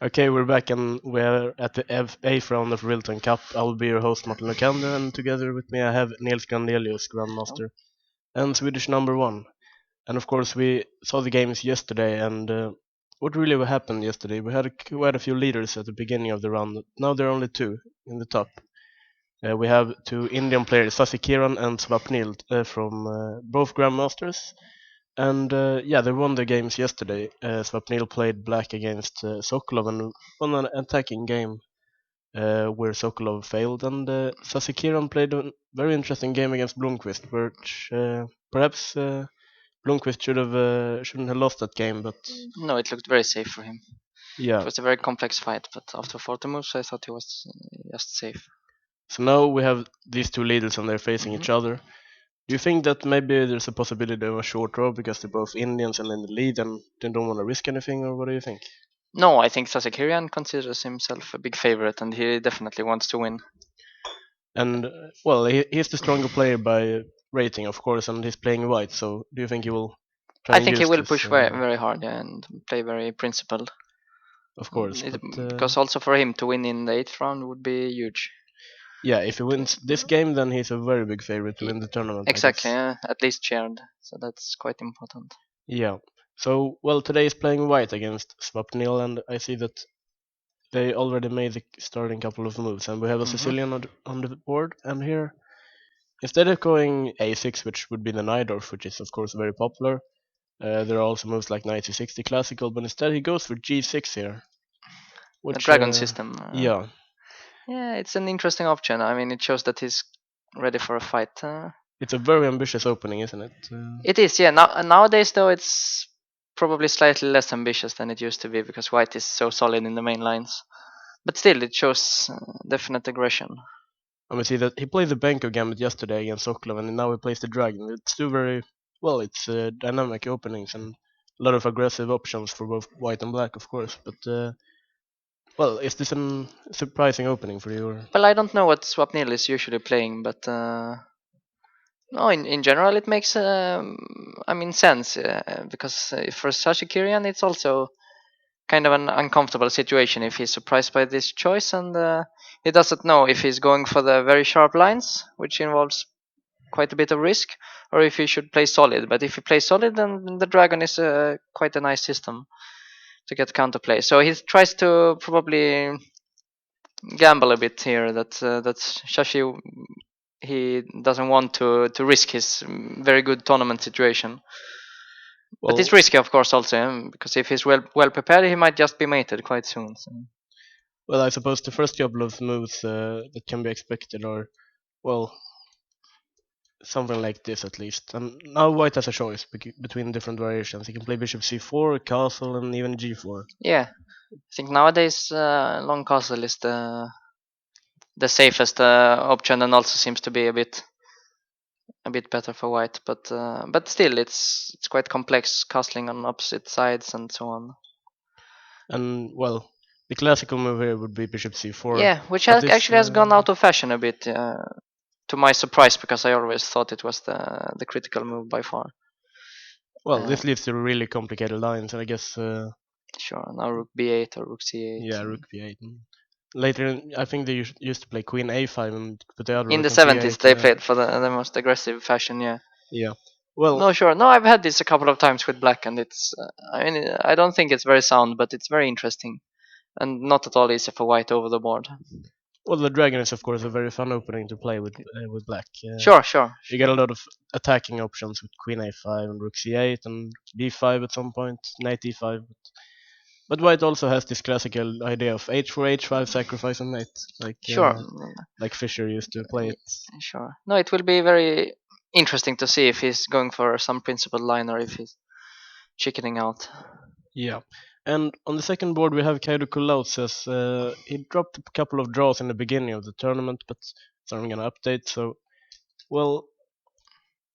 Okay, we're back and we're at the eighth round of Rilton Cup. I will be your host, Martin Lokander, and together with me I have Niels Grandelius, Grandmaster, and Swedish number one. And of course, we saw the games yesterday, and what really happened yesterday? We had quite a few leaders at the beginning of the round. Now there are only two in the top. We have two Indian players, Sasi Kiran and Swapnil, from both Grandmasters. And yeah, they won the games yesterday. Swapnil played black against Sokolov and won an attacking game where Sokolov failed. And Sasikiran played a very interesting game against Blomqvist, which perhaps Blomqvist shouldn't have lost that game. But No, it looked very safe for him. It yeah, was a very complex fight, but after 40 moves, I thought he was just safe. so now we have these two leaders and they're facing Mhm. each other. Do you think that maybe there's a possibility of a short draw because they're both Indians and in the lead and they don't want to risk anything, or what do you think? No, I think Sasekirian considers himself a big favorite, and he definitely wants to win. And well, he's the stronger player by rating, of course, and he's playing white. So do you think he will try I and think he use will this? push very hard, yeah, and play very principled. Of course, It, but because also for him to win in the 8th round would be huge. yeah, if he wins this game, then he's a very big favorite to Y- win the tournament, I Exactly, guess. yeah, at least shared. So that's quite important. Yeah. So well, today is playing white against Swapnil, and I see that they already made the starting couple of moves, and we have a Hmm. Sicilian on the board, and here instead of going a6, which would be the Najdorf, which is of course very popular, there are also moves like knight c60 classical, but instead he goes for g6 here, A which dragon system. yeah, Yeah, it's an interesting option. I mean, it shows that he's ready for a fight. it's a very ambitious opening, isn't it? It is, yeah. Nowadays, though, it's probably slightly less ambitious than it used to be because white is so solid in the main lines. But still, it shows definite aggression. I mean, see that he played the Benko gambit yesterday against Sokolov, and now he plays the Dragon. It's two very well, it's dynamic openings and a lot of aggressive options for both white and black, of course. But well, is this a surprising opening for you? Or? Well, I don't know what Swapnil is usually playing, but no, in general, it makes I mean sense because for Sashikirian, it's also kind of an uncomfortable situation if he's surprised by this choice and he doesn't know if he's going for the very sharp lines, which involves quite a bit of risk, or if he should play solid. But if he plays solid, then the dragon is quite a nice system to get counterplay. So he tries to probably gamble a bit here. That Shashi he doesn't want to risk his very good tournament situation. But it's Well, risky, of course, also because if he's well prepared, he might just be mated quite soon. So. well, I suppose the first couple of moves that can be expected are well something like this at least. And now white has a choice between different variations. He can play bishop c4, castle, and even g4. Yeah, I think nowadays long castle is the safest option and also seems to be a bit better for white. But still, it's quite complex castling on opposite sides and so on. And well, the classical move here would be bishop c4, Yeah, which but this actually has gone out of fashion a bit. To my surprise, because I always thought it was the critical move by far. well, Uh, this leads to really complicated lines, and I guess sure, now rook b8 or rook c8. yeah, rook b8. Later, I think they used to play queen a5 and put the other In rook the on 70s, c8. they played for the most aggressive fashion. Yeah. Yeah. Well, No, sure. No, I've had this a couple of times with black, and it's. I mean, I don't think it's very sound, but it's very interesting, and not at all easy for white over the board. well, the dragon is of course a very fun opening to play with black. Sure, sure, You get sure. a lot of attacking options with queen a5 and rook c8 and d5 at some point, knight e5. But white also has this classical idea of h4, h5, sacrifice and knight, Sure, like Fischer used to play it. sure. No, it will be very interesting to see if he's going for some principled line or if he's chickening out. Yeah. And on the second board we have Kaido Kulautzes. He dropped a couple of draws in the beginning of the tournament, but so I'm gonna update. So, well,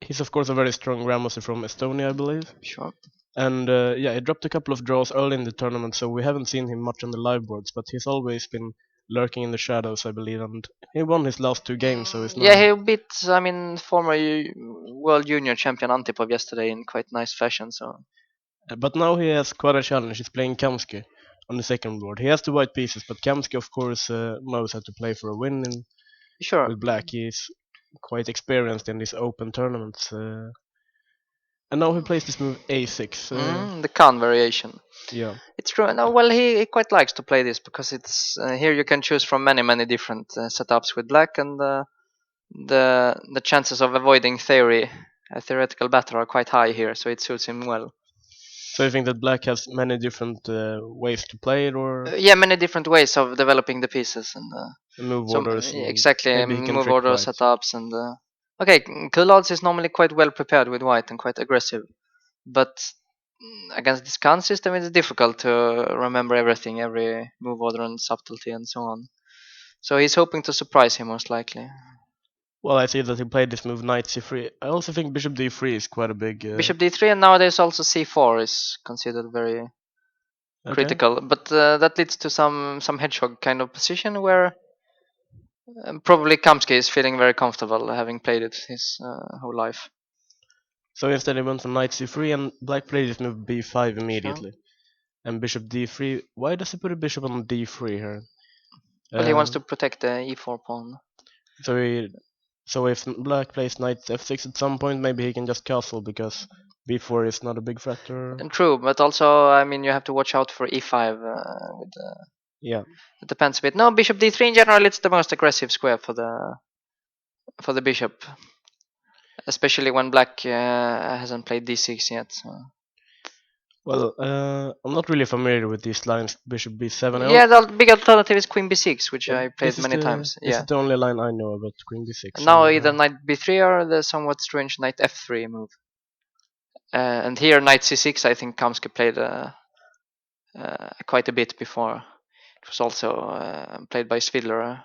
he's of course a very strong grandmaster from Estonia, I believe. Sure. And yeah, he dropped a couple of draws early in the tournament, so we haven't seen him much on the live boards. But he's always been lurking in the shadows, I believe, and he won his last two games, so he's Yeah, now. he beat, I mean, former world junior champion Antipov yesterday in quite nice fashion. So But now he has quite a challenge. He's playing Kamsky, on the second board. He has the white pieces, but Kamsky, of course, knows how to play for a win. Sure. With black, he's quite experienced in these open tournaments. And now he plays this move a6. The Khan variation. Yeah. It's true. No, well, he quite likes to play this because it's here you can choose from many different setups with black, and the chances of avoiding a theoretical battle are quite high here, so it suits him well. So you think that black has many different ways to play it, or Yeah, many different ways of developing the pieces, and move so orders? And exactly maybe he can move trick order white. setups and okay, cool odds is normally quite well prepared with white and quite aggressive, but against this Khan system it's difficult to remember everything, every move order and subtlety and so on. So he's hoping to surprise him most likely. Well, I see that he played this move knight c3. I also think bishop d3 is quite a big. Bishop d3, and nowadays also c4 is considered very Okay. critical, but that leads to some hedgehog kind of position where probably Kamsky is feeling very comfortable having played it his whole life. So instead he went for knight c3, and black played this move b5 Sure. immediately. And bishop d3. Why does he put a bishop on d3 here? Well, he wants to protect the e4 pawn. So he, so if black plays knight f6 at some point, maybe he can just castle because b4 is not a big threat. Or And true, but also I mean you have to watch out for e5. yeah. It depends a bit. No, bishop d3 in general it's the most aggressive square for the bishop, especially when black hasn't played d6 yet. So. Well, I'm not really familiar with these lines. Bishop b7. Yeah, the big alternative is queen b6, which Yeah, I played many times. this Yeah. is the only line I know about queen And b6. now And, either knight b3 or the somewhat strange knight f3 move. And here knight c6 I think Kamsky played quite a bit before. It was also played by Svidler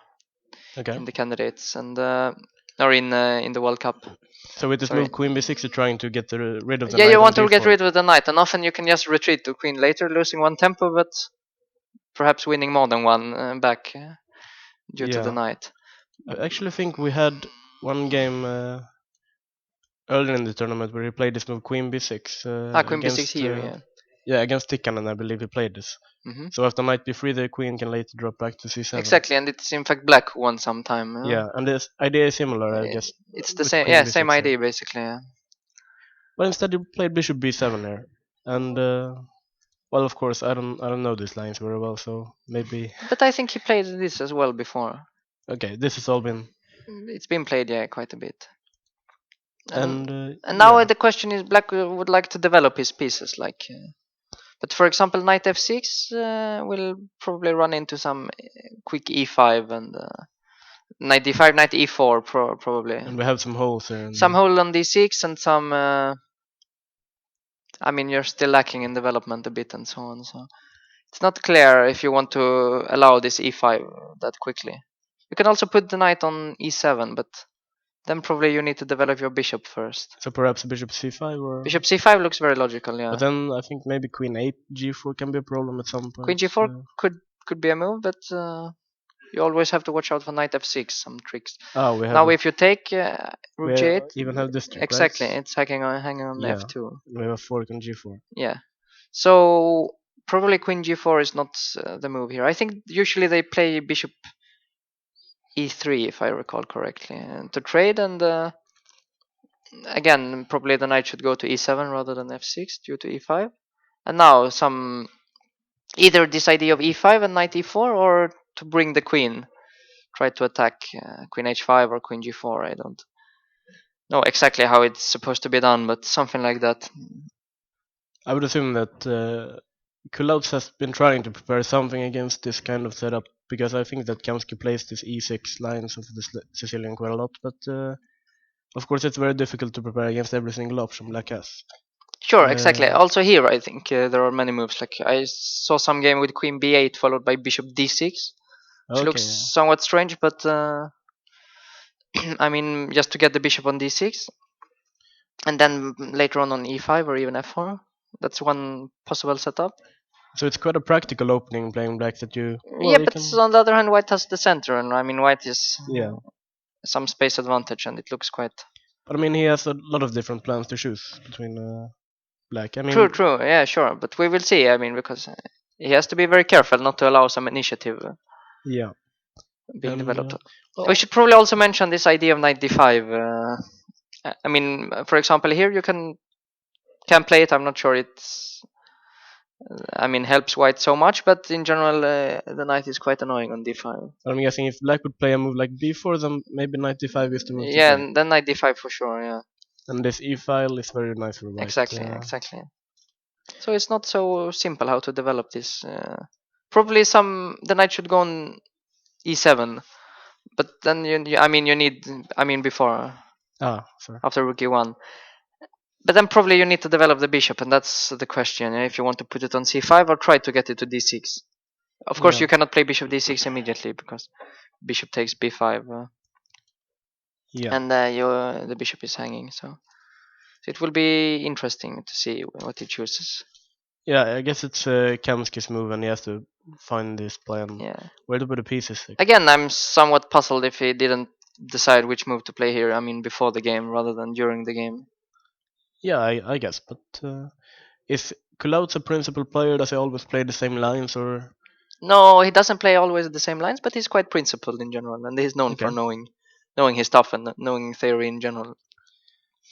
okay. in the candidates and or in the World Cup. So with this Sorry. move queen b6, you're trying to get rid of the Yeah, knight you on want to get d4. rid of the knight, and often you can just retreat to queen later, losing one tempo, but perhaps winning more than one back due to the Yeah. knight. I actually think we had one game earlier in the tournament where he played this move queen b6 Queen b6 against here, against Tikkanen, I believe he played this. yeah. So after knight b3, the queen can later drop back to c7. Exactly, and it's in fact black who won some time. Yeah, and this idea is similar, I guess, It's the with same, queen yeah, b6 same here. idea basically. Yeah. But instead he played bishop b7 here, and well, of course, I don't know these lines very well, so maybe But I think he played this as well before. okay, this has all been It's been played, yeah, quite a bit. and And now yeah. the question is, black would like to develop his pieces, like. But for example, knight f6 will probably run into some quick e5 and knight d5, knight e4 probably. And we have some holes here. Some hold on d6 and some. I mean, you're still lacking in development a bit and so on. So it's not clear if you want to allow this e5 that quickly. You can also put the knight on e7, but then probably you need to develop your bishop first. So perhaps bishop c5 or Bishop c5 looks very logical, yeah. but then I think maybe queen 8 g4 can be a problem at some point. Queen g4 could be a move, but you always have to watch out for knight f6, some tricks. Oh, we have Now if you take we rook g8, even have this trick, exactly, right? it's hanging on Yeah, f2. we have a fork on g4. Yeah. So probably queen g4 is not the move here. I think usually they play bishop e3 if I recall correctly to trade, and again probably the knight should go to e7 rather than f6 due to e5. And now some either this idea of e5 and knight e4, or to bring the queen, try to attack queen h5 or queen g4. I don't know exactly how it's supposed to be done, but something like that. I would assume that Kulauts has been trying to prepare something against this kind of setup because I think that Kamsky plays these e6 lines of the Sicilian quite a lot, but of course it's very difficult to prepare against every single option Black has. Sure, exactly. Also here, I think there are many moves. Like I saw some game with queen b8 followed by bishop d6, which looks Okay, somewhat strange, but I mean, just to get the bishop on d6, and then later on e5 or even f4. That's one possible setup. so it's quite a practical opening playing Black that you Yeah, you but can on the other hand, white has the center, and I mean, white is yeah. some space advantage, and it looks quite But I mean he has a lot of different plans to choose between Black. I true. mean True, yeah, sure. But we will see. I mean, because he has to be very careful not to allow some initiative Yeah, being and developed. We well, should probably also mention this idea of knight d5. I mean, for example, here you can play it. I'm not sure it's. I mean, helps white so much, but in general, the knight is quite annoying on d5. I'm guessing if black would play a move like b4, then maybe knight d5 is the move to Yeah, play. and then knight d5 for sure. Yeah, And this e file is very nice for white. exactly. So it's not so simple how to develop this. Probably the knight should go on e7, but then I mean you need before Sorry. after rook e1. But then probably you need to develop the bishop, and that's the question. If you want to put it on c5 or try to get it to d6. Of course, Yeah, you cannot play bishop d6 immediately because bishop takes b5, yeah, and the bishop is hanging. So it will be interesting to see what he chooses. yeah. I guess it's Kamsky's move, and he has to find this plan Yeah. where to put the pieces. Again, I'm somewhat puzzled if he didn't decide which move to play here. I mean, before the game rather than during the game. Yeah, I guess. But is Kulout's a principal player? Does he always play the same lines, or No, he doesn't play always the same lines, but he's quite principled in general, and he's known for okay? knowing his stuff and knowing theory in general.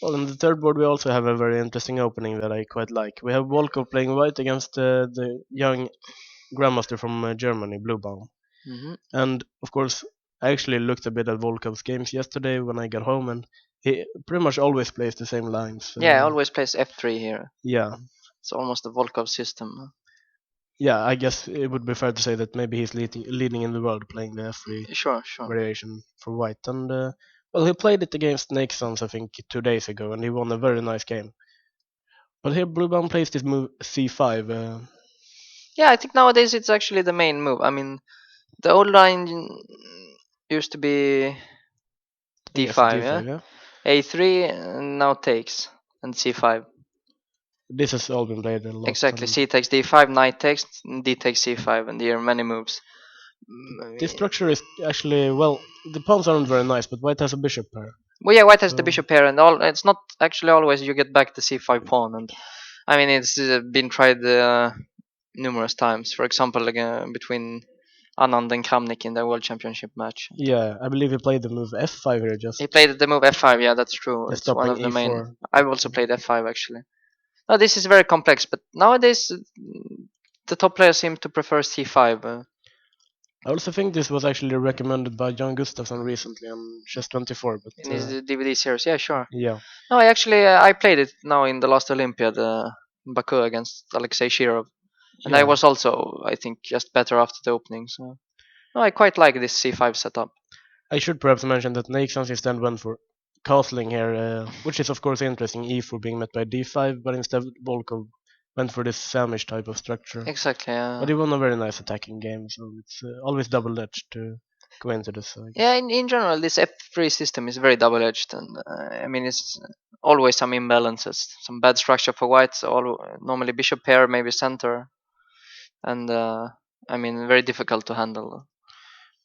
Well, in the third board we also have a very interesting opening that I quite like. We have Volkov playing white against the young grandmaster from Germany, Bluebaum. Hmm. And of course, I actually looked a bit at Volkov's games yesterday when I got home, and he pretty much always plays the same lines. Yeah, always plays f3 here. Yeah, It's almost a Volkov system. yeah. I guess it would be fair to say that maybe he's leading in the world playing the F3 Sure. variation for white. And well, he played it against Snake Sons, I think, 2 days ago, and he won a very nice game. But here, Bluebaum plays this move c5. Yeah, I think nowadays it's actually the main move. I mean, the old line used to be Yes, d5, yeah, d5. Yeah, a3, and now takes and c5. this has all been played a lot. Exactly, And c takes d5, knight takes, d takes c5, and there are many moves. this structure is actually, well, the pawns aren't very nice, but white has a bishop pair. Well, yeah, white has the So bishop here, and all. It's not actually always you get back the c5 pawn, and I mean it's been tried numerous times. For example, between Anand and Kramnik in the World Championship match. yeah, I believe he played the move f5 here, He played the move f5. Yeah, that's true. just It's one stopping of the main. e4. I've also played f5 actually. No, this is very complex, but nowadays the top players seem to prefer c5 I also think this was actually recommended by John Gustafsson recently on Chess24, in but his DVD series. Yeah, sure. yeah, No, I actually I played it now in the last Olympiad, in Baku against Alexei Shirov, and I yeah. was also I think just better after the opening. So no, I quite like this c5 setup. I should perhaps mention that Nixon's instead went for castling here, which is of course interesting, e4 being met by d5, but instead Volkov went for this Samish type of structure. Exactly. But he won a very nice attacking game, so it's always double-edged to go into this, I Yeah, guess. in general, this f3 system is very double-edged, and I mean it's always some imbalances, some bad structure for white. So normally bishop pair, maybe center, and I mean very difficult to handle.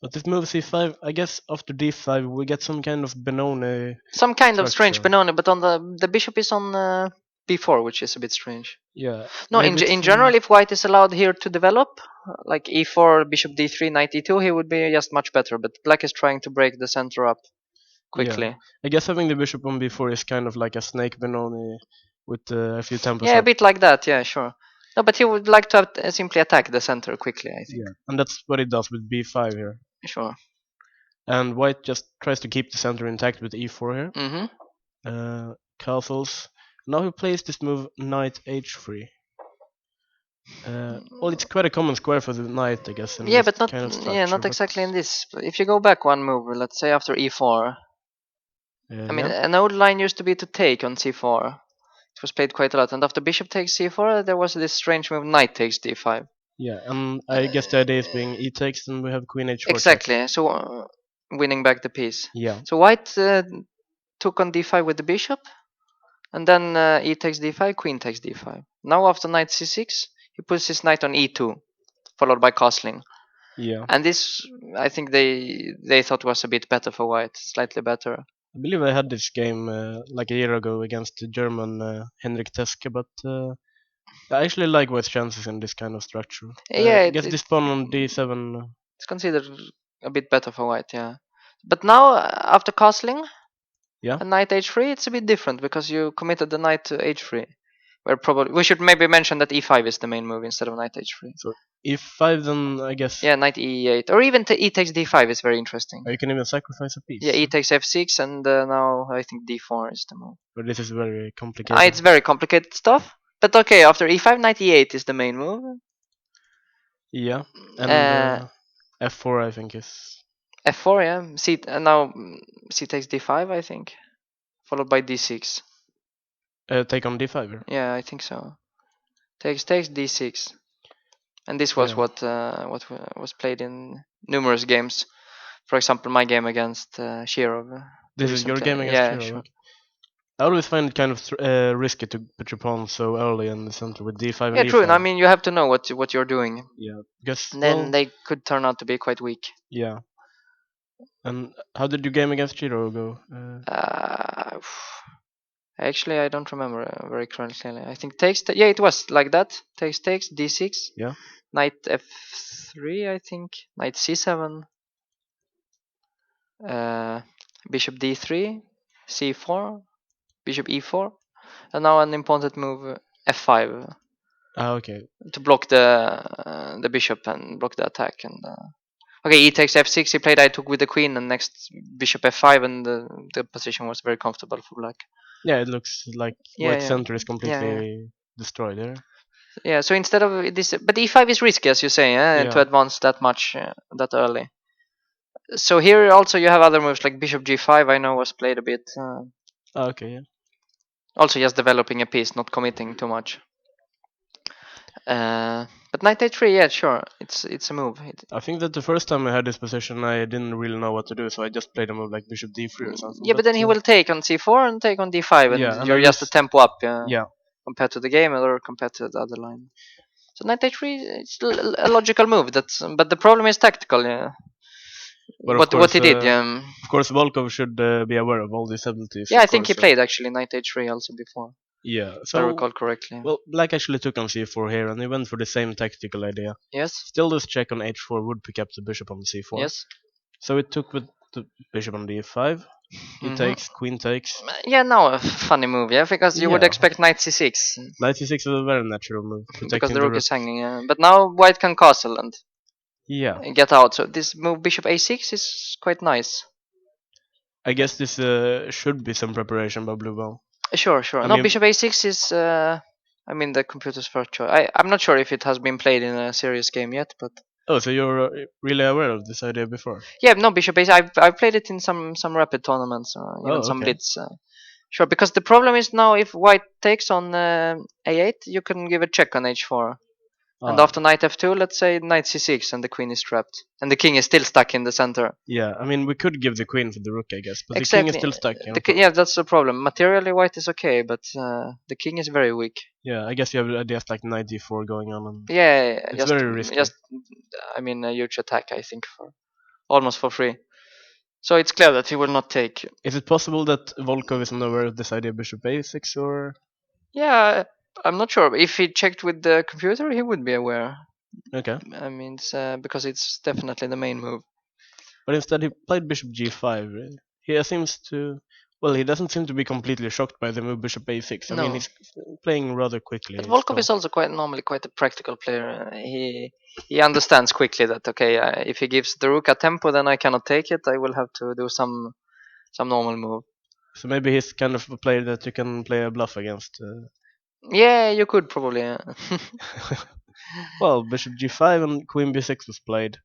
But this move c5, I guess after d5 we get some kind of Benoni Some kind of strange structure. Benoni, but on the bishop is on b4, which is a bit strange. Yeah, No, maybe in it's general, if white is allowed here to develop, like e4, bishop d3, knight e2, he would be just much better. But black is trying to break the center up yeah. quickly. I guess having the bishop on b4 is kind of like a snake Benoni with a few tempos Yeah, a up. bit like that. Yeah, sure. No, but he would like to simply attack the center quickly, I think. Yeah, and that's what it does with b5 here. Sure. And white just tries to keep the center intact with e4 here. Mm-hmm. Castles. Now he plays this move knight h3. Well, it's quite a common square for the knight, I guess, in Yeah, this but not kind of yeah, structure. not But exactly in this. If you go back one move, let's say after e4, I mean yeah, an old line used to be to take on c4. It was played quite a lot, and after bishop takes c4, there was this strange move knight takes d5. yeah, and I guess the idea is being e takes, and we have queen h4 check. Exactly. So winning back the piece. Yeah, So white took on d5 with the bishop, and then e takes d5, queen takes d5. Now after knight c6, he puts his knight on e2, followed by castling. yeah. And this, I think they thought was a bit better for white, slightly better. I believe I had this game like a year ago against the German Henrik Teske, but I actually like White's chances in this kind of structure. Yeah, Guess this pawn on d7. it's considered a bit better for white, yeah. But now, after castling Yeah. and knight h3, it's a bit different because you committed the knight to h3. Where probably we should maybe mention that e5 is the main move instead of knight h3. So e5, then I guess. Yeah, knight e8, or even e takes d5 is very interesting. Or you can even sacrifice a piece. Yeah, e takes f6, and now I think d4 is the move. But this is very complicated. It's very complicated stuff. But okay, after e5, knight e8 is the main move. Yeah, and f4 I think is. F4, yeah. C now c takes d5, I think, followed by d6. Take on d5 here. Yeah, I think so. Takes d6, and this was Yeah. what was played in numerous games. For example, my game against Shirov. This is your game against Yeah, Shiro, sure. okay. I always find it kind of risky to put your pawn so early in the center with d5 and Yeah, true. e5. And I mean, you have to know what you're doing. Yeah, because And well, then they could turn out to be quite weak. yeah. And how did your game against Shiro go? Uh, Actually, I don't remember very clearly. I think yeah, it was like that. Takes d6. Yeah. Knight f3, I think. Knight c7. Bishop d3, c4, bishop e4, and now an important move f5 Okay. to block the bishop and block the attack. And okay, e takes f6. He played I took with the queen, and next bishop f5, and the position was very comfortable for black. Yeah, it looks like Yeah, white yeah. center is completely Yeah, destroyed there. yeah. So instead of this, but e5 is risky, as you say, to Yeah. advance that much that early. So here also you have other moves like bishop g5. I know was played a bit. Okay. Yeah. Also just developing a piece, not committing too much. But knight h3, yeah, sure, it's a move. I think that the first time I had this position, I didn't really know what to do, so I just played a move like bishop d3 or something. Yeah, but then he will take on c4 and take on d5, and Yeah, and you're just a tempo up Yeah. compared to the game or compared to the other line. So knight h3 is a logical move. But the problem is tactical. Yeah. But What he did, yeah. Of course, Volkov should be aware of all these abilities. Yeah, of I think he course, played actually knight h3 also before, Yeah. if I So recall correctly. well, Black actually took on c4 here, and he went for the same tactical idea. Yes, Still, this check on h4 would pick up the bishop on c4. yes. So it took with the bishop on d5. He takes, queen takes. Yeah, now a funny move, yeah, because you would Yeah. expect knight c6 Knight c6 is a very natural move, because protecting the the rook rook. is hanging. Yeah. But now white can castle and Yeah. get out. So this move bishop a6 is quite nice. I guess this should be some preparation by Blue Ball. Sure, sure. I No, mean- bishop a6 is I mean the computer's first choice. I'm not sure if it has been played in a serious game yet, but Oh, so you're really aware of this idea before? yeah, no, bishop a6. I've played it in some rapid tournaments or even some okay. blitz. Sure, because the problem is now if white takes on a8, you can give a check on h4. And after knight f2, let's say knight c6, and the queen is trapped, and the king is still stuck in the center. Yeah, I mean we could give the queen for the rook, I guess, but Exactly. the king is still stuck. Yeah, that's the problem. Materially, white is okay, but the king is very weak. Yeah, I guess you have ideas like knight d4 going on. And Yeah, it's just very risky. I mean, a huge attack. I think for almost for free. So it's clear that he will not take. Is it possible that Volkov isn't aware of this idea bishop a6 or? Yeah, I'm not sure. If he checked with the computer, he would be aware. Okay. I mean, it's, because it's definitely the main move. But instead he played bishop g5. Right? He seems to. Well, he doesn't seem to be completely shocked by the move bishop a6. I mean, he's playing rather quickly. But Volkov is also normally quite a practical player. He understands quickly that okay, if he gives the rook a tempo, then I cannot take it. I will have to do some normal move. So maybe he's kind of a player that you can play a bluff against. Yeah, you could probably. Well, bishop g5 and queen b6 was played.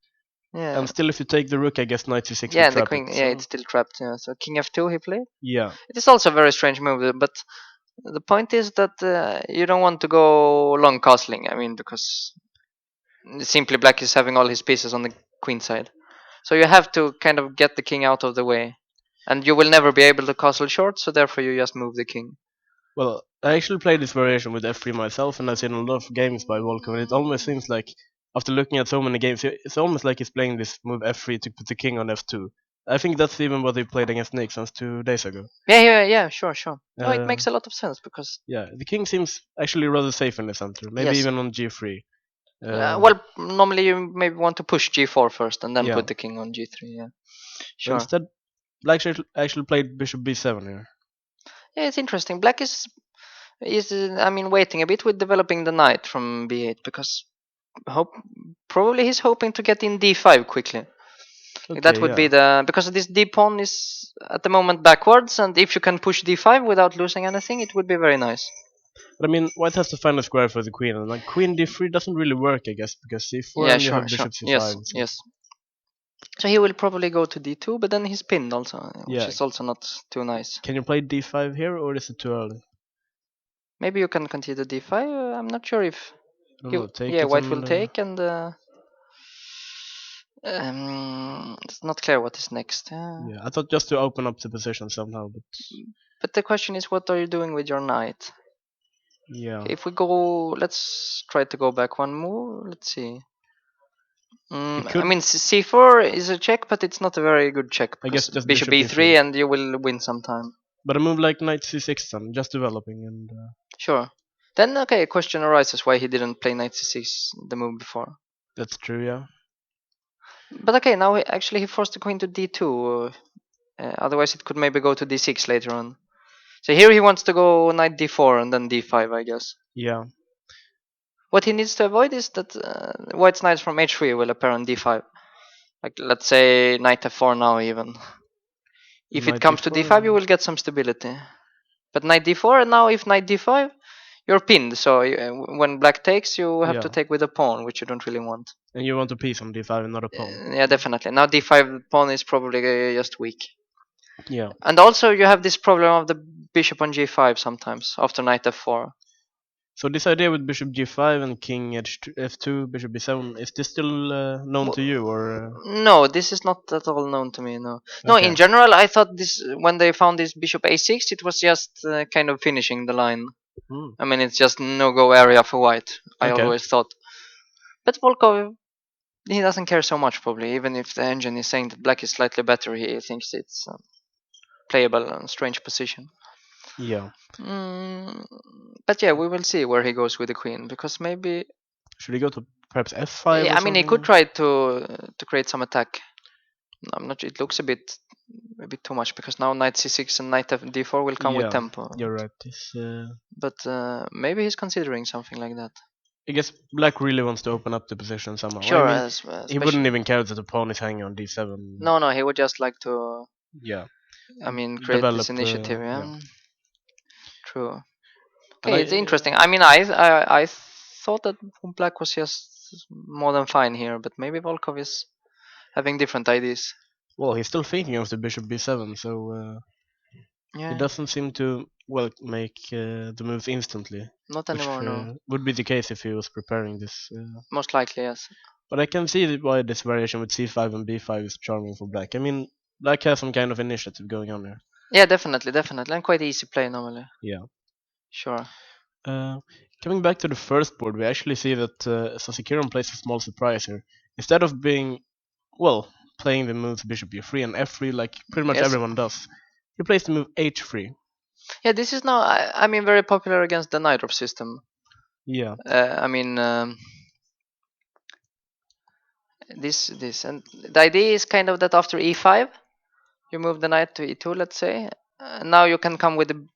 Yeah. And still, if you take the rook, I guess knight c6 Yeah, will trap the queen. it. Yeah, it's still trapped. Yeah. So king f2 he played. Yeah. It is also a very strange move, but the point is that you don't want to go long castling. I mean, because simply black is having all his pieces on the queen side, so you have to kind of get the king out of the way, and you will never be able to castle short. So therefore, you just move the king. Well, I actually played this variation with f3 myself, and I've seen a lot of games by Volkov, and it almost seems like, after looking at so many games, it's almost like he's playing this move f3 to put the king on f2. I think that's even what they played against Nick since 2 days ago. Yeah, sure, sure. No, it Uh, makes a lot of sense because yeah, the king seems actually rather safe in the center. Maybe yes. even on g3. Well, normally you maybe want to push g4 first and then Yeah. put the king on g3. Yeah, But sure. instead, Black actually played bishop b7 here. Yeah, it's interesting. Black is I mean waiting a bit with developing the knight from b8 because hope probably he's hoping to get in d5 quickly. That Okay, would yeah. be the because this d pawn is at the moment backwards, and if you can push d5 without losing anything, it would be very nice. But I mean, White has to find a square for the queen, and like Queen d3 doesn't really work, I guess, because c4 Yeah, and you sure, have sure. bishop Yes, c5. So yes. So he will probably go to d2, but then he's pinned also, which yeah, is also not too nice. can you play d5 here, or is it too early? Maybe you can continue d5. I'm not sure if I don't he. know. Take Yeah, it white will and take, and it's not clear what is next. yeah, I thought just to open up the position somehow, but But the question is, what are you doing with your knight? yeah, If we go, let's try to go back one move. Let's see. it I could. mean, c4 is a check, but it's not a very good check I guess because just bishop bishop e3 e3. and you will win some time. But a move like knight c6 then, just developing, and Sure. Then, okay, a question arises why he didn't play knight c6 the move before. that's true, yeah. But okay, now actually he forced the queen to d2. Otherwise, it could maybe go to d6 later on. So here he wants to go knight d4 and then d5, I guess. Yeah, What he needs to avoid is that white's knight from h3 will appear on d5. Like, let's say knight f4 now even. If it knight comes to d4. d5, you will get some stability. But knight d4, and now if knight d5, you're pinned. So when black takes, you have to Yeah, take with a pawn, which you don't really want. and you want a piece on d5 and not a pawn. Yeah, definitely. Now d5 pawn is probably just weak. Yeah. And also you have this problem of the bishop on g5 sometimes after knight f4. So this idea with bishop g5 and king h2, f2, bishop b7, is this still known to you, or No, this is not at all known to me. No, no. okay? In general, I thought this when they found this bishop a6, it was just kind of finishing the line. Hmm. I mean, it's just no-go area for white. I Okay. always thought. But Volkov, he doesn't care so much probably. Even if the engine is saying that black is slightly better, he thinks it's playable and strange position. Yeah. Mm, but yeah, we will see where he goes with the queen because maybe Should he go to perhaps f5 or I mean he could something? try to create some attack. I'm not. It looks a bit too much because now knight c6 and knight d4 will come with Yeah, tempo. you're right. This, But maybe he's considering something like that. I guess black really wants to open up the position somehow. I Sure, mean, he especially wouldn't even care that the pawn is hanging on d7. no, he would just like to. Yeah, I mean, create this develop. initiative. Yeah, Yeah, true. and Okay, it's interesting. I mean, I thought that black was just more than fine here, but maybe Volkov is having different ideas. well, he's still thinking of the bishop b7, so he Yeah, doesn't seem to make the moves instantly, not which anymore. No, would be the case if he was preparing this. most likely yes. But I can see why this variation with c5 and b5 is charming for black. I mean, black has some kind of initiative going on here. Yeah, definitely, and quite easy play normally. Yeah. Sure. Uh, Coming back to the first board, we actually see that Sasikiran plays a small surprise here. Instead of being, well, playing the moves bishop e3 and f3 like pretty much Yes. everyone does, he plays the move h3. Yeah, this is now. I mean, very popular against the knight drop system. Yeah, I mean, this, and the idea is kind of that after e5, you move the knight to e2, let's say. Now you can come with the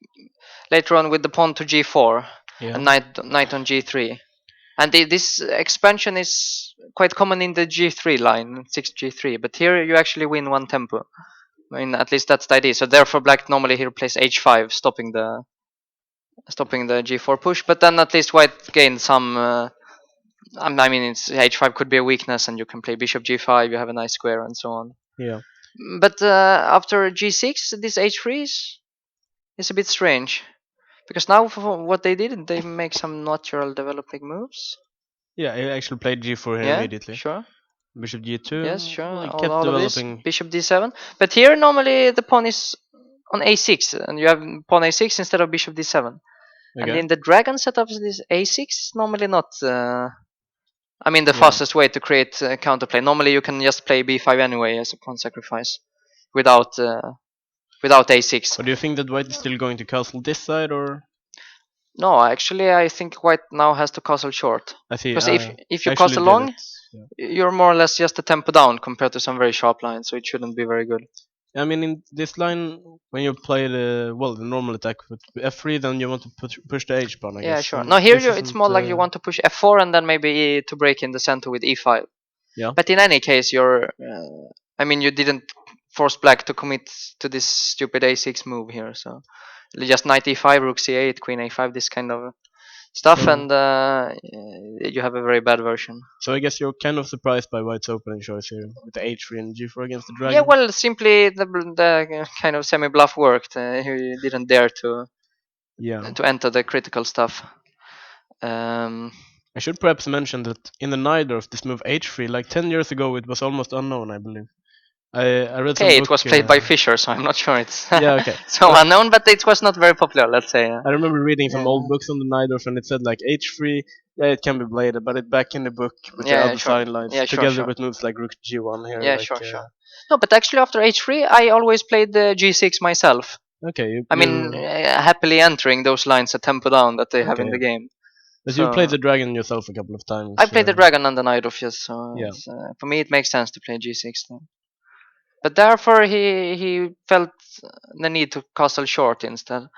later on with the pawn to g4 yeah, and knight on g3. And this expansion is quite common in the g3 line, 6g3. But here you actually win one tempo. I mean, at least that's the idea. So therefore, black normally here plays h5, stopping the g4 push. But then at least white gains some. I mean, it's h5 could be a weakness, and you can play bishop g5. You have a nice square and so on. yeah. But after g6, this h3 is a bit strange because now for what they did, they make some natural developing moves. Yeah, he actually played g4 here Yeah, immediately. sure. Bishop Yes, g2, sure. well, he kept All of this. developing. Bishop d7. But here normally the pawn is on a6, and you have pawn a6 instead of bishop d7. And Okay, in the dragon setups, this a6 is normally not. I mean, the yeah. fastest way to create counterplay. Normally, you can just play b5 anyway as a pawn sacrifice. without a6. But do you think that white is still going to castle this side, or No, actually, I think white now has to castle short. I see? Because if I you actually castle did it. long, Yeah. you're more or less just a tempo down compared to some very sharp lines, so it shouldn't be very good. I mean, in this line, when you play the normal attack with f3, then you want to push the h pawn, I Yeah, guess. sure. And No, here this it's isn't. more like you want to push f4 and then maybe to break in the center with e5. Yeah. But in any case, I mean, you didn't force black to commit to this stupid a6 move here, so just knight e5, rook c8, queen a5, this kind of stuff, So- and you have a very bad version. So I guess you're kind of surprised by white's opening choice here with the h3 and g4 against the Yeah, dragon. well, simply the kind of semi bluff worked. He didn't dare Yeah. to enter the critical stuff. I should perhaps mention that in the Najdorf, this move h3, like 10 years ago, it was almost unknown, I believe. I read some Okay, book. it was played by Fischer, so I'm not sure it's Yeah, okay. so But unknown, but it was not very popular, let's say. I remember reading some Yeah. old books on the Najdorf, and it said like h3, yeah, it can be played, but it back in the book with the Yeah, other sure. fine lines, Yeah, sure, together sure. with moves like rook g1 here. Yeah, like, sure, sure. No, but actually after h3, I always played the g6 myself. Okay, I mean, happily entering those lines a tempo down that they have Okay, in the yeah. game. But you So played the dragon yourself a couple of times. I played the dragon and the knight of yes, so Yeah. for me it makes sense to play g6 then. But therefore he felt the need to castle short instead.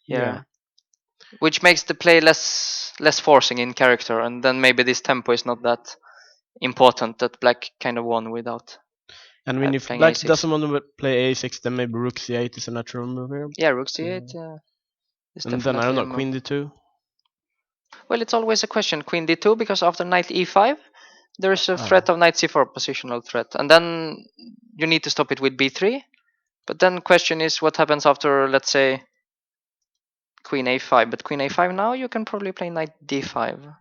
Yeah. Which makes the play less forcing in character, and then maybe this tempo is not that important that black kind of won without And I mean, if playing black a6. doesn't want to play a6, then maybe rook c8 is a natural move here. Yeah, rook c8 is And then I don't definitely a know, move. queen d2. Well, it's always a question. Queen d2, because after knight e5, there is a threat of knight c4, positional threat, and then you need to stop it with b3. But then question is what happens after, let's say, queen a5. But queen a5 now you can probably play knight d5,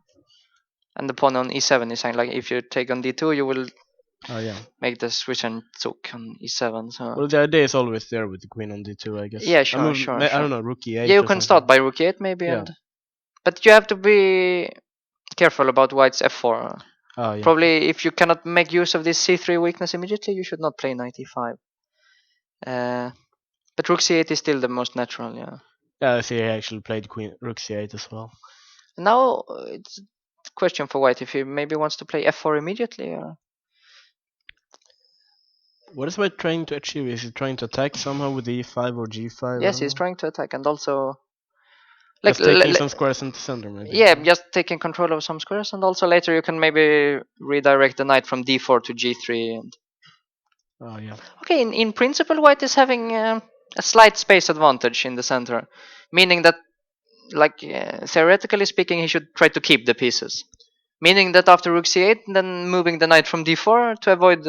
and the pawn on e7 is saying like if you take on d2, you will make the switch and took on e7. So Well, the idea is always there with the queen on d2, I guess. yeah, sure, I sure. don't know, rook e8. Yeah, you or can something. start by rook e8 maybe, Yeah. but you have to be careful about white's f4. Yeah. Probably if you cannot make use of this c3 weakness immediately, you should not play knight e5. But rook c8 is still the most natural, yeah. Yeah, I see. I actually played rook c8 as well. Now it's a question for white if he maybe wants to play f4 immediately. Or... What is white trying to achieve? Is he trying to attack somehow with e5 or g5? Yes, he's trying to attack and also just taking some squares into center, maybe. Yeah, just taking control of some squares, and also later you can maybe redirect the knight from d4 to g3. And... Oh yeah. Okay, in principle, white is having a slight space advantage in the center, meaning that, like theoretically speaking, he should try to keep the pieces. Meaning that after rook c8, then moving the knight from d4 to avoid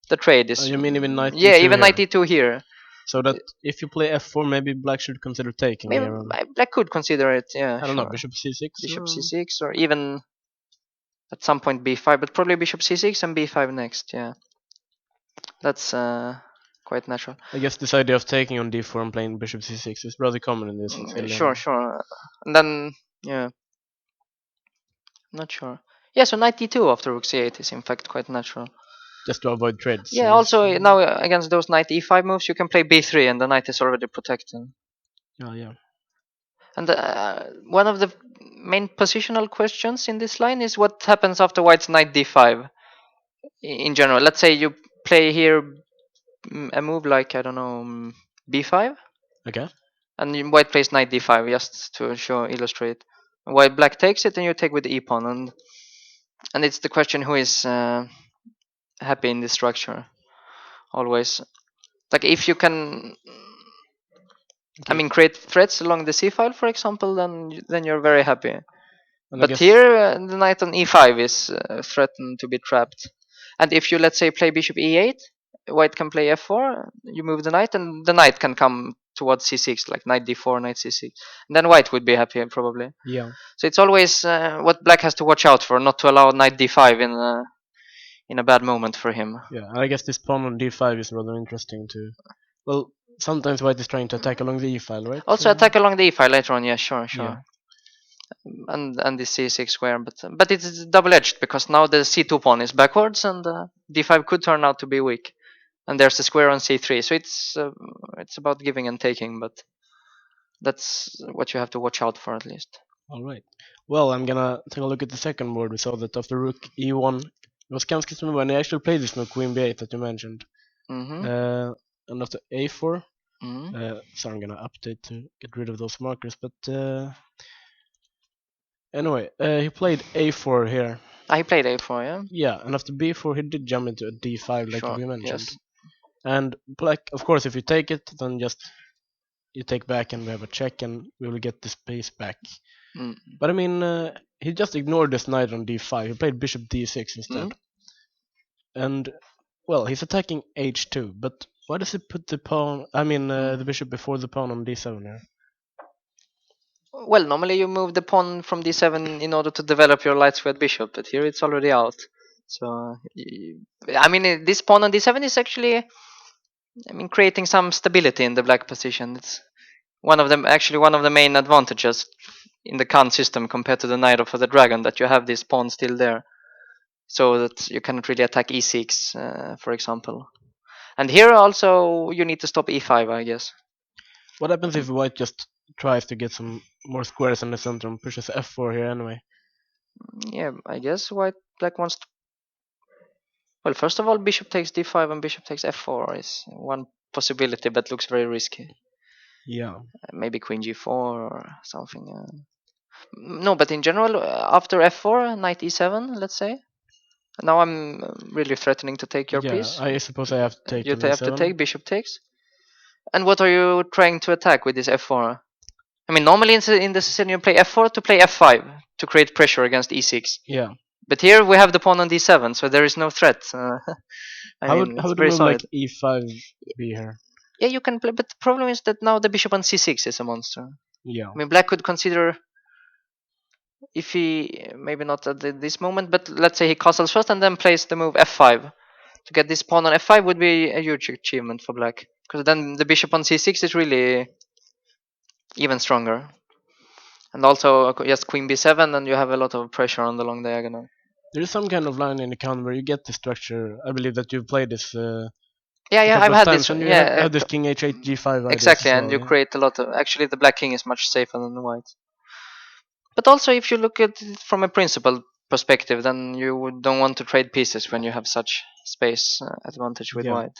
the trade is. You mean even knight d2 Yeah, even here? knight d2 here. So that if you play f4, maybe black should consider taking Maybe here. black could consider it. Yeah, I don't know, bishop c6. Bishop c6, or even at some point b5, but probably bishop c6 and b5 next. Yeah, that's quite natural. I guess this idea of taking on d4 and playing bishop c6 is rather common in this. Sure. And then yeah, not sure. Yeah, so knight d2 after rook c8 is in fact quite natural. Just to avoid trades. Yeah, also now against those knight e5 moves, you can play b3 and the knight is already protected. Oh yeah. And one of the main positional questions in this line is what happens after white's knight d5 in general. Let's say you play here a move like, I don't know, b5. Okay. And white plays knight d5 just to illustrate. White black takes it and you take with the e-pawn. And it's the question who is happy in this structure. Always. Like if you can... I mean, create threats along the c file, for example, then you're very happy. But here, the knight on e5 is threatened to be trapped. And if you, let's say, play bishop e8, white can play f4, you move the knight, and the knight can come towards c6, like knight d4, knight c6. And then white would be happy, probably. Yeah. So it's always what black has to watch out for, not to allow knight d5 in a bad moment for him. Yeah, I guess this pawn on d5 is rather interesting too. Well, sometimes white is trying to attack along the e file, right? Also attack along the e file later on, yeah, sure. Yeah. And the c6 square, but it's double-edged because now the c2 pawn is backwards and d5 could turn out to be weak. and there's a square on c3. So it's about giving and taking, but that's what you have to watch out for at least. All right. Well, I'm gonna take a look at the second board. We saw that after rook e1, it was Kamsky's move, and he actually played this move queen b8 that you mentioned. Mm-hmm. And after a4, Mm-hmm. so I'm gonna update to get rid of those markers. But anyway, he played a4 here. He played a4, yeah. Yeah, and after b4, he did jump into a d5 like Sure. we mentioned. Yes. And black, of course, if you take it, then just you take back and we have a check and we will get this piece back. Mm. But I mean, he just ignored this knight on d5. He played bishop d6 instead. And, well, he's attacking h2, but why does he put the pawn, the bishop before the pawn on d7 here? Well, normally you move the pawn from d7 in order to develop your light squared bishop, but here it's already out. So, this pawn on d7 is actually, creating some stability in the black position. It's one of the main advantages in the Khan system compared to the knight or for the dragon, that you have this pawn still there, so that you cannot really attack e6, for example. And here also you need to stop e5, I guess. What happens if white just tries to get some more squares in the center and pushes f4 here anyway? Yeah, I guess black wants to. Well, first of all, bishop takes d5 and bishop takes f4 is one possibility, but looks very risky. Yeah. Maybe queen g4 or something. No, but in general, after f4, knight e7, let's say. Now I'm really threatening to take your Yeah, piece. I suppose I have to take You on have to e7. take, bishop takes. And what are you trying to attack with this f4? Normally in this scenario you play f4 to play f5 to create pressure against e6. Yeah. But here we have the pawn on d7, so there is no threat. How It's would a very move like solid. e5 be here? Yeah, you can play, but the problem is that now the bishop on c6 is a monster. Yeah. Black could consider, if he, maybe not at this moment, but let's say he castles first and then plays the move f5. To get this pawn on f5 would be a huge achievement for black, because then the bishop on c6 is really even stronger. And also just queen b7, and you have a lot of pressure on the long diagonal. There is some kind of line in the count where you get the structure. I believe that you've played this a Yeah, couple I've of had this. times, and you Yeah, have this king h8 g5 ideas exactly, as and well. you Yeah. create a lot of. Actually, the black king is much safer than the white. But also, if you look at it from a principle perspective, then you don't want to trade pieces when you have such space advantage with Yeah. white.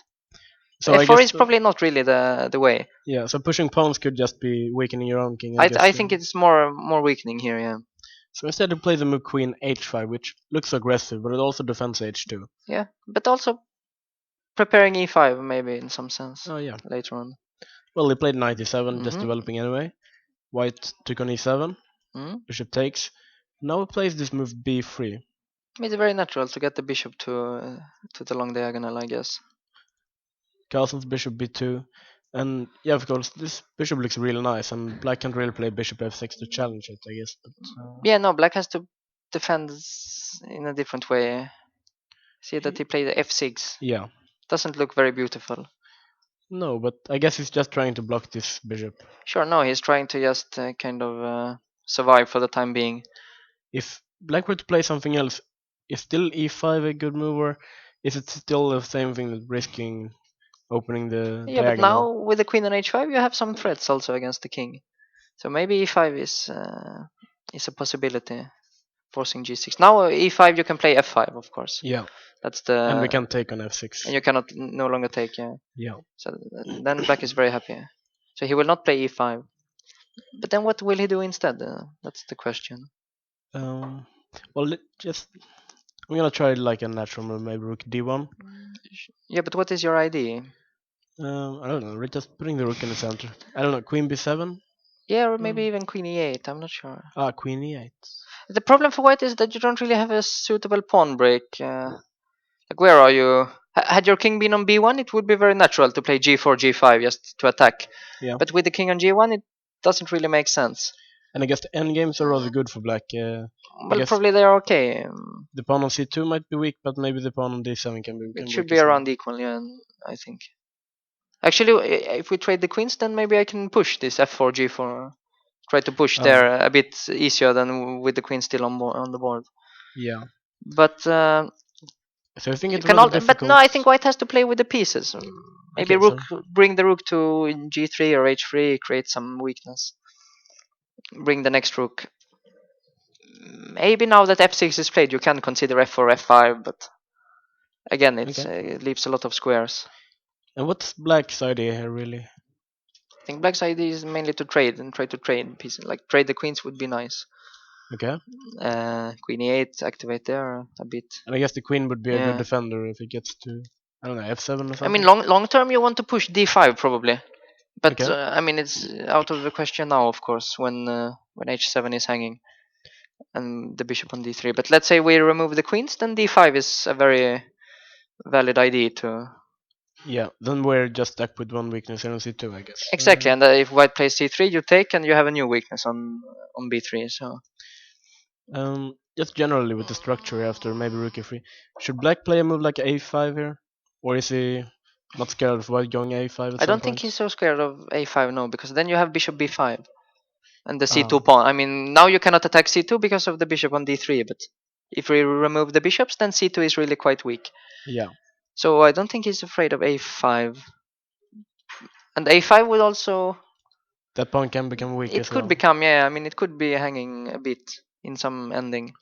So I f4 guess is probably not really the way. yeah. So pushing pawns could just be weakening your own king, I guess. I think it's more weakening here. Yeah. So instead you play the move queen h5, which looks aggressive, but it also defends h2. Yeah, but also preparing e5 maybe in some sense Oh yeah. later on. Well, he played knight e7, just Mm-hmm. developing anyway. White took on e7. Mm-hmm. Bishop takes. Now he plays this move b3. It's very natural to get the bishop to the long diagonal, I guess. Castles bishop b2. And yeah, of course, this bishop looks really nice, and black can't really play bishop f6 to challenge it, I guess. But Yeah, no, black has to defend in a different way. See that he played f6. yeah, Doesn't look very beautiful. no, but I guess he's just trying to block this bishop. Sure, no, he's trying to just survive for the time being. If black were to play something else, is still e5 a good move, or is it still the same thing that risking opening the Yeah, but diagonal? now with the queen on h5, you have some threats also against the king. So maybe e5 is a possibility, forcing g6. Now e5 you can play f5, of course. Yeah, That's and we the can take on f6. and you cannot no longer take. Yeah. Yeah. So then black is very happy. So he will not play e5. But then what will he do instead? That's the question. Well, just I'm gonna try like a natural move, maybe rook d1. Yeah, but what is your idea? I don't know. We're just putting the rook in the center. I don't know. Queen b7. Yeah, or maybe even queen e8. I'm not sure. Queen e8. The problem for white is that you don't really have a suitable pawn break. Like, where are you? Had your king been on b1, it would be very natural to play g4, g5 just to attack. Yeah. But with the king on g1, it doesn't really make sense. And I guess the endgames are rather good for black. I Well, guess probably they are okay. the pawn on c2 might be weak, but maybe the pawn on d7 can be It should weak be as well. around equal, yeah, I think. Actually, if we trade the queens, then maybe I can push this f4, g4. Try to push there a bit easier than with the queen still on the board. Yeah. But So I think You it's can rather but no, difficult. I think White has to play with the pieces. Maybe Okay, Rook, so bring the Rook to G3 or H3, create some weakness. Bring the next Rook. Maybe now that F6 is played, you can consider F4, F5, but again, okay. it leaves a lot of squares. And what's Black's idea here, really? I think Black's idea is mainly to trade and try to trade pieces. Like trade the queens would be nice. Okay. Queen E8, activate there a bit. And I guess the queen would be a good Yeah. defender if it gets to, I don't know, F7 or I mean, something. long term, you want to push D5 probably. But Okay. I mean, it's out of the question now, of course, when H7 is hanging and the bishop on D3. But let's say we remove the queens, then D5 is a very valid idea to. Yeah, then we're just stuck with one weakness here on C2, I guess. Exactly, and if White plays C3, you take, and you have a new weakness on B3. So Just generally with the structure after maybe rook e3. Should Black play a move like A5 here? Or is he not scared of White going A5 at I some don't think point? he's so scared of A5, no, because then you have bishop B5 and the Ah, C2 pawn. I mean, now you cannot attack C2 because of the bishop on D3, but if we remove the bishops, then C2 is really quite weak. yeah. So I don't think he's afraid of A5. And A5 would also. That pawn can become weak It as could well. become, yeah, I mean, it could be hanging a bit in some ending.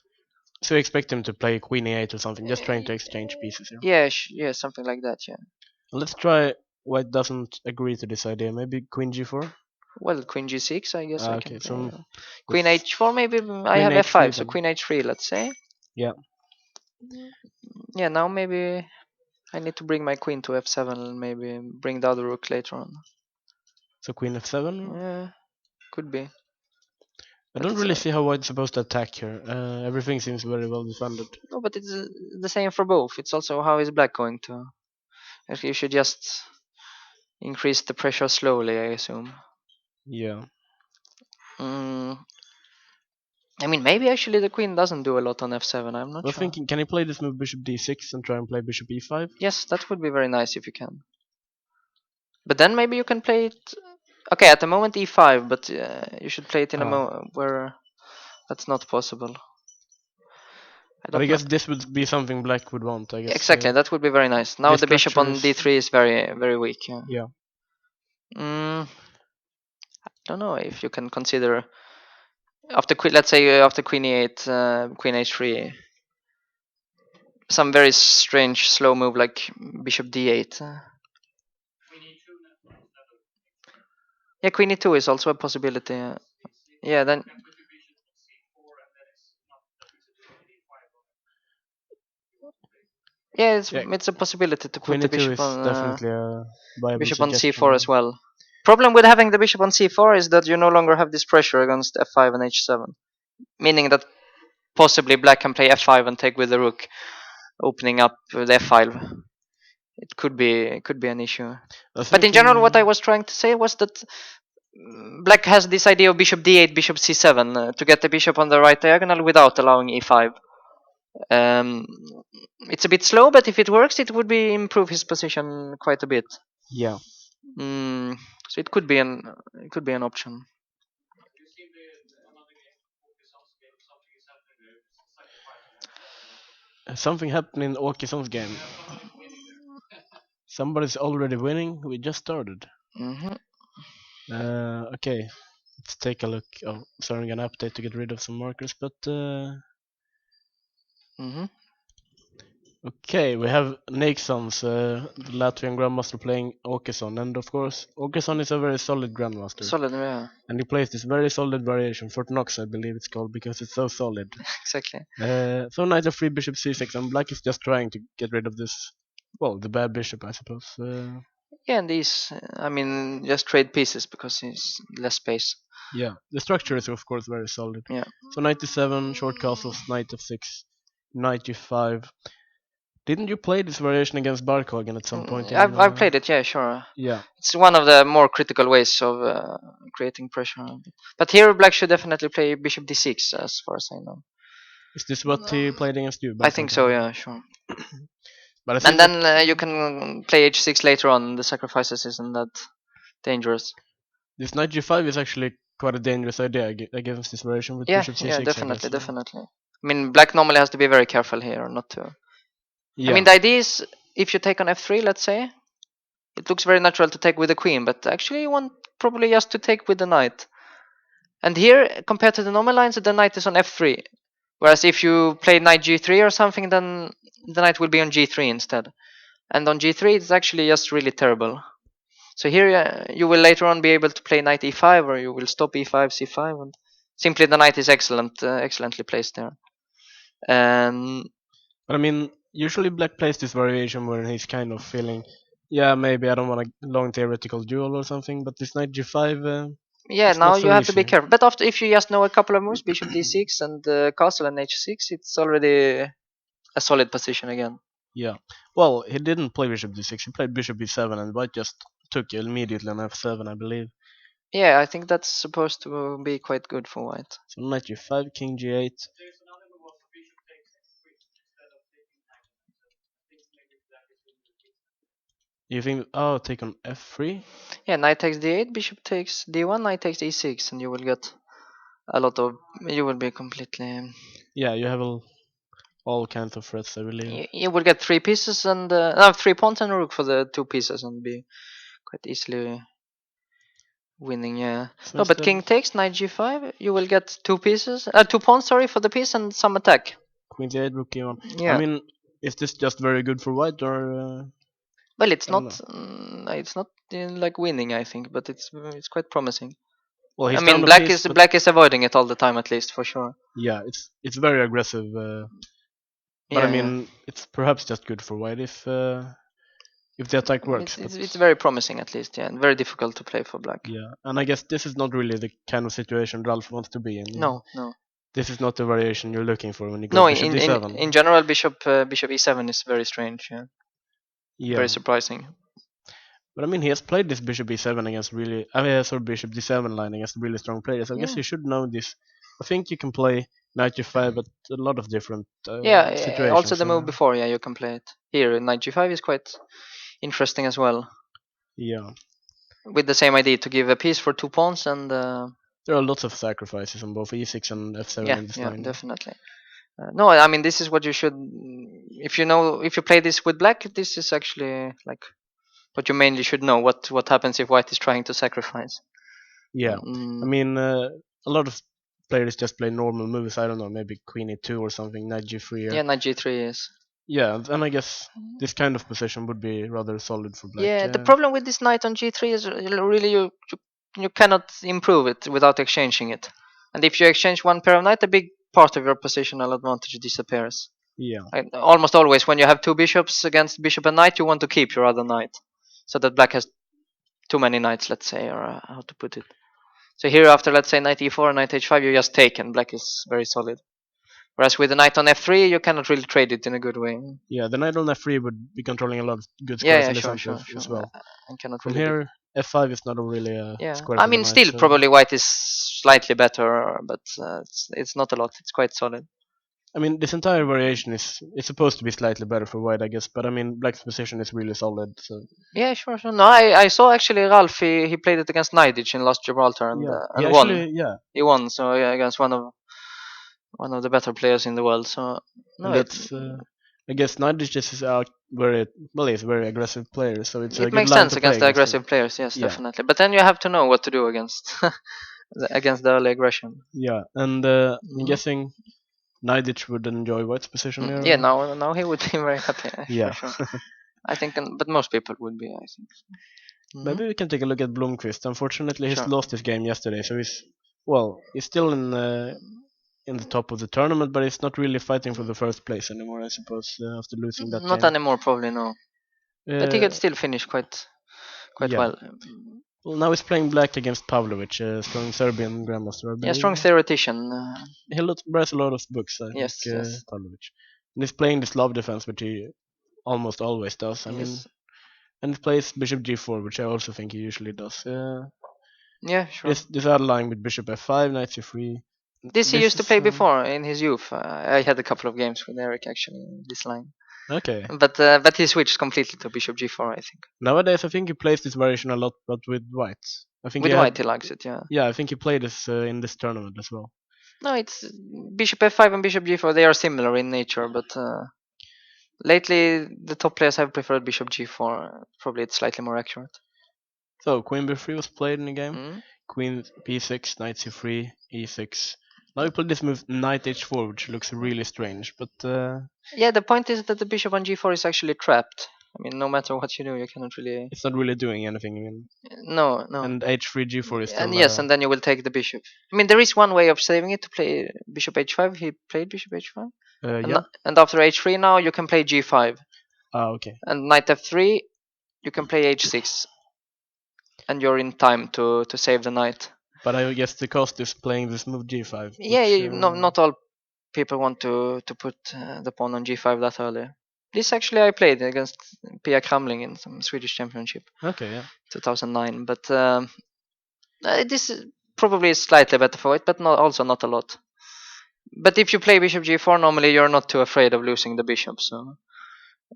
So you expect him to play Queen E8 or something, just trying to exchange pieces here. Yeah, yeah, something like that, yeah. Let's try White doesn't agree to this idea. Maybe Queen G4? Well, Queen G6, I guess I can Okay, play. so Queen it's H4, maybe I Queen have H3 F5, so then. Queen H3, let's say. Yeah, Yeah, now maybe I need to bring my queen to F7 and maybe bring the other rook later on. so Queen F7. Yeah, could be. I But don't it's really see how White's supposed to attack here. Everything seems very well defended. no, but it's the same for both. It's also how is black going to. Actually, you should just increase the pressure slowly, I assume. Yeah. Mm, I mean, maybe actually the queen doesn't do a lot on F7. I'm not Well, sure. thinking, can he play this move Bishop D6 and try and play Bishop E5? Yes, that would be very nice if you can. But then maybe you can play it. Okay, at the moment E5, but you should play it in a Ah, moment where that's not possible. I but I don't know. guess this would be something Black would want. I guess Exactly, that would be very nice. Now this the bishop structure on is D3 is very very weak. Yeah. yeah. Mm, don't know if you can consider after let's say after Queen E8, Queen H3, some very strange slow move like Bishop D8. Yeah, Queen E2 is also a possibility. Yeah, then yeah, Yeah, it's a possibility to put Queen the E2 is definitely a viable bishop on suggestion. C4 as well. Problem with having the bishop on C4 is that you no longer have this pressure against F5 and H7, meaning that possibly black can play F5 and take with the rook, opening up the F file. It could be an issue. I was But in general, what I thinking, was trying to say was that black has this idea of bishop d8, bishop c7 to get the bishop on the right diagonal without allowing e5. Um, it's a bit slow, but if it works, it would be improve his position quite a bit. yeah, Mm, so it could be an option. something happened in Åkesson's game. Somebody's already winning. We just started. Hmm. Okay, let's take a look. Oh, sorry, I'm gonna update to get rid of some markers, but Hmm. okay, we have Nixons, the Latvian grandmaster playing Åkesson, and of course, Åkesson is a very solid grandmaster, Solid, yeah, and he plays this very solid variation, Fortnox, I believe it's called, because it's so solid. exactly. So knight f3, bishop c6, and black is just trying to get rid of this, well, the bad bishop, I suppose. Yeah, and these, I mean, just trade pieces because it's less space. Yeah, the structure is of course very solid. Yeah. So knight e7, short castles, knight f6, knight e5. Didn't you play this variation against Barkhagen at some point in? I've played it, yeah, sure. Yeah. It's one of the more critical ways of creating pressure. But here, black should definitely play bishop d6, as far as I know. Is this what he played against you, I think so, Barkhagen? yeah, sure. But I And think that then you can play h6 later on. The sacrifices isn't that dangerous. this knight g5 is actually quite a dangerous idea against this variation with Yeah, bishop yeah, c6, I definitely, guess. definitely. I mean, black normally has to be very careful here, not to I mean, Yeah. the idea is if you take on f3, let's say, it looks very natural to take with the queen, but actually you want probably just to take with the knight. And here, compared to the normal lines, the knight is on f3. Whereas if you play knight g3 or something, then the knight will be on g3 instead. And on g3, it's actually just really terrible. So here you will later on be able to play knight e5, or you will stop e5, c5, and simply the knight is excellently placed there. And But I mean, usually Black plays this variation where he's kind of feeling, yeah, maybe I don't want a long theoretical duel or something, but this knight g5, yeah, it's now not you so have to be easy. careful. But after, if you just know a couple of moves, bishop d6 and castle and h6, it's already a solid position again. Yeah. Well, he didn't play bishop d6. He played bishop b7, and white just took immediately on f7, I believe. Yeah, I think that's supposed to be quite good for white. So knight g5, king g8. You think? Oh, take on f3. Yeah, knight takes d8, bishop takes d1, knight takes e6, and you will get a lot of. You will be completely. Yeah, you have all kinds of threats, I believe. You will get three pieces and no, 3 pawns and a rook for the two pieces and be quite easily winning. Yeah. So No, but instead, king takes knight g5. You will get 2 pieces, 2 pawns. Sorry for the piece and some attack. queen c8, rook e1. I Yeah. mean, is this just very good for white, or Well, it's I don't not. know. It's not like winning, I think, but it's quite promising. Well, I he's down mean, the piece, but black is avoiding it all the time, at least for sure. yeah, it's very aggressive. But I Yeah, yeah. mean, it's perhaps just good for white if the attack works. But It's very promising, at least. Yeah, and very difficult to play for black. yeah, and I guess this is not really the kind of situation Ralph wants to be in. No, no, This is not the variation you're looking for when you go no. bishop In d7. general, bishop e7 is very strange. Yeah, very Yeah, surprising. but I mean, he has played this bishop e7 against really, I mean, sorry, bishop d7 line against really strong players. I guess Yeah, he should know this. I think you can play knight g5, but a lot of different yeah. Also, situations. the move before. Yeah, you can play it here. Knight g5 is quite interesting as well, Yeah, with the same idea to give a piece for 2 pawns and there are lots of sacrifices on both e6 and f7 yeah, in this yeah, line. definitely. No, I mean this is what you should. If you know, if you play this with black, this is actually like what you mainly should know. What happens if white is trying to sacrifice? Yeah, I Mm, mean, a lot of players just play normal moves. I don't know, maybe queen e2 or something, knight g3. yeah, knight g3 is. Yeah, and I guess this kind of position would be rather solid for black. Yeah, the problem with this knight on g3 is really you cannot improve it without exchanging it. And if you exchange one pair of knight, a big part of your positional advantage disappears. Yeah, Almost always, when you have two bishops against bishop and knight, you want to keep your other knight, so that black has too many knights, let's say, or how to put it. So here, after let's say knight e4 and knight h5, you just take, and black is very solid. Whereas with the knight on f3, you cannot really trade it in a good way. yeah, the knight on f3 would be controlling a lot of good Yeah, squares yeah, in the sure, center sure, sure. as well. I cannot From really do. here, f5 is not really a Yeah, square I for the mean, knight, still so probably white is slightly better, but it's not a lot. It's quite solid. I mean, this entire variation is supposed to be slightly better for white, I guess, but I mean, black's position is really solid, so Yeah, sure, sure. No, I saw actually Ralph. He played it against Najdij in Lost Gibraltar yeah, he and won. actually, yeah, He won. So yeah, against one of the better players in the world. So no, and that's, I guess, Nadic is very, well, he's a very aggressive player, so it's a it good makes line sense to play against the against him. aggressive players. Yes, Yeah, definitely. But then you have to know what to do against against the early aggression. yeah, and I'm Hmm. guessing Nadic would enjoy white's position here. Yeah, now he would be very happy for Yeah, sure. I think, but most people would be. I think. Hmm. maybe we can take a look at Blomqvist. Unfortunately, he's Sure. lost his game yesterday, so he's still in the top of the tournament, but he's not really fighting for the first place anymore, I suppose, after losing that Not game. anymore, probably no. But he Uh, could still finish quite yeah. well. Well, now he's playing black against Pavlovich, a strong Serbian grandmaster, I Yeah, believe. strong theoretician. Writes a lot of books, I think, Yes, yes, Pavlovich. And he's playing this love defense, which he almost always does. I mean, yes. and he plays bishop g4, which I also think he usually does. Yeah, sure. This other line with bishop f5, knight c3. This he This used to is play before in his youth. I had a couple of games with Eric actually in this line, okay. but he switched completely to bishop g4. I think Nowadays, I think he plays this variation a lot, but with white. I think he with had, white he likes it. Yeah. yeah, I think he played this in this tournament as well. No, it's bishop f5 and bishop g4. They are similar in nature, but Lately, the top players have preferred bishop g4. Probably it's slightly more accurate. So queen b3 was played in the game. Mm? Queen b6, knight c3, e6. Now we play this move knight h4, which looks really strange, but Yeah, the point is that the bishop on g4 is actually trapped. I mean, no matter what you do, you cannot really. it's not really doing anything. I mean, No, no. and h3 g4 is And still. yes, and then you will take the bishop. I mean, there is one way of saving it to play bishop h5. He played bishop h5, Yeah. and after h3 now you can play g5, Ah, okay. and knight f3 you can play h6, and you're in time to save the knight. But I guess the cost is playing this move g5. Yeah, Which, not all people want to put the pawn on g5 that early. This actually I played against Pia Kramling in some Swedish championship, Okay, yeah. 2009. But this is probably slightly better for it, but not a lot. But if you play bishop g4, normally you're not too afraid of losing the bishop, so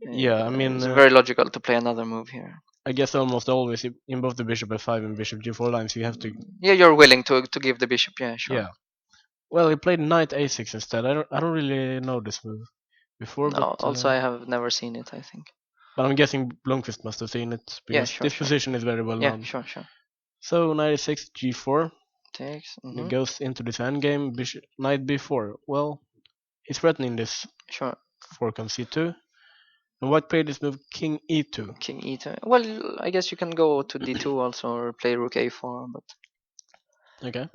Yeah, I mean, it's very logical to play another move here. I guess almost always in both the bishop f5 and bishop g4 lines you have to. Yeah, you're willing to give the bishop. Yeah, sure. Yeah. Well, he played knight a6 instead. I don't really know this move before, No, also I have never seen it, I think. but I'm guessing Blomqvist must have seen it Yeah, because sure, this sure. position is very well Yeah, known. sure. So knight a6 g4. Takes. He goes into this endgame. Bishop knight b4. Well, he's threatening this Sure. fork on c2. And white played this move king e2. King e2. Well, I guess you can go to d2 also, or play rook a4, Okay.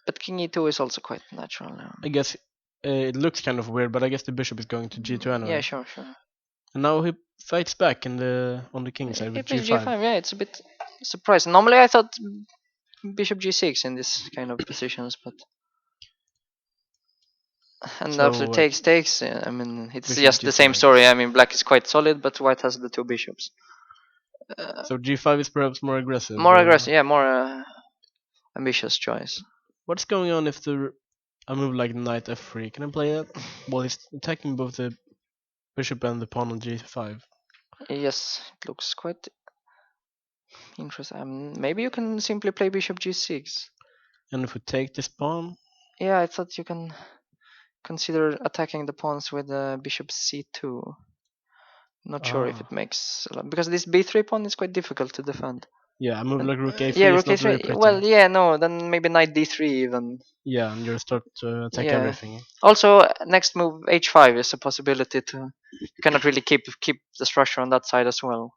but king e2 is also quite natural. I guess it looks kind of weird, but I guess the bishop is going to g2 anyway. Yeah, sure. And now he fights back on the king side with If it's g5. g5, yeah, it's a bit surprising. Normally, I thought bishop g6 in this kind of positions, but and So, after takes. I mean, it's bishop just the g4, same I story. guess. I mean, black is quite solid, but white has the two bishops. So g5 is perhaps more aggressive. More aggressive, yeah, more ambitious choice. What's going on if a move like knight f3? Can I play that? Well, he's attacking both the bishop and the pawn on g5. Yes, it looks quite interesting. Maybe you can simply play bishop g6. And if we take this pawn, Yeah, I thought you can consider attacking the pawns with bishop c2. Not sure if it makes a lot, because this b3 pawn is quite difficult to defend. yeah, a move like rook a3 Yeah, is rook not very a3. pretty. Well, yeah, no, then maybe knight d3 even. Yeah, and you start to attack Yeah. everything. Also, next move h5 is a possibility to. You cannot really keep the structure on that side as well.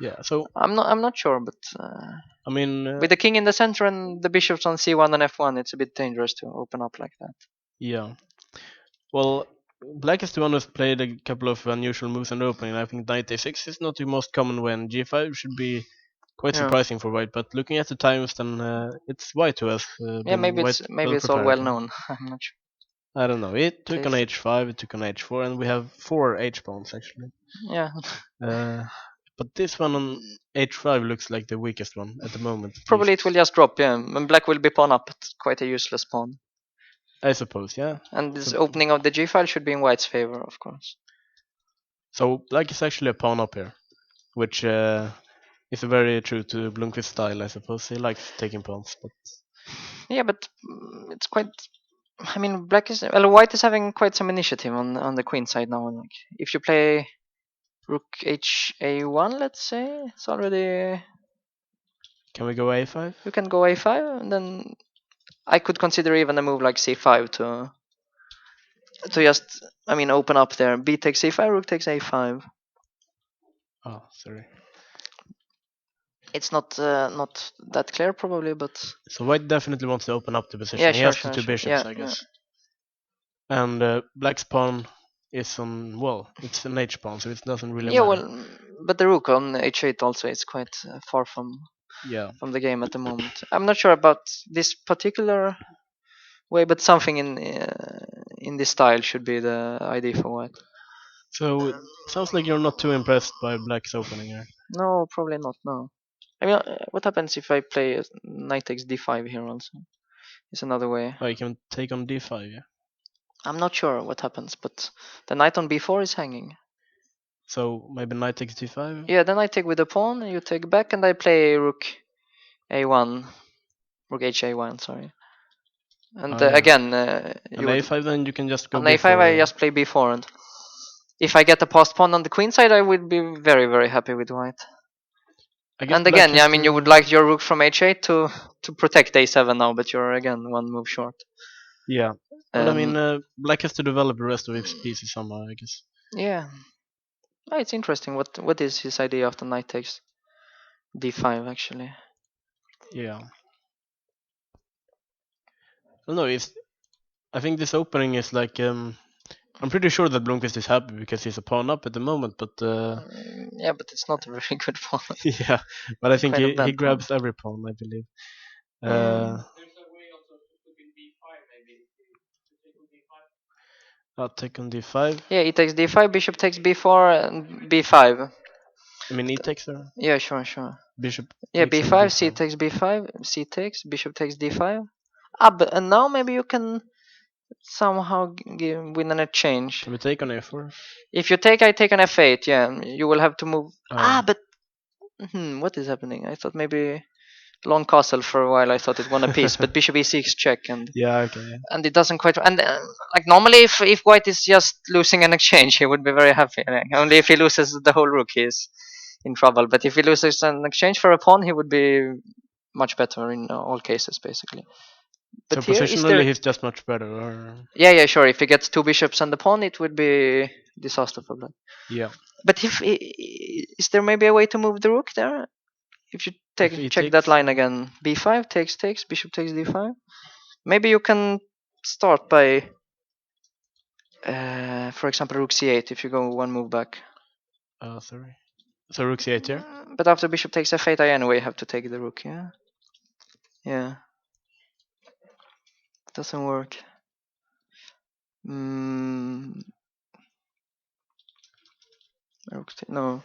Yeah, so I'm not sure, but I mean, with the king in the center and the bishops on c1 and f1, it's a bit dangerous to open up like that. yeah. Well, black is the one who's played a couple of unusual moves in the opening. I think knight a6 is not the most common when g5 should be quite Yeah. surprising for white. But looking at the times, then it's white who has Yeah, been maybe well it's all prepared. well known. I'm not sure. I don't know. It took on Takes. h5, it took on h4, and we have 4 h pawns actually. Yeah. Uh, but this one on h5 looks like the weakest one at the moment. At Probably least. it will just drop, yeah. And black will be pawn up. It's quite a useless pawn. I suppose, yeah. And this So, opening of the g file should be in white's favor, of course. so black is actually a pawn up here, which is very true to Blomqvist's style, I suppose. He likes taking pawns, but Yeah, but it's quite. I mean, white is having quite some initiative on the queen side now. Like, if you play rook ha1, let's say, it's already. can we go a5? You can go a5, and then I could consider even a move like c5 to just, I mean, open up there. B takes c5, rook takes a5. Oh, sorry. It's not that clear probably, but So white definitely wants to open up the position. yeah, He sure, has the two sure. bishops, Yeah, I guess. And black's pawn is on, well, it's an h pawn, so it doesn't really yeah. matter. Well, but the rook on h8 also is quite far Yeah. from the game at the moment. I'm not sure about this particular way, but something in this style should be the idea for white. So it sounds like you're not too impressed by black's opening here. No, probably not. No. I mean, what happens if I play knight takes d5 here also? It's another way. Oh, you can take on d5, yeah. I'm not sure what happens, but the knight on b4 is hanging. So maybe knight takes d5? Yeah, then I take with the pawn, you take back, and I play rook a1, rook ha1, sorry. And Oh, yeah. again, And a5 then you can just go on a5 I b4. just play b4, and if I get a passed pawn on the queen side, I would be very, very happy with white. I guess And black again, yeah, has I mean, you would to. like your rook from h8 to protect a7 now, but you're again one move short. Yeah. Well, I mean, Um, black has to develop the rest of his pieces somehow, I guess. yeah, oh, it's interesting. What is his idea after knight takes d5 actually? Yeah. I don't know. I think this opening is like I'm pretty sure that Blomqvist is happy because he's a pawn up at the moment, but Yeah, but it's not a very good pawn. yeah, but I think Quite a he bad pawn. grabs every pawn, I believe. Mm. I'll take on d5. Yeah, he takes d5, bishop takes b4, and b5. I mean, e takes there. Yeah, sure, sure. Bishop Yeah, takes on b5, c d5. takes b5, c takes, bishop takes d5. Ah, but and now maybe you can somehow win an exchange. Can we take on a4? If you take, I take an f8. Yeah, you will have to move. Oh, But what is happening? I thought maybe long castle for a while. I thought it won a piece, but bishop e6 check yeah, okay. Yeah. and it doesn't quite. And like normally, if white is just losing an exchange, he would be very happy. Like, only if he loses the whole rook, he is in trouble. But if he loses an exchange for a pawn, he would be much better in all cases, basically. So But here, is there? positionally, he's just much better, or Yeah, yeah, sure. If he gets two bishops and the pawn, it would be disaster for black. yeah. But if is there maybe a way to move the rook there? If you If take he check that takes, line again, b5 takes, bishop takes d5. Maybe you can start by, for example, rook c8 if you go one move back. sorry. So rook c8 here. But after bishop takes f8, I anyway have to take the rook. Yeah, yeah, doesn't work. Mm, no.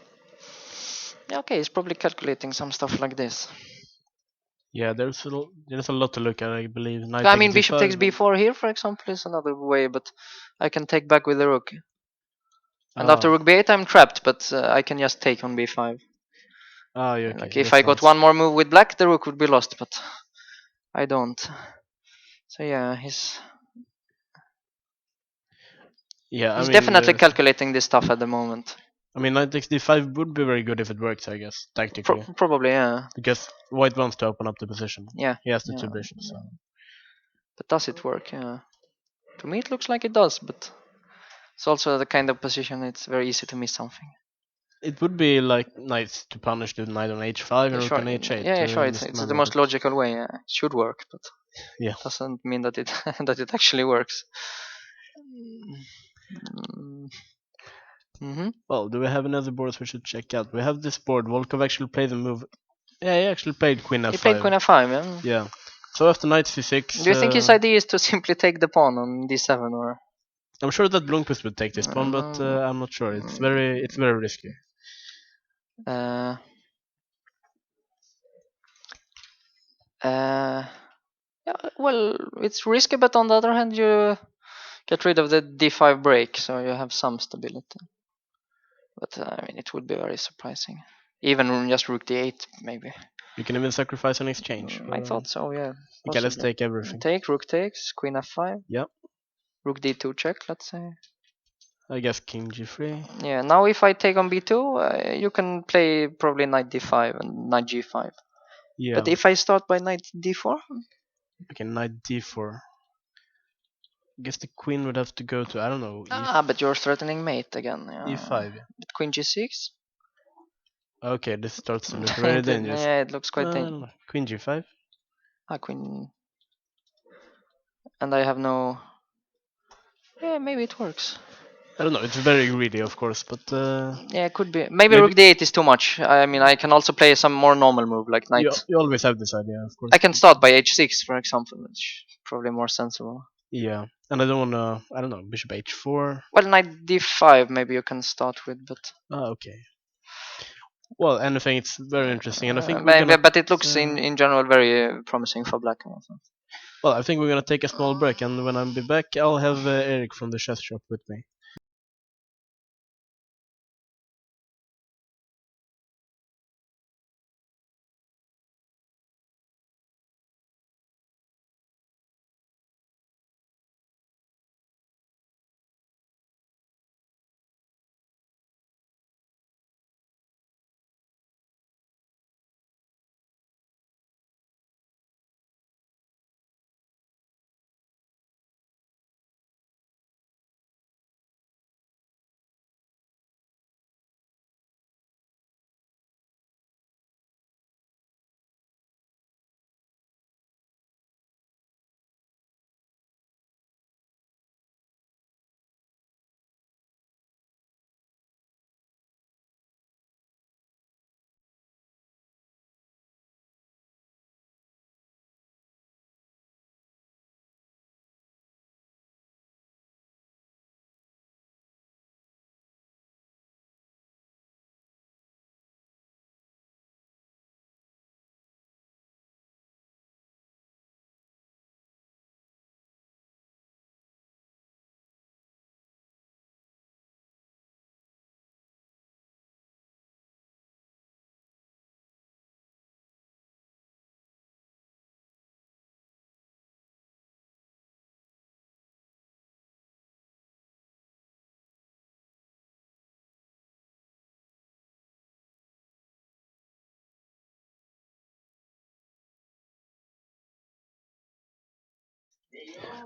Yeah, okay, he's probably calculating some stuff like this. Yeah, there's a lot to look at, I believe. Knight I takes mean, bishop takes d5. b4 here, for example, is another way, but I can take back with the rook. And after Oh, rook b8, I'm trapped, but I can just take on b5. oh, yeah, okay. Like if That I got sounds. one more move with black, the rook would be lost, but I don't. So yeah, Yeah, I he's mean, definitely calculating this stuff at the moment. knight takes d5 would be very good if it works, I guess, tactically, Probably, yeah, because white wants to open up the position. yeah, He has the two yeah. bishops, so But does it work? Yeah, to me it looks like it does, but it's also the kind of position it's very easy to miss something. it would be like nice to punish the knight on h5 Yeah, and rook sure. on h8 Yeah, yeah, sure. to It's the mismanage most it. logical way. Yeah, it should work, but Yeah. doesn't mean that it that it actually works. Mm-hmm. Well, do we have any other boards we should check out? We have this board. Volkov actually played the move. Yeah, he actually played queen He played f5. queen f5. Yeah. Yeah. So after knight c6, Do you think his idea is to simply take the pawn on d7 or? I'm sure that Blomqvist would take this pawn, but Um, I'm not sure. It's very risky. uh, uh, yeah, well, it's risky, but on the other hand, you get rid of the d5 break, so you have some stability. But I mean, it would be very surprising. Even just rook d8, maybe. You can even sacrifice an exchange. I thought so, yeah. Okay, let's Possibly. take everything. Take, rook takes, queen f5, Yep. rook d2 check, let's say. I guess king g3. Yeah, now if I take on b2, you can play probably knight d5 and knight g5. Yeah. But if I start by knight d4, Okay, knight d4. I guess the queen would have to go to, I don't know, but you're threatening mate again. e5. But queen g6? Okay, this starts to look very dangerous. Yeah, it looks quite I dangerous. don't know. Queen g5. Queen. And I have no. Yeah, maybe it works. I don't know. It's very greedy, of course, but Yeah, it could be. Maybe maybe rook d8 is too much. I mean, I can also play some more normal move like knight. you always have this idea, of course. I can start by h6, for example, which is probably more sensible. Yeah, and I don't wanna. I don't know. Bishop h4. Well, knight d5 maybe you can start with, but Okay. Well, anything. It's very interesting, and I think we're gonna. but it looks in general very promising for black. Well, I think we're gonna take a small break, and when I'm be back, I'll have Eric from the chess shop with me.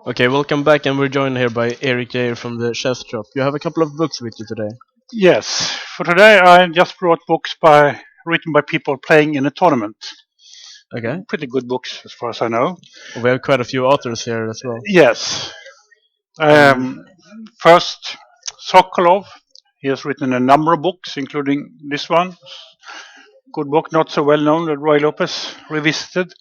Okay, welcome back, and we're joined here by Eric Jair from the Chess Shop. You have a couple of books with you today. Yes, for today I just brought books written by people playing in a tournament. Okay, Pretty good books as far as I know. we have quite a few authors here as well. Yes. And First, Sokolov. He has written a number of books, including this one. Good book, not so well known, that Roy Lopez revisited.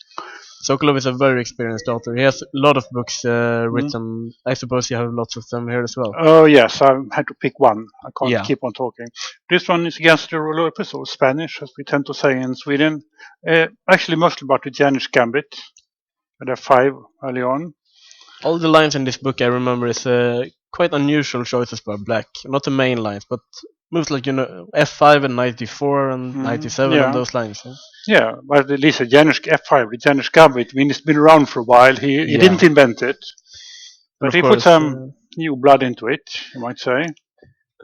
Sokolov is a very experienced author. He has a lot of books Mm. written. I suppose you have lots of them here as well. Oh yes, I had to pick one. I can't Yeah, keep on talking. This one is against the Roy Lopez, or Spanish, as we tend to say in Sweden. Actually, mostly about the Danish Gambit. There are 5 early on. all the lines in this book I remember is quite unusual choices by Black. Not the main lines, but moves like F5 and 94 and 97 and Yeah, those lines. yeah, but at least the Janusz F5, the Janusz Gambit, I mean, it's been around for a while. He Yeah, didn't invent it, and but of he put course. some new blood into it, you might say.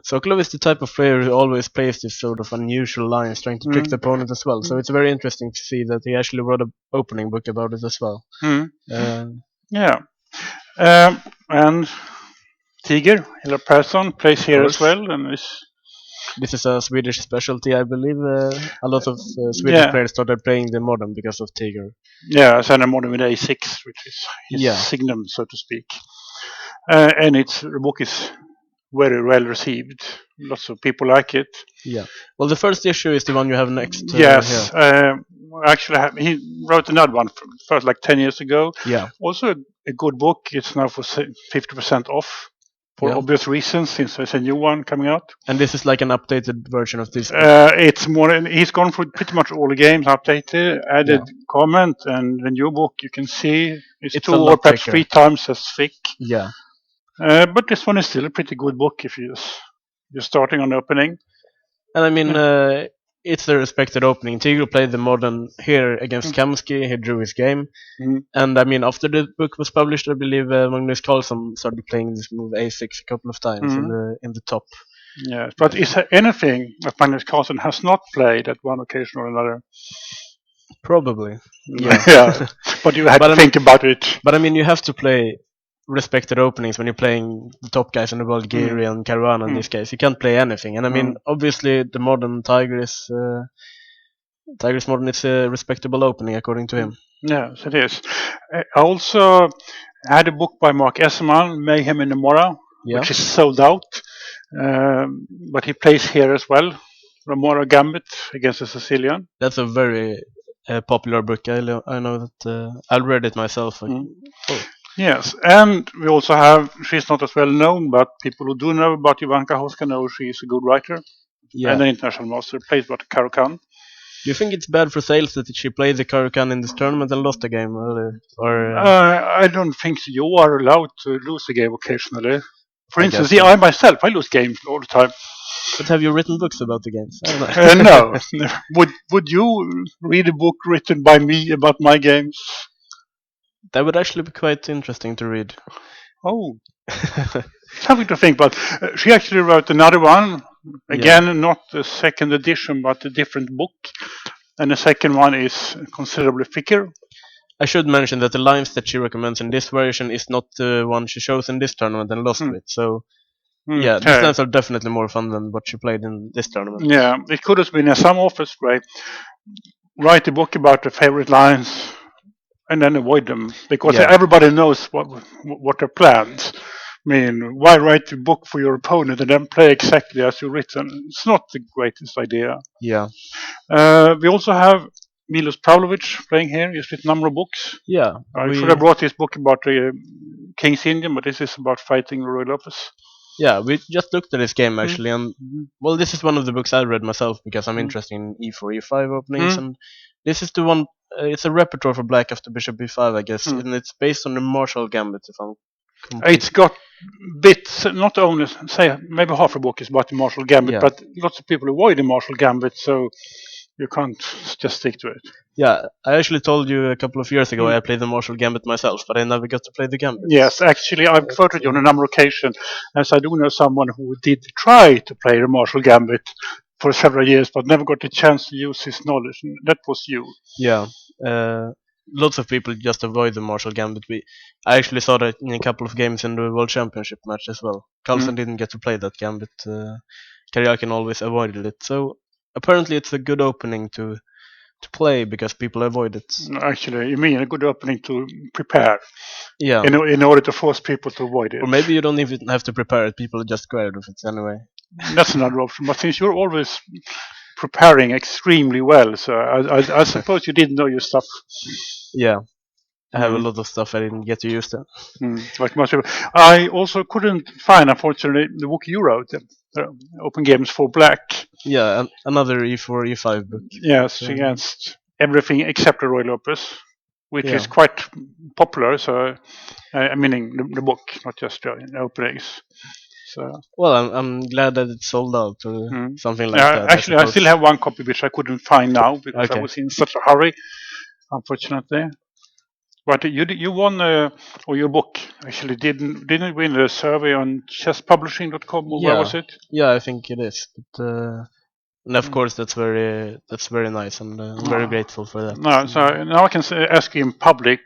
Sokolov is the type of player who always plays this sort of unusual lines, trying to trick the Mm. opponent as well. So it's very interesting to see that he actually wrote an opening book about it as well. Mm. Uh, Yeah, and Tiger, Hilla Persson, plays of here as course, well, and is this is a Swedish specialty, I believe. A lot of Swedish yeah, players started playing the modern because of Tiger. yeah, as an modern with A6, which is his Yeah, signum, so to speak. And the book is very well received. Lots of people like it. yeah. Well, the first issue is the one you have next here. Yes, actually, he wrote another one first, like 10 years ago. Yeah, Also, a good book. It's now for 50% off for yeah. obvious reasons, since there's a new one coming out. And this is like an updated version of this book. It's more. He's gone through pretty much all the games, updated, Yeah, added comment, and the new book you can see is it's two a or lot perhaps thicker. 3 times as thick. Yeah. But this one is still a pretty good book if you're starting on the opening. And I mean, Yeah. it's a respected opening. Tigro played the modern here against Kamsky. He drew his game. Mhm. And I mean, after the book was published, I believe Magnus Carlsen started playing this move A6 a couple of times Mhm. in the top. Yes, but is there anything that Magnus Carlsen has not played at one occasion or another? Probably. Yeah. Yeah, but you had But to I mean, think about it. but I mean, you have to play respected openings when you're playing the top guys in the world, Giri and Caruana in this case. You can't play anything. And I mean, Mm. obviously, the modern Tiger's modern is a respectable opening according to him. Yes, it is. I also had a book by Mark Esserman, Mayhem in the Mora, Yeah, which is sold out. But he plays here as well. Ramora Gambit against the Sicilian. that's a very popular book. I know that I read it myself. Mm. Oh, Yes, and we also have, she's not as well known, but people who do know about Ivanka Hoska know she's a good writer yeah. and an international master, plays about Karukan. Do you think it's bad for sales that she played the Karukan in this tournament and lost the game earlier? Or I don't think you are allowed to lose a game occasionally. For I instance, guess so. I myself, I lose games all the time. But have you written books about the games? I don't know. No. Would you read a book written by me about my games? That would actually be quite interesting to read. Oh, something to think about. She actually wrote another one. Again, not the second edition, but a different book. And the second one is considerably thicker. I should mention that the lines that she recommends in this version is not the one she chose in this tournament and lost with. So yeah, these Okay. lines are definitely more fun than what she played in this tournament. Yeah, it could have been some office way. Write a book about the favorite lines and then avoid them because Yeah. everybody knows what are planned. I mean, why write a book for your opponent and then play exactly as you've written? It's not the greatest idea. Yeah. We also have Milos Pavlovic playing here. He's written a number of books. Yeah. I should have brought this book about the King's Indian, but this is about fighting Roy Lopez. Yeah, we just looked at this game actually, and Mhm. well, this is one of the books I read myself because I'm interested in E4, E5 openings, and this is the one. It's a repertoire for Black after Bishop B5, I guess, and it's based on the Marshall Gambit. If I'm It's got bits, not only say maybe half a book is about the Marshall Gambit, Yeah. but lots of people avoid the Marshall Gambit, so you can't just stick to it. Yeah, I actually told you a couple of years ago I played the Marshall Gambit myself, but I never got to play the Gambit. Yes, actually, I've quoted you on a number of occasions, as I do know someone who did try to play the Marshall Gambit for several years, but never got the chance to use his knowledge. And that was you. Yeah, lots of people just avoid the Marshall Gambit. I actually saw that in a couple of games in the World Championship match as well. Carlsen didn't get to play that Gambit. Karyakin always avoided it. So apparently it's a good opening to play because people avoid it. Actually, you mean a good opening to prepare Yeah. in order to force people to avoid it. Or maybe you don't even have to prepare it. People just go out of it anyway. That's another option. But since you're always preparing extremely well, so I suppose you didn't know your stuff. Yeah. I have a Mm. lot of stuff I didn't get to use then. Like most people. I also couldn't find, unfortunately, the book you wrote, Open Games for Black. Yeah, another E4, E5 book. Yes, against everything except the Roy Lopez, which Yeah. is quite popular. So, meaning the book, not just the openings. So, Well, I'm glad that it sold out or something like that. actually, I still have one copy which I couldn't find now because I Okay. was in such a hurry, unfortunately. But you won, or your book actually didn't win the survey on chesspublishing.com, or where was it? Yeah, I think it is. But, and of course, that's very nice, and I'm very grateful for that. No, so now I can ask you in public: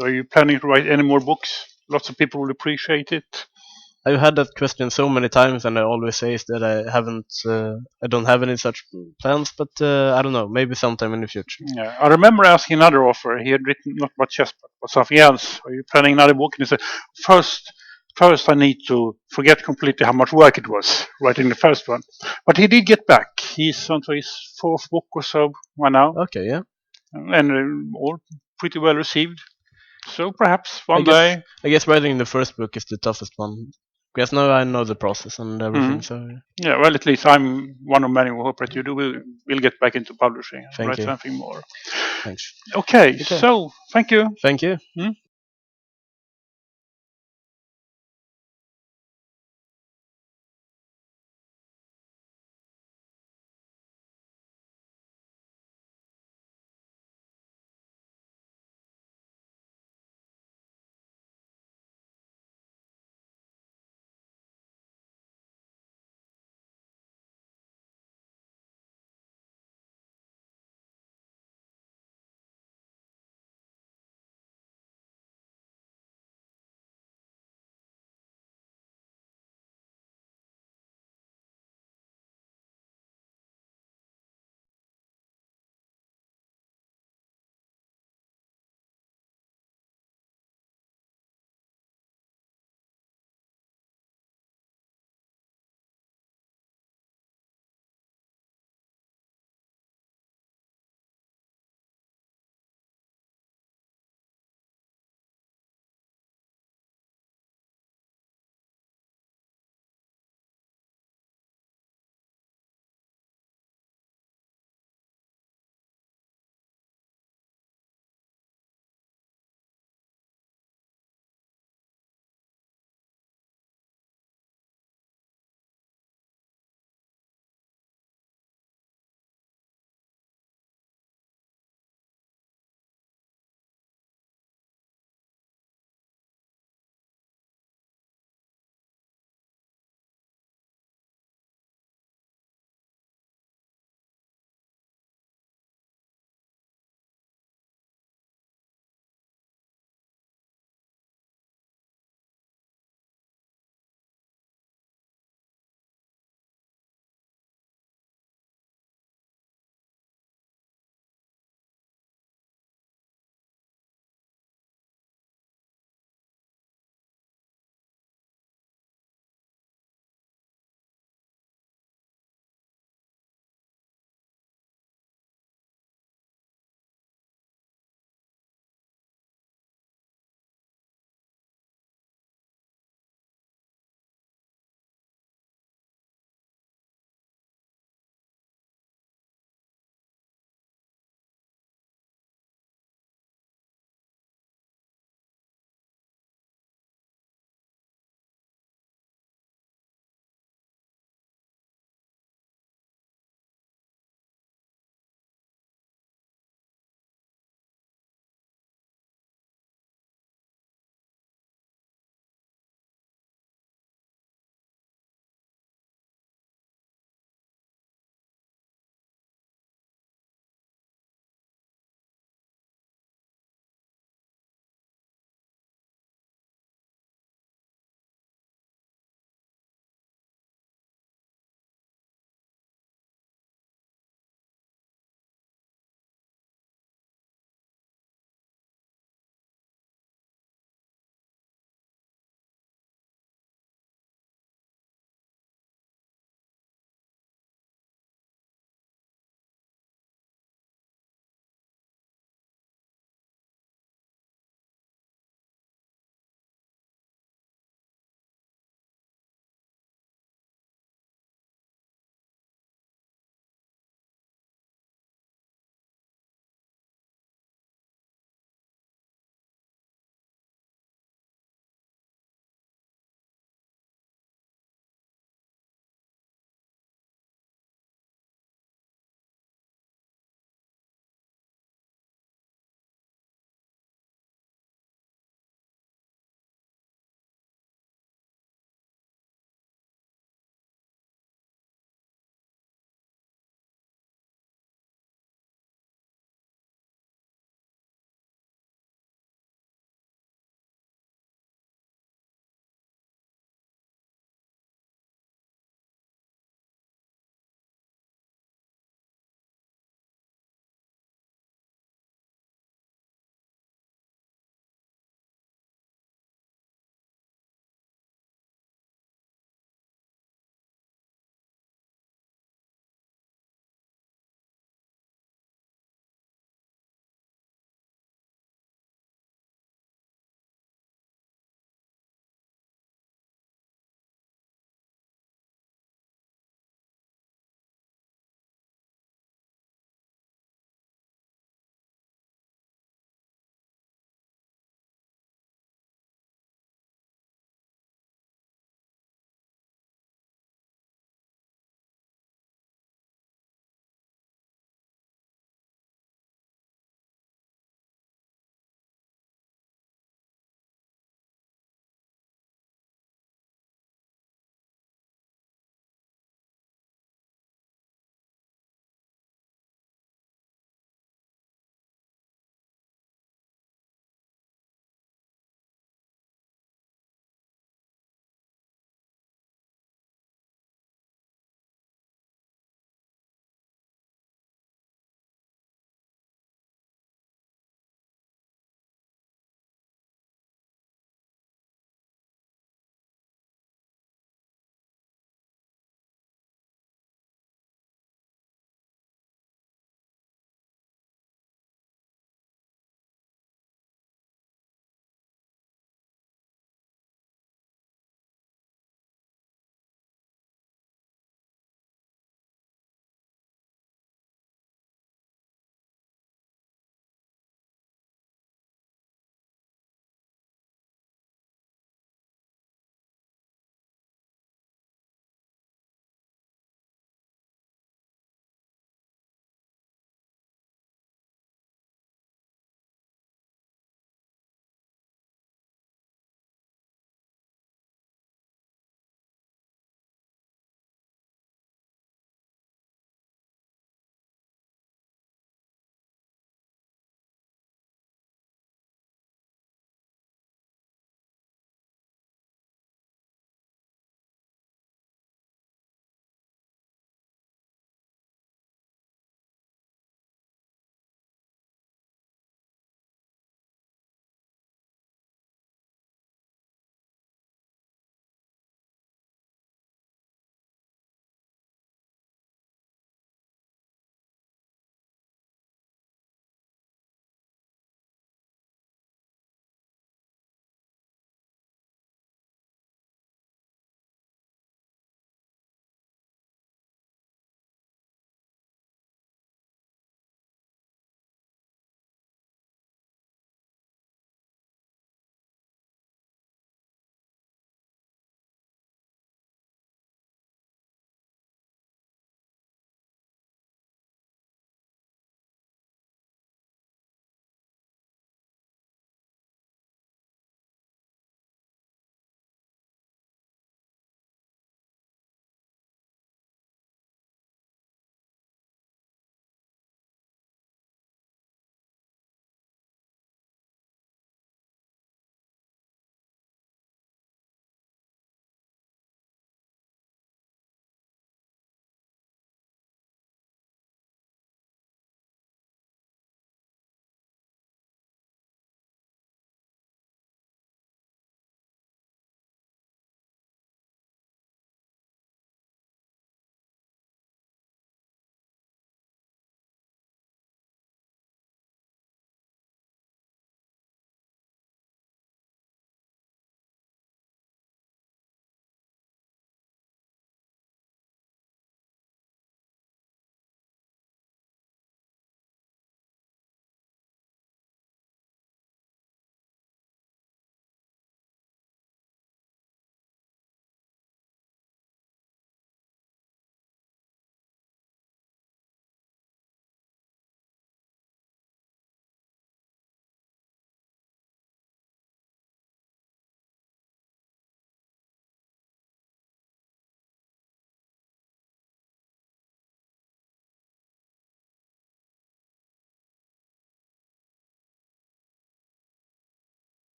are you planning to write any more books? Lots of people will appreciate it. I've had that question so many times, and I always say that I don't have any such plans. But I don't know, maybe sometime in the future. Yeah, I remember asking another author. He had written not about chess, but something else. Are you planning another book? And he said, first I need to forget completely how much work it was writing the first one. But he did get back. He's on to his fourth book or so by now, Okay, yeah. and all pretty well received. So perhaps one I guess day. I guess writing the first book is the toughest one. Because now I know the process and everything. So Yeah, well, at least I'm one of many who hope that you will get back into publishing and Thank write you. something more. Thanks. Okay, so thank you. Thank you.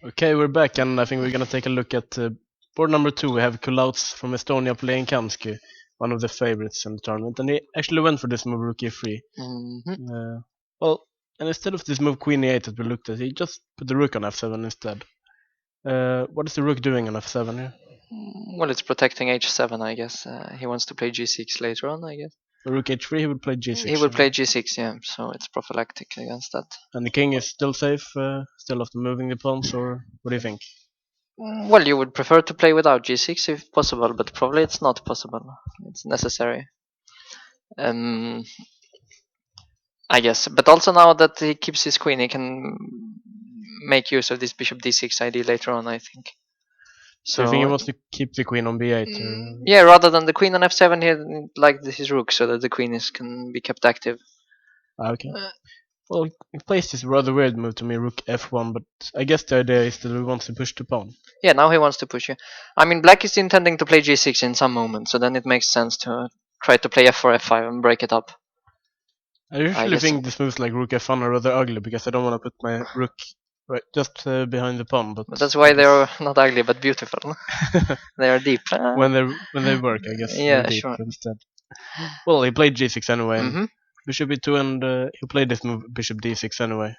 Okay, we're back, and I think we're gonna take a look at board number 2. We have Kulauts from Estonia playing Kamsky, one of the favorites in the tournament, and he actually went for this move rook e3. Well, and instead of this move queen e8 that we looked at, he just put the rook on f7 instead. What is the rook doing on f7 here? Well, it's protecting h7, I guess. He wants to play g6 later on, I guess. Rook h3, he would play g6. He will play g6, yeah. So it's prophylactic against that. And the king is still safe, still after moving the pawns, or what do you think? Well, you would prefer to play without g6 if possible, but probably it's not possible. It's necessary. I guess. But also now that he keeps his queen, he can make use of this bishop d6 idea later on, I think. So you think he wants to keep the queen on b8? Or? Yeah, rather than the queen on f7, he like his rook so that the queen can be kept active. Okay. Well, he plays this rather weird move to me, rook f1, but I guess the idea is that he wants to push the pawn. Yeah, now he wants to push you. I mean, black is intending to play g6 in some moment, so then it makes sense to try to play f4, f5 and break it up. I usually think these moves like rook f1 are rather ugly because I don't want to put my rook right just behind the pawn. But that's why they're not ugly but beautiful. They are deep. when they work, I guess. Yeah, they're deep sure. instead. Well, he played g6 anyway. And bishop e2, and he played this move bishop d6 anyway.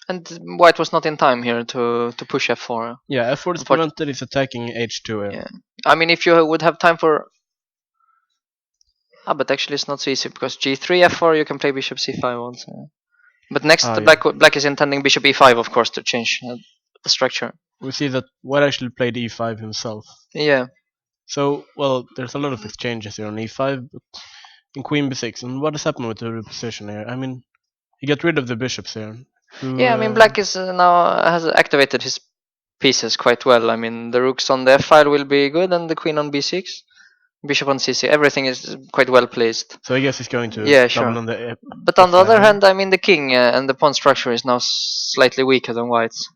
And white was not in time here to push f4. Yeah, f4 is prevented. He's attacking h2 here. Yeah. I mean, if you would have time for... but actually it's not so easy because g3, f4, you can play bishop c5 also. But next, black is intending bishop e5, of course, to change the structure. We see that white actually played e5 himself. Yeah. So, well, there's a lot of exchanges here on e5, but in queen b6. And what has happened with the reposition here? I mean, he got rid of the bishops here. Yeah, I mean, black is now has activated his pieces quite well. I mean, the rooks on the f file will be good, and the queen on b6, bishop on c6. Everything is quite well placed. So I guess he's going to double on the. But on the other hand, I mean, the king and the pawn structure is now slightly weaker than white's.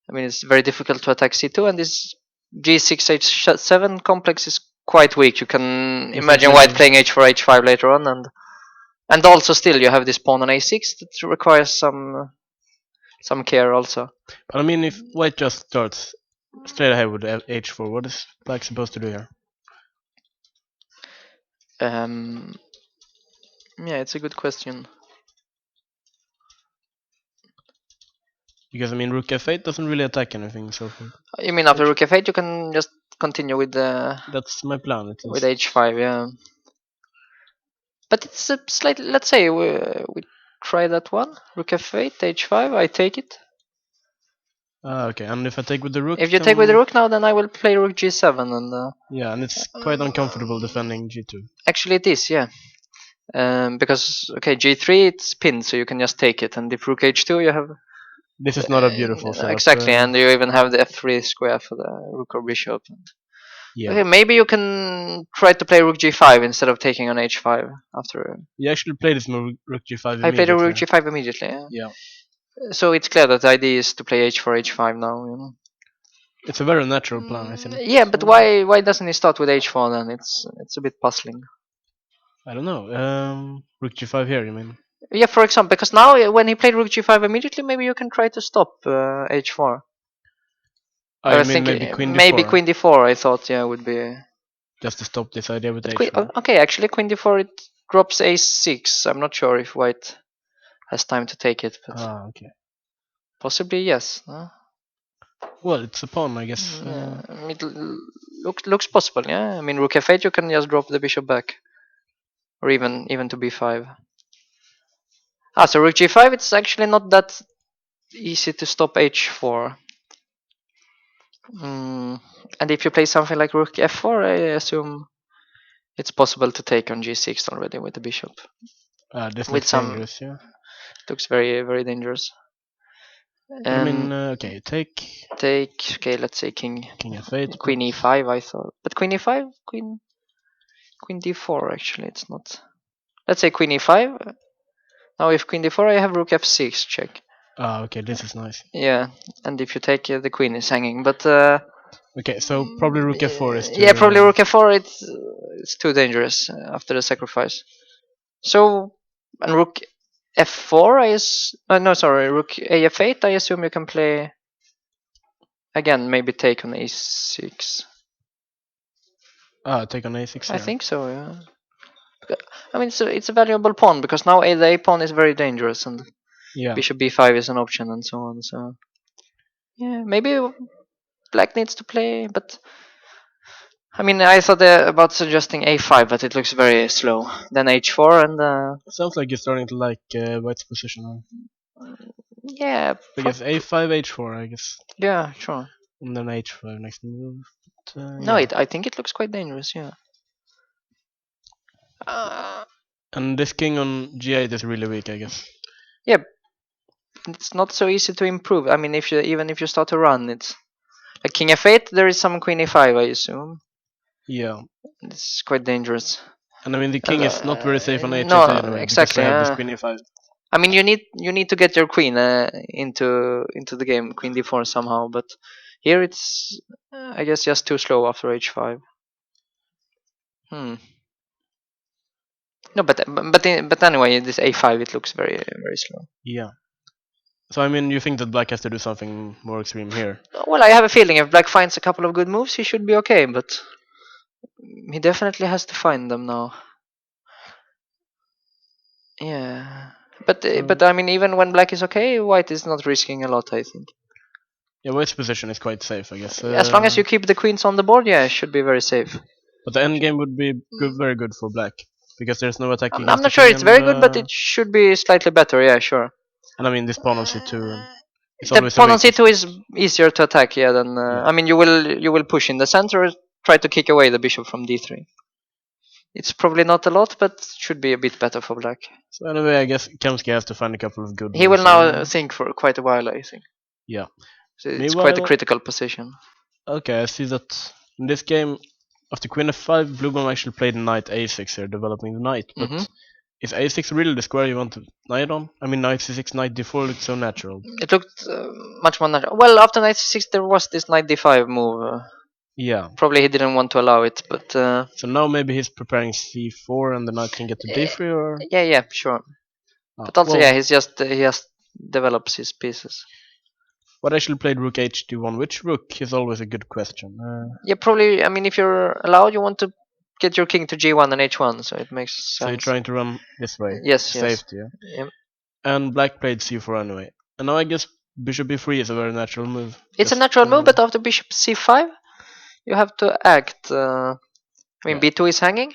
I mean, it's very difficult to attack c2, and this g6 h7 complex is quite weak. You can imagine white playing h4 h5 later on, and also still you have this pawn on a6 that requires some care also. But I mean, if white just starts straight ahead with h4, what is black supposed to do here? Yeah, it's a good question. Because I mean, rook f8 doesn't really attack anything so far. You mean after rook f8 you can just continue with the... That's my plan. With h5, yeah. But it's a slightly... Let's say we try that one. Rook f8, h5, I take it. Okay, and if I take with the rook... If you take with the rook now, then I will play rook g7 and... yeah, and it's quite uncomfortable defending g2. Actually it is, yeah. Because, okay, g3 it's pinned, so you can just take it. And if rook h2 you have... This is not a beautiful setup. Exactly, and you even have the f3 square for the rook or bishop. Yeah. Okay, maybe you can try to play rook g5 instead of taking on h5 after... You actually played this move rook g5 immediately. I played a rook g5 immediately, yeah. So it's clear that the idea is to play h4, h5 now, you know. It's a very natural plan, I think. Yeah, but why doesn't he start with h4 then? It's a bit puzzling. I don't know. Rook g5 here, you mean? Yeah, for example, because now when he played rook g5 immediately, maybe you can try to stop h4. I mean maybe queen d4. Maybe queen d4, I thought, yeah, would be... Just to stop this idea with h4. Okay, actually queen d4 it drops a6. I'm not sure if white has time to take it, but okay. Possibly yes. Well, it's a pawn, I guess. Yeah, it looks possible. Yeah, I mean rook f8 you can just drop the bishop back, or even to b5. So rook g5 it's actually not that easy to stop h4. And if you play something like rook f4, I assume it's possible to take on g6 already with the bishop. This looks dangerous, yeah. Looks very, very dangerous. I mean, okay, take. Okay, let's say king f8. Queen e5, I thought. But queen e5, queen d4, actually, it's not. Let's say queen e5. Now, if queen d4, I have rook f6, check. Okay, this is nice. Yeah, and if you take the queen is hanging, but... okay, so probably rook f4 is too... Yeah, probably rook f4, it's too dangerous after the sacrifice. So, and rook f4 is... no, sorry, rook af8, I assume you can play... Again, maybe take on a6. Take on a6. I Yeah. think so. Yeah. I mean, it's a valuable pawn because now the a pawn is very dangerous, and Yeah. bishop b5 is an option, and so on. So yeah, maybe black needs to play, but I mean, I thought about suggesting a5, but it looks very slow. Then h4, and Sounds like you're starting to like White's position now. yeah, Because a5, h4, I guess, yeah, sure. and then h5 next move. But, No, yeah. I think it looks quite dangerous. Yeah. And this king on g8 is really weak, I guess. Yeah, it's not so easy to improve. I mean, even if you start to run, it's like king f8. There is some queen e5, I assume. Yeah. It's quite dangerous. And I mean, the king is not very safe on No, h8 anyway, because we exactly. have this queen e5. I mean, you need to get your queen into the game, queen d4 somehow. But here it's, I guess, just too slow after h5. Hmm. No, but anyway, this a5 it looks very very slow. Yeah. So I mean, you think that black has to do something more extreme here? Well, I have a feeling if black finds a couple of good moves, he should be okay. But he definitely has to find them now. Yeah. But I mean, even when black is okay, white is not risking a lot, I think. Yeah, White's position is quite safe, I guess. As long as you keep the queens on the board, yeah, it should be very safe. But the endgame would be very good for black, because there's no attack I'm against not the sure king, it's very good, but it should be slightly better. Yeah, sure. and I mean this pawn on c2. It's The always the pawn on weakest. c2 is easier to attack, yeah. Than Yeah. I mean, you will push in the center, try to kick away the bishop from d3. It's probably not a lot, but should be a bit better for black. So anyway, I guess Kamsky has to find a couple of good He will moves now here. think for quite a while, I think. Yeah. So it's quite a Meanwhile, critical position. okay, I see that in this game, after queen f5, Blue actually played knight a6 here, developing the knight. But Mhm. is a6 really the square you want to knight on? I mean, knight c6, knight d4 looks so natural. It looked much more natural. Well, after knight c6, there was this knight d5 move. Yeah. Probably he didn't want to allow it, but So now maybe he's preparing c4 and the knight can get to d3, or yeah, sure. But also, well, yeah, he just develops his pieces. what actually played rook h1? Which rook is always a good question. Yeah, probably. I mean, if you're allowed, you want to get your king to g1 and h1, so it makes So you're sense. trying to run this way. Yes. Safety, yeah. Yeah. And black played c4 anyway. And now I guess bishop b3 is a very natural move. It's a Just, natural move, but after bishop c5, you have to act. I mean, yeah. b2 is hanging,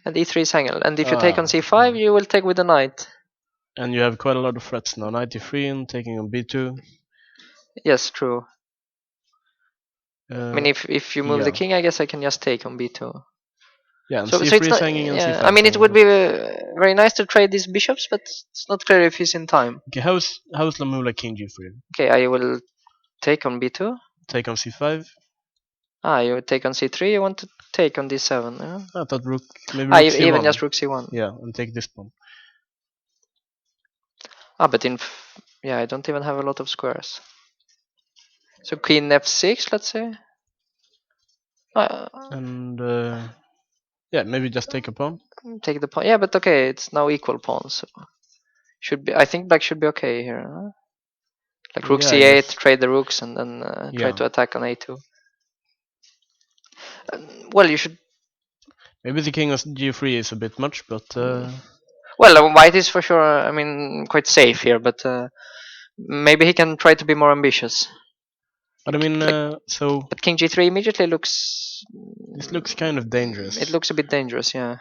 and e3 is hanging. And if you take on c5, you will take with the knight. And you have quite a lot of threats now. Knight d3 and taking on b2. Yes, true. I mean, if you move the yeah. king, I guess I can just take on b2. Yeah, and So c3 it's is not. hanging and Yeah, c5 I mean, it hanging, would but- be very nice to trade these bishops, but it's not clear if he's in time. Okay, how's Lamula king g3? Okay, I will take on b2. Take on c5. You take on c3. You want to take on d7. Yeah? I thought maybe rook c1. Even just rook c1. Yeah, and take this pawn. But yeah, I don't even have a lot of squares. So queen f6, let's say. And yeah, maybe just take a pawn. Take the pawn. Yeah, but okay, it's now equal pawns. So should be. I think black should be okay here. Huh? Like rook Yeah, I c8, guess. trade the rooks, and then try Yeah. to attack on a2. Well, you should. Maybe the king of g3 is a bit much, but Well, white is for sure. I mean, quite safe here, but maybe he can try to be more ambitious. I mean, so But king g3 immediately looks. this looks kind of dangerous. It looks a bit dangerous, yeah.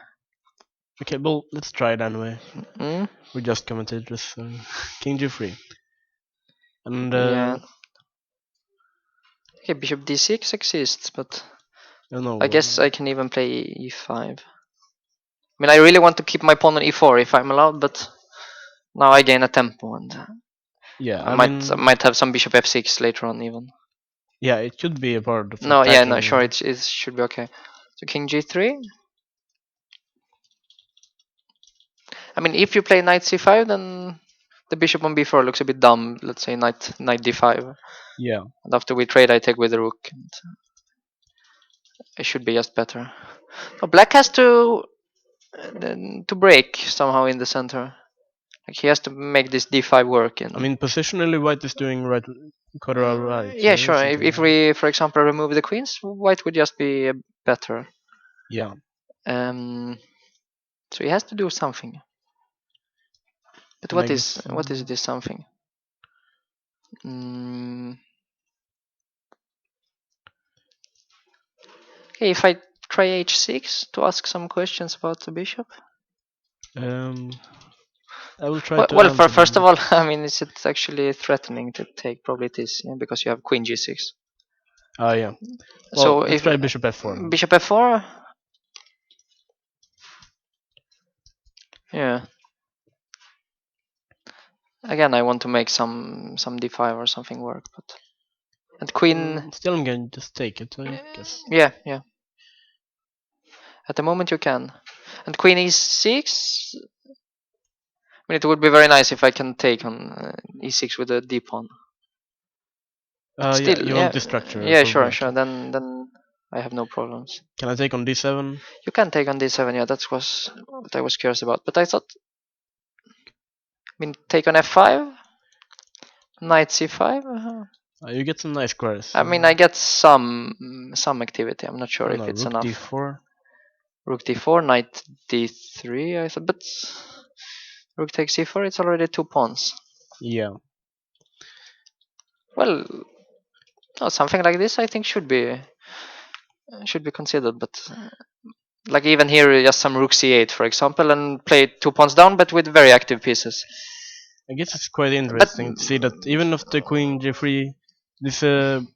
Okay, well, let's try it anyway. Mm? We're just commentators. So king g3. And Yeah. Okay, bishop d6 exists, but I don't know. I guess I can even play e5. I mean, I really want to keep my pawn on e4 if I'm allowed, but now I gain a tempo, and yeah, I might have some bishop f6 later on even. Yeah, it should be a part of No, attacking. no, sure, it should be okay. So king g3. I mean, if you play knight c5, then the bishop on b4 looks a bit dumb. Let's say knight d5. Yeah. And after we trade, I take with the rook. And it should be just better. But black has to break somehow in the center. Like he has to make this d5 work. And I mean, positionally, white is doing quite alright. yeah, sure. isn't If he? we, for example, remove the queens, white would just be better. Yeah. So he has to do something. But And what I is guess, this something? Okay, if I try h6 to ask some questions about the bishop. I will try Well, to well answer first them. of all, I mean, is it actually threatening to take? Probably it is, yeah, because you have queen g6. Yeah. Well, So let's if try bishop f4. bishop f4, yeah. Again, I want to make some d5 or something work, but and queen. Still, I'm going to just take it, I guess. Yeah. At the moment, you can. And queen e6. I mean, it would be very nice if I can take on e6 with a d pawn. Yeah, you want this structure yeah, for sure, black. sure. Then I have no problems. Can I take on d7? You can take on d7. Yeah, that was what I was curious about. But I thought, I mean, take on f5, knight c5. You get some nice squares. I mean, I get some activity. I'm not sure I don't if know, it's rook enough. d4. Rook d4, knight d3. I thought, but rook takes c4. It's already 2 pawns. Yeah. Well, no, something like this I think should be considered. But like even here, just some rook c8, for example, and play 2 pawns down, but with very active pieces. I guess it's quite But interesting to see that even if the queen g3, this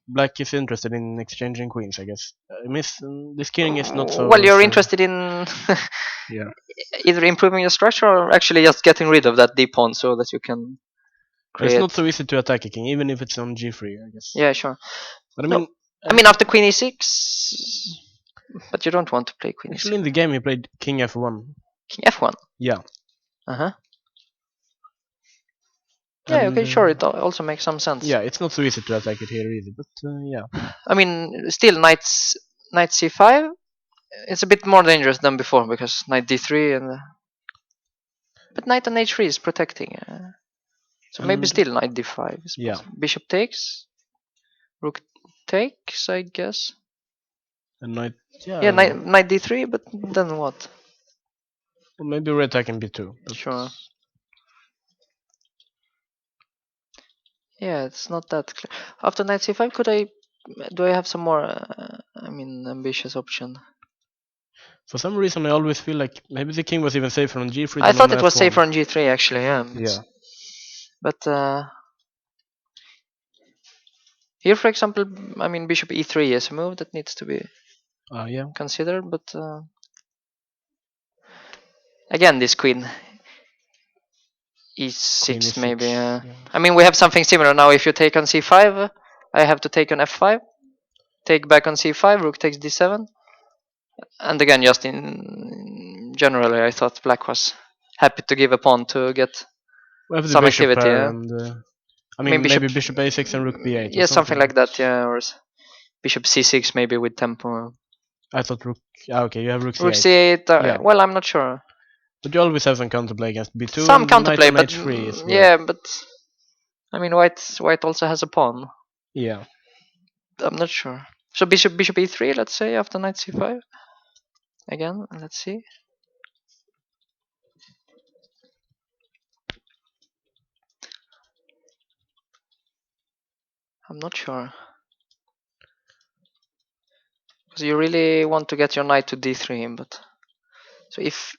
black is interested in exchanging queens, I guess. I miss this king is not so well, you're sure. interested in Yeah. either improving your structure or actually just getting rid of that d pawn so that you can It's create. not so easy to attack a king, even if it's on g3, I guess. Yeah, sure. But I No, mean, I mean after queen e6, but you don't want to play queen actually e6. in the game he played king f1. King f1. Yeah. Uh-huh. Yeah, And okay, sure. It also makes some sense. yeah, it's not so easy to attack it here either, but yeah. I mean, still knight c5. It's a bit more dangerous than before because knight d3 and but knight on h3 is protecting. So maybe And still knight d5 is yeah. possible. Bishop takes, rook takes, I guess. And knight, yeah, Yeah, I don't know. knight d3, but then what? Well, maybe red attacking b2. But Sure. Yeah, it's not that clear. After knight c5, do I have some more? I mean, ambitious option. for some reason, I always feel like maybe the king was even safer on g3 I than on thought it was f1. safer on g3 actually. Yeah. Yeah. But here, for example, I mean, bishop e3 is a move that needs to be Yeah. considered. But again, this queen e6 Queen e6. maybe. Yeah. I mean, we have something similar now. If you take on c5, I have to take on f5. Take back on c5. Rook takes d7. And again, just in generally, I thought black was happy to give a pawn to get We have the some bishop activity. pair Yeah? and I mean, maybe bishop a6 and rook b8 or yeah, something something. like that. Yeah, or bishop c6 maybe with tempo. I thought rook. Okay, you have rook c8. Rook c8. Yeah. Well, I'm not sure. But you always have some counterplay against b2 Some and knight counterplay, on but h3 is yeah, but I mean, white also has a pawn. Yeah. I'm not sure. So bishop e3, let's say after knight c5. Again, let's see. I'm not sure. Because you really want to get your knight to d3, but so if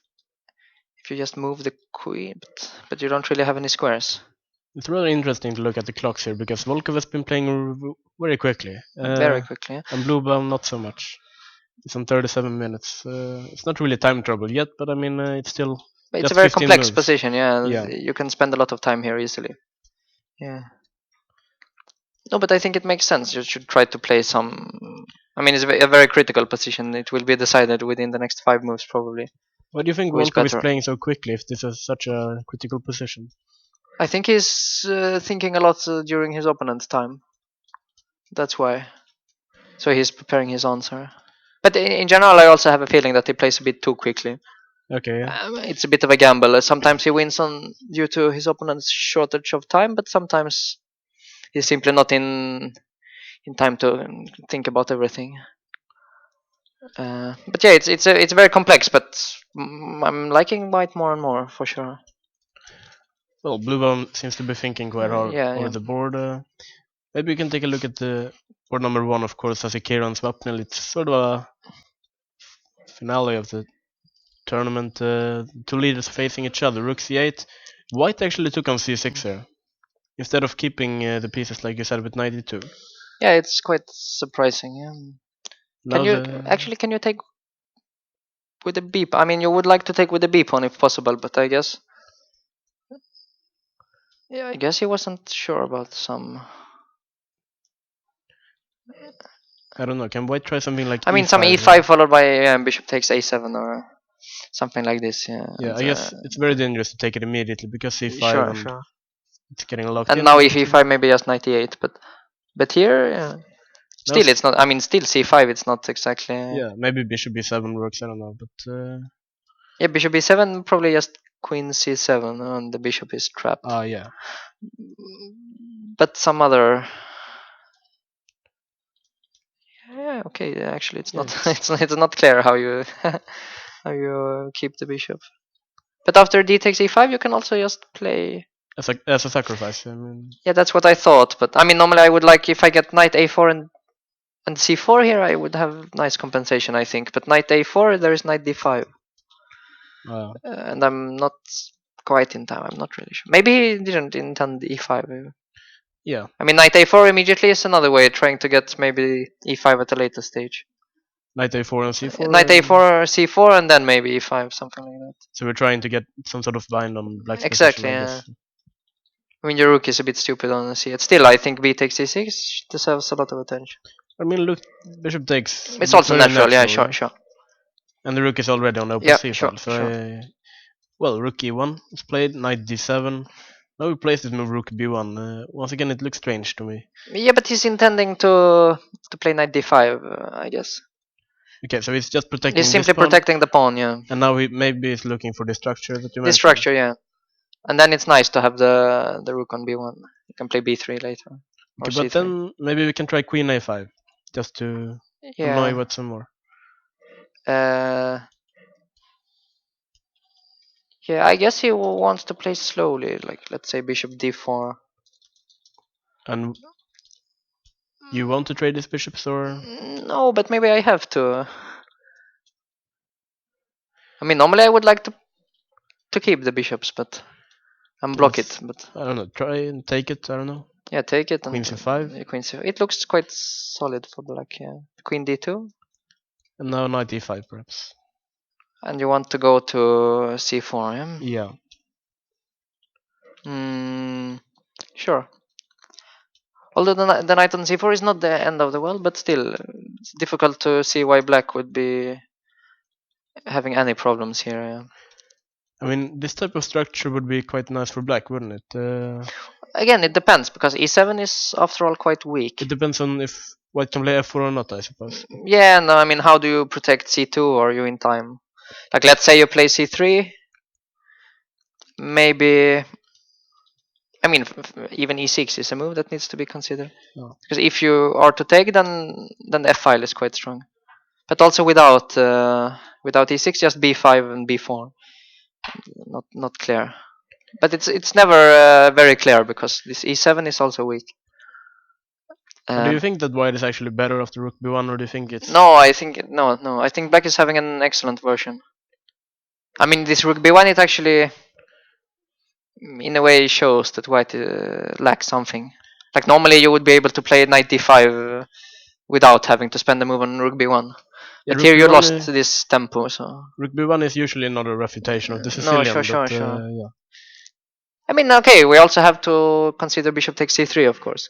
you just move the queen, but you don't really have any squares. It's really interesting to look at the clocks here because Volkov has been playing very quickly. Very quickly. Yeah. And Bluebell not so much. It's on 37 minutes. It's not really time trouble yet, but I mean, it's still. But it's just a very 15 complex moves. position, yeah. Yeah. You can spend a lot of time here easily. Yeah. No, but I think it makes sense. You should try to play some. I mean, it's a very critical position. It will be decided within the next 5 moves, probably. Why do you think Who is Volkov is better? playing so quickly if this is such a critical position? I think he's thinking a lot during his opponent's time. That's why. So he's preparing his answer. But in general, I also have a feeling that he plays a bit too quickly. Okay, yeah. It's a bit of a gamble. Sometimes he wins on due to his opponent's shortage of time, but sometimes he's simply not in time to think about everything. But yeah, it's very complex, but I'm liking white more and more for sure. Well, Blue Bone seems to be thinking quite hard Yeah, over yeah. the board. Maybe we can take a look at the board number 1, of course, as a Kieran Swapnil. It's sort of a finale of the tournament. Two leaders facing each other. Rook c8. White actually took on c6 here, instead of keeping the pieces like you said with knight e2. Yeah, it's quite surprising. Yeah. Now Can you take with the B? I mean, you would like to take with the B pawn if possible, but I guess I guess he wasn't sure about some. I don't know. Can White try something like I mean, e5? some E5 followed by bishop takes A7 or something like this. Yeah. Yeah, And, I guess it's very dangerous to take it immediately because c5 sure, and sure. it's getting locked And in. now if E5 maybe just 98, but here, yeah. Now Still, it's not. I mean, still C5. It's not exactly. yeah, maybe bishop b7 works. I don't know, but Yeah, bishop B7 probably just queen C7, and the bishop is trapped. yeah. But some other. Yeah, okay. Actually, it's Yeah, not. It's not clear how you how you keep the bishop. But after d takes e5, you can also just play. as a sacrifice. I mean, Yeah, that's what I thought. But I mean, normally I would like if I get knight a4 and c4 here, I would have nice compensation, I think. But knight a4, there is knight d5, and I'm not quite in time. I'm not really sure. Maybe he didn't intend e5. yeah. I mean, knight a4 immediately is another way, trying to get maybe e5 at a later stage. Knight a4 and c4. Knight a4, c4, and then maybe e5, something like that. So we're trying to get some sort of bind on black's position, Exactly. I Yeah. guess. I mean, your rook is a bit stupid on c8. Still, I think b takes c6 deserves a lot of attention. I mean, look, bishop takes. It's Looks also very natural. Yeah, natural, sure. And the rook is already on the open Yeah, c sure, file. So sure. well, rook e1 is played. Knight d7. Now we place this move rook b1. Once again, it looks strange to me. Yeah, but he's intending to play knight d5, I guess. Okay, so he's just protecting He's simply this pawn, protecting the pawn, yeah. and now he maybe is looking for the structure that you This mentioned. structure, yeah. And then it's nice to have the rook on b1. You can play b3 later. Okay, Or but c3. then maybe we can try queen a5, just to annoy Yeah. White some more. Yeah, I guess he wants to play slowly, like let's say bishop d4. And you want to trade these bishops, or No, but maybe I have to. I mean, normally I would like to keep the bishops, but unblock it. But I don't know. Try and take it. I don't know. yeah, take it. Queen And c5, queen c5. It looks quite solid for black. Yeah, queen d2. and now knight e5, perhaps. And you want to go to c4, yeah? Yeah. Sure. Although the knight on c4 is not the end of the world, but still, it's difficult to see why black would be having any problems here. Yeah. I mean, this type of structure would be quite nice for black, wouldn't it? Again, it depends because e7 is after all quite weak. It depends on if White can play f4 or not, I suppose. Yeah, no, I mean, how do you protect c2, or are you in time? Like, let's say you play c3, maybe. I mean, even e6 is a move that needs to be considered. Oh. Because if you are to take, then the f file is quite strong. But also without e6, just b5 and b4. Not clear. But it's never very clear because this e7 is also weak. Do you think that White is actually better after rook b1, or do you think it's... No, I think no. I think black is having an excellent version. I mean, this rook b1, it actually, in a way, shows that white lacks something. Like normally you would be able to play knight d5 without having to spend a move on rook b1. Yeah, But here you lost this tempo, so... Rook b1 is usually not a refutation of the No, Sicilian, sure. yeah. I mean, okay, we also have to consider bishop takes c3, of course.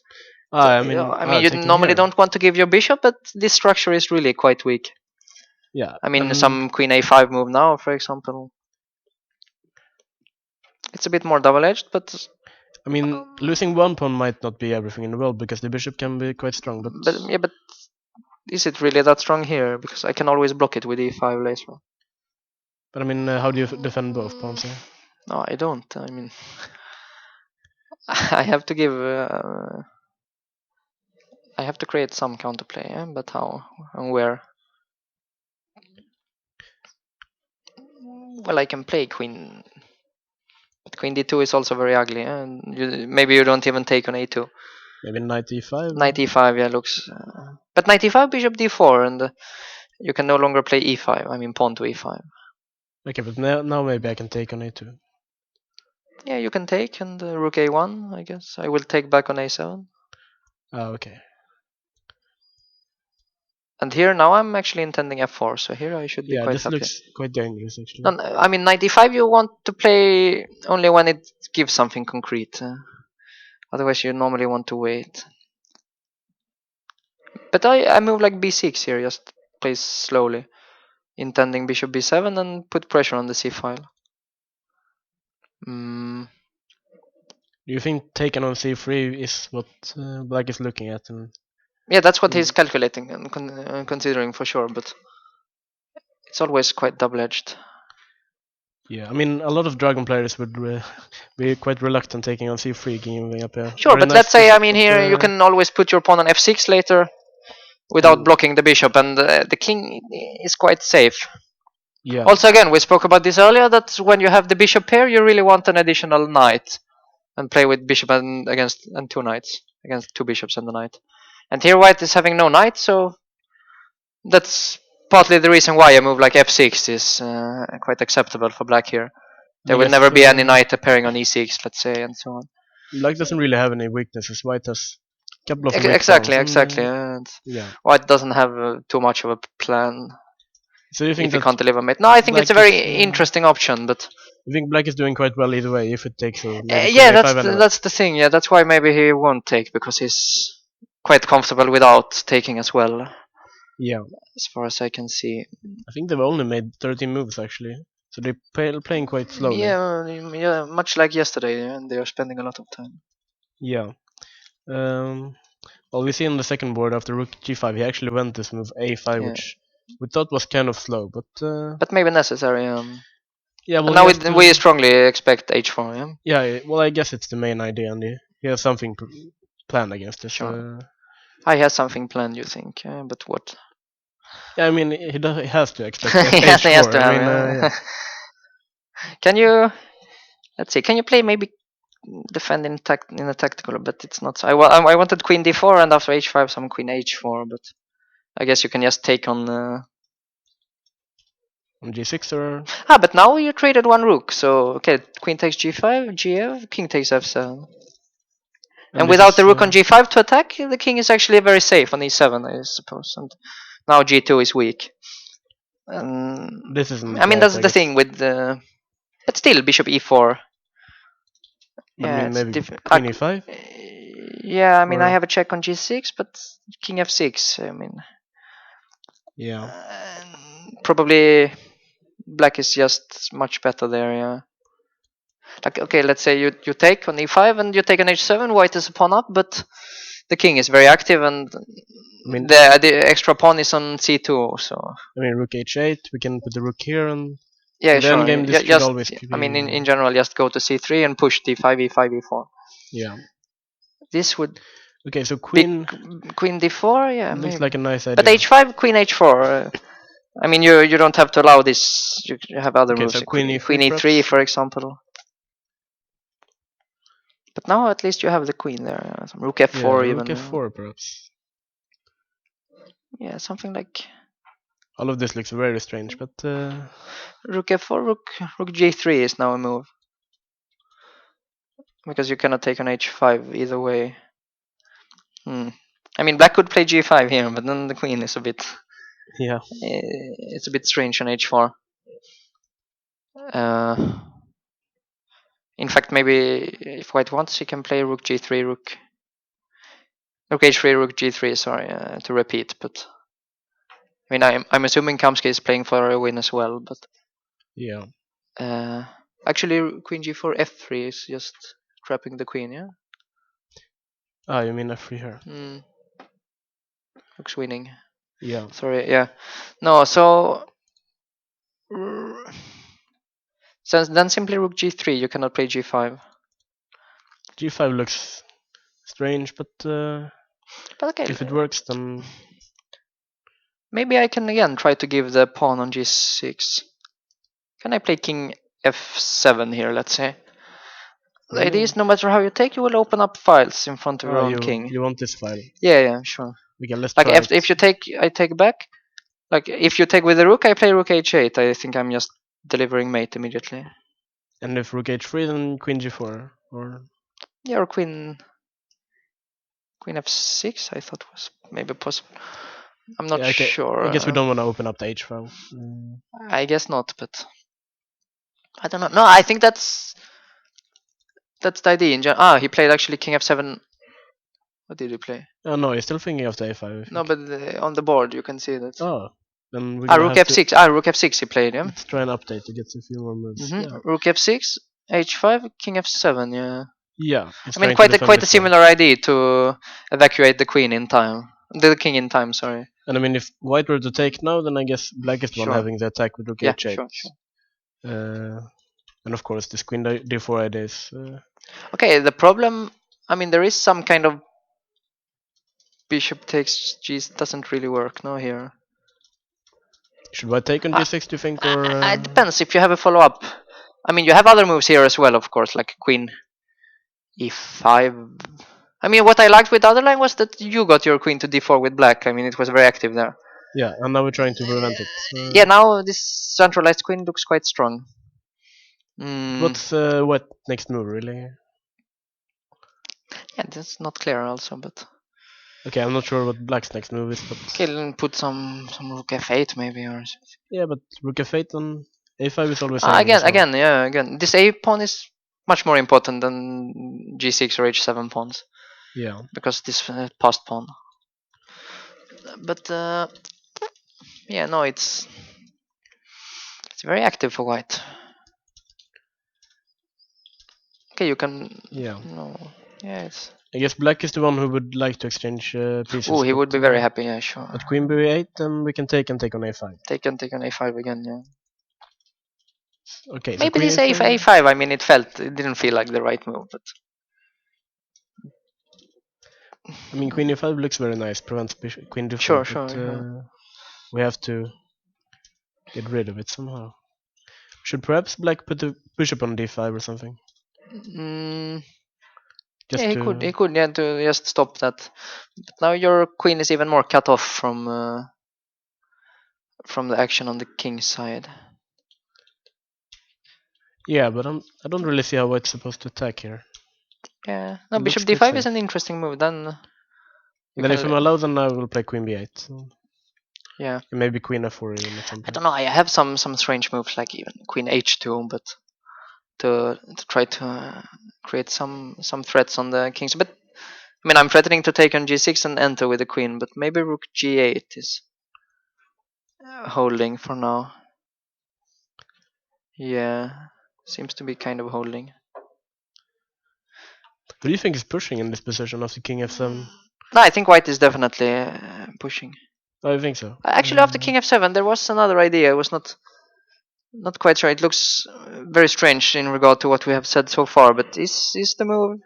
I mean, you normally here. don't want to give your bishop, but this structure is really quite weak. Yeah. I mean, some queen a5 move now, for example. It's a bit more double-edged, but... I mean, losing one pawn might not be everything in the world, because the bishop can be quite strong, but is it really that strong here? Because I can always block it with e5 later. But I mean, how do you defend both pawns here? No, I don't. I mean, I have to give. I have to create some counterplay, yeah? But how and where? Well, I can play queen, but queen d2 is also very ugly, and maybe you don't even take on a2. Maybe knight e5. Knight e5, yeah, looks. But knight e5, bishop d4, and you can no longer play e5. I mean, pawn to e5. Okay, but now maybe I can take on a2. Yeah, you can take, and rook a1. I guess I will take back on a7. Oh, okay. And here now I'm actually intending f4, so here I should be Yeah, quite this happy. looks quite dangerous actually. No, I mean 95 you want to play only when it gives something concrete. Otherwise you normally want to wait. But I move like b6 here, just play slowly. Intending bishop b7 and put pressure on the c file. Do you think taken on c3 is what black is looking at? And Yeah, that's what he's calculating and considering for sure, but it's always quite double-edged. yeah, I mean, a lot of dragon players would be quite reluctant taking on c3, giving up a Sure, very but nice let's say, bishop, I mean, here you can always put your pawn on f6 later without and blocking the bishop, and the king is quite safe. yeah, Also, again, we spoke about this earlier, that when you have the bishop pair, you really want an additional knight and play with bishop and two knights, against two bishops and the knight. And here white is having no knight, so that's partly the reason why a move like f6 is quite acceptable for black here. There I will guess, never be any knight appearing on e6, let's say, and so on. black doesn't really have any weaknesses. White has a couple of weak Exactly, pawns, exactly. and, yeah. White doesn't have too much of a plan So you think if he that can't deliver mate. No, I think it's a black very is interesting option, but you think black is doing quite well either way if it takes so maybe queen yeah, a5 anyway? that's the thing. Yeah, that's why maybe he won't take, because he's quite comfortable without taking as well, Yeah, as far as I can see. I think they've only made 13 moves actually, so they're playing quite slowly. Yeah, much like yesterday, and they are spending a lot of time. Yeah. Well, we see on the second board after rook g5, he actually went this move a5, Yeah. which we thought was kind of slow, but But maybe necessary. yeah. Well, And now we strongly expect h4. Yeah. yeah. Well, I guess it's the main idea, and he has something planned against this. Sure. I have something planned, you think? But what? Yeah, I mean, he has to expect He has h4. to I have. mean, Yeah. yeah. Can you? Let's see. Can you play maybe defend in a tactical? But it's not. I wanted queen d4 and after h5 some queen h4, but I guess you can just take on. On g6 or But now you traded one rook. So okay, queen takes g5, gf, king takes f7. And without the rook on g5 to attack, the king is actually very safe on e7, I suppose. And now g2 is weak. this isn't. I mean, right, that's I the guess. thing with the. But still, bishop e4. But I Yeah, mean, it's maybe queen e5. yeah, I mean, I Or have a check on g6, but king f6. I mean, yeah. probably black is just much better there. Yeah. Like okay, let's say you take on e5 and you take on h7. White is a pawn up, but the king is very active, and I mean, the extra pawn is on c2. So I mean, rook h8. We can put the rook here, and yeah, in the sure. endgame, this should always be. I mean, in general, just go to c3 and push d5, e5, e4. Yeah. This would Okay, so be queen d4. Yeah, looks maybe. like a nice idea. But h5, queen h4. I mean, you don't have to allow this. You have other Okay, moves. so queen e3, Queen e3, perhaps? for example. But now at least you have the queen there. Some rook f4 Yeah, even. rook f4 perhaps. Yeah, something like All of this looks very strange, but rook f4, rook g3 is now a move. Because you cannot take on h5 either way. I mean, black could play g5 here, but then the queen is a bit. yeah. It's a bit strange on h4. In fact, maybe if white wants, he can play rook g3, rook h3, rook g3. Sorry, to repeat. But I mean, I'm assuming Kamsky is playing for a win as well. But Yeah. actually, queen g4, f3 is just trapping the queen. Yeah. Ah, you mean f3 here? Rook's winning. Yeah. Sorry. Yeah. No. So So then simply rook g3. You cannot play g5. G5 looks strange, but But okay, if it works, then maybe I can again try to give the pawn on g6. Can I play king f7 here? Let's say. The idea is no matter how you take, you will open up files in front of your own king. you want this file? Yeah, sure. Let's Like try it. if you take, I take back. Like if you take with the rook, I play rook h8. I think I'm just delivering mate immediately. And if rook h3, then queen g4, or Yeah, or queen f6. I thought was maybe possible. I'm not sure. I guess we don't want to open up the h file. I guess not, but I don't know. No, I think that's the idea. He played actually king f7. What did he play? Oh no, you're still thinking of the a5. No, but on the board you can see that. Oh, then we're gonna rook have f6. Rook f6 he played, yeah. Let's try an update to get a few more moves. Yeah. Rook f6, h5, king f7, yeah. Yeah. I mean, quite a similar idea to evacuate the queen in time. The king in time, sorry. And I mean, if white were to take now, then I guess black is the one having the attack with rook h8. Sure. And of course, this queen d4 idea is... Okay, the problem... I mean, there is some kind of... Bishop takes g doesn't really work, no, here. Should white take on g6, do you think, or... It depends, if you have a follow-up. I mean, you have other moves here as well, of course, like queen e5... I mean, what I liked with the other line was that you got your queen to d4 with black. I mean, it was very active there. Yeah, and now we're trying to prevent it. Yeah, now this centralized queen looks quite strong. What's what next move, really? Yeah, that's not clear also, but... Okay, I'm not sure what black's next move is, but... Okay, put some rook f8 maybe or something. Yeah, but rook f8 on a5 is always... Again. This a pawn is much more important than g6 or h7 pawns. Yeah. Because this passed pawn. But yeah, no, it's very active for white. Okay, you can. Yeah. No. Yeah, it's. I guess black is the one who would like to exchange pieces. Oh, he would be very happy. Yeah, sure. At queen b8, then we can take on a5. Take on a5 again. Yeah. Okay. Maybe this a5. I mean, it didn't feel like the right move, but. I mean, queen e5 looks very nice. Prevents queen d4. Sure. We have to get rid of it somehow. Should perhaps black put the bishop on d5 or something? Yeah, he could. Yeah, to just stop that. But now your queen is even more cut off from the action on the king's side. Yeah, but I don't really see how white's supposed to attack here. Yeah, no, bishop d5 is an interesting move. Then if I'm allowed, then I will play queen b8. So. Yeah. And maybe queen f4 even at some point. I don't know. I have some strange moves like even queen h2, but to try to create some threats on the kings. But I mean, I'm threatening to take on g6 and enter with the queen, but maybe rook g8 is holding for now. Yeah, seems to be kind of holding. What do you think is pushing in this position after king f7? No, I think white is definitely pushing. Oh, I think so. Actually, after king f7, there was another idea. I was not quite sure. It looks very strange in regard to what we have said so far. But is the move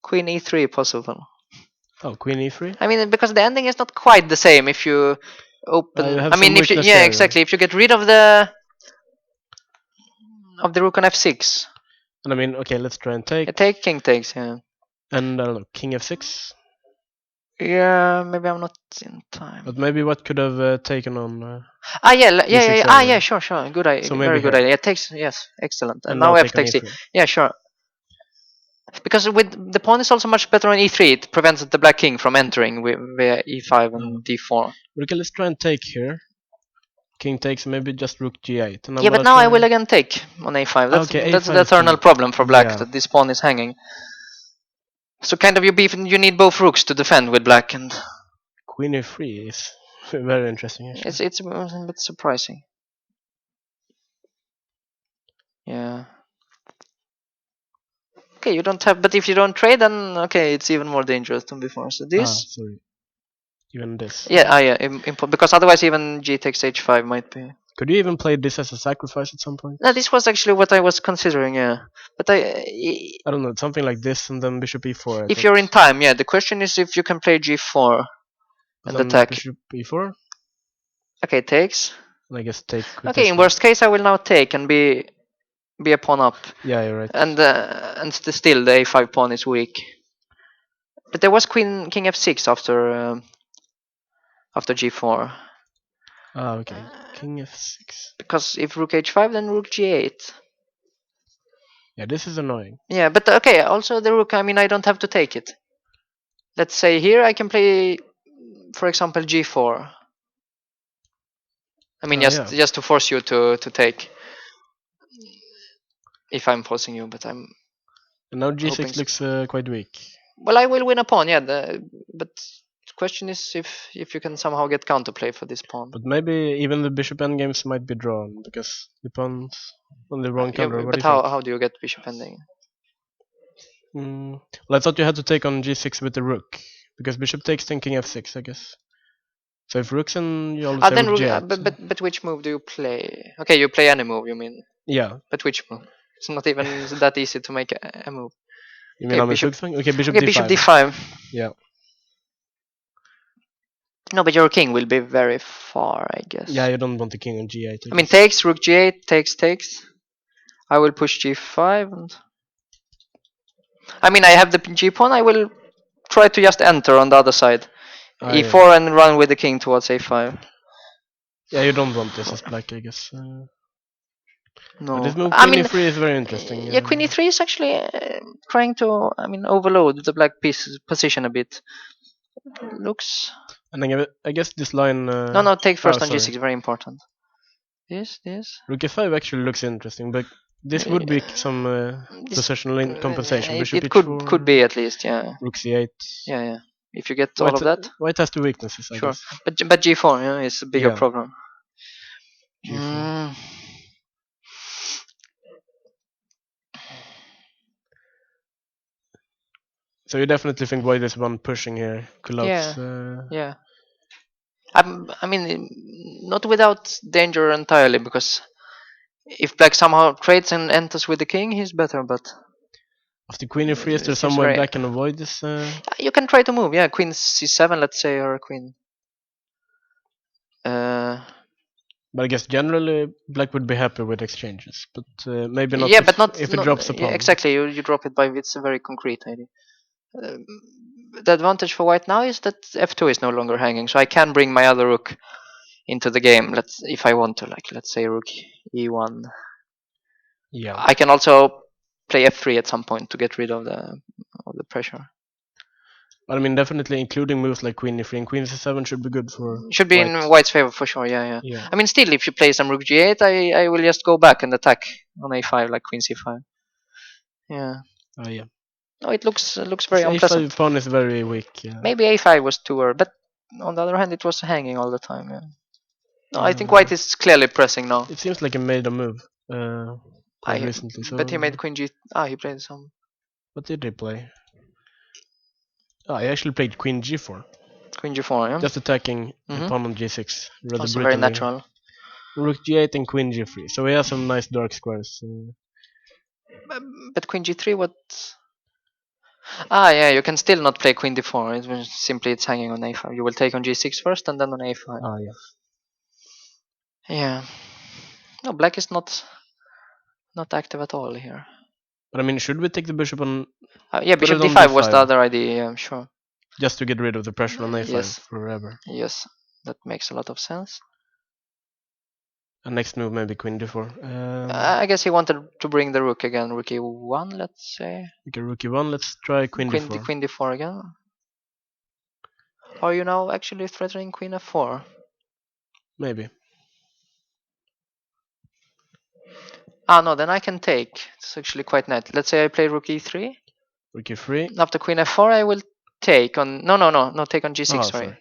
queen e3 possible? Oh, queen e3. I mean, because the ending is not quite the same if you open. I mean, if you exactly. If you get rid of the rook on f6. And I mean, okay, let's try and take. Take king takes, yeah. And I don't know, king f6. Yeah, maybe I'm not in time. But maybe what could have taken on? Yeah. Sure. Good idea. So very good idea. It takes, yes, excellent. And now f takes e3. Yeah, sure. Because with the pawn is also much better on e3. It prevents the black king from entering via e5 and d4. Okay, let's try and take here. King takes, maybe just rook g8. Yeah, but now I will again take on a5. That's the eternal problem for black, that this pawn is hanging. So kind of you need both rooks to defend with black, and queen e3 is very interesting. Actually. It's a bit surprising. Yeah. Okay, you don't have, but if you don't trade, then okay, it's even more dangerous than before. So this. Sorry. Even this. Yeah, because otherwise even g takes h5 might be. Could you even play this as a sacrifice at some point? No, this was actually what I was considering. Yeah, but I don't know, something like this and then bishop e4. if you're in time, yeah. The question is if you can play g4 and then attack. bishop e4, Okay, takes. and I guess take with Okay, this in one. worst case, I will now take and be a pawn up, Yeah, you're right. and still the a5 pawn is weak. But there was king f6 after g4. Ah, okay. King f6. Because if rook h5, then rook g8. Yeah, this is annoying. Yeah, but okay. Also the rook. I mean, I don't have to take it. Let's say here I can play, for example, g4. I mean, Yeah. just to force you to take. If I'm forcing you, but I'm. And now hoping g6 so. looks quite weak. Well, I will win a pawn. Yeah, but the question is if you can somehow get counterplay for this pawn. But maybe even the bishop endgames might be drawn because the pawn's on the wrong counter. What But do you think? how do you get bishop ending? Well, I thought you had to take on g6 with the rook because bishop takes then king f6, I guess. So if rook's in, you always Then rook rook, g8. but which move do you play? Okay, you play any move. You mean? Yeah. But which move? It's not even that easy to make a move. You mean Okay, I'm bishop. Okay, bishop Okay, d5. bishop d5. Yeah. No, but your king will be very far, I guess. Yeah, you don't want the king on g8. I mean, takes, rook g8, takes. I will push g5. And I mean, I have the g pawn. I will try to just enter on the other side. e4 yeah. and run with the king towards a5. Yeah, you don't want this as black, I guess. No, But this move I queen mean, e3 is very interesting. yeah, queen e3 is actually trying to, I mean, overload the black piece position a bit. Looks. And then I guess this line. No, take first on sorry. g6, very important. This. Rook e5 actually looks interesting, but this would be some positional compensation. Bishop It h4, could be at least, yeah. rook c8. Yeah. If you get all of that. White has two weaknesses, I Sure, guess. but g4, yeah, is a bigger Yeah. problem. G4. So you definitely think white is one pushing here collapse? Yeah. I mean, not without danger entirely, because if black somehow trades and enters with the king, he's better. But after queen e3, is there seems some way very- black can avoid this? you can try to move, yeah, queen c7, let's say, or queen. But I guess generally black would be happy with exchanges, but maybe not. Yeah, but not if it drops a pawn. Yeah, exactly. You drop it by. It's a very concrete idea. The advantage for white now is that f2 is no longer hanging, so I can bring my other rook into the game. If I want to, like, let's say rook e1. Yeah. I can also play f3 at some point to get rid of the pressure. But I mean, definitely including moves like queen e3 and queen c7 should be good for. Should be white. in white's favor for sure. Yeah. Yeah. I mean, still, if you play some rook g8, I will just go back and attack on a5 like queen c5. Yeah. Oh yeah. No, it looks very This unpleasant. a5 pawn is very weak. Yeah. Maybe a5 was too early, but on the other hand, it was hanging all the time. Yeah. No, I think white is clearly pressing now. It seems like he made a move quite recently. So. But he made queen g. He played some. What did he play? He actually played queen g4. Queen g4, yeah. Just attacking the pawn on g6. Rather Also brutally. very natural. Rook g8 and queen g3. So he has some nice dark squares. But queen g3, what? Yeah, you can still not play queen d4. It's hanging on a5. You will take on g6 first and then on a5. Yeah. Yeah. No, black is not active at all here. But I mean, should we take the bishop on? Yeah, bishop d5 was the other idea. Yeah, sure. Just to get rid of the pressure on a5 forever. Yes, that makes a lot of sense. And next move maybe queen d4. I guess he wanted to bring the rook again. Rook e1, let's say. Okay, rook e1. Let's try queen d4. Queen d4 again. Are you now actually threatening queen f4? Maybe. No, then I can take. It's actually quite nice. Let's say I play rook e3. Rook e3. After queen f4, I will take on. No, take on g6. Sorry.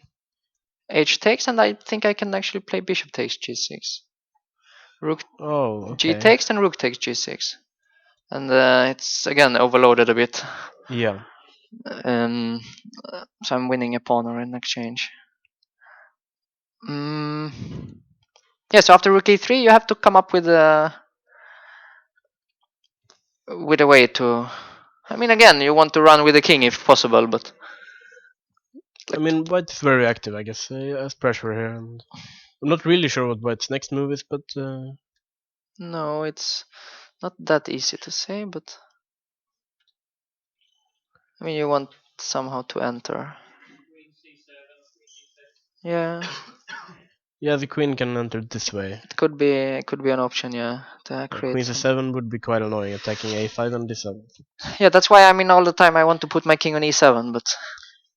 H takes, and I think I can actually play bishop takes g6. Rook g takes and rook takes g6, and it's again overloaded a bit. Yeah. So I'm winning a pawn or an exchange. Yeah, so after rook e3, you have to come up with a way to. I mean, again, you want to run with the king if possible, but I mean, white is very active, I guess. He has pressure here, and I'm not really sure what white's next move is, but no, it's not that easy to say. But I mean, you want somehow to enter. Yeah, yeah, the queen can enter this way. it could be an option. Yeah, to create Queen some. c7 would be quite annoying, attacking a5 and d7. Yeah, that's why I mean all the time I want to put my king on e7, but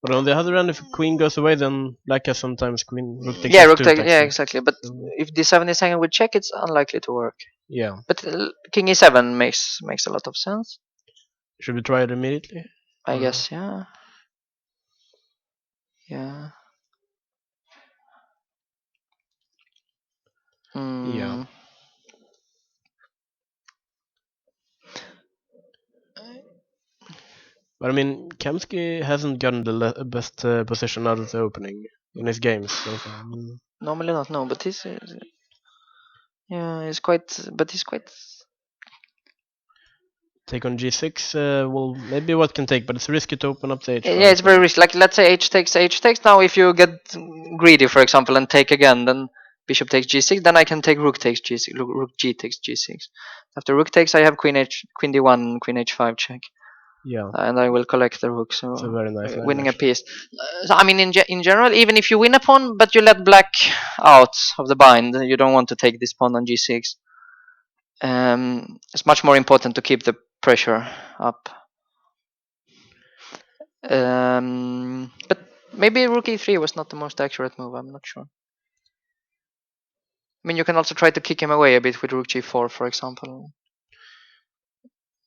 But on the other hand, if queen goes away, then black has sometimes queen rook takes yeah, rook f2 take. attacks Yeah, it. exactly. But So, if d7 is hanging with check, it's unlikely to work. yeah. But king e7 makes a lot of sense. Should we try it immediately? I Or- guess. Yeah. Yeah. Yeah. Hmm. But I mean, Kamsky hasn't gotten the best position out of the opening in his games so far. I mean, Normally not. No, but he's. Yeah, he's quite. But he's quite. take on g6, well, maybe what can take, but it's risky to open up the h file Yeah, it's as well. very risky. Like let's say h takes h takes. Now, if you get greedy, for example, and take again, then bishop takes g6. Then I can take rook takes g6. Rook g takes g6. After rook takes, I have queen d1, queen h5 check, Yeah, and I will collect the rook. So it's a very nice line, winning a actually. piece. So, I mean, in general, even if you win a pawn, but you let black out of the bind, you don't want to take this pawn on g6. It's much more important to keep the pressure up. But maybe rook e3 was not the most accurate move. I'm not sure. I mean, you can also try to kick him away a bit with rook g4, for example.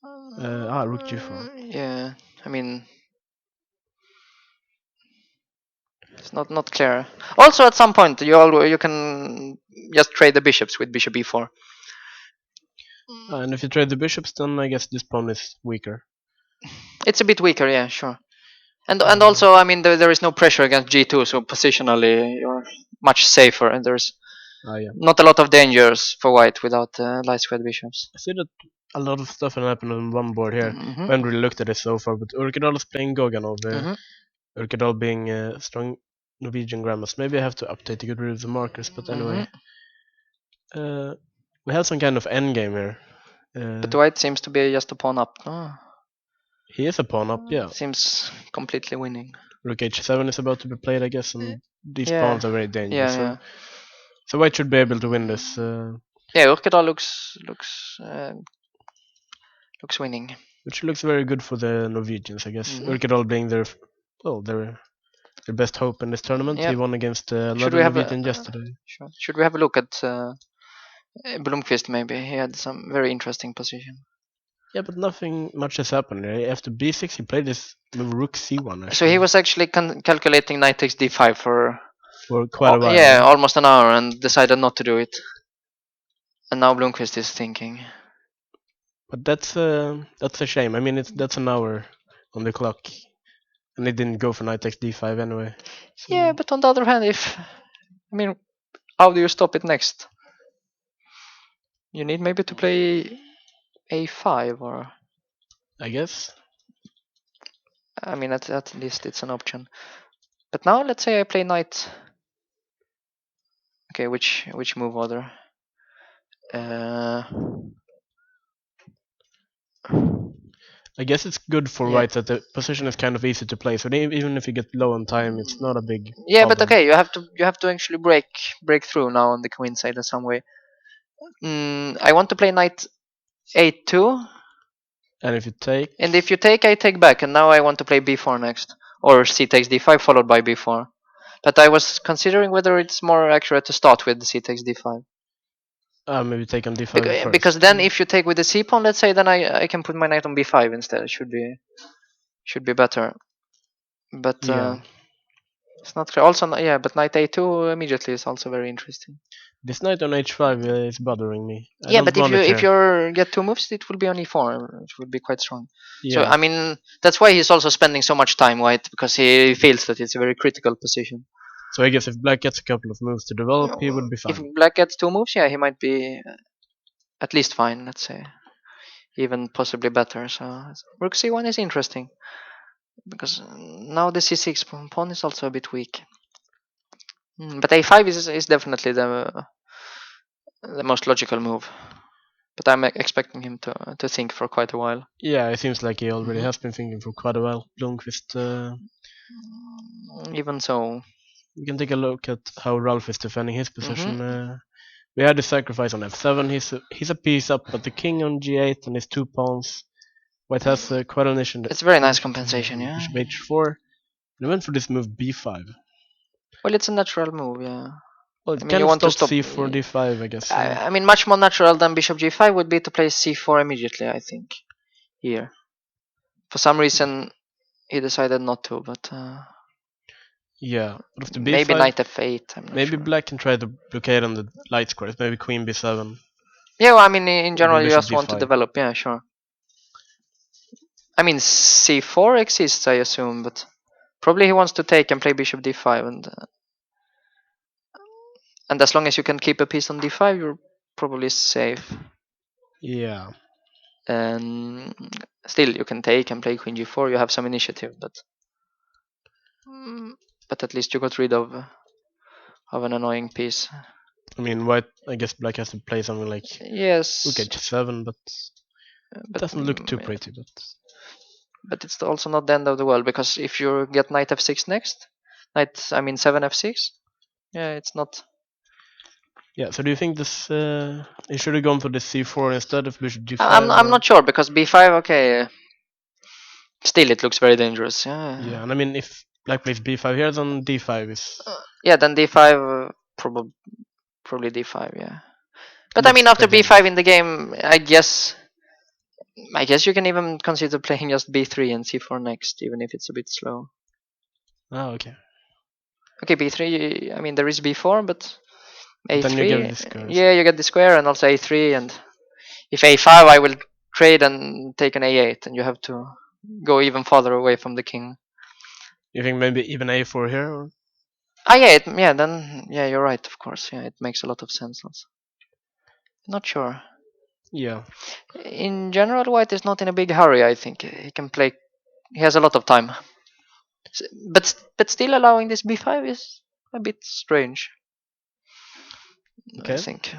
Rook g4. Yeah, I mean, it's not clear. Also, at some point, you can just trade the bishops with bishop e4. And if you trade the bishops, then I guess this pawn is weaker. It's a bit weaker, yeah, sure. And also, I mean, there is no pressure against g2, so positionally you're much safer, and there's Yeah. not a lot of dangers for white without light squared bishops. I see that a lot of stuff can happen on one board here. Mm-hmm. I haven't really looked at it so far, but Urkedal is playing Goganov. Urkedal being a strong Norwegian grandmaster. Maybe I have to update to get rid of the markers, but anyway. We have some kind of endgame here. But white seems to be just a pawn up. No? He is a pawn up, yeah. Seems completely winning. Rook h7 is about to be played, I guess, and these Yeah. pawns are very dangerous. Yeah. So white should be able to win this. Yeah, Urkedal looks winning. Which looks very good for the Norwegians, I guess. Mhm. Urkedal being their best hope in this tournament. Yep. He won against Should another we have Norwegian yesterday. Sure. Should we have a look at Blomqvist? Maybe he had some very interesting position. Yeah, but nothing much has happened. After b6, he played this move rook c1. Actually. So he was actually calculating knight takes d5 for quite a while. Yeah, almost an hour, and decided not to do it. And now Blomqvist is thinking. But that's a shame. I mean, that's an hour on the clock, and they didn't go for knight takes d5 anyway. So. Yeah, but on the other hand, how do you stop it next? You need maybe to play a5 or. I guess. I mean, at least it's an option. But now let's say I play knight. Okay, which move order? I guess it's good for white that the position is kind of easy to play. So even if you get low on time, it's not a big. Yeah, problem. but okay, you have to actually break through now on the queen side in some way. I want to play knight a2. And if you take. And if you take, I take back. And now I want to play b4 next, or c takes d5 followed by b4. But I was considering whether it's more accurate to start with c takes d5. Maybe take on d5 first. Because then if you take with the c pawn, let's say, then I can put my knight on b5 instead. It should be better. But it's not clear. Also, yeah, but knight a2 immediately is also very interesting. This knight on h5 is bothering me. Yeah, but if you get two moves, it will be on e4. It will be quite strong. Yeah. So I mean, that's why he's also spending so much time white, because he feels that it's a very critical position. So I guess if black gets a couple of moves to develop, he would be If fine. black gets 2 moves, yeah, he might be at least fine, let's say. Even possibly better. So rook c1 is interesting. Because now the c6 pawn is also a bit weak. But a5 is definitely the most logical move. But I'm expecting him to think for quite a while. Yeah, it seems like he already has been thinking for quite a while. Blomqvist. Even so, We can take a look at how Ralph is defending his position. We had the sacrifice on f7. He's a piece up, but the king on g8 and his 2 pawns. White has quite an initiative. it's very nice compensation, yeah. Bishop h4. They went for this move b5. Well, it's a natural move, yeah. Well, it I mean, kind you of want to stops stop c4, d5, I guess. I mean, much more natural than bishop g5 would be to play c4 immediately, I think. Here. For some reason, he decided not to, but Yeah, but after b5, maybe knight f8. I'm not maybe sure. black can try to blockade on the light squares. Maybe queen b7. Yeah, well, I mean, in general, you bishop just want to d5. develop. Yeah, sure. I mean, c4 exists, I assume, but probably he wants to take and play bishop d5, and as long as you can keep a piece on d5, you're probably safe. Yeah. And still, you can take and play queen g4. You have some initiative, but at least you got rid of an annoying piece. I mean, white. I guess black has to play something like Yes. rook h7, but it doesn't look too pretty. But it's also not the end of the world, because if you get knight f6 next, 7 f6, yeah, it's not. Yeah. So do you think this? He should have gone for the c4 instead of bishop g5. I'm not sure, because b5, okay. Still, it looks very dangerous. Yeah. Yeah, and I mean, if black plays b5 here, then d5 is. Yeah, then d5, probably d5. Yeah. But I looks mean, after quite b5 dangerous. in the game, I guess you can even consider playing just b3 and c4 next, even if it's a bit slow. Oh, okay. Okay, b3. I mean, there is b4, but a3. Then you get the squares. Yeah, you get the square, and also a3, and if a5, I will trade and take an a8, and you have to go even farther away from the king. You think maybe even a4 here? Or? Ah, yeah, then you're right. Of course, yeah, it makes a lot of sense. Also. Not sure. Yeah. In general, white is not in a big hurry. I think he can play. He has a lot of time. But still allowing this b5 is a bit strange. Okay. I think.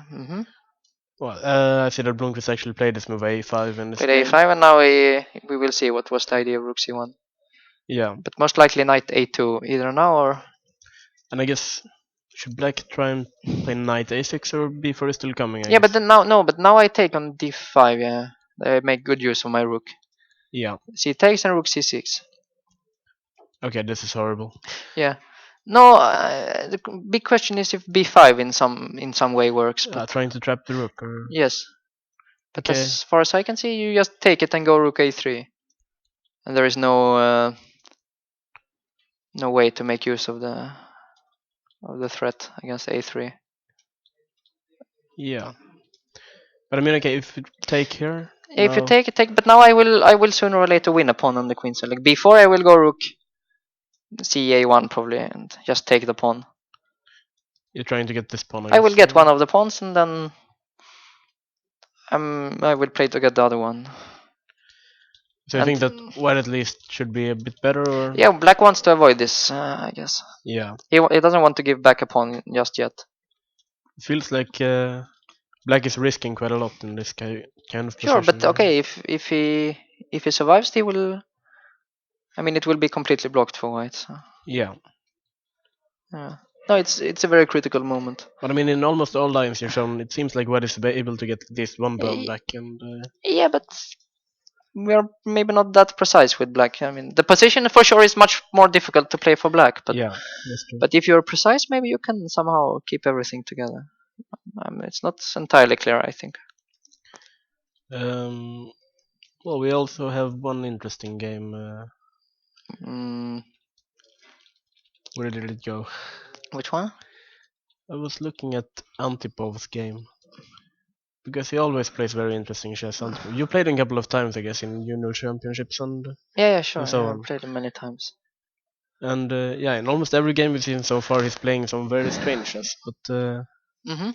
Well, I see that Blomqvist actually played this move a5 in this Played game. a5, and now we will see what was the idea of rook c1. Yeah. But most likely knight a2, either now or. And I guess should black try and play knight a6 or b4 is still coming? I Yeah, guess. but then now I take on d5. Yeah, I make good use of my rook. Yeah. C takes and rook c6. Okay, this is horrible. Yeah. No, the big question is if b5 in some way works. But Trying to trap the rook, or yes. But okay. as far as I can see, you just take it and go rook a3, and there is no way to make use of the threat against a3. Yeah. But I mean, okay, if you take here. If you No. take. But now I will sooner or later win a pawn on the queen side. Like before, I will go rook ca1 probably and just take the pawn. You're trying to get this pawn. I will get one of the pawns, and then I will play to get the other one. So I think that white at least should be a bit better, or yeah, black wants to avoid this, I guess. Yeah. He doesn't want to give back a pawn just yet. It feels like black is risking quite a lot in this kind of position. Sure, but okay, if he survives, he will. I mean, it will be completely blocked for white. So. Yeah. Yeah. No, it's a very critical moment. But I mean, in almost all lines you're shown, it seems like white is able to get this one pawn back, and Yeah, but we are maybe not that precise with black. I mean, the position for sure is much more difficult to play for black. But yeah, that's true. But if you're precise, maybe you can somehow keep everything together. It's not entirely clear, I think. Well, we also have one interesting game. Where did it go? Which one? I was looking at Antipov's game. Because he always plays very interesting chess. Antipov. You played him a couple of times, I guess, in junior championships and Yeah, sure. and so Yeah, on. I've played it many times. And yeah, in almost every game we've seen so far, he's playing some very strange chess. But Mm-hmm.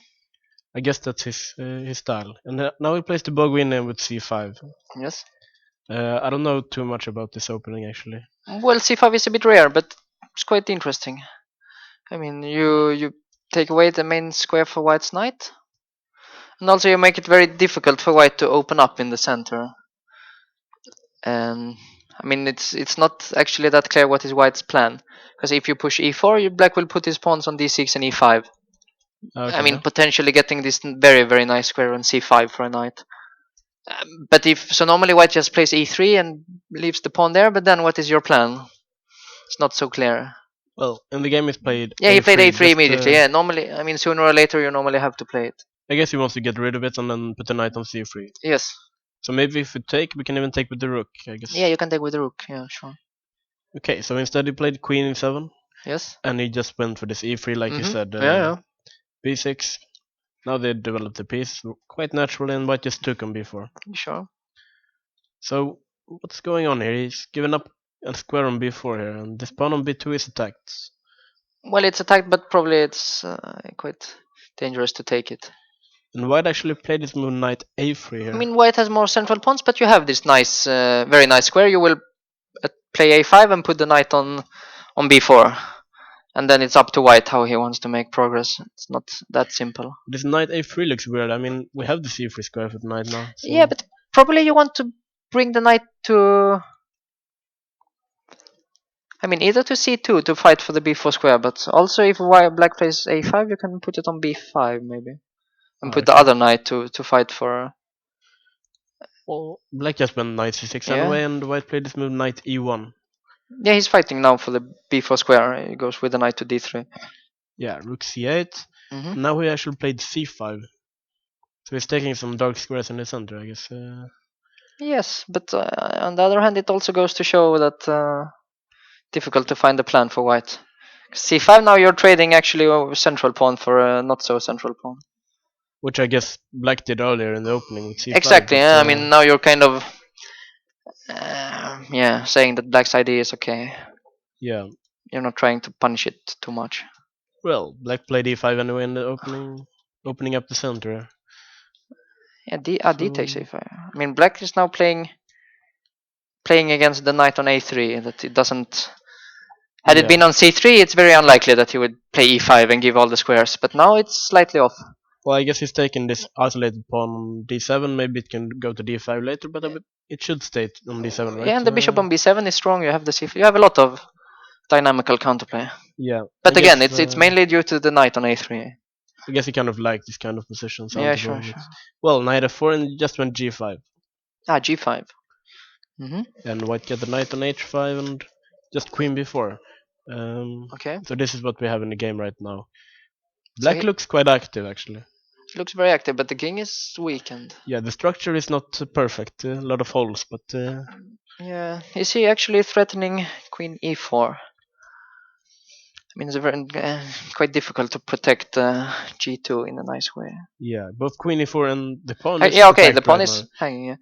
I guess that's his style. And now he plays the bog winner with c5. Yes. I don't know too much about this opening actually. Well, c5 is a bit rare, but it's quite interesting. I mean, you take away the main square for White's knight, and also you make it very difficult for White to open up in the center. And I mean, it's not actually that clear what is White's plan, because if you push e4, Black will put his pawns on d6 and e5. I Okay. mean, potentially getting this very very nice square on c5 for a knight. But if so, normally White just plays e3 and leaves the pawn there. But then, what is your plan? It's not so clear. Well, in the game he's played Yeah, he played a3. a3 immediately. Yeah, normally, I mean, sooner or later you normally have to play it. I guess he wants to get rid of it and then put the knight on c3. Yes. So maybe if we take, we can even take with the rook, I guess. Yeah, you can take with the rook. Yeah, sure. Okay, so instead he played queen e7, Yes. and he just went for this e3 like you said. Yeah. b6. Now they developed the piece quite naturally, and White just took on b4. Sure. So what's going on here? He's given up a square on b4 here, and this pawn on b2 is attacked. Well, it's attacked, but probably it's quite dangerous to take it. And White actually played this move knight a3 here. I mean, White has more central pawns, but you have this nice, very nice square. You will play a5 and put the knight on b4, and then it's up to White how he wants to make progress. It's not that simple. This knight a3 looks weird. I mean, we have the c3 square for the knight now. So. Yeah, but probably you want to bring the knight to. I mean, either to c2 to fight for the b4 square, but also if Black plays a5, you can put it on b5 maybe, and put the other knight to fight for. Well, Black just went knight c6 Yeah. anyway, and White played this move knight e1. Yeah, he's fighting now for the b4 square. He goes with the knight to d3. Yeah, rook c8. Mm-hmm. Now he actually played c5. So he's taking some dark squares in the center, I guess. Yes, but on the other hand, it also goes to show that difficult to find a plan for White. c5 now you're trading actually a central pawn for a not so central pawn. Which I guess Black did earlier in the opening with c5. Exactly. But, Yeah, I mean now you're kind of saying that Black's idea is okay. Yeah. You're not trying to punish it too much. Well, Black played e5 anyway in the opening up the center. Yeah, d takes a5. I mean, Black is now playing against the knight on a3. That it doesn't. Had it been on c3, it's very unlikely that he would play e5 and give all the squares. But now it's slightly off. Well, I guess he's taking this isolated pawn on d7. Maybe it can go to d5 later, but it should stay on d7, right? Yeah, and the bishop on b7 is strong. You have the c4. You have a lot of dynamical counterplay. Yeah. But again, it's mainly due to the knight on a3. I guess he kind of liked this kind of position. Yeah, sure. Well, knight f4 and just went g5. Ah, g5. Mm-hmm. And White get the knight on h5 and just queen b4. Okay. So this is what we have in the game right now. Black looks quite active actually. Looks very active, but the king is weakened. Yeah, the structure is not perfect. A lot of holes, but yeah, is he actually threatening queen e4? I mean, it's very quite difficult to protect g2 in a nice way. Yeah, both queen e4 and the pawn. Yeah, okay, the pawn is hanging. Yeah.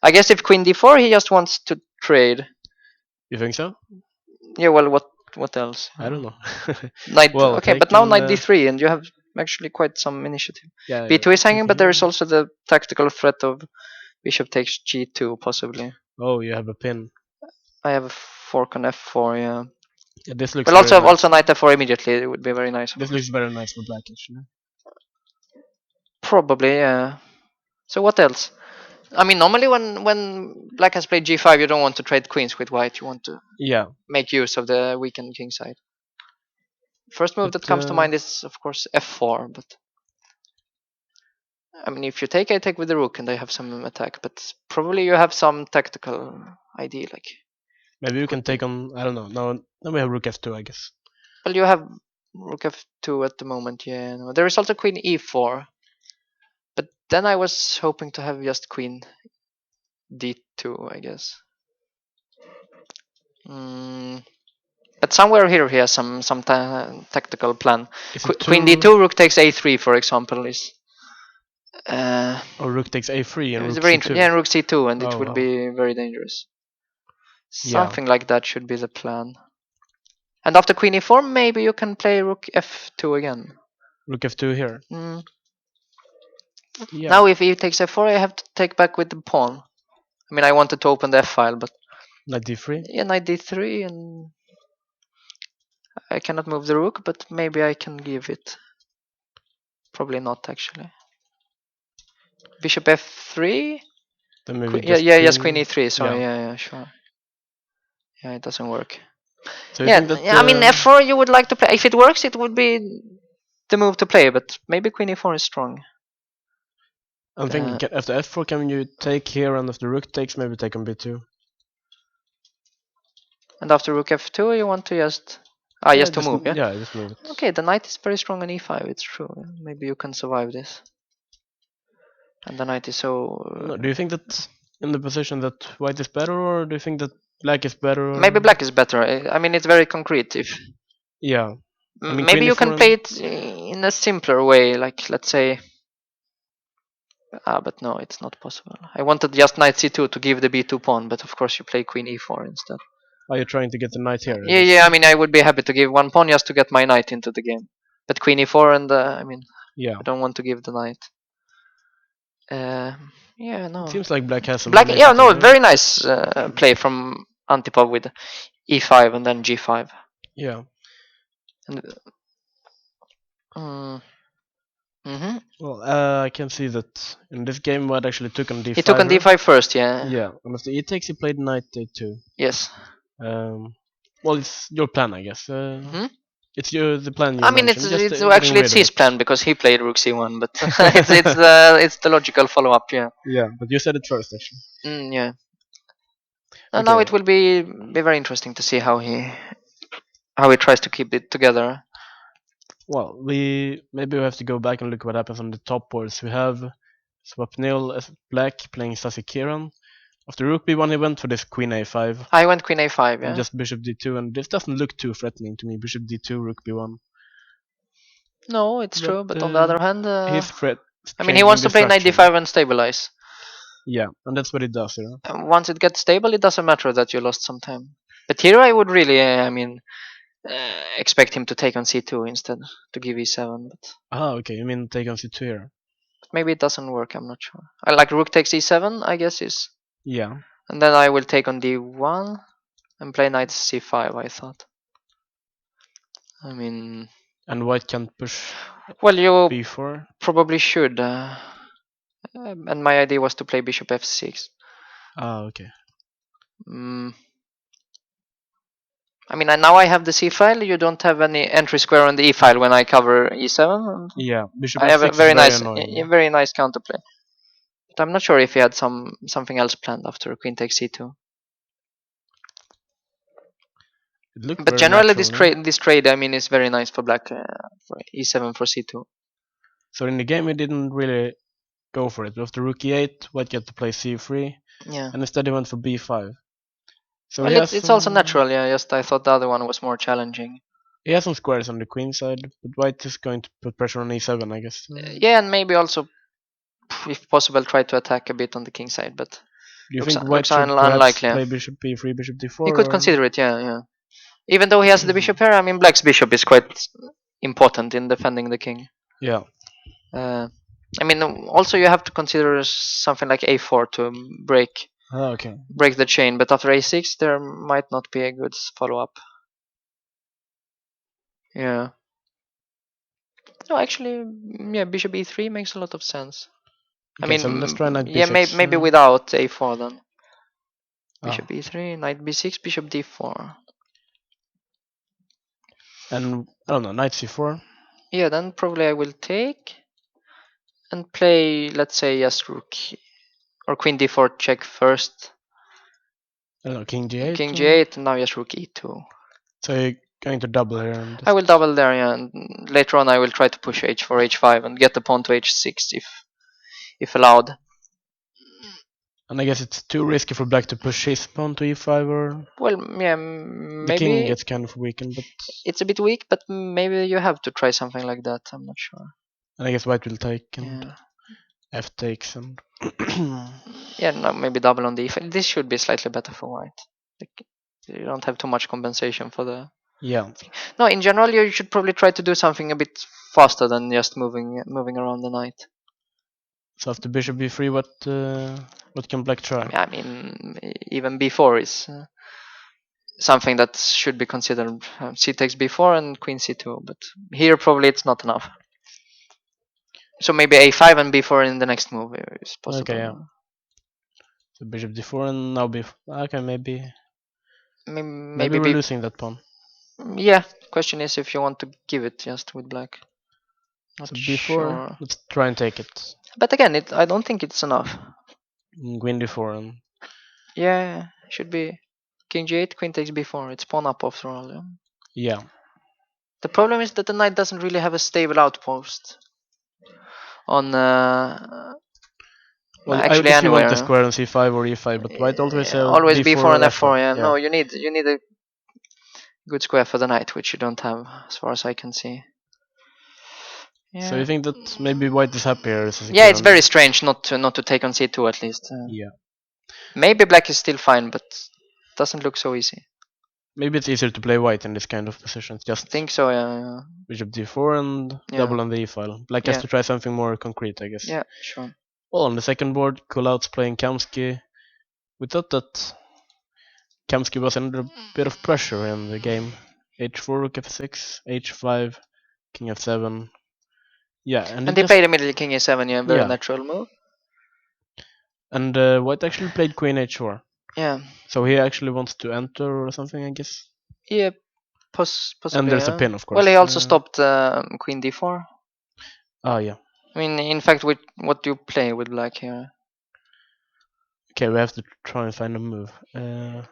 I guess if queen d4, he just wants to trade. You think so? Yeah. Well, what else? I don't know. Knight. Well, okay, but now knight d3, and you have actually quite some initiative. Yeah. b2 is hanging, but there is also the tactical threat of bishop takes g2 possibly. Oh, you have a pin. I have a fork on f4. Yeah. Yeah, this looks. But also knight f4 immediately. It would be very nice. This looks very nice for Black actually. Probably, yeah. So what else? I mean, normally when Black has played g5, you don't want to trade queens with White. You want to make use of the weakened king side. First move that comes to mind is, of course, f4. But I mean, if you take, I take with the rook, and I have some attack. But probably you have some tactical idea, like maybe you can take on. I don't know. Now we have rook f2, I guess. Well, you have rook f2 at the moment. Yeah. No. There is also queen e4. But then I was hoping to have just queen d2, I guess. But somewhere here he has some tactical plan. Queen d2, rook takes a3, for example, is. Or rook takes a3 and rook c2. Yeah, and rook c2, and it would be very dangerous. Something like that should be the plan. And after queen e4, maybe you can play rook f2 again. Rook f2 here. Yeah. Now if he takes f4, I have to take back with the pawn. I mean, I wanted to open the f file, but Knight d3. yeah, knight d3, and I cannot move the rook, but maybe I can give it. Probably not, actually. Bishop f3. Then maybe Yes, queen e3. Sorry, Yeah. yeah, sure. Yeah, it doesn't work. So you think that I mean, f4 you would like to play. If it works, it would be the move to play, but maybe queen e4 is strong. I'm thinking after f4, can you take here, and if the rook takes, maybe take on b2. And after rook f2, you want to just just to move, yeah? Yeah, just move it. Okay, the knight is very strong on e5. It's true. Maybe you can survive this. And the knight is so. Do you think that in the position that white is better, or do you think that black is better? Or... Maybe black is better. I mean, it's very concrete. If yeah, I mean, maybe you can play it in a simpler way, like let's say. But no, it's not possible. I wanted just knight c2 to give the b2 pawn, but of course you play queen e4 instead. Are you trying to get the knight here? Yeah. I mean, I would be happy to give one pawn just to get my knight into the game. But queen e4 and I mean, yeah, I don't want to give the knight. No. It seems like black has some. Black, yeah, no, very nice play from Antipov with e5 and then g5. Yeah. And, Well, I can see that in this game, white actually took on d5. He took on d5 first, yeah. Yeah, and after e takes, he played knight a2. Yes. Well, it's your plan, I guess. It's the plan you I mean, mentioned. it's his plan because he played rook c1, but it's the logical follow-up, yeah. Yeah, but you said it first, actually. Yeah. And now it will be very interesting to see how he tries to keep it together. Well, maybe we have to go back and look what happens on the top boards. We have Swapnil as black playing Sasi Kiran. After rook b1, he went for this queen a5. I went queen a5, yeah. And just bishop d2, and this doesn't look too threatening to me. Bishop d2, rook b1. No, it's true, but on the other hand, he's I mean, he wants to play knight d5 and stabilize. Yeah, and that's what he does, And once it gets stable, it doesn't matter that you lost some time. But here I would really, expect him to take on c2 instead, to give e7. But okay, you mean take on c2 here? Maybe it doesn't work, I'm not sure. I like rook takes e7, I guess is. Yeah. And then I will take on d1 and play knight c5, I thought. I mean... And white can't push you b4? Probably should. And my idea was to play bishop f6. Okay. I mean, now I have the c file. You don't have any entry square on the e file when I cover e7. Yeah, bishop I have a f6 very very nice counterplay. But I'm not sure if he had something else planned after queen takes c2. But generally, this trade, I mean, is very nice for black. For e7 for c2. So in the game, he didn't really go for it. After rook e8, white got to play c3. Yeah. And instead he went for b5. So well, it's also natural, yeah. Just I thought the other one was more challenging. He has some squares on the queen side, but white is going to put pressure on e7, I guess. Yeah, and maybe also, if possible, try to attack a bit on the king side. But do you think white should unlikely play bishop b3, bishop d4? He could consider it, yeah. Even though he has the bishop here, I mean, black's bishop is quite important in defending the king. Yeah. I mean, also you have to consider something like a4 to break the chain, but after a6 there might not be a good follow-up. Yeah. No, actually, yeah, bishop e3 makes a lot of sense. Okay, I mean, so let's try knight b6. Yeah, maybe without a4 then. Bishop e3, knight b6, bishop d4. And, I don't know, knight c4? Yeah, then probably I will take and play, let's say, just rook or queen d4 check first. I don't know, king g8? King g8, and now just rook e2. So you're going to double here? I will double there, yeah, and later on I will try to push h4, h5 and get the pawn to h6 if allowed. And I guess it's too risky for black to push his pawn to e5, or? Well, yeah, maybe... The king gets kind of weakened, but... It's a bit weak, but maybe you have to try something like that, I'm not sure. And I guess white will take, and f takes, and... yeah, no, maybe double on the e5. This should be slightly better for white. Like, you don't have too much compensation for the Yeah. No, in general, you should probably try to do something a bit faster than just moving around the knight. So after bishop b3, what can black try? I mean, even b4 is something that should be considered. C takes b4 and queen c2, but here probably it's not enough. So maybe a5 and b4 in the next move is possible. Okay, yeah. So bishop d4 and now b4. Okay, maybe Maybe we're losing that pawn. Yeah, question is if you want to give it just with black. Not So b4, sure. let's try and take it. But again, I don't think it's enough. Queen d4 and Yeah, should be king g8, queen takes b4. It's pawn up after all. Yeah? yeah. The problem is that the knight doesn't really have a stable outpost on Well, I actually guess you want the anywhere. square on c5 or e5, but white always have Always b4 b4 and or f4. Yeah, yeah. no, you need a good square for the knight, which you don't have as far as I can see. Yeah. So you think that maybe white is happier? Yeah, it's very strange not to take on c2 at least. Yeah. Maybe black is still fine, but doesn't look so easy. Maybe it's easier to play white in this kind of positions. Just I think so, yeah. bishop d4 and double on the e file. Black has to try something more concrete, I guess. Yeah, sure. Well, on the second board, Kulauts playing Kamsky. We thought that Kamsky was under a bit of pressure in the game. h4, rook f6, h5, king f7. Yeah, and they played immediately king a7, yeah, very natural move. And white actually played queen h4. Yeah. So he actually wants to enter or something, I guess. Yeah, possibly. And there's a pin, of course. Well, he also stopped queen d4. Oh, yeah. I mean, in fact, what do you play with black here? Okay, we have to try and find a move. I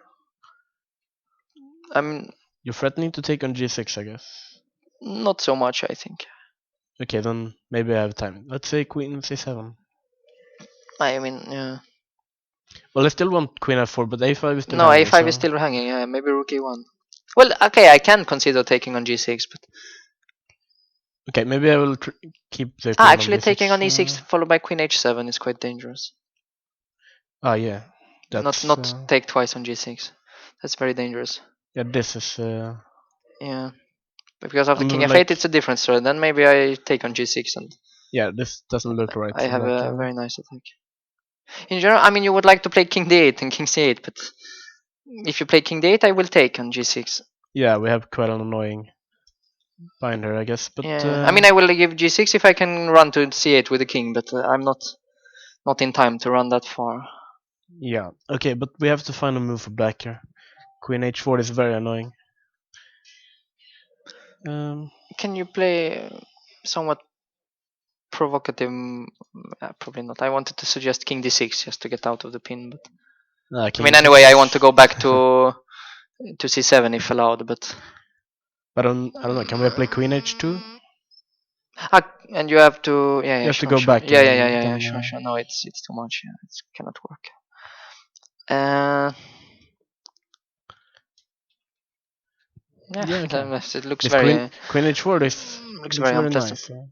mean, you're threatening to take on g6, I guess. Not so much, I think. Okay, then maybe I have time. Let's say queen c7. I mean, yeah. Well, I still want queen f4, but a5 is still no, hanging. a5 is still hanging. Yeah, maybe rook e1. Well, okay, I can consider taking on g6, but okay, maybe I will keep the. Actually, taking on e6 followed by queen h7 is quite dangerous. Ah, yeah. That's, not take twice on g6. That's very dangerous. Yeah, this is. Yeah, because after king f8, it's a different story. Then maybe I take on g6 and. Yeah, this doesn't look right. I have a very nice attack. In general, I mean, you would like to play king d8 and king c8, but if you play king d8, I will take on g6. Yeah, we have quite an annoying binder, I guess. But yeah, I mean, I will give g6 if I can run to c8 with the king, but I'm not in time to run that far. Yeah. Okay, but we have to find a move for black here. Queen h4 is very annoying. Can you play somewhat provocative? Probably not. I wanted to suggest king d6 just to get out of the pin, but I mean, anyway, I want to go back to c7 if allowed, but I don't know. Can we play queen h2? And you have to you have to go back. Yeah, sure. No, it's too much. Yeah, it cannot work. It looks very. Queen h4 looks very unpleasant. Nice.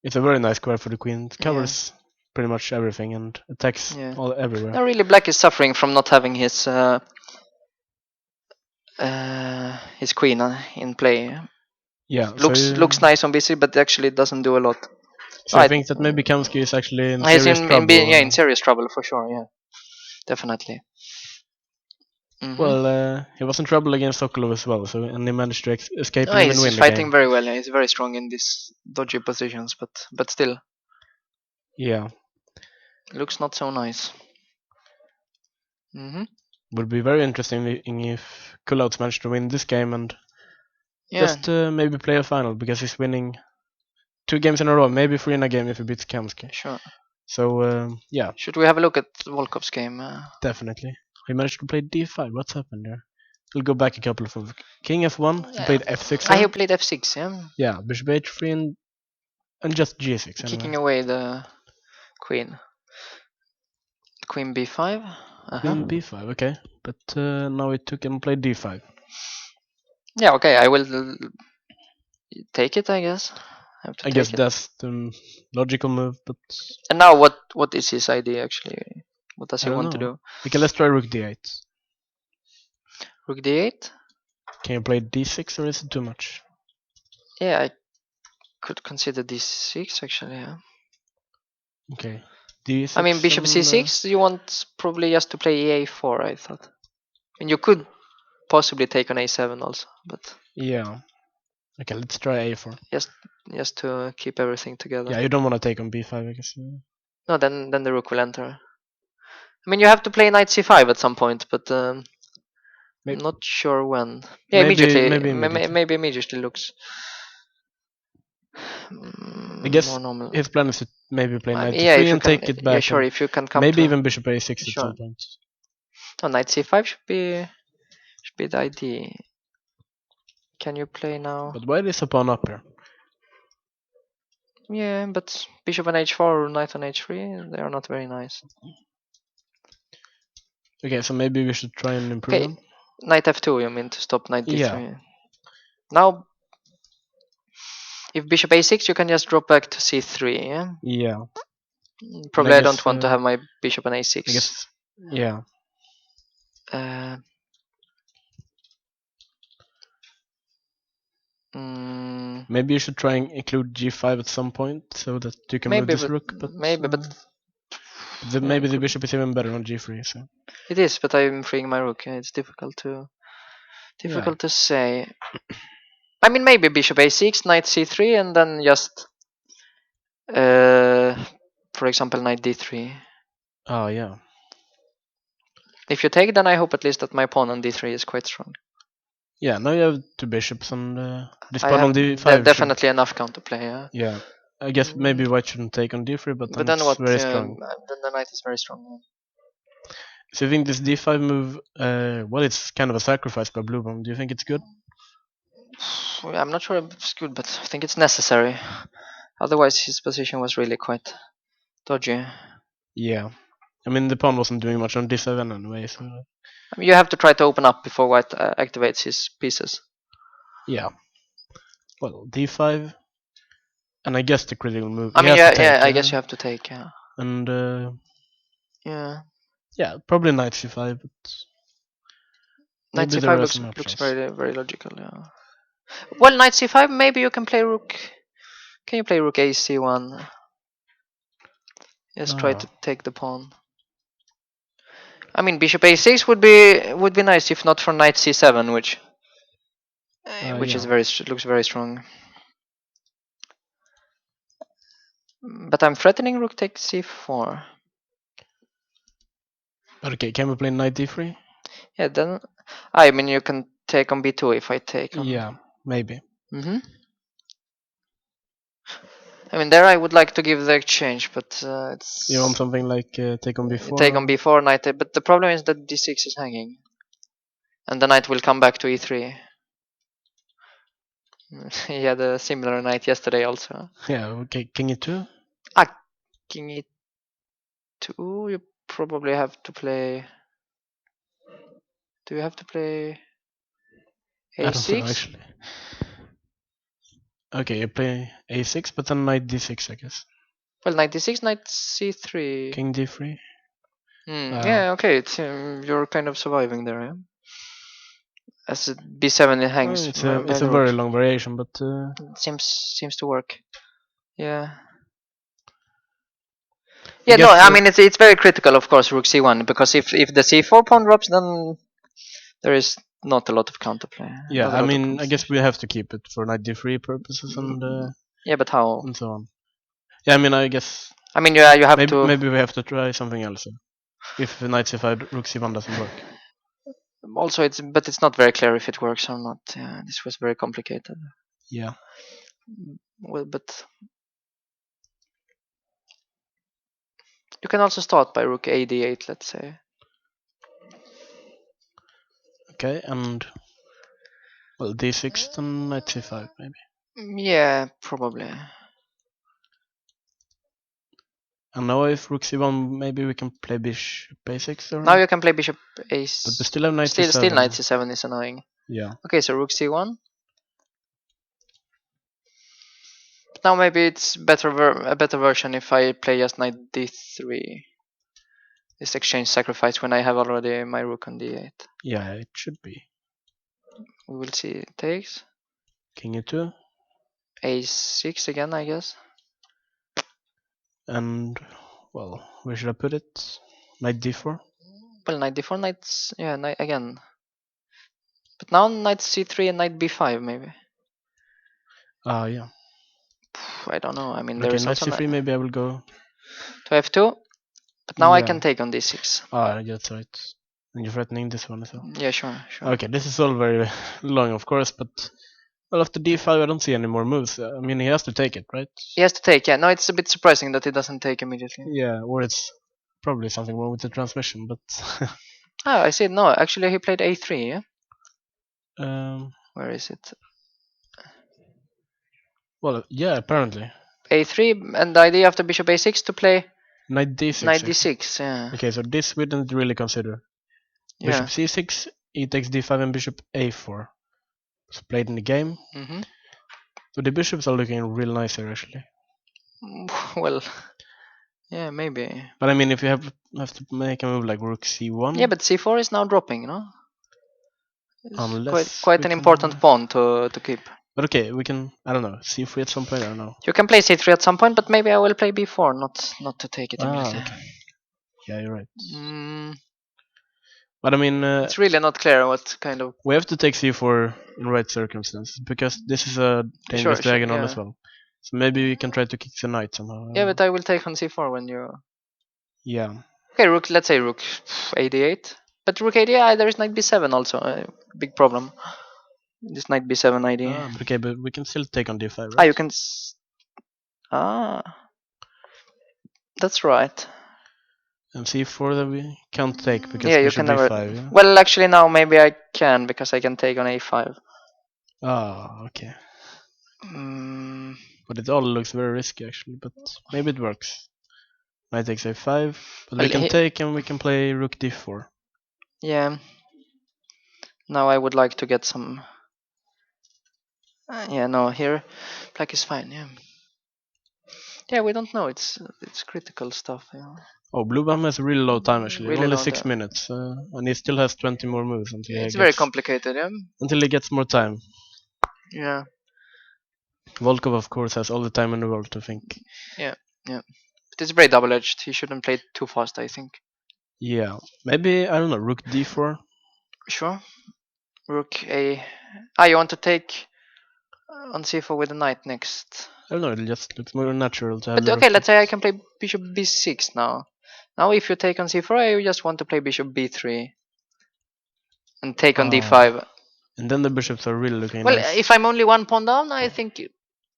It's a very nice square for the queen. It covers pretty much everything and attacks everywhere. No, really, black is suffering from not having his queen in play. Yeah, looks nice on BC, but actually it doesn't do a lot. So I think that maybe Kamsky is actually in serious trouble. In serious trouble for sure. Yeah, definitely. Well, he was in trouble against Sokolov as well, and he managed to escape and even win the game. He's fighting very well. He's very strong in these dodgy positions, but still. Yeah. Looks not so nice. Would be very interesting if Kulauts managed to win this game and just maybe play a final, because he's winning 2 games in a row, maybe 3 in a game if he beats Kamsky. Sure. So, yeah. Should we have a look at Volkov's game? Definitely. He managed to play d5. What's happened there? We'll go back a couple of moves. King f1. He played f6. He played f6, yeah? Yeah, bishop h3 and just g6. Kicking away the queen. Queen b5. Queen b5, okay. But now he took and played d5. Yeah, okay. I will take it, I guess. I guess that's the logical move, but... And now what is his idea, actually? What does he want to do? Okay, let's try rook d8. Rook d8? Can you play d6 or is it too much? Yeah, I could consider d6 actually. Yeah. Okay. d6. I mean, bishop c6. You want probably just to play a4. I thought. And you could possibly take on a7 also, but Yeah. Okay, let's try a4. just to keep everything together. Yeah, you don't want to take on b5, I guess. No, then the rook will enter. I mean, you have to play knight c5 at some point, but I'm not sure when. Yeah, maybe immediately looks I guess more normal. his plan is to maybe play knight Yeah, d3 if you and can, take it yeah, back. sure. and If you can come maybe to, even bishop a6 at Sure. some point. oh, knight c5 should be the idea. Can you play now? But why is a pawn up here? Yeah, but bishop on h4 or knight on h3, they are not very nice. Okay, so maybe we should try and improve Okay, them. knight f2, you mean to stop knight d3? Yeah. Now, if bishop a6, you can just drop back to c3. Yeah. Yeah. Probably I don't guess, want to have my bishop on a6. I guess. Yeah. Maybe you should try and include g5 at some point so that you can move maybe, this but rook. But maybe, but maybe the bishop is even better on g3. So it is, but I'm freeing my rook. It's difficult to say. I mean, maybe bishop a6, knight c3, and then just, for example, knight d3. Oh yeah. If you take, then I hope at least that my pawn on d3 is quite strong. Yeah. Now you have two bishops and this I pawn on have d5. definitely enough counterplay. Yeah. Yeah. I guess maybe white shouldn't take on d3, but then, then it's what? very strong. Then the knight is very strong. So you think this d5 move, well, it's kind of a sacrifice by blue pawn. Do you think it's good? I'm not sure if it's good, but I think it's necessary. Otherwise, his position was really quite dodgy. Yeah. I mean, the pawn wasn't doing much on d7 anyway, so I mean, you have to try to open up before white activates his pieces. yeah. Well, d5, and I guess the critical move. I he mean, has to take, I guess you have to take. Yeah. And Yeah. probably knight c5, but Knight maybe there c5 are some looks options. very logical. Yeah. Well, knight c5. Maybe you can play rook. Can you play rook ac1? Just try to take the pawn. I mean, bishop a6 would be nice if not for knight c7, which is looks very strong. But I'm threatening rook takes c4. Okay, can we play knight d3? Yeah, then I mean you can take on b2 if I take on. Yeah, maybe. I mean there I would like to give the exchange, but it's. You want something like take on b4? Take on b4 knight, but the problem is that d6 is hanging, and the knight will come back to e3. He had a similar knight yesterday also. Yeah, okay, king e2? King e2, you probably have to play. Do you have to play a6? I don't know, actually. Okay, you play a6, but then knight d6, I guess. Well, knight d6, knight c3. King d3? Yeah, okay, it's, you're kind of surviving there, yeah? As b7 it hangs. It's a very long variation, but it seems to work. Yeah. Yeah, no, I mean it's very critical, of course, rook c1, because if the c4 pawn drops, then there is not a lot of counterplay. Yeah, I mean, I guess we have to keep it for knight d3 purposes and yeah, but how? And so on. Yeah, I mean, I guess. I mean, yeah, you have maybe, to. Maybe we have to try something else. If knight c5, rook c1 doesn't work. Also, it's not very clear if it works or not. Yeah, this was very complicated. Yeah. Well, but you can also start by rook a d8, let's say. Okay, and well, d6 then knight c5 maybe. Yeah, probably. And now if rook c1, maybe we can play bishop a6 or. Now you can play bishop a. But we still have knight c7. Still knight c7 is annoying. Yeah. Okay, so rook c1. Now maybe it's a better version if I play just knight d3. This exchange sacrifice when I have already my rook on d8. Yeah, it should be. We will see. Takes. King e2. A6 again, I guess. And, well, where should I put it? Knight d4. Well, knight d4, knights. Yeah, knight again. But now knight c3 and knight b5 maybe. Yeah. I don't know. I mean, there Okay, is knight also c3, maybe I will go. to f2. But now I Yeah. can take on d6. That's right. And you're threatening this one as well. Yeah, sure. Okay, this is all very long, of course, but well, after d5, I don't see any more moves. I mean, he has to take it, right? He has to take. Yeah, no, it's a bit surprising that he doesn't take immediately. Yeah, or it's probably something wrong with the transmission, but Oh, I see. No, actually, he played a3. Yeah. Where is it? Well, yeah, apparently A3, and the idea after bishop a6 to play knight d6. knight actually. d6. Yeah. Okay, so this we didn't really consider. Bishop Yeah. c6, e takes d5, and bishop a4. It's played in the game. Mm-hmm. So the bishops are looking real nice here, actually. Well, yeah, maybe. But I mean, if you have to make a move like rook c1, Yeah, but c4 is now dropping. It's unless quite we an can- important pawn to keep. But okay, we can. I don't know. c3 at some point. I don't know. You can play c3 at some point, but maybe I will play b4, not to take it immediately. Okay. Yeah, you're right. But I mean, It's really not clear what kind of. we have to take c4 in right circumstances because this is a dangerous Sure, diagonal yeah. as well. So maybe we can try to kick the knight somehow. Yeah, but I will take on c4 when you. Yeah. Okay, rook. Let's say rook a8. But rook a8, there is knight b7 also. Big problem. This knight b7 idea. But okay, but we can still take on d5, right? You can. That's right. And c4 that we can't take because Yeah, you bishop can never. b5. Yeah? Well, actually, now maybe I can because I can take on a5. Okay. Mm, But it all looks very risky actually, but maybe it works. Knight takes a5, but we Well, can take and we can play rook d4. yeah. Now I would like to get some. Yeah, no, here black is fine. Yeah. Yeah, we don't know. It's critical stuff. Yeah. Oh, Blue Bum has a really low time actually, Really only low 6 time. minutes, and he still has 20 more moves until It's he very gets, complicated. Yeah. until he gets more time. Yeah. Volkov, of course, has all the time in the world to think. Yeah. But it's very double-edged. He shouldn't play too fast, I think. Yeah, maybe I don't know, rook d4. Sure. Rook a. You want to take on c4 with the knight next? I don't know, it just looks more natural to have. But okay, let's say I can play bishop b6 now. Now, if you take on c4, I just want to play bishop b3 and take on d5. And then the bishops are really looking Well, nice. if I'm only one pawn down, I think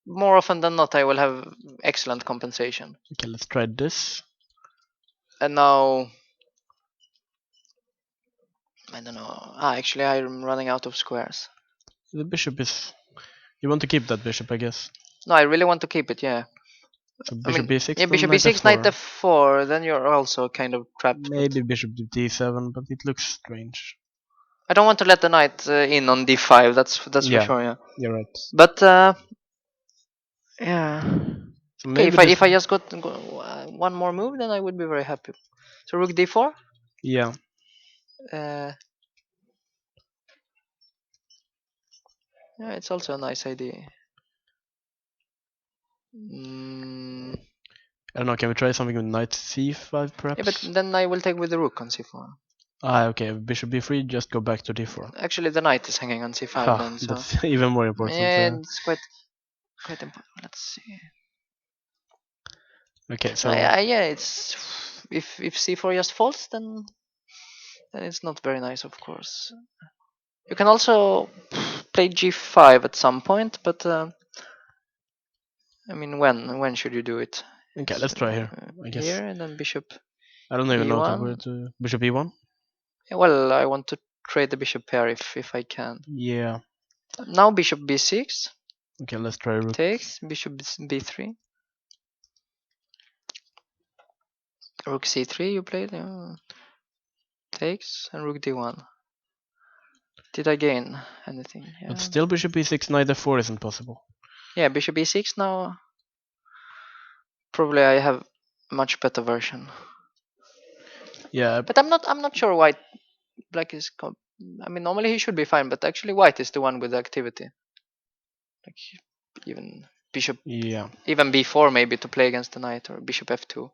more often than not I will have excellent compensation. Okay, let's try this. And now, I don't know. Actually, I'm running out of squares. The bishop is. You want to keep that bishop, I guess. No, I really want to keep it. Yeah. So bishop b6. Yeah, then bishop knight b6, f4. knight f4. Then you're also kind of trapped. Maybe bishop d7, but it looks strange. I don't want to let the knight in on d5. That's for sure. Yeah. You're right. But yeah. So Okay, maybe if I just got one more move, then I would be very happy. So rook d4. Yeah. Yeah, it's also a nice idea. I don't know. Can we try something with knight c5 perhaps? Yeah, but then I will take with the rook on c4. Okay. Bishop b3. Just go back to d4. Actually, the knight is hanging on c5 then. So That's even more important. yeah, it's quite important. Let's see. Okay, so yeah, it's if c4 just falls, then it's not very nice, of course. You can also play g5 at some point, but I mean, when should you do it? okay, let's try here. I guess. Here and then bishop. I don't even know e1. where to bishop e1. Yeah, well, I want to trade the bishop pair if I can. Yeah. Now bishop b6. Okay, let's try rook. Takes bishop b3. Rook c3 you played. Takes and rook d1. Did I gain anything? Yeah. But still bishop e6, knight f4 isn't possible. Yeah, bishop e6 now. Probably I have a much better version. Yeah. But I'm not sure why black is I mean, normally he should be fine, but actually white is the one with the activity. Like even bishop, Yeah. even b4 maybe to play against the knight, or bishop f2.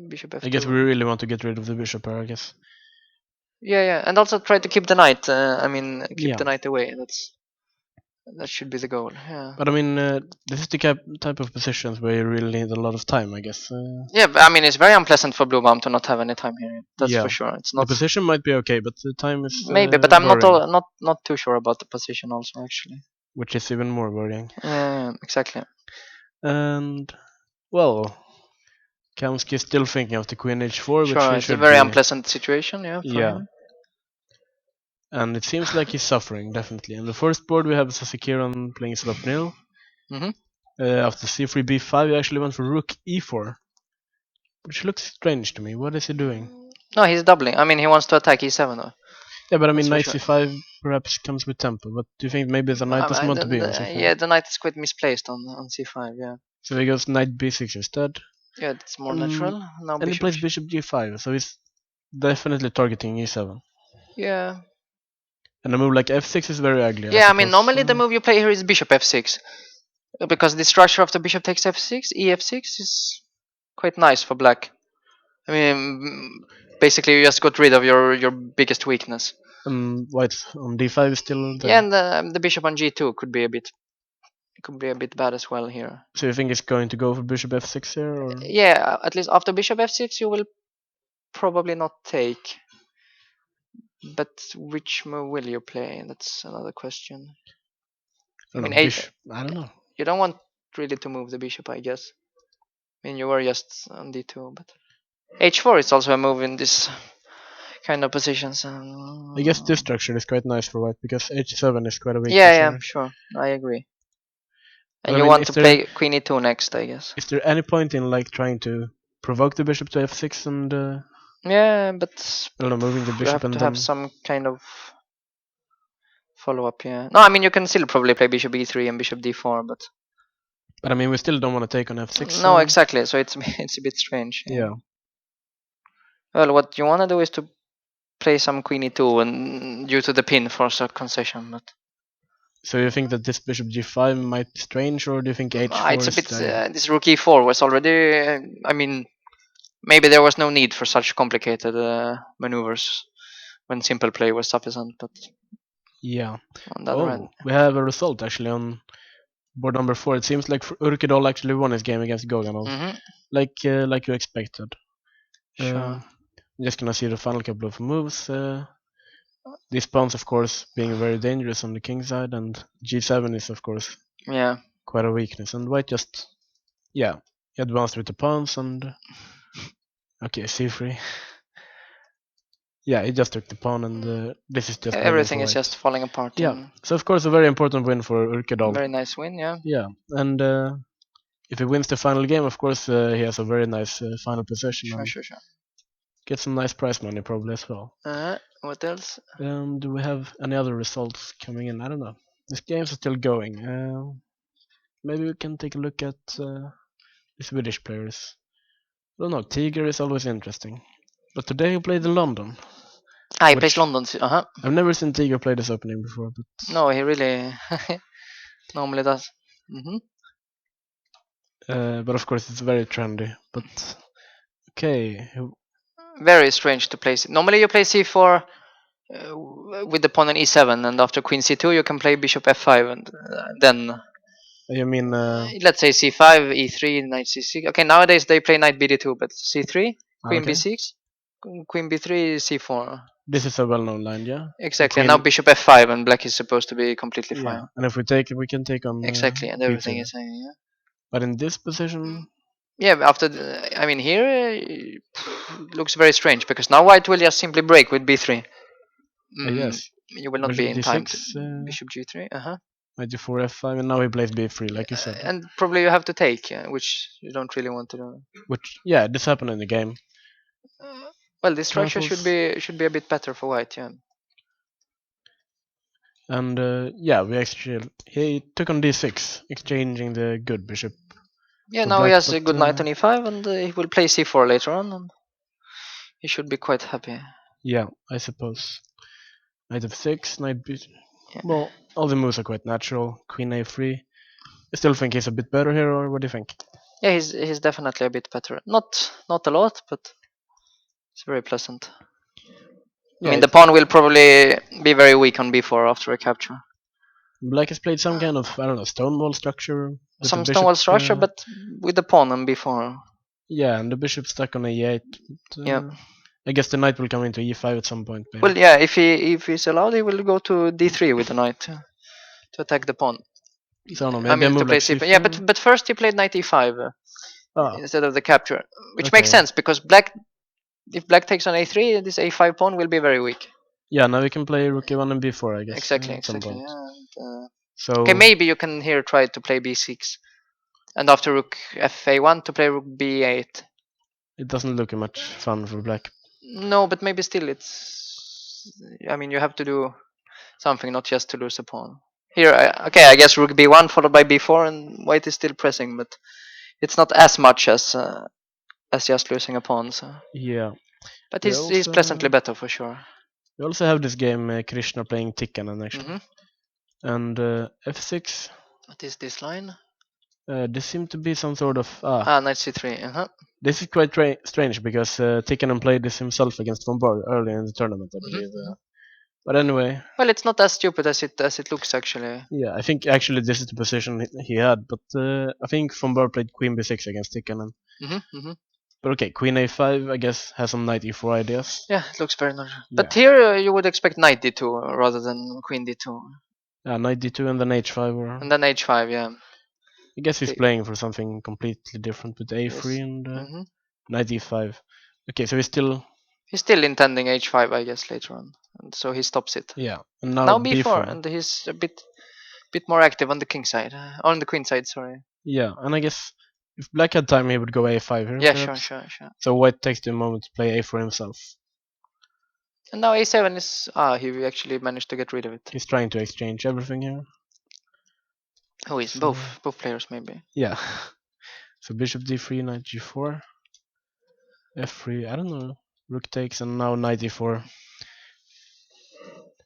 Bishop f2. I guess we really want to get rid of the bishop here, I guess. Yeah, and also try to keep the knight. I mean, keep Yeah. the knight away. That should be the goal. Yeah. But I mean, this is the type of positions where you really need a lot of time, I guess. Yeah, but I mean, it's very unpleasant for blue bomb to not have any time here. That's Yeah. for sure. It's The not position might be okay, but the time is maybe, but I'm worrying, not too sure about the position also actually. which is even more worrying. Yeah, exactly. And well, Kamsky is still thinking of the queen h4, which Sure, he it's a should very be. unpleasant situation. Yeah, for Yeah. him. And it seems like he's suffering, definitely. On the first board, we have Sasakiran playing Slopnil. Mhm. After c3 b5, he actually went for rook e4, which looks strange to me. What is he doing? No, he's doubling. I mean, he wants to attack e7 though. Yeah, but I mean, That's knight for sure. c5 perhaps comes with tempo. But do you think maybe the knight doesn't want to be on c5? Yeah, the knight is quite misplaced on c5. Yeah. So he goes knight b6 instead. Yeah, it's more natural. Now And he bishop. plays bishop g5, so he's definitely targeting e7. Yeah. And a move like f6 is very ugly. Yeah, I mean, normally the move you play here is bishop f6. Because the structure of the bishop takes f6, ef6 is quite nice for black. I mean, basically you just got rid of your biggest weakness. White on d5 is still there. Yeah, and the bishop on g2 could be a bit bad as well here. So you think it's going to go for bishop f6 here? Or? Yeah, at least after bishop f6 you will probably not take. But which move will you play? That's another question. I mean, don't know. You don't want really to move the bishop, I guess. I mean, you were just on d2, but h4 is also a move in this kind of positions. I guess this structure is quite nice for white because h7 is quite a weak Yeah, position. sure. I agree. But And I you mean, want to play queen e2 next, I guess. Is there any point in like trying to provoke the bishop to f6 and Yeah, but I don't know, moving the you bishop have and to then have some kind of follow up. Yeah. No, I mean you can still probably play bishop e3 and bishop d4, but I mean we still don't want to take on f6. no, exactly. So it's it's a bit strange. Yeah. Well, what you want to do is to play some queen e2 and due to the pin force a concession. But So you think that this bishop g5 might be strange, or do you think h4 it's a is bit. the This rook e4 was already. I mean, maybe there was no need for such complicated maneuvers when simple play was sufficient. But yeah. on the other hand, We have a result actually on board number 4. It seems like Urkedal actually won his game against Goganov, like you expected. sure. I'm just gonna see the final couple of moves. These pawns, of course, being very dangerous on the king side, and g7 is, of course, Yeah. quite a weakness. And white just, he advanced with the pawns, and okay, c3. Yeah, he just took the pawn, and this is just Everything is just falling apart. Yeah, so of course a very important win for Urkedal. Very nice win, yeah. Yeah, and if he wins the final game, of course he has a very nice final position. Sure. Get some nice prize money probably as well. What else? Do we have any other results coming in? I don't know. These games are still going. Maybe we can take a look at the Swedish players. I don't know. Tiger is always interesting, but today he played in London. He plays London. I've never seen Tiger play this opening before, but no, he really normally does. But of course it's very trendy. But okay. Very strange to play. Normally you play c4 with the pawn on e7, and after queen c2 you can play bishop f5, and then. You mean? Let's say c5, e3, knight c6. Okay, nowadays they play knight bd2, but c3, queen b6, queen b3, c4. This is a well-known line, yeah. Exactly. And now bishop f5, and black is supposed to be completely fine. And if we can take on. Exactly, and everything is yeah. But in this position. Yeah, after I mean here looks very strange because now white will just simply break with b3. Yes. You will not bishop be in d6, time. Bishop g3. Knight g4 f5, and now he plays b3, like you said. And probably you have to take, which you don't really want to do. Which this happened in the game. Well, this structure should be a bit better for white, yeah. And we actually he took on d6, exchanging the good bishop. Yeah, now he has a good knight on e5, and he will play c4 later on, and he should be quite happy. Yeah, I suppose. Knight f6, knight b. Yeah. Well, all the moves are quite natural. Queen a3. I still think he's a bit better here, or what do you think? Yeah, he's definitely a bit better. Not a lot, but it's very pleasant. I Yeah, mean, the pawn will probably be very weak on b4 after a capture. Black has played some kind of, I don't know, stone wall structure with Some the bishop. stonewall structure, but with the pawn on b4. Yeah, and the bishop stuck on a8. But, Yeah. I guess the knight will come into e5 at some point. Maybe. Well, yeah, if he's allowed, he will go to d3 with the knight to attack the pawn. So I don't know, I maybe a mean, to move play like c5. c4. Yeah, but first he played knight e5 Ah, instead of the capture, which okay. makes sense because if black takes on a3, this a5 pawn will be very weak. Yeah, now we can play rook a1 and b4, I guess. Exactly, at some exactly. point. Yeah. So Okay, maybe you can here try to play b6, and after rook fa1 to play rook b8. it doesn't look much fun for black. No, but maybe still it's. I mean, you have to do something, not just to lose a pawn. Here, okay, I guess rook b1 followed by b4, and white is still pressing, but it's not as much as just losing a pawn. So, Yeah. but We he's pleasantly better for sure. We also have this game, Krishna playing Tikkanen actually. Hmm. And f6. What is this line? This seemed to be some sort of Knight c3. Uh-huh. This is quite strange because Tikkanen played this himself against Von Bar earlier in the tournament, I believe. But anyway, Well, it's not as stupid as it looks actually. yeah, I think actually this is the position he had. But I think Von Bar played Queen b6 against Tikkanen. But okay, Queen a5, I guess, has some knight e4 ideas. Yeah, it looks very nice. Yeah. But here you would expect knight d2 rather than queen d2. Knight d2 and then h5. Or And then h5, yeah. I guess he's Okay. playing for something completely different with a3 Yes. and knight e5. Okay, so he's still intending h5, I guess, later on, and so he stops it. Yeah, and now b4, and he's a bit more active on the king side, on the queen side. Sorry. Yeah, and I guess if black had time, he would go a5 here. Yeah, perhaps. sure. So white takes the moment to play a4 himself. And now a7 is he actually managed to get rid of it. He's trying to exchange everything here. Who is both players maybe? Yeah. So bishop d3, knight g4, f3. I don't know. Rook takes, and now knight e4.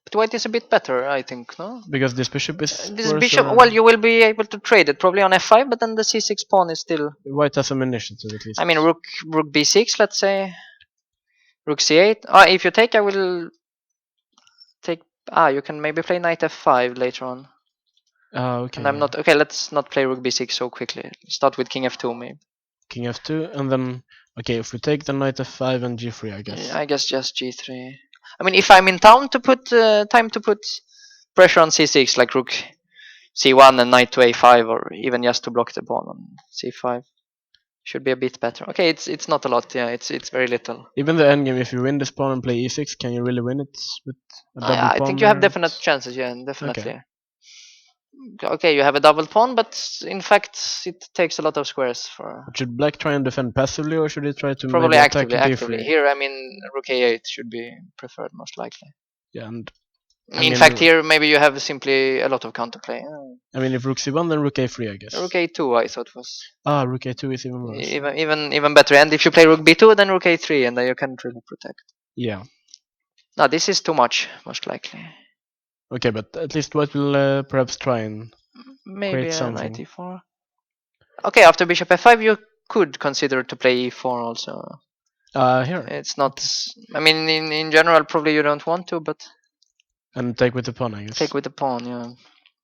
But white is a bit better, I think, no? Because this bishop is This worse, bishop, or well, you will be able to trade it probably on f5, but then the c6 pawn is still. white has some initiative at least. I mean, rook b6, let's say. Rook c8. If you take, I will take. You can maybe play knight f5 later on. Okay. And I'm not okay. Let's not play rook b6 so quickly. Start with king f2 maybe. King f2, and then okay, if we take the knight f5 and g3, I guess. Yeah, I guess just g3. I mean, if I'm in town to put time to put pressure on c6, like rook c1 and knight to a5, or even just to block the pawn on c5, should be a bit better. Okay, it's not a lot. Yeah, it's very little. Even the endgame, if you win this pawn and play e6, can you really win it with a double pawn? I think you have there? definite chances. Yeah, definitely. Okay. Okay, you have a double pawn, but in fact, it takes a lot of squares for. But should black try and defend passively, or should he try to Probably maybe attack actively. d3? Here, I mean, rook a8 should be preferred most likely. Yeah, and In fact, here maybe you have simply a lot of counterplay. I mean, if rook c1, then rook a3, I guess. Rook a2, I thought was Rook a2 is even worse. even better. And if you play rook b2, then rook a3, and then you can't really protect. Yeah. No, this is too much, most likely. Okay, but at least white will perhaps try and Maybe create something. knight e4. Okay, after bishop f5, you could consider to play e4 also. Here. It's not. I mean, in general, probably you don't want to, but. And take with the pawn, I guess. Take with the pawn, yeah.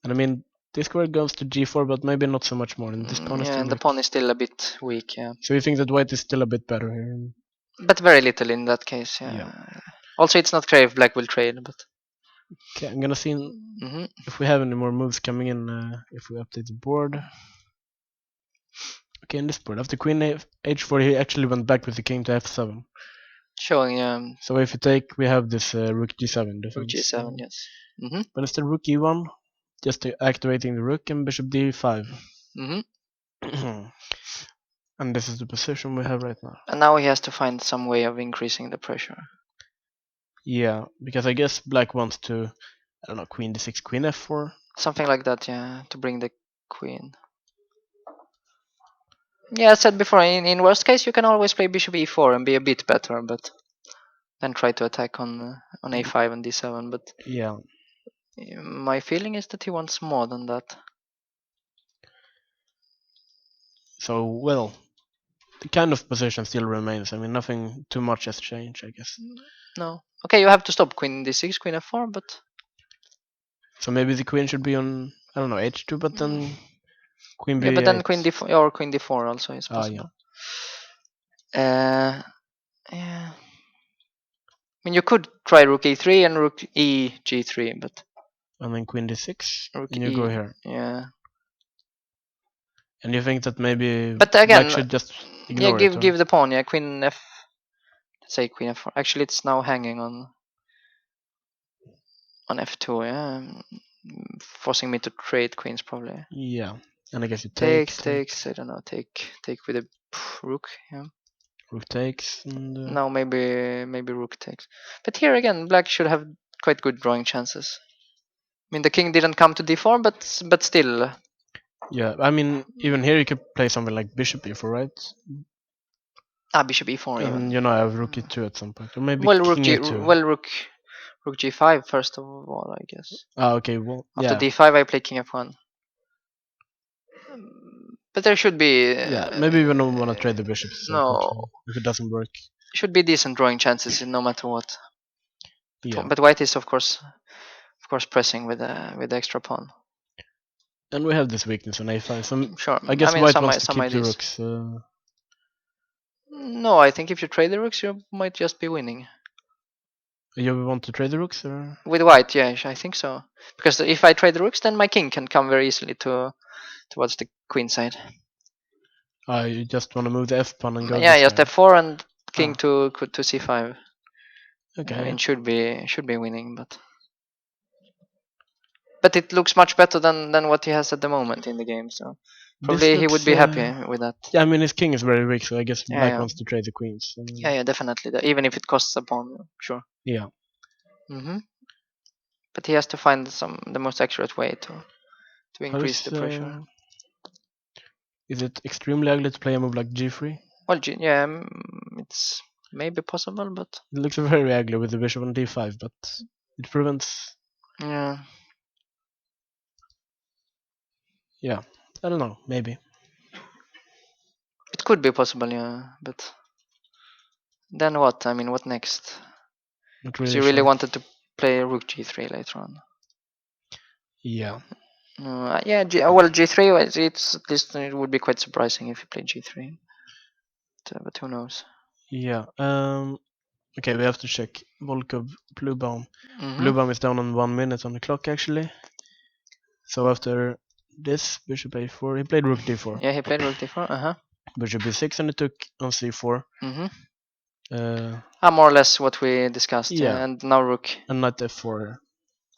And I mean, this square goes to g4, but maybe not so much more. And this pawn is still and the pawn is still a bit weak, yeah. So you think that white is still a bit better here? But very little in that case, yeah. Also, it's not clear if black will trade, but. Okay, I'm gonna see if we have any more moves coming in. If we update the board. Okay, in this board, after queen h4, he actually went back with the king to f7. Showing, yeah. So if you take, we have this rook g7 defense. Rook g7, yes. But instead rook e1, just activating the rook, and bishop d5. And this is the position we have right now. And now he has to find some way of increasing the pressure. Yeah, because I guess black wants to, I don't know, queen d6, queen f4. Something like that, yeah, to bring the queen. Yeah, I said before, in worst case, you can always play bishop e4 and be a bit better, but then try to attack on a5 and d7. But Yeah. my feeling is that he wants more than that. So, well, the kind of position still remains. I mean, nothing too much has changed, I guess. No. Okay, you have to stop queen d6, queen f4, but So maybe the queen should be on, I don't know, h2, but then queen b8. yeah, but then queen d4 or queen d4 also is possible. Yeah. I mean, you could try rook e3 and rook e g3, but And then queen d6, rook and you e, go here. yeah. And you think that maybe But black again, should just yeah, ignore it? Or? give the pawn, yeah, queen f. Let's say queen f4. Actually, it's now hanging on f2, yeah, forcing me to trade queens probably. Yeah, and I guess you Takes. take. I don't know. Take with a rook. Yeah. Rook takes, and No, maybe rook takes. But here again, black should have quite good drawing chances. I mean, the king didn't come to d4, but still. yeah, I mean, even here you could play something like bishop e4, right? Bishop e4 even. And you know, I have rook e2 at some point, or maybe Well, king e2. rook g5 first of all, I guess. Okay, well, After yeah. d5, I play king f1. But there should be. Yeah, maybe we don't want to trade the bishops. No. If it doesn't work. Should be decent drawing chances no matter what. Yeah. But white is of course pressing with the extra pawn. And we have this weakness on a5. So Sure. I guess mean, white wants to keep the ideas. rooks. No, I think if you trade the rooks, you might just be winning. You want to trade the rooks, or? With white, yeah, I think so. Because if I trade the rooks, then my king can come very easily towards the queen side. You just want to move the f pawn and go. Yeah, this just way. f4 and king to c5. Okay. I mean, should be winning, but it looks much better than what he has at the moment in the game. So probably he would be happy with that. Yeah, I mean his king is very weak, so I guess Yeah, black yeah. wants to trade the queens. Yeah, definitely. Even if it costs a pawn, sure. Yeah. But he has to find the most accurate way to increase the pressure. Is it extremely ugly to play a move like g3? Well, yeah, it's maybe possible, but it looks very ugly with the bishop on d5, but it prevents. Yeah. Yeah, I don't know. Maybe it could be possible, yeah. But then what? I mean, what next? not Because really you really sure. wanted to play rook g3 later on. Yeah. Yeah. Well, g3. It's at least it would be quite surprising if you played g3. But who knows? Yeah. Okay, we have to check. Volkov, Blue Baum. Mhm. Blue Baum is down on 1 minute on the clock actually. So after this, bishop a4, he played rook d4. Yeah, he played rook d4. Bishop b6, and he took on c4. Mhm. Uh, More or less what we discussed. Yeah. And now rook. and knight f4.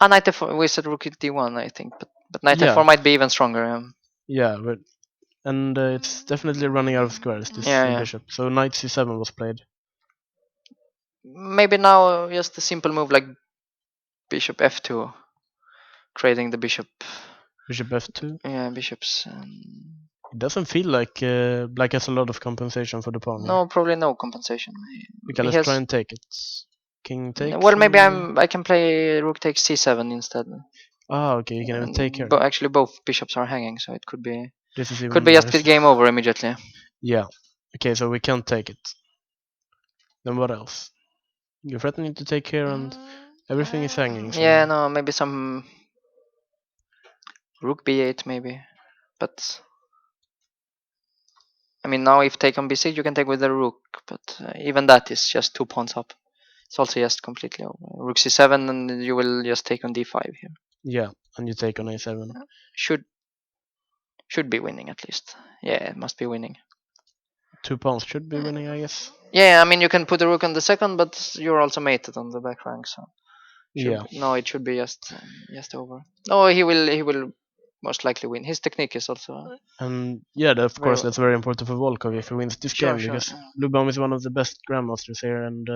Knight f4. We said rook d1, I think, but knight f4 might be even stronger. Yeah, but and it's definitely running out of squares. This Yeah. bishop. So knight c7 was played. Maybe now just a simple move like bishop f2, trading the bishop. Bishop f2. Yeah, bishops. It doesn't feel like black has a lot of compensation for the pawn. No, probably no compensation. Okay, let's try and take it. King takes. Well, maybe I can play rook takes c7 instead. Okay, you can even take here. But actually, both bishops are hanging, so it could be. This is even Could be just worse. game over immediately. Yeah. Okay, so we can't take it. Then what else? You're threatening to take here, and everything is hanging. So. Yeah, no, maybe some rook b8 maybe, but I mean now if take on b6 you can take with the rook, but even that is just 2 pawns up. It's also just completely over. Rook c7 and you will just take on d5 here. Yeah, and you take on a7. Should be winning at least. Yeah, it must be winning. 2 pawns should be winning, I guess. Yeah, I mean you can put the rook on the second, but you're also mated on the back rank, so. No, it should be just over. No, he will most likely win. His technique is also. And yeah, of course, that's very important for Volkov if he wins this game, because Blue Baum is one of the best grandmasters here, and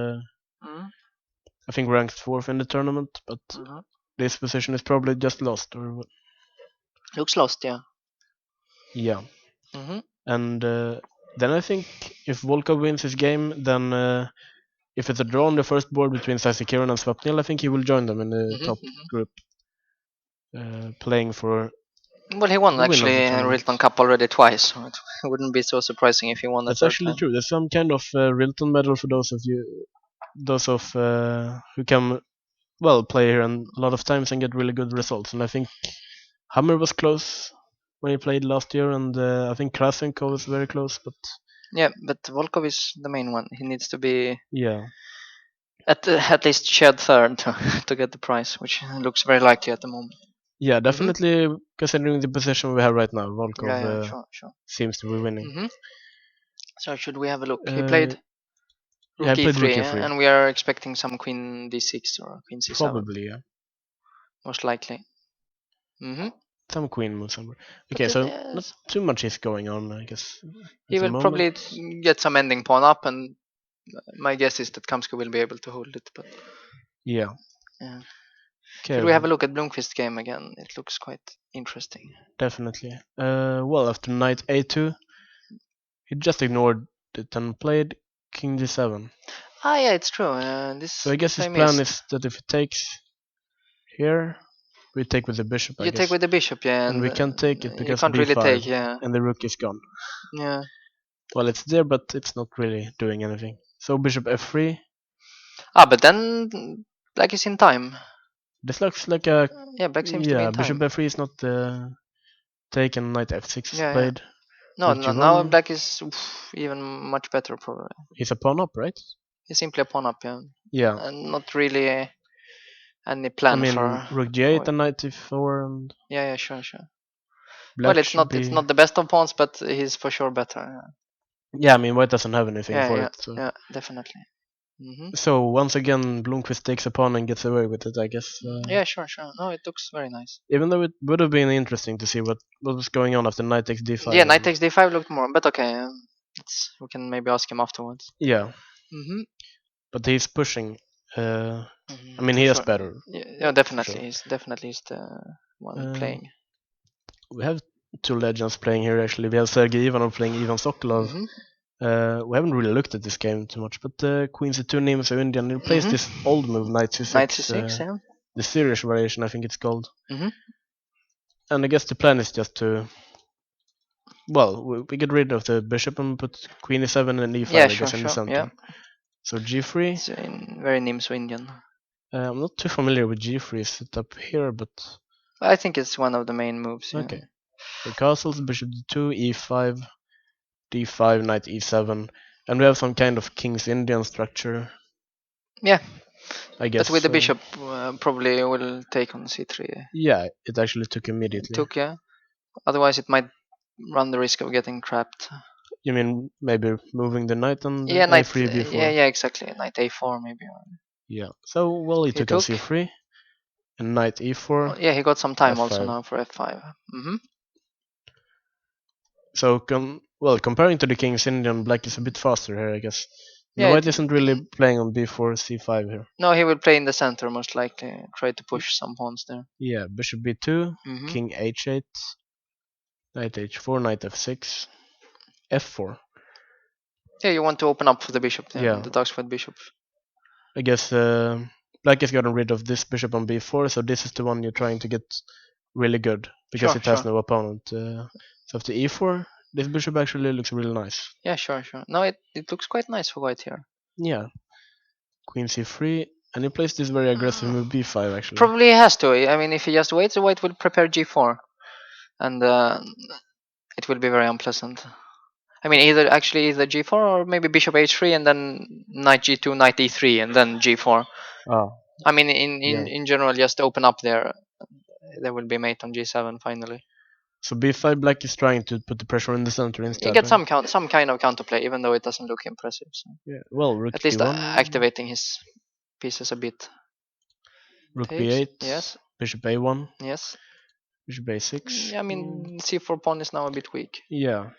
I think ranked 4th in the tournament. But this position is probably just lost, or what? Looks lost, yeah. Yeah. And then I think if Volkov wins his game, then if it's a draw on the first board between Sassikiran and Swapnil, I think he will join them in the top group, playing for. Well, he won the win of actually the tournament. Rilton Cup already twice, so it wouldn't be so surprising if he won the That's third actually time. true. There's some kind of Rilton medal for those of who can play here and a lot of times and get really good results. And I think Hammer was close when he played last year, and I think Krasenko was very close. But Yeah, but Volkov is the main one. He needs to be yeah, at least shared third to get the prize, which looks very likely at the moment. yeah, definitely considering the position we have right now, Volkov Yeah, sure. seems to be winning. So should we have a look? He played Yeah, I Rook played E3, Rook E3. and we are expecting some Queen D6 or Queen C7. Probably, yeah. Most likely. Some queen moves somewhere. Okay, so not too much is going on, I guess. He will probably get some ending pawn up, and my guess is that Kamsky will be able to hold it. But yeah. Okay. Should we have a look at Blomqvist's game again? It looks quite interesting. Definitely. After knight a2, he just ignored it and played king d7. Yeah, it's true. So I guess his plan is that if he takes here, we take with the bishop. I you guess. Take with the bishop, yeah, and we can't take it because you can't b5, really take, yeah, and the rook is gone. Yeah. Well, it's there, but it's not really doing anything. So bishop f3. But then black is in time. This looks like a black seems to be in bishop time. f3 is not taken. Knight f6 is Yeah. played. No, Rook now g1. black is even much better probably. He's a pawn up, right? He's simply a pawn up, yeah. Yeah. And not really any plan for. Rook g8 and knight e4 and. Yeah, sure. Black Well, it's not the best of pawns, but he's for sure better. Yeah, white doesn't have anything for it. So. Yeah, definitely. So once again, Blomqvist takes a pawn and gets away with it, I guess. Yeah, sure. No, it looks very nice. Even though it would have been interesting to see what was going on after knight takes d5. Yeah, knight takes d5 looked more, but okay. We can maybe ask him afterwards. Yeah. But he's pushing. He is better. Yeah, definitely. Sure. He's definitely the one playing. We have two legends playing here actually. We have Sergei Ivanov playing Ivan Sokolov. We haven't really looked at this game too much, but Queen C2 names are Indian. He plays this old move, Knight C6. Knight C6, yeah. The Syrish variation, I think it's called. And I guess the plan is just to. Well, we get rid of the bishop and put Queen E7 and E5 I guess in the center. Yeah. So G3. It's very Nimso Indian. I'm not too familiar with G3 setup here, but. I think it's one of the main moves. Yeah. Okay. So castles, bishop D2, E5. D5, knight E7, and we have some kind of King's Indian structure. Yeah, I guess. But with the bishop, probably will take on C3. Yeah, it actually took immediately. Yeah. Otherwise, it might run the risk of getting trapped. You mean maybe moving the knight on knight A3, B4? Yeah, exactly. Knight A4 maybe. Yeah. So he took on C3 and knight E4. Yeah, he got some time F5. Also now for F5. So comparing to the King's Indian, black is a bit faster here, I guess. Yeah, white isn't really playing on b4, c5 here. No, he will play in the center most likely. Try to push some pawns there. Yeah, bishop b2, king h8, knight h4, knight f6, f4. Yeah, you want to open up for the bishop there, yeah. The dark squared bishop. I guess black has gotten rid of this bishop on b4, so this is the one you're trying to get really good, because it has no opponent. So after e4, this bishop actually looks really nice. Yeah, sure. No, it looks quite nice for white here. Yeah. Queen c3, and he plays this very aggressive move b5 actually. Probably he has to. If he just waits, white will prepare g4, and it will be very unpleasant. Either g4 or maybe bishop h3 and then knight g2, knight e3, and then g4. Oh. In general, just open up there. There will be mate on g7 finally. So b5 black is trying to put the pressure in the center instead. You get some kind of counterplay, even though it doesn't look impressive. So. Yeah. Well, rook at least d1. Activating his pieces a bit. Rook b8. Yes. Bishop a1. Yes. Bishop a6. Yeah, c4 pawn is now a bit weak. Yeah.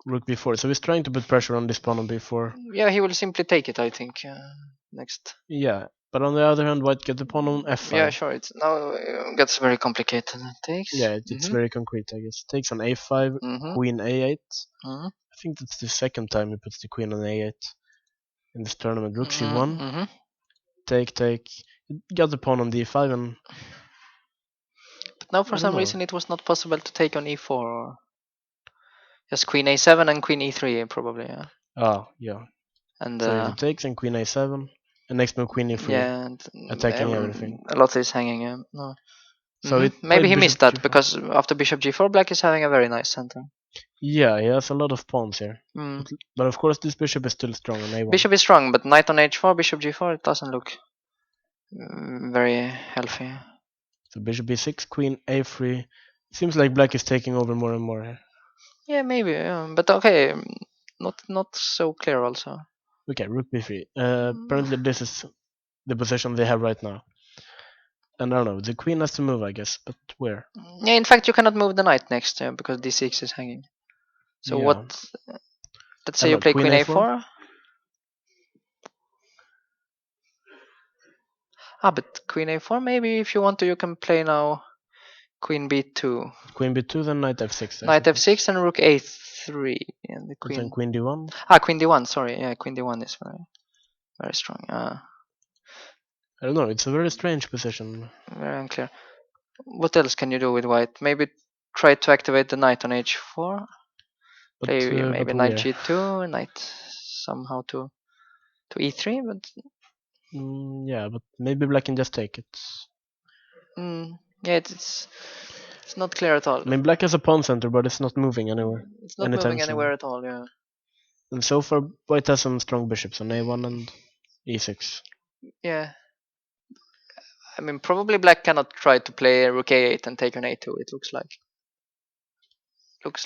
Rook b4. So he's trying to put pressure on this pawn on b4. Yeah, he will simply take it, I think. Next. Yeah. But on the other hand, white get the pawn on f5. Yeah, sure. It now gets very complicated. It takes. Yeah, it's very concrete, I guess. Takes on a5, queen a8. I think that's the second time he puts the queen on a8 in this tournament. Rook c1, Mm-hmm. take. Got the pawn on d5, and But now for I don't some know. reason it was not possible to take on e4. Or just queen a7 and queen e3 probably. Yeah. Ah, yeah. And So if it takes, and queen a7, and next move queen e3, yeah, and attacking everything. a lot is hanging. Yeah. No. So it Maybe played he bishop missed that g4. because after bishop g4, black is having a very nice center. Yeah, he has a lot of pawns here. Mm. But of course, this bishop is still strong on a1. Bishop is strong, but knight on h4, bishop g4, it doesn't look very healthy. So bishop b6, queen a3. Seems like black is taking over more and more here. Yeah, maybe. Yeah. But okay, not so clear also. Okay, rook b3. Apparently this is the position they have right now. And I don't know, the queen has to move, I guess, but where? Yeah, in fact, you cannot move the knight next because d6 is hanging. So Yeah. what? Let's I say don't you know, play queen queen a4? a4. Ah, but queen a4. Maybe if you want to, you can play now queen b2. Queen b2, then knight f6. Knight f6 and rook a3, and the And then queen. queen d1. Ah, queen d1. Sorry, yeah, queen d1 is very strong. I don't know, it's a very strange position. Very unclear. What else can you do with white? Maybe try to activate the knight on h4. But, Play maybe but knight where? g2, knight somehow to e3, but Yeah, but maybe black can just take it. yeah, it's not clear at all. I mean, black has a pawn center, but it's not moving anywhere. It's not anytime moving anywhere soon. at all. Yeah. And so far, white has some strong bishops on a1 and e6. Yeah. I mean, probably black cannot try to play rook a8 and take on a2. It looks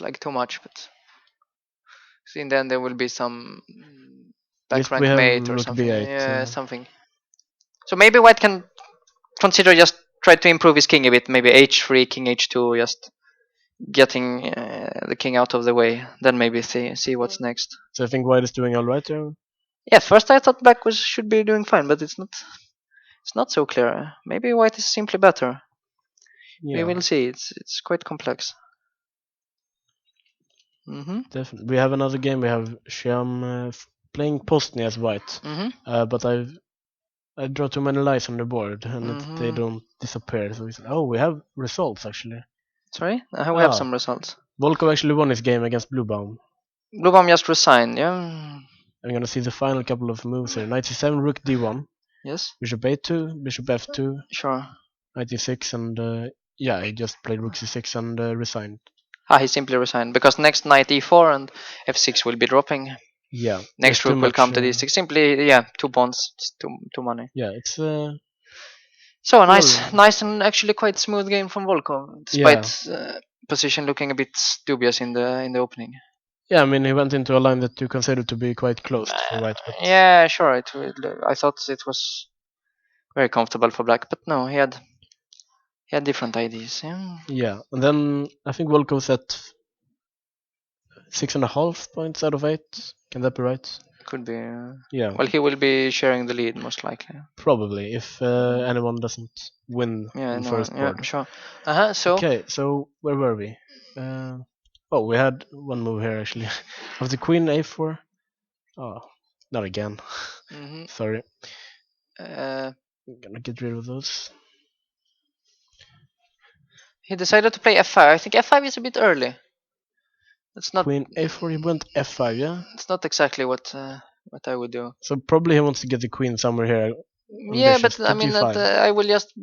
like too much, but in the end there will be some At back least we rank have mate or rook something. b8. Yeah, something. So maybe white can consider just try to improve his king a bit. Maybe h3, king h2, just getting the king out of the way. Then maybe see what's next. So I think white is doing alright here. Yeah, first I thought black should be doing fine, but it's not. It's not so clear. Maybe white is simply better. Yeah, We will see. It's quite complex. definitely. We have another game. We have Shyam playing Postny as white. But I draw too many lies on the board, and they don't disappear. So we have results actually. Sorry, we have some results. Volkov actually won his game against Bluebaum. Bluebaum just resigned. Yeah. I'm gonna see the final couple of moves here. Knight c7, rook d1, Yes. bishop a2, bishop f2, Sure. knight e6, and he just played rook c6 and resigned. He simply resigned because next knight e4 and f6 will be dropping. Yeah. Next rook will come to d6. Simply, 2 pawns, it's too money. Yeah, it's so nice and actually quite smooth game from Volkov, despite position looking a bit dubious in the opening. Yeah, I mean he went into a line that you consider to be quite closed for white. But yeah, sure. I thought it was very comfortable for black, but no, he had different ideas. Yeah, and then I think Volkov's at 6.5 points out of 8. Can that be right? Could be. Yeah. Well, he will be sharing the lead most likely. Probably, if anyone doesn't win the first board. Yeah, sure. So. Okay, so where were we? We had one move here actually. Of the queen a4. Oh, not again. Sorry. I'm gonna get rid of those. He decided to play f5. I think f5 is a bit early. It's not queen a4. He went f5, yeah. It's not exactly what I would do. So probably he wants to get the queen somewhere here. Yeah, but I mean I will just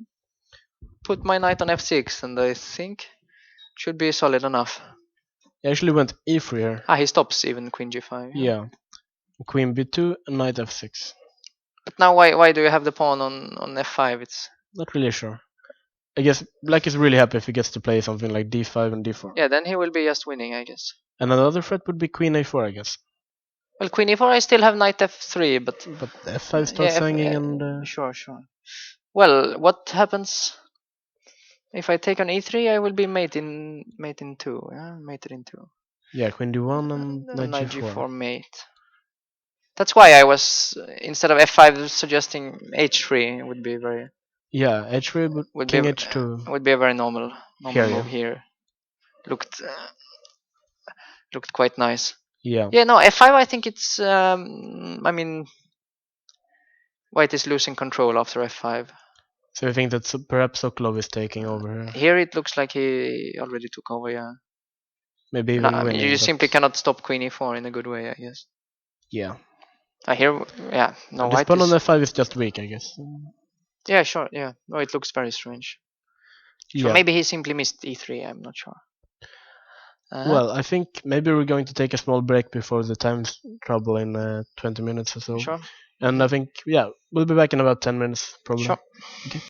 put my knight on f6, and I think it should be solid enough. He actually went e3 here. He stops even queen g5. Yeah. Queen b2 and knight f6. But now why do you have the pawn on f5? It's not really sure. I guess black is really happy if he gets to play something like d5 and d4. Yeah, then he will be just winning, I guess. And another threat would be queen a4, I guess. Well, queen e4, I still have knight f3, but f5 starts hanging and... Sure. Well, what happens if I take on e3? I will be mated in 2. Yeah, mated in 2. Yeah, queen d1 and knight g4 mate. That's why I was, instead of f5, suggesting h3 would be very... Yeah, h3 would king h2 would be a very normal move here. Looked quite nice. Yeah. Yeah, no, f5 I think it's I mean White is losing control after f5. So you think that perhaps Sokolov is taking over here? Here it looks like he already took over, yeah. Maybe No, even I mean, winning. you but simply cannot stop queen e4 in a good way, I guess. Yeah. Here, yeah, no, And this white pawn on is... f5 is just weak, I guess. Yeah, sure, yeah. No, it looks very strange. Sure, Yeah. maybe he simply missed e3, I'm not sure. Well, I think maybe we're going to take a small break before the time trouble in 20 minutes or so. Sure. And I think, yeah, we'll be back in about 10 minutes, probably. Sure. Okay.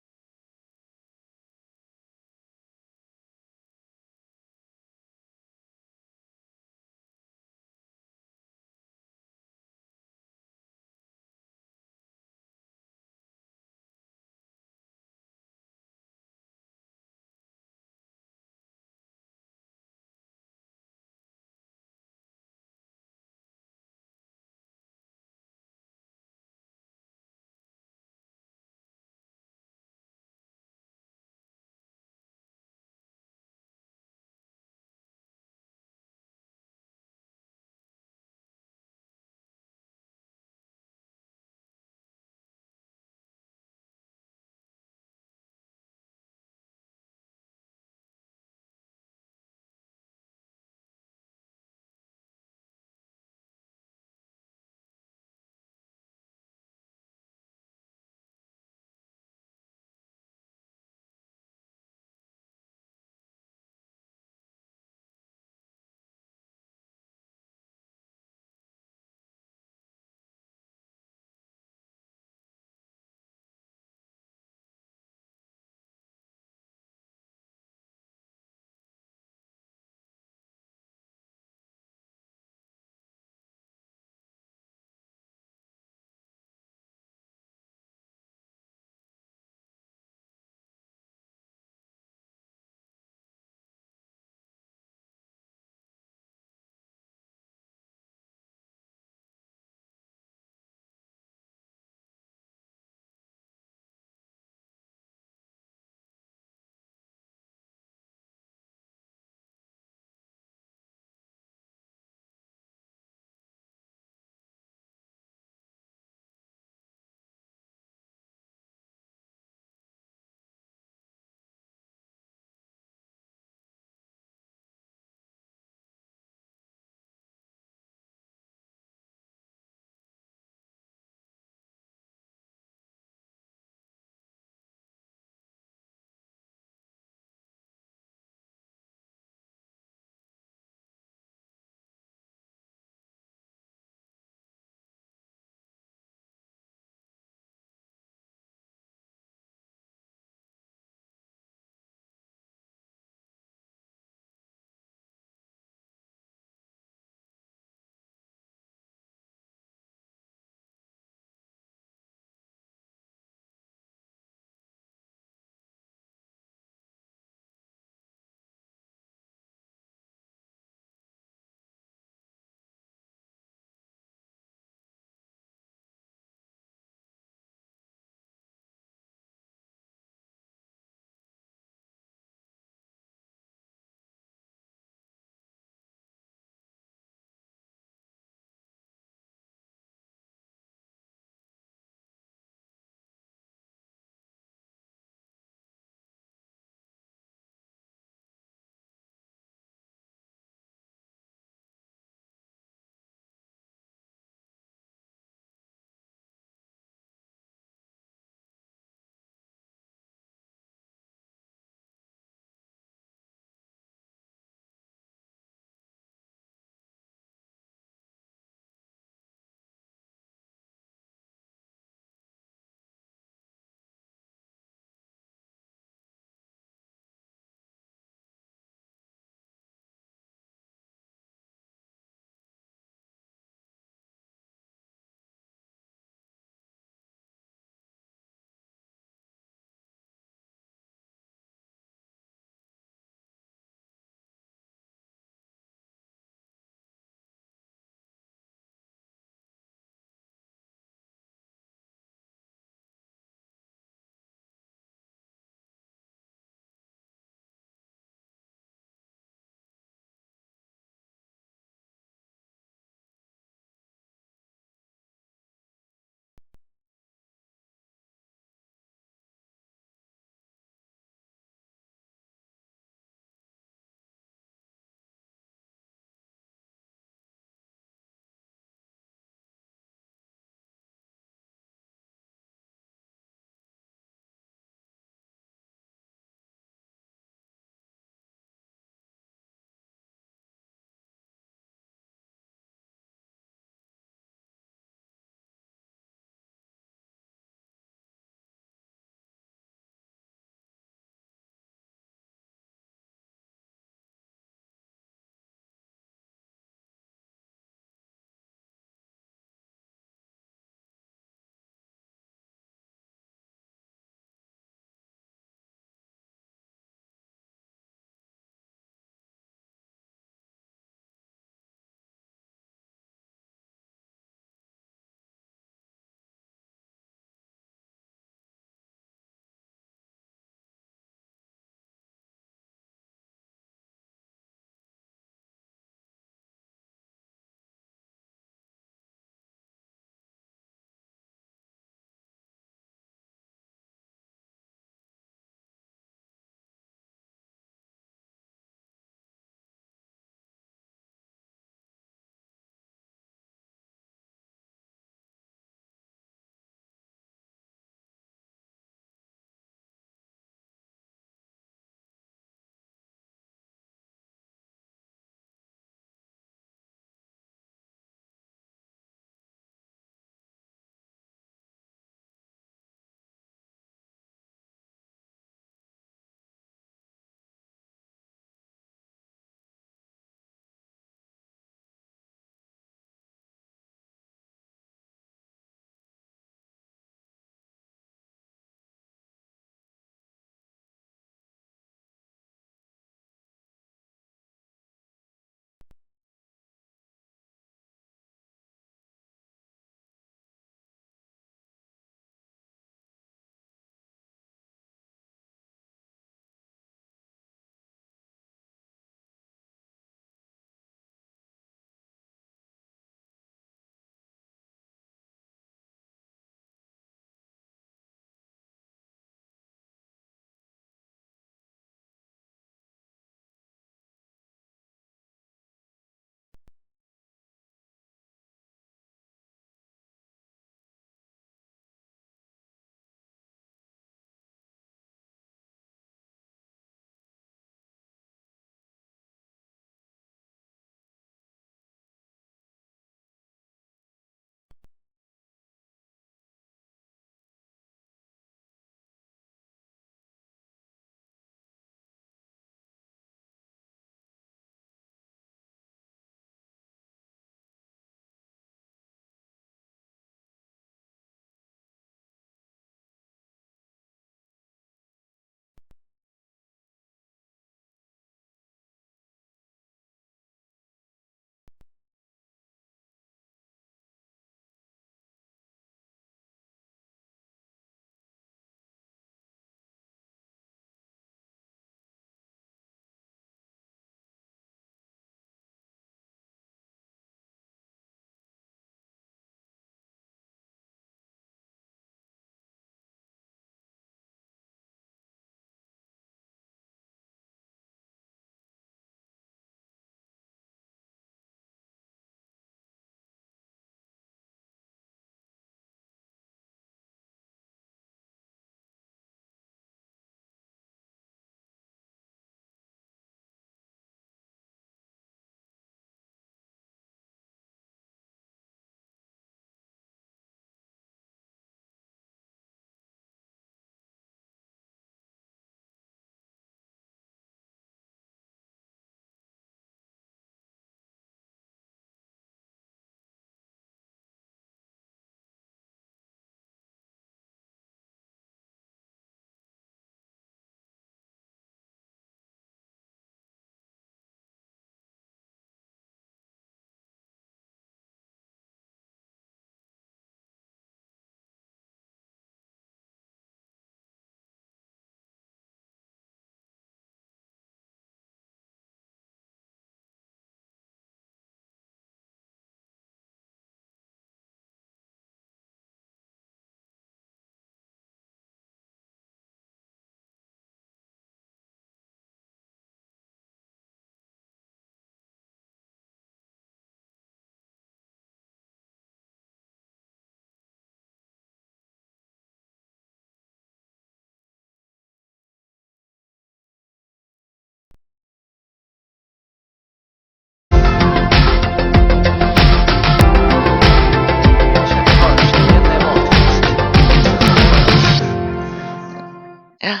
Yeah.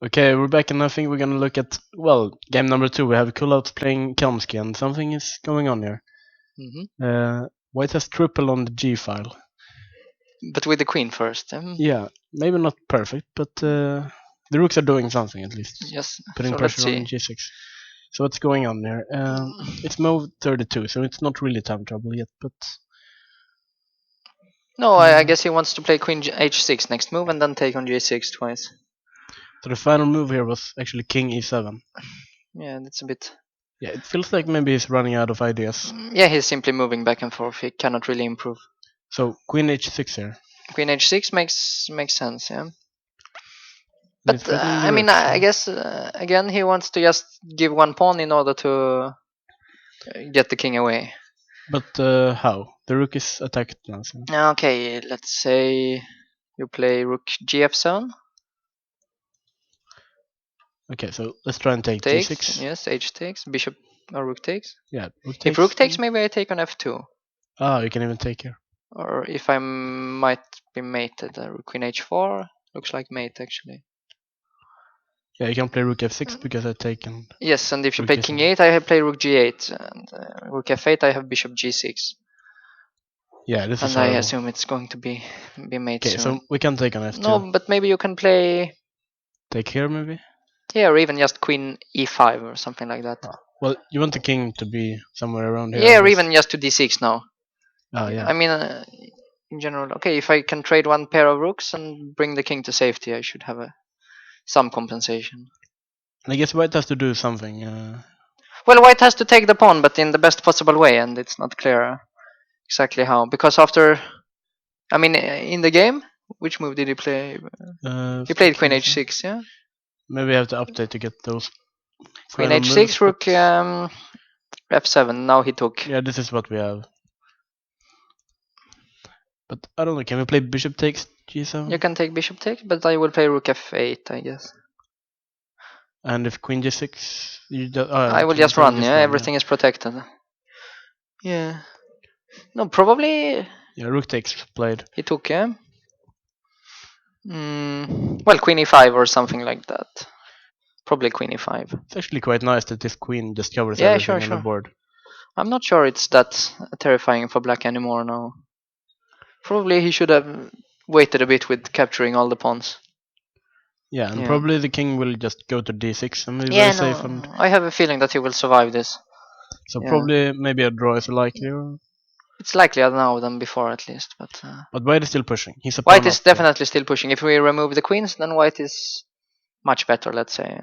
Okay, we're back, and I think we're gonna look at game number 2. We have Kulauts playing Kamsky, and something is going on here. White has triple on the G file. But with the queen first. Yeah, maybe not perfect, but the rooks are doing something at least. Yes. Putting So let's pressure on see. G6. So what's going on there? It's move 32, so it's not really time trouble yet, but No, I guess he wants to play queen h6 next move and then take on g6 twice. so the final move here was actually King E7. Yeah, that's a bit. Yeah, it feels like maybe he's running out of ideas. Yeah, he's simply moving back and forth. He cannot really improve. So Queen H6 here. Queen h6 makes sense, yeah. He's But threatening the I mean, rooks, I guess again he wants to just give one pawn in order to get the king away. But how? The rook is attacked now. So. Okay, let's say you play rook gf7. Okay, so let's try and take Takes, G6. yes, h takes, bishop or rook takes. Yeah, rook takes. If rook takes, maybe I take on f2. Ah, you can even take here. Or if I might be mated, queen h4 looks like mate actually. Yeah, you can play rook f6 because I taken. Yes, and if you rook play G7. king 8, I have play rook g8, and rook f8, I have bishop g6. Yeah, this is And I horrible. assume it's going to be mate Okay, soon. so we can take on f2. No, but maybe you can play Take here maybe. yeah, or even just queen e5 or something like that. Well, you want the king to be somewhere around here. Yeah, or even just to d6 now. Ah, yeah. I mean, in general, okay, if I can trade one pair of rooks and bring the king to safety, I should have some compensation. And I guess white has to do something. Well, white has to take the pawn, but in the best possible way, and it's not clear exactly how. Because after, I mean, in the game, which move did he play? He played queen h6, yeah? Maybe I have to update to get those. Queen final h6, moves, rook but- f7, now he took. Yeah, this is what we have. But I don't know, can we play bishop takes G7? You can take bishop takes, but I will play rook f8, I guess. And if queen G6, I will just run, yeah, everything is protected. Yeah. No, probably Yeah, rook takes played. he took, yeah? Well, queen e5 or something like that. Probably queen e5. It's actually quite nice that this queen just covers Yeah, everything sure, on the board. I'm not sure it's that terrifying for black anymore now. Probably he should have waited a bit with capturing all the pawns. Yeah, and Yeah. probably the king will just go to d6 and be Yeah, very no, safe. And I have a feeling that he will survive this. so Yeah. probably maybe a draw is likely. It's likelier now than before, at least. But white is still pushing. He's a white pawn is up, definitely still pushing. If we remove the queens, then white is much better, let's say.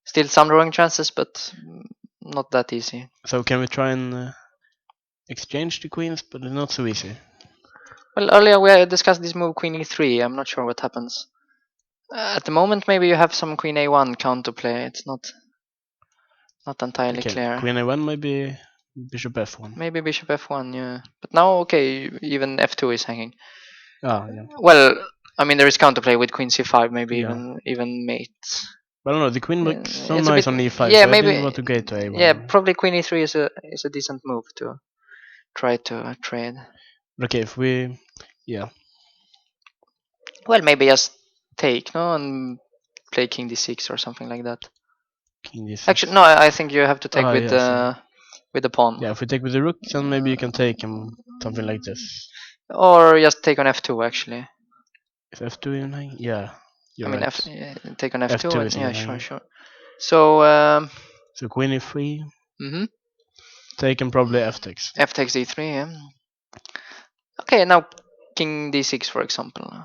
Still some drawing chances, but not that easy. So can we try and exchange the queens? But it's not so easy. Well, earlier we discussed this move queen e3. I'm not sure what happens. At the moment, maybe you have some queen a1 counterplay. It's not entirely clear. Queen a1, maybe bishop f1. Maybe bishop f1, yeah. But now, okay, even f2 is hanging. Ah, yeah. Well, I mean, there is counterplay with queen c5, maybe Yeah. even mate. But I don't know, the queen looks so It's a nice bit- on e5, yeah, so maybe, I didn't want to go to a1. Yeah, probably queen e3 is a decent move to try to trade. Okay, if we... Yeah. Well, maybe just take, no, and play king d6 or something like that. King d6. Actually, no, I think you have to take with yeah, with the pawn. Yeah, if we take with the rook, then maybe you can take him something like this. Or just take on f2, actually. Is f2 even hanging? Yeah, you're I mean, right. take on f2. F2 is Yeah, even hanging. sure. So, So queen e3, mm-hmm. take and probably f takes. F takes d3, yeah. Okay, now king d6, for example.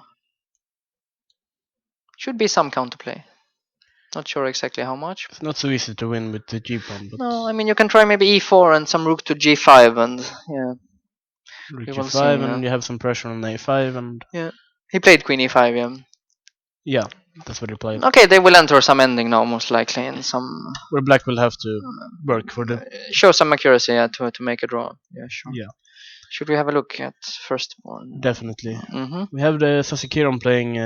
Should be some counterplay. Not sure exactly how much. It's not so easy to win with the g pawn, but... No, I mean, you can try maybe e4 and some rook to g5, and yeah. Rook We will g5, see, and yeah. you have some pressure on a5, and... Yeah. He played queen e5, yeah. Yeah, that's what he played. Okay, they will enter some ending now, most likely, in some... Where black will have to work for the... Show some accuracy, yeah, to make a draw. Yeah, sure. Yeah. Should we have a look at first one? Definitely. Mm-hmm. We have the Sasakiran playing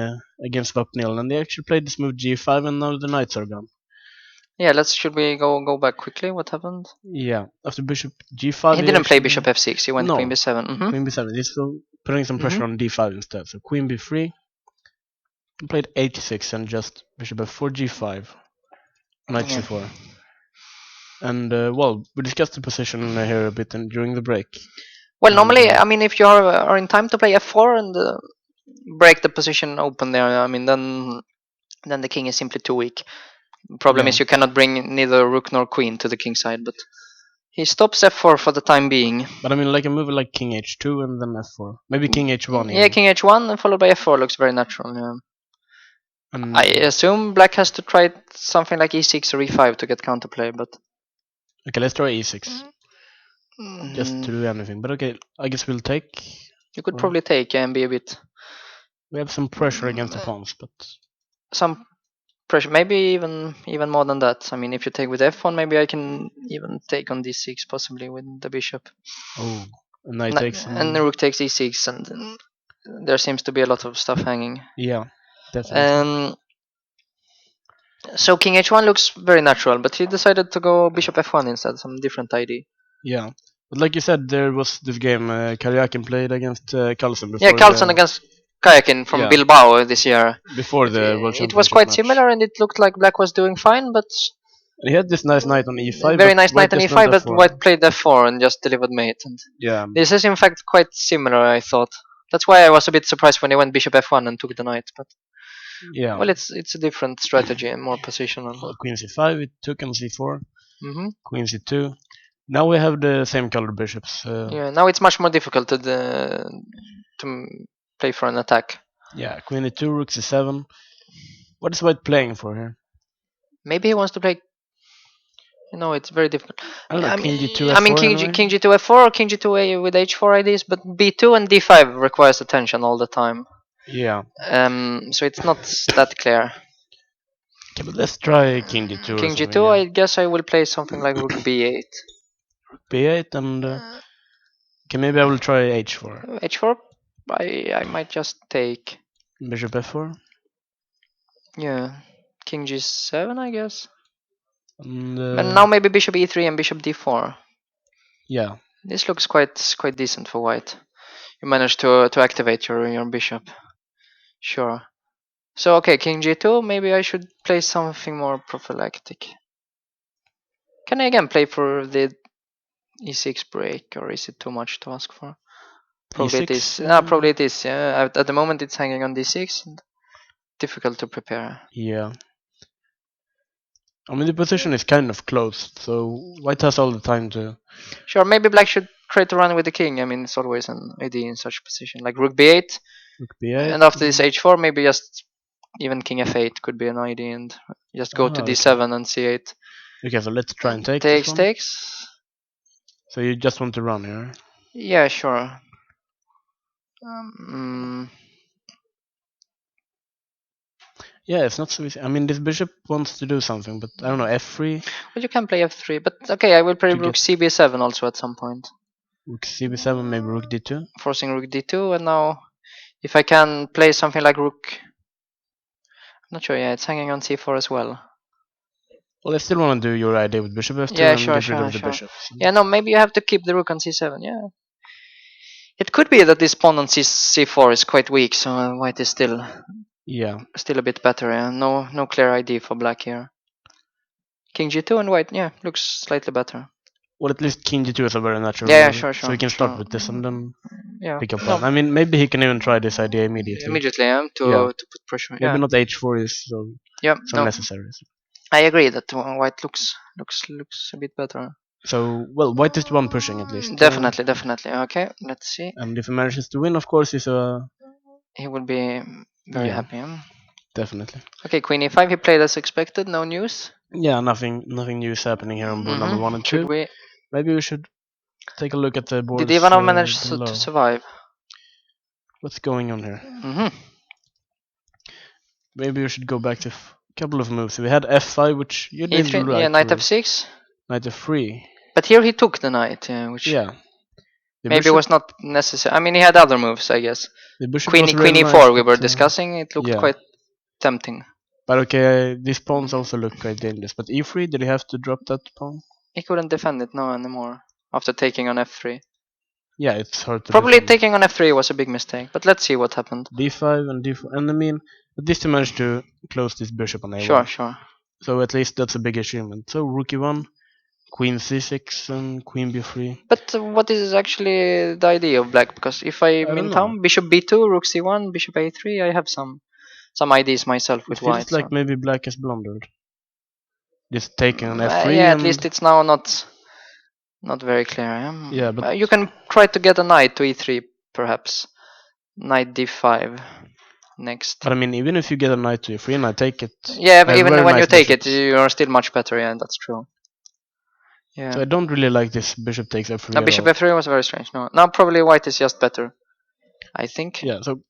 against Vapnil, and they actually played this move g5, and now the knights are gone. Yeah, should we go back quickly? What happened? Yeah, after bishop g5... He didn't play bishop f6, he went queen b7. Mm-hmm. Queen b7, he's still putting some pressure on d5 instead. So queen b3, played h6 and just bishop f4, g5, knight Yeah. c4. And well, we discussed the position here a bit during the break. Well, And, normally, I mean, if you are in time to play f4 and break the position open there, I mean, then the king is simply too weak. Problem Yeah. is you cannot bring neither rook nor queen to the king side, but he stops f4 for the time being. But I mean, like a move like king h2 and then f4, maybe king h1. Yeah, Even. king h1 followed by f4 looks very natural. Yeah. And I assume black has to try something like e6 or e5 to get counterplay, but okay, let's try e6 just to mm, do anything. But okay, I guess we'll take. you could Or probably take and be a bit we have some pressure against the pawns, but some pressure, maybe even more than that. I mean, if you take with f1, maybe I can even take on d6 possibly with the bishop. oh, a knight takes And the rook takes e6, and there seems to be a lot of stuff hanging. Yeah, definitely. So king h1 looks very natural, but he decided to go bishop f1 instead, some different idea. Yeah, but like you said, there was this game Karyakin played against Carlsen before. Yeah, Carlsen against Kayakin from Yeah. Bilbao this year. Before the World It was Championship quite match. similar, and it looked like black was doing fine, but He had this nice knight on e5. very but nice white knight on just e5, went but f4. white played f4 and just delivered mate. And Yeah, this is in fact quite similar, I thought. That's why I was a bit surprised when they went bishop f1 and took the knight. But yeah. well, it's a different strategy and more positional. Well, queen c5, it took on c4. Hmm. Queen c2. Now we have the same colored bishops. Yeah, now it's much more difficult to play for an attack. Yeah, queen e2, rook c7. What is white playing for here? Maybe he wants to play. It's very difficult. I don't know, king g2 I mean, f4 king, anyway? king g2 f4 or king g2 with h4 IDs, but b2 and d5 requires attention all the time. Yeah. So it's not that clear. Okay, but let's try king d2 or King something. g2, Yeah. I guess I will play something like rook b8. b8 and okay, maybe I will try h4. h4, I might just take. Bishop f4. Yeah, king g7, I guess. And And now maybe bishop e3 and bishop d4. yeah. This looks quite decent for white. You managed to activate your bishop. Sure. So okay, king g2. Maybe I should play something more prophylactic. Can I again play for the e6 break, or is it too much to ask for? Probably it is. e6. Probably it is. Yeah. At the moment, it's hanging on d6. And difficult to prepare. Yeah. I mean, the position is kind of closed, so white has all the time to. Sure. Maybe black should try to run with the king. I mean, it's always an idea in such position, like rook b8, Rook b8. and after this h4, maybe just even king f8 could be an idea, and just go to d7 Okay. and c8. Okay, so let's try and take Takes, this one. takes. So you just want to run here? Yeah, sure. Um, Yeah, it's not so easy. I mean, this bishop wants to do something, but I don't know, f3? well, you can play f3, but okay, I will play To rook get- cb7 also at some point, Rook cb7, maybe rook d2? forcing rook d2, and now if I can play something like rook, I'm not sure. Yeah, it's hanging on c4 as well. Well, I still want to do your idea with bishop f2 Yeah, and sure, get rid sure, of the sure. bishop. Yeah, no, maybe you have to keep the rook on c7. Yeah, it could be that this pawn on c4 is quite weak, so white is still Yeah. a bit better. Yeah, no clear idea for black here. King g2 and white, yeah, looks slightly better. Well, at least king d2 is a very natural Yeah, move, sure, so we can sure. start with this and then Yeah, pick up no, one. I mean, maybe he can even try this idea immediately. immediately, yeah, to Yeah. put pressure. Maybe Yeah, not h4 is so no, necessary. I agree that white looks a bit better. So, well, white is the one pushing at least. Definitely. Okay, let's see. And if he manages to win, of course, he's a. He will be very Yeah. happy. Definitely. Okay, queen e5. He played as expected. No news. Yeah, nothing new is happening here on board number 1 and 2. Should we? Maybe we should take a look at the boards. Did Ivanov manage below. to survive? What's going on here? Mm-hmm. Maybe we should go back to a couple of moves. We had f5, which you did E3, right. yeah, knight with. f6. Knight f3. But here he took the knight, which Yeah. The maybe bishop, was not necessary. I mean, he had other moves, I guess. the bishop Queen was e4 really nice, we were but, discussing. It looked yeah. quite tempting. But okay, these pawns also look quite dangerous. But e3, did he have to drop that pawn? He couldn't defend it anymore after taking on f3. Yeah, it's hard to Probably defend. taking on f3 was a big mistake, but let's see what happened. D5 and D4, and I mean, at least he managed to close this bishop on A1. Sure, sure. So at least that's a big achievement. So rook E1, Queen C6, and Queen B3. But what is actually the idea of black? Because if I'm don't in know. town, bishop b2, rook c1, bishop a3, I have some ideas myself It with feels white. like So. maybe black has blundered. Just taking on F3 Yeah, and at least it's now not very clear. yeah, but You can try to get a knight to e3, perhaps. Knight d5 next. but I mean, even if you get a knight to E3 and I take it, Yeah, I have even very when you nice take it, bishops. you are still much better. Yeah, that's true. Yeah. So I don't really like this bishop takes F3 Now at bishop all. f3 was very strange. No, now probably white is just better. I think. Yeah, so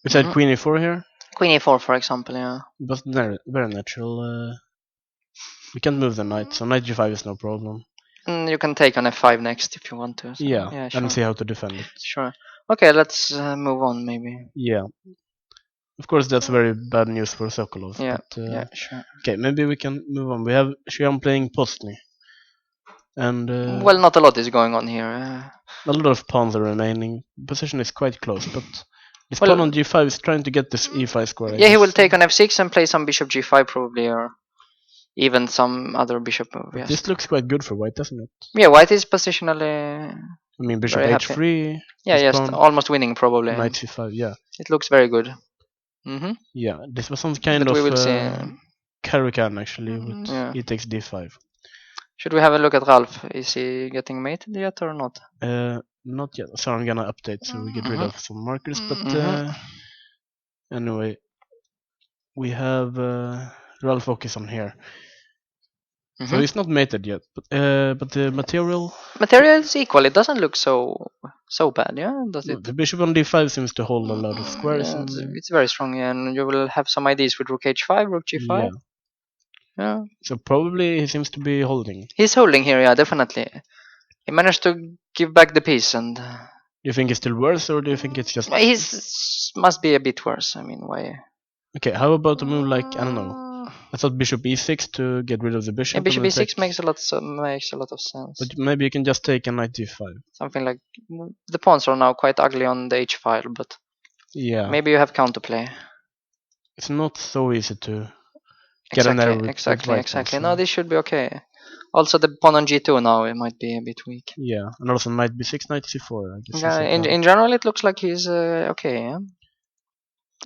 we said Queen E4 here. Queen e4, for example. Yeah. But very natural. We can't move the knight, so knight G5 is no problem. You can take on f5 next if you want to. So, Yeah, sure. and see how to defend it. Sure. Okay, let's move on maybe. Yeah. Of course, that's very bad news for Sokolov. Yeah, But, yeah, sure. okay, maybe we can move on. We have Shion playing Postny. And Well, not a lot is going on here. a lot of pawns are remaining. Position is quite close, but this Well, pawn on G5 is trying to get this E5 square. I yeah, he guess. will take on f6 and play some bishop g5 probably, or even some other bishop move. Yes. This looks quite good for white, doesn't it? Yeah, white is positionally. I mean, bishop Very H3. Yeah, this yes, pawn, almost winning probably. knight C5. Yeah. It looks very good. Yeah, this was some kind But of we will see. Caro-Kann actually with Yeah. e takes D5. Should we have a look at Ralph? Is he getting mated yet or not? Not yet. So I'm gonna update so we get rid of some markers. But anyway, we have Ralph Åkesson here. So he's not mated yet, but the material. Material is equal. It doesn't look so bad, yeah? Does it? The bishop on D5 seems to hold a lot of squares. Yeah, And, it's very strong, yeah, and you will have some ideas with rook h5, rook g5. yeah. Yeah. So probably he seems to be holding. He's holding here, yeah, definitely. He managed to give back the piece, and Do you think it's still worse, or do you think it's just? he's must be a bit worse. I mean, why? Okay, how about a move like I don't know. I thought bishop e6 to get rid of the bishop. Yeah, bishop and e6 attack. makes a lot of sense. But maybe you can just take a knight d5. Something like the pawns are now quite ugly on the h file, but Yeah. maybe you have counterplay. It's not so easy to get an error with Exactly. white pawns, No, this should be okay. Also, the pawn on g2 now it might be a bit weak. Yeah, and also knight b6, knight c4. I guess. Yeah, in general, it looks like he's okay. Yeah.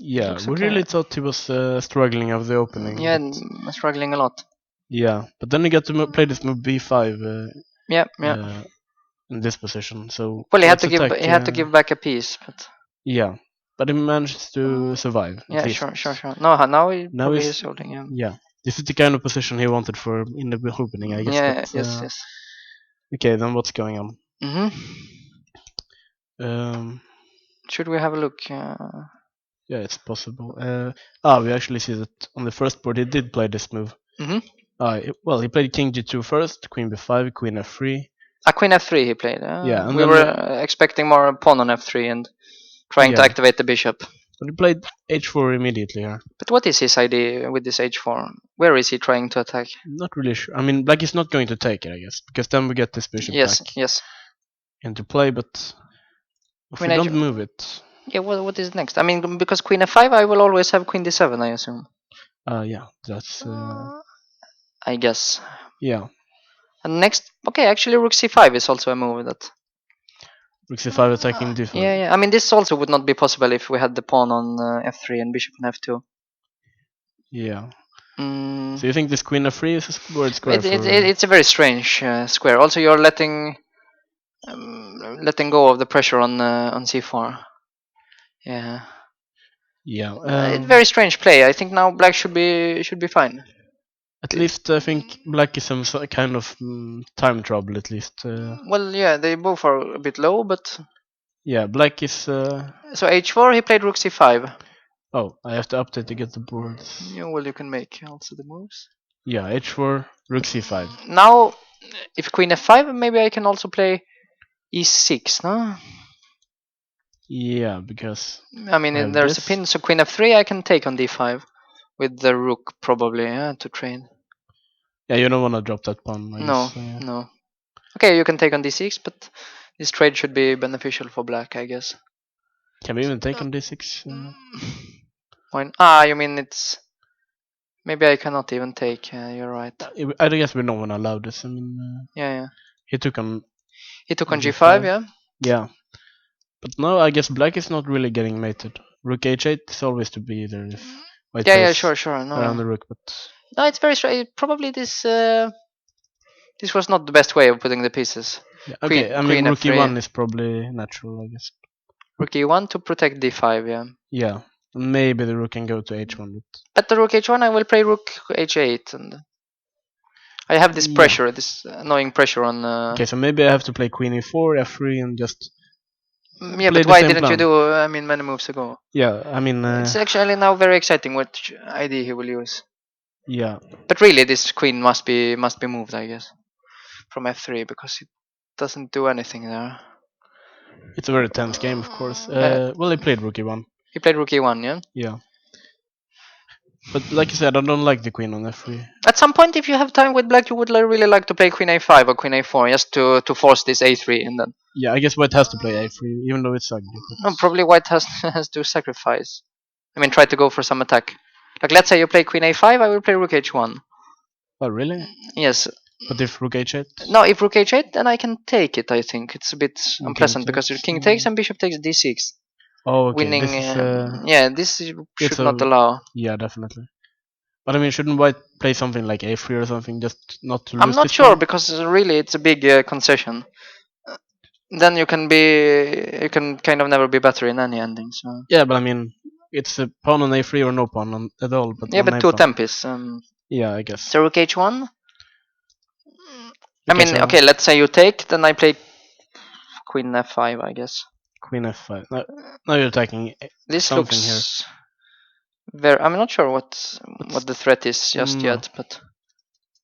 Yeah, looks we okay. really thought he was struggling of the opening. Yeah, but, struggling a lot. yeah, but then he got to play this move b5. Yeah. In this position, so. Well, he had to attack, give give back a piece, but. Yeah, but he managed to survive. Yeah, sure. No, now he's he's holding. Yeah. Yeah, this is the kind of position he wanted for in the opening, I guess. Yeah. But, Yes. Okay, then what's going on? Should we have a look? Yeah, it's possible. We actually see that on the first board he did play this move. Well, he played king g2 first, queen b5, queen f3. Queen f3 he played. Yeah, and we then were expecting more pawn on f3 and trying to activate the bishop. But he played h4 immediately here. But what is his idea with this h4? Where is he trying to attack? Not really sure. I mean, black is not going to take it, I guess, because then we get this bishop back into play. But if we don't move it, yeah. What is next? I mean, because queen f5, I will always have queen d7. I assume. Yeah, that's. I guess. Yeah. And next, okay, actually rook c5 is also a move that. Rook c5 attacking d5. Yeah. I mean, this also would not be possible if we had the pawn on f3 and bishop on f2. Yeah. So you think this queen f3 is a word square? It's a very strange square. Also, you're letting go of the pressure on c4. Yeah. Yeah. Very strange play. I think now black should be fine. At least I think black is some kind of time trouble. At least. Well, yeah, they both are a bit low, but. Yeah, black is. So h4, he played rook c5. Oh, I have to update to get the board. Yeah, well, you can make also the moves. Yeah, h4, rook c5. Now, if queen f5, maybe I can also play e6, no? Yeah, because. I mean, there's a pin, so queen f3, I can take on d5 with the rook probably to train. Yeah, you don't want to drop that pawn. No. Okay, you can take on d6, but This trade should be beneficial for black, I guess. Can we even take on d6? You mean it's... Maybe I cannot even take. You're right. I guess we're not gonna allow this. I mean, Yeah. he took on He took on G5. G5, yeah. Yeah, but no, I guess black is not really getting mated. Rook h8 is always to be there if white Yeah, plays sure. around the rook, but No, it's very strange. Probably this was not the best way of putting the pieces. yeah, okay. I mean, Queen rook F3. e1 is probably natural, I guess. Rook E1 to protect D5, yeah. Yeah, maybe the rook can go to h1, But the rook H1, I will play rook H8, and I have this pressure, this annoying pressure on. Okay, so maybe I have to play queen e4, f3, and just Yeah, play but the why same didn't you plan. do? Many moves ago. Yeah, I mean, It's actually now very exciting which ID he will use. yeah, But really, this queen must be moved, I guess, from F3 because it doesn't do anything there. it's a very tense game, of course. Well, he played rook e1. He played rook E1, yeah. Yeah, but like you said, I don't like the queen on f3. At some point, if you have time with black, you would really like to play queen A5 or queen A4 just to force this A3, and then Yeah, I guess white has to play a3, even though it's ugly. But no, probably white has to sacrifice. I mean, try to go for some attack. Like, let's say you play queen A5, I will play rook H1. oh, really? Yes. But if rook h8? No, if rook H8, then I can take it. I think it's a bit unpleasant because takes, king takes and bishop takes D6. Oh, okay. Winning. This is, Yeah, this should not allow. Yeah, definitely. But I mean, shouldn't white play something like a3 or something just not to lose? I'm not this sure pawn? because really it's a big concession. Then you can kind of never be better in any ending. So Yeah, but I mean, it's a pawn on a3 or no pawn at all. But yeah, on but two a pawn. tempis. Yeah, I guess. So rook H1. I Okay, mean, so okay, let's say you take, then I play queen F5, I guess. queen f5. Now you're attacking This something looks very. I'm not sure what the threat is just No. yet, but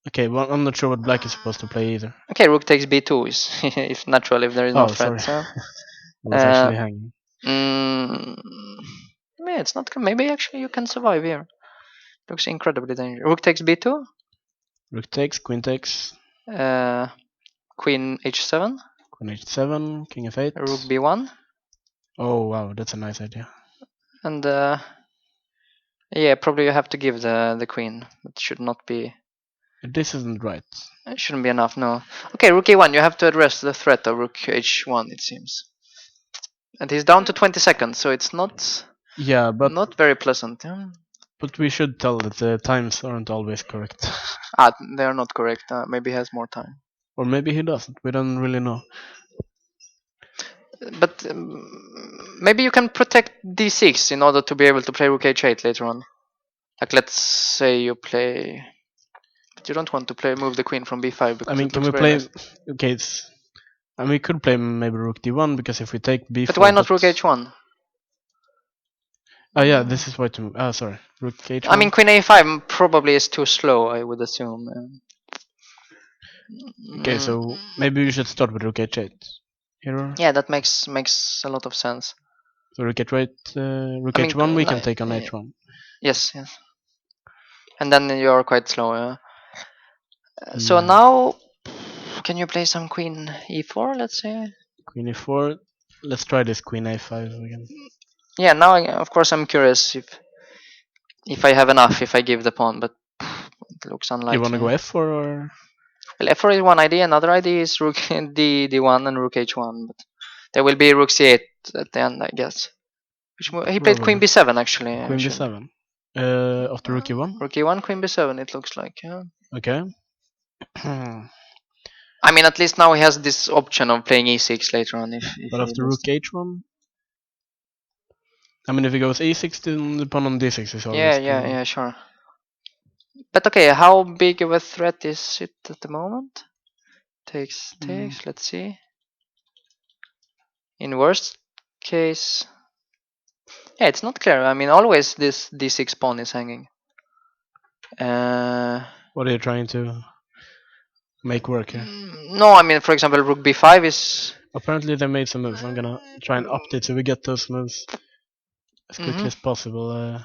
Okay, well, I'm not sure what black is supposed to play either. okay, rook takes B2 is if natural if there is no threat. Sorry. So. I was actually hanging. Yeah, it's not. Maybe actually you can survive here. Looks incredibly dangerous. Rook takes B2. Rook takes, queen takes. Queen H7. Queen h7, king f8. Rook B1. Oh wow, that's a nice idea. And yeah, probably you have to give the queen. It should not be. This isn't right. It shouldn't be enough. No. Okay, rook A1. You have to address the threat of rook H1. It seems. And he's down to 20 seconds, so it's not. Yeah, but not very pleasant. Yeah? But we should tell that the times aren't always correct. They are not correct. Maybe he has more time. Or maybe he doesn't. We don't really know. But maybe you can protect d6 in order to be able to play rook h8 later on. Like let's say you play, but you don't want to move the queen from b5 because I mean, it can looks we very play? nice. Okay, I mean, we could play maybe rook d1 because if we take b4. But why not rook h1? Oh yeah, this is why to. Sorry, rook h1. I mean, queen a5 probably is too slow. I would assume. Okay, so maybe we should start with rook h8. Here. Yeah, that makes a lot of sense. So rook h8, rook h1, we can take on h1. Yes. And then you are quite slow. So now, can you play some queen e4? Let's say. Queen e4. Let's try this queen a5 again. Yeah. Now, of course, I'm curious if I have enough. If I give the pawn, but it looks unlikely. You want to go f4 or? Well, f4 is one idea. Another idea is rook d1 and rook h1. But there will be rook c8 at the end, I guess. He played queen b7 actually. Queen b7. After rook e1. Rook e1, queen b7. It looks like. Yeah. Okay. I mean, at least now he has this option of playing e6 later on. If but after rook h1. I mean, if he goes e6, then the pawn on d6 is always. Yeah, sure. But okay, how big of a threat is it at the moment? Takes. Let's see. In worst case, yeah, it's not clear. I mean, always this d6 pawn is hanging. What are you trying to make work here? No, I mean, for example, rook b5 is. Apparently, they made some moves. I'm gonna try and update so we get those moves as quickly as possible.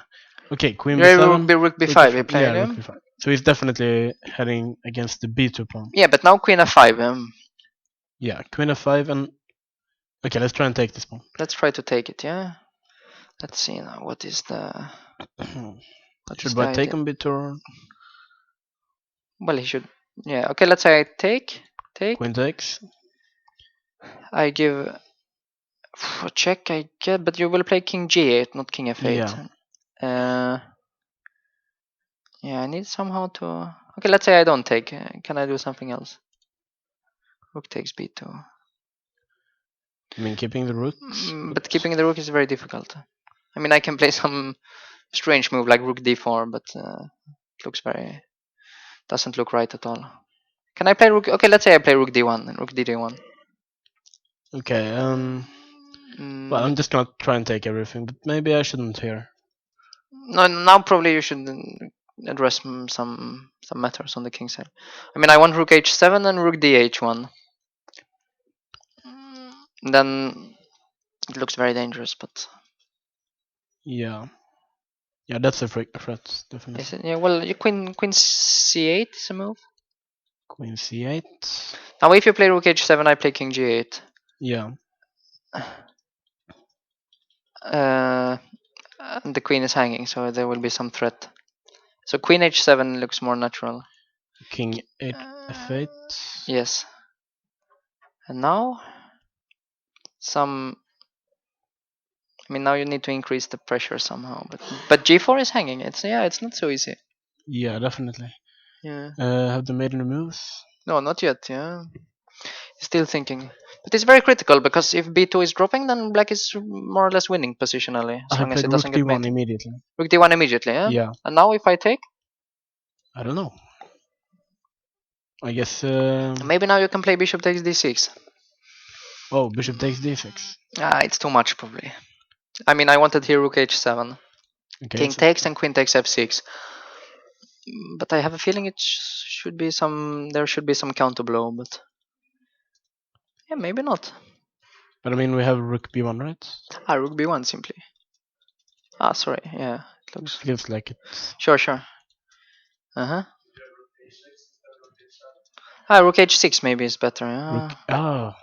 Okay, queen b7. Rook b5. He played rook b5. So he's definitely heading against the b2 pawn. Yeah, but now queen f5. Yeah, queen f5 and Okay, let's try and take this pawn. Let's try to take it. Yeah. Let's see now. What is the? What is Should the I take idea? on b2 or Well, he should. Yeah. Okay. Let's say I take. queen takes? I give a check. I get, but you will play king g8, not king f8. Yeah. Yeah. I need somehow to. Okay. Let's say I don't take. Can I do something else? Rook takes b2. I mean, keeping the rook. But keeping the rook is very difficult. I mean, I can play some strange move like rook d4, but it looks very doesn't look right at all. Can I play rook? Okay, let's say I play rook d1 and rook d1. Okay. Well, I'm just gonna try and take everything, but maybe I shouldn't here. No, now probably you should address some matters on the king side. I mean, I want rook h7 and rook dh1. Then it looks very dangerous, but Yeah. Yeah, that's a threat, is definitely. it? Yeah. Well, you queen c8 is a move. Queen c8. Now, if you play rook h7, I play king g8. Yeah. And the queen is hanging, so there will be some threat. So queen h7 looks more natural. King 8 f8. Yes. And now some. I mean, now you need to increase the pressure somehow, but g4 is hanging. It's not so easy. Yeah, definitely. Yeah. Have they made any moves? No, not yet. Yeah. Still thinking. But it's very critical because if b2 is dropping, then black is more or less winning positionally, as I long as played it rook doesn't get d1 mate. immediately. Rook d1 immediately. Yeah. Yeah. And now if I take, I don't know. I guess. maybe now you can play bishop takes d6. Oh, bishop takes d6. It's too much probably. I mean, I wanted here rook h7, Okay. king takes, and queen takes f6. But I have a feeling it should be some. There should be some counter blow, but yeah, maybe not. But I mean, we have rook b1, right? Rook b1 simply. Sorry. Yeah, it looks. Feels like it. Sure. Rook h6 maybe is better. Rook.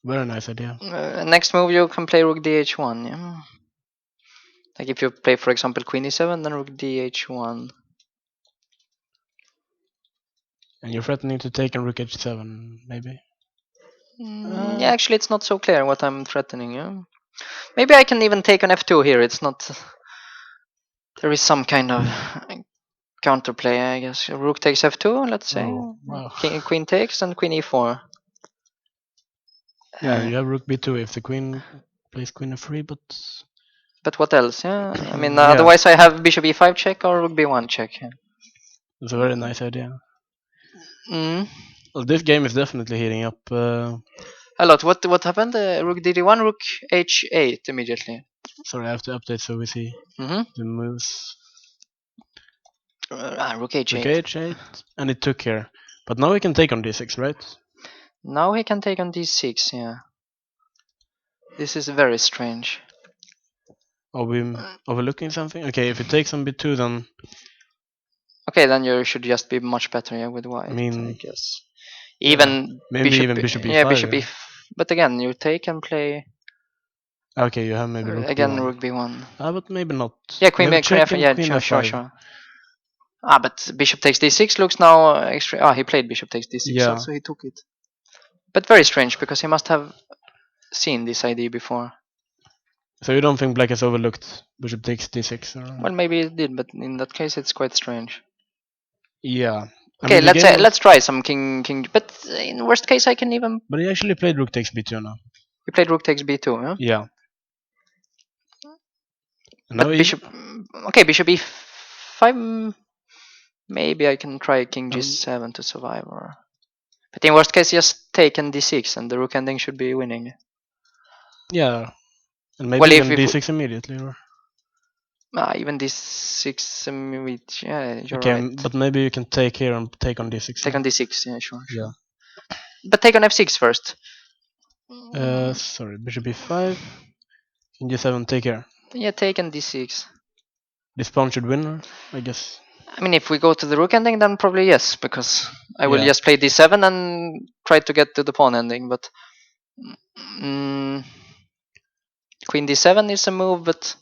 Very nice idea. Next move you can play rook dh1. Yeah. Like if you play, for example, queen e7, then rook dh1. And you're threatening to take on rook h7, maybe. Yeah, actually, it's not so clear what I'm threatening. Yeah. Maybe I can even take on f2 here. It's not. There is some kind of counterplay, I guess. Rook takes f2, let's say. Oh, wow. Queen takes and queen e4. Yeah, you have rook b2 if the queen plays queen f3, But what else? Yeah, I mean, Yeah. otherwise I have bishop e5 check or rook b1 check. Yeah. It's a very nice idea. Mm. Well, this game is definitely heating up. A lot. What happened? Rook dd1, rook h8 immediately. Sorry, I have to update so we see the moves. Rook h8. Rook h8, and it took here. But now we can take on d6, right? Now he can take on d6, yeah. This is very strange. Are we overlooking something? Okay, if it takes on b2, then... Okay, then you should just be much better, yeah, with white, I mean... guess. Even maybe bishop, even bishop e5. Yeah, bishop e5. But again, you take and play... Okay, you have maybe rook again, b1. rook b1. But maybe not. Yeah, queen f5. Yeah, queen sure. But bishop takes d6 looks now extra... he played bishop takes d6, Yeah. so he took it. But very strange, because he must have seen this idea before. So you don't think black has overlooked bishop takes d6? Or... Well, maybe it did, but in that case, it's quite strange. Yeah. Okay, let's try some king. But in worst case, I can even. But he actually played rook takes b2 now. He played rook takes b2, huh? Yeah. But bishop. Okay, bishop e5. Maybe I can try king g7 to survive, or. But in worst case, just take and d6, and the rook ending should be winning. Yeah. And maybe even d6 immediately, or. Even d6 immediately. Yeah, you're okay, right. But maybe you can take here and take on d6. Take on d6, yeah, sure. Yeah. But take on f6 first. Sorry, bishop e5. King g7, take here. Yeah, take on d6. This pawn should win, I guess. I mean, if we go to the rook ending, then probably yes, because I will just play d7 and try to get to the pawn ending. But Mm, Queen d7 is a move, but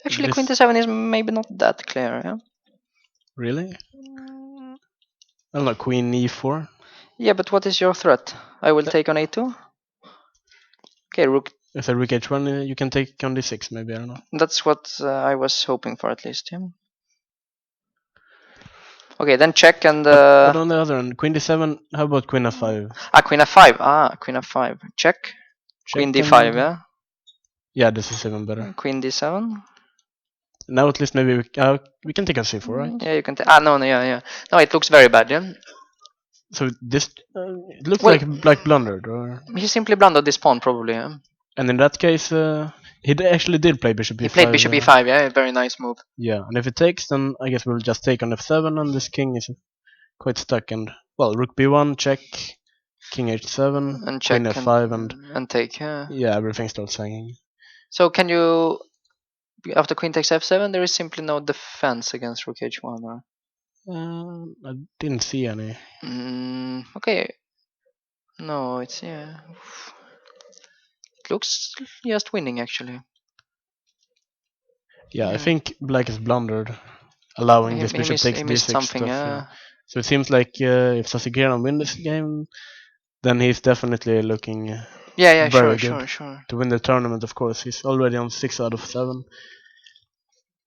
actually Queen This d7 is maybe not that clear. Yeah. really? I don't know. Queen e4. Yeah, but what is your threat? I will take on a2. Okay, rook. If a rook h1, you can take on d6. Maybe I don't know. That's what I was hoping for at least. Yeah. Okay, then check and But on the other hand, Queen d7. How about Queen f5? Queen f5. Queen f5. Check. Queen Check d5. and Yeah. yeah, this is even better. Queen d7. Now at least maybe we can take on c4, right? Yeah, you can take. No, no, yeah, yeah. No, it looks very bad. Yeah. So this it looks Well, like Black blundered, or he simply blundered this pawn probably. Yeah. and in that case, actually did play bishop He e5. played bishop e5. Yeah, very nice move. Yeah, and if it takes, then I guess we'll just take on f7, and this king is quite stuck. And well, rook b1 check, king h7, And queen check f5, and take. Yeah. yeah, everything starts hanging. So can you after queen takes f7? There is simply no defense against rook h1. Or? I didn't see any. Okay. No, it's yeah. It looks just winning actually. Yeah, I Yeah. think black is blundered, allowing this bishop takes He missed d6 something. stuff. Yeah. So it seems like if Sasikiran win this game, then he's definitely looking Yeah, very sure, good sure. to win the tournament. Of course, he's already on 6 out of 7.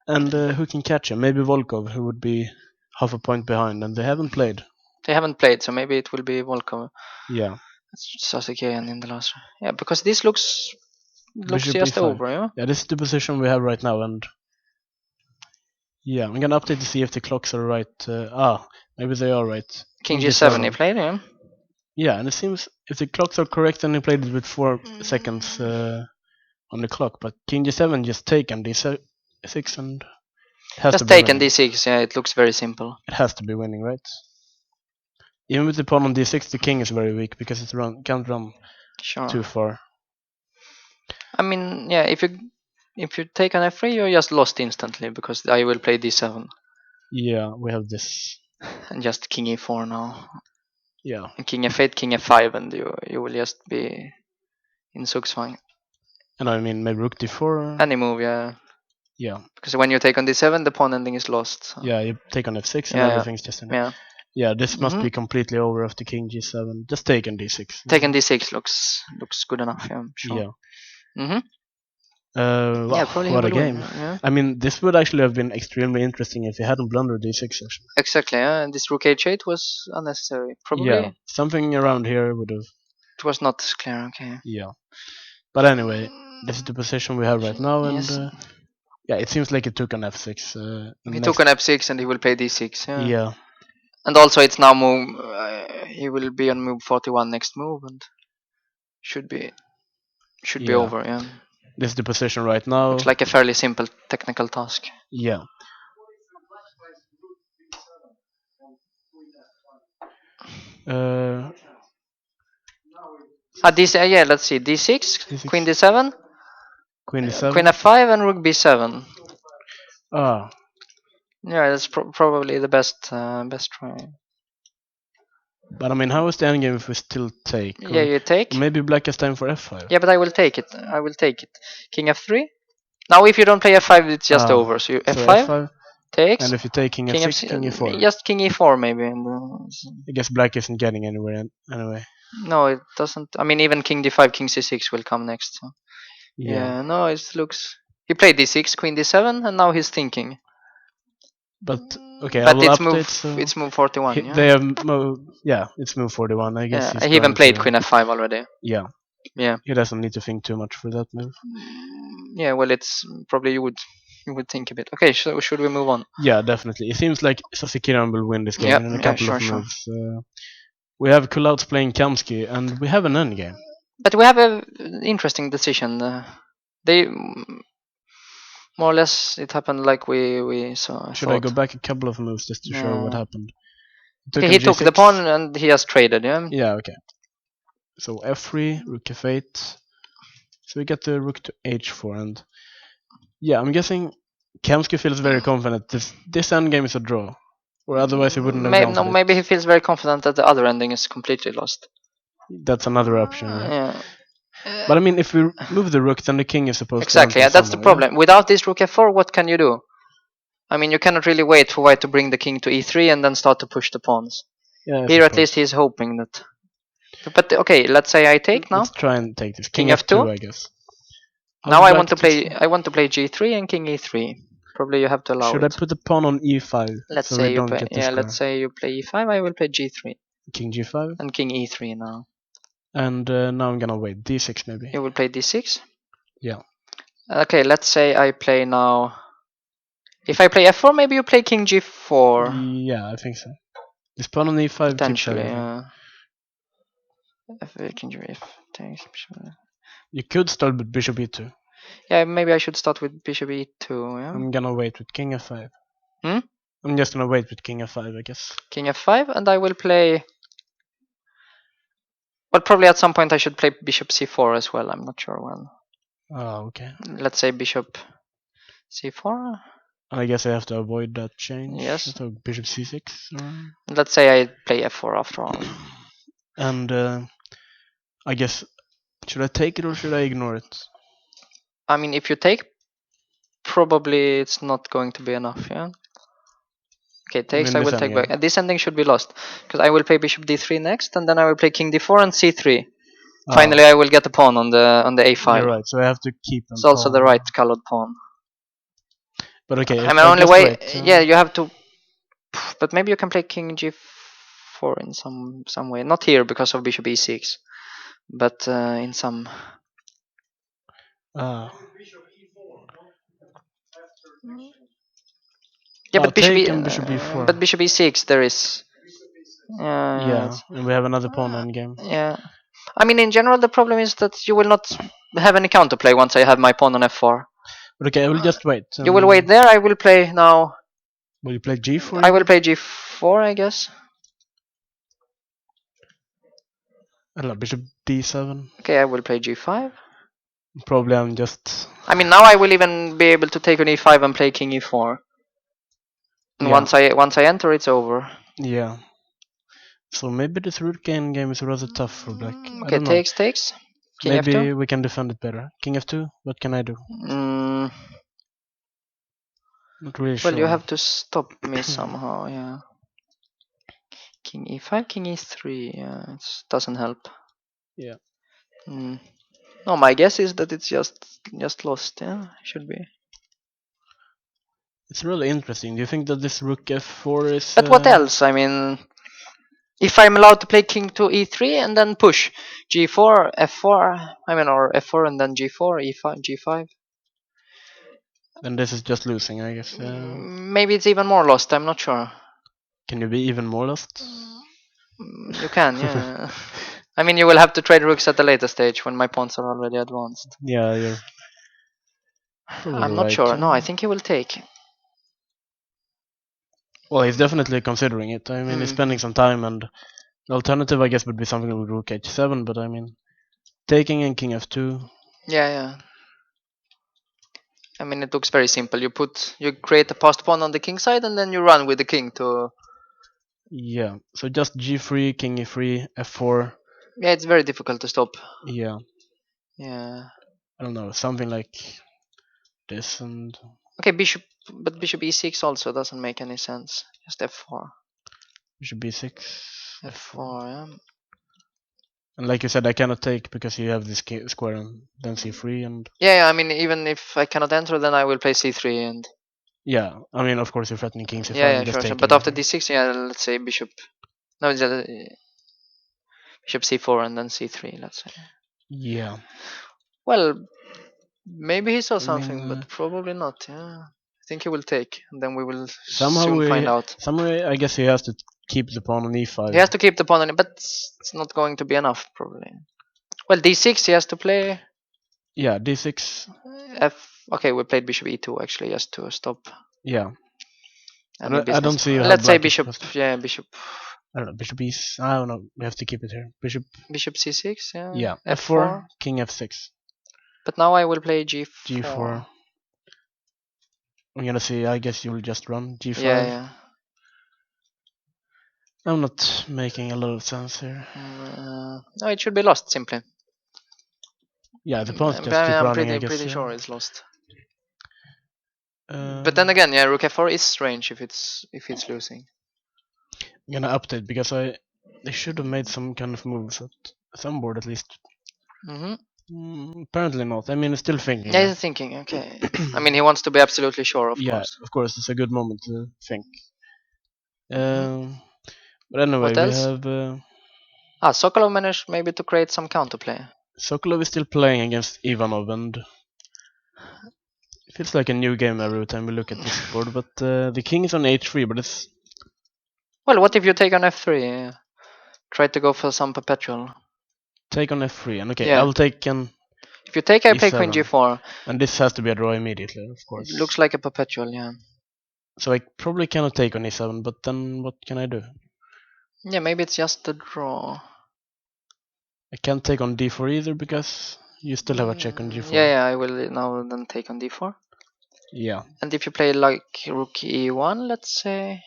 And who can catch him? Maybe Volkov, who would be half a point behind, and they haven't played. They haven't played, so maybe it will be Volkov. Yeah, Sasuke in the last. Yeah, because this looks bishop just e5. over. Yeah. Yeah, this is the position we have right now, and yeah, I'm gonna update to see if the clocks are right. Maybe they are right. King g7 he played. Yeah. Yeah, and it seems if the clocks are correct, then he played it with 4 seconds on the clock. But King g7 just taken d6, and it has to Just be taken winning. d6. Yeah, it looks very simple. It has to be winning, right? Even with the pawn on d6, the king is very weak because it can't run Sure. too far. I mean, yeah, if you take an f3, you're just lost instantly because I will play d7 Yeah, we have this. and just king e4 now. Yeah, And king f8, king f5, and you will just be in Zugswang. and I mean maybe rook d4. Any move, yeah. Yeah, Because when you take on d7, the pawn ending is lost. So. yeah, you take on f6 and Yeah, everything's just in. Yeah. Yeah, this must be completely over after king g7. Just take on d6. Taking d6 looks good enough. Yeah, sure. Yeah. Mm-hmm. Wow, Yeah, probably what he a will win, game. yeah. I mean, this would actually have been extremely interesting if he hadn't blundered d6 actually. Exactly. Yeah, and this rook h8 was unnecessary. Probably. Yeah, something around here would have. It was not clear. Okay. Yeah. But anyway, this is the position we have right now, and Yes. yeah, it seems like it took on f6. He took an f6 and he will play d6. Yeah. Yeah. And also it's now move. He will be on move 41 next move and should be Yeah. over. Yeah. This is the position right now. Looks like a fairly simple technical task. Yeah. Yeah, let's see. d6, D6. queen d7, Queen d7. queen f5, and rook b7. Ah, Yeah, that's probably the best try. but I mean, how is the endgame if we still take? Yeah, you take. Maybe black has time for f5. Yeah, but I will take it. King f3. Now, if you don't play f5, it's just over. So you f5, f5 takes. and if you take king f6, king e4. Just king e4 maybe. And, I guess black isn't getting anywhere anyway. no, it doesn't. I mean, even king d5, king c6 will come next. So. Yeah, no, it looks. He played d6, queen d7, and now he's thinking. But okay, but I will it's update. move. It's move 41. Yeah. They have yeah, it's move 41. I guess He even played queen f5 already. Yeah. Yeah. He doesn't need to think too much for that move. Yeah, well, it's probably you would think a bit. Okay, so should we move on? Yeah, definitely. It seems like Sasikiran will win this game in a couple of sure. moves. We have Kulouts playing Kamsky, and we have an endgame. But we have an interesting decision. They more or less it happened like we saw. Should I go back a couple of moves just to show what happened? He took the pawn and he just traded. Yeah. Yeah. Okay. So f3, rook f8. So we get the rook to h4, and yeah, I'm guessing Kamsky feels very confident. This endgame is a draw, or otherwise he wouldn't have gone for it. Maybe he feels very confident that the other ending is completely lost. That's another option. Right? Yeah. But I mean, if we move the rook, then the king is supposed to Exactly, enter yeah, that's the somewhere. problem. Without this rook f4, what can you do? I mean, you cannot really wait for white to bring the king to e3 and then start to push the pawns. Yeah, I Here, at suppose. least, he's hoping that. But okay, let's say I take now. Let's try and take this. King King f2, f2. I guess. Now would I you want like to play. I want to play g3 and king e3. Probably you have to allow Should I it. put the pawn on e5 Let's so we say you don't play. get the Yeah, square? let's say you play e5. I will play g3 King g5. and king e3 now. And now I'm gonna wait. d6 maybe. You will play d6. Yeah. Okay, let's say I play now. If I play f4, maybe you play king g4 Yeah, I think so. This pawn on e5 keeps potentially. everything. King g5 takes. You could start with bishop e2. Yeah, maybe I should start with bishop e2. Yeah. I'm gonna wait with king f5. Hmm? I'm just gonna wait with king f5, I guess. King f5, and I will play. Well, probably at some point I should play bishop c4 as well. I'm not sure when. Oh, okay. Let's say bishop c4. I guess I have to avoid that change. Yes. So bishop c6. Let's say I play f4 after all. And I guess, should I take it or should I ignore it? I mean, if you take, probably it's not going to be enough. Yeah. Okay, takes. I will take back. Yeah. This ending should be lost because I will play bishop d3 next, and then I will play king d4 and c3. Oh, Finally, I will get a pawn on the a5. you're right. So I have to keep. It's also the pawn. right colored pawn. But okay, I if mean, I only just way. wait, Yeah, you have to. But maybe you can play king g4 in some way. Not here because of bishop e6, but in some. Yeah, but bishop take and bishop e4. but bishop e6 there is. Yeah, and we have another pawn on game. Yeah. I mean, in general, the problem is that you will not have any counterplay once I have my pawn on f4. But okay, I will just wait. You will wait there. I will play now. Will you play g4? I will play g4, I guess. I don't know, bishop d7. Okay, I will play g5. Probably I'm just. I mean, now I will even be able to take on e5 and play king e4. And Yeah. once I enter, it's over. Yeah. So maybe this rook game is rather tough for black. I Okay, don't know. takes. King Maybe f2. we can defend it better. King f2. What can I do? Not really sure. Well, you have to stop me somehow. Yeah. King e5, king e3. Yeah, it doesn't help. Yeah. No, my guess is that it's just lost. Yeah, should be. It's really interesting. Do you think that this rook f4 is? But what else? I mean, if I'm allowed to play king to e3 and then push g4, f4. I mean, or f4 and then g4, e5, g5. Then this is just losing, I guess. Maybe it's even more lost. I'm not sure. Can you be even more lost? You can, yeah. I mean, you will have to trade rooks at a later stage when my pawns are already advanced. Yeah, you're. I'm not sure. No, I think he will take. Well, he's definitely considering it. I mean, he's spending some time, and the alternative, I guess, would be something with rook h7. But I mean, taking and king f2. Yeah. I mean, it looks very simple. You create a passed pawn on the king side, and then you run with the king to. Yeah. So just g3, king e3, f4. Yeah, it's very difficult to stop. Yeah. Yeah. I don't know, something like this and. Okay, but bishop e6 also doesn't make any sense. Just f4. Bishop b6. F4, yeah. And like you said, I cannot take because you have this square and then c3 and. Yeah. I mean, even if I cannot enter, then I will play c3 and. Yeah, I mean, of course, you're threatening king c5. Yeah, sure. But after d6, yeah, let's say bishop. No, it's bishop c4 and then c3. Let's say. Yeah. Well, maybe he saw something, but probably not. Yeah, I think he will take, and then we will soon find out. Somehow, I guess he has to keep the pawn on e5. He has to keep the pawn on it, but it's not going to be enough, probably. Well, d6 he has to play. Yeah, d6. Okay, we played bishop e2 actually, just to stop. Yeah. I don't see. Let's say bishop. Yeah, bishop. I don't know. Bishop e. I don't know. We have to keep it here. Bishop c6. Yeah. Yeah. f4. King f6. But now I will play g4. g4. I'm gonna see. I guess you will just run g5. Yeah. I'm not making a lot of sense here. No, it should be lost simply. Yeah, the pawns just keep I'm running, I guess. pretty sure it's lost. Uh, But then again, yeah, rook f4 is strange if it's losing. I'm gonna update because they should have made some kind of moves at some board at least. Apparently not. I mean, he's still thinking. Yeah, he's thinking. Okay. I mean, he wants to be absolutely sure, of Yeah, course. of course, it's a good moment to think. But anyway, What we else? have Sokolov managed maybe to create some counterplay. Sokolov is still playing against Ivanov, and it feels like a new game every time we look at this board. But the king is on h3, but it's Well, what if you take on f3? Try to go for some perpetual. take on f3, and okay, Yeah. I'll take an If you take, I play e7. queen g4. And this has to be a draw immediately, of course. It looks like a perpetual, yeah. So I probably cannot take on e7, but then what can I do? Yeah, maybe it's just a draw. I can't take on d4 either because you still have a check on g4. Yeah, I will now then take on d4. Yeah. And if you play like rook e1, let's say.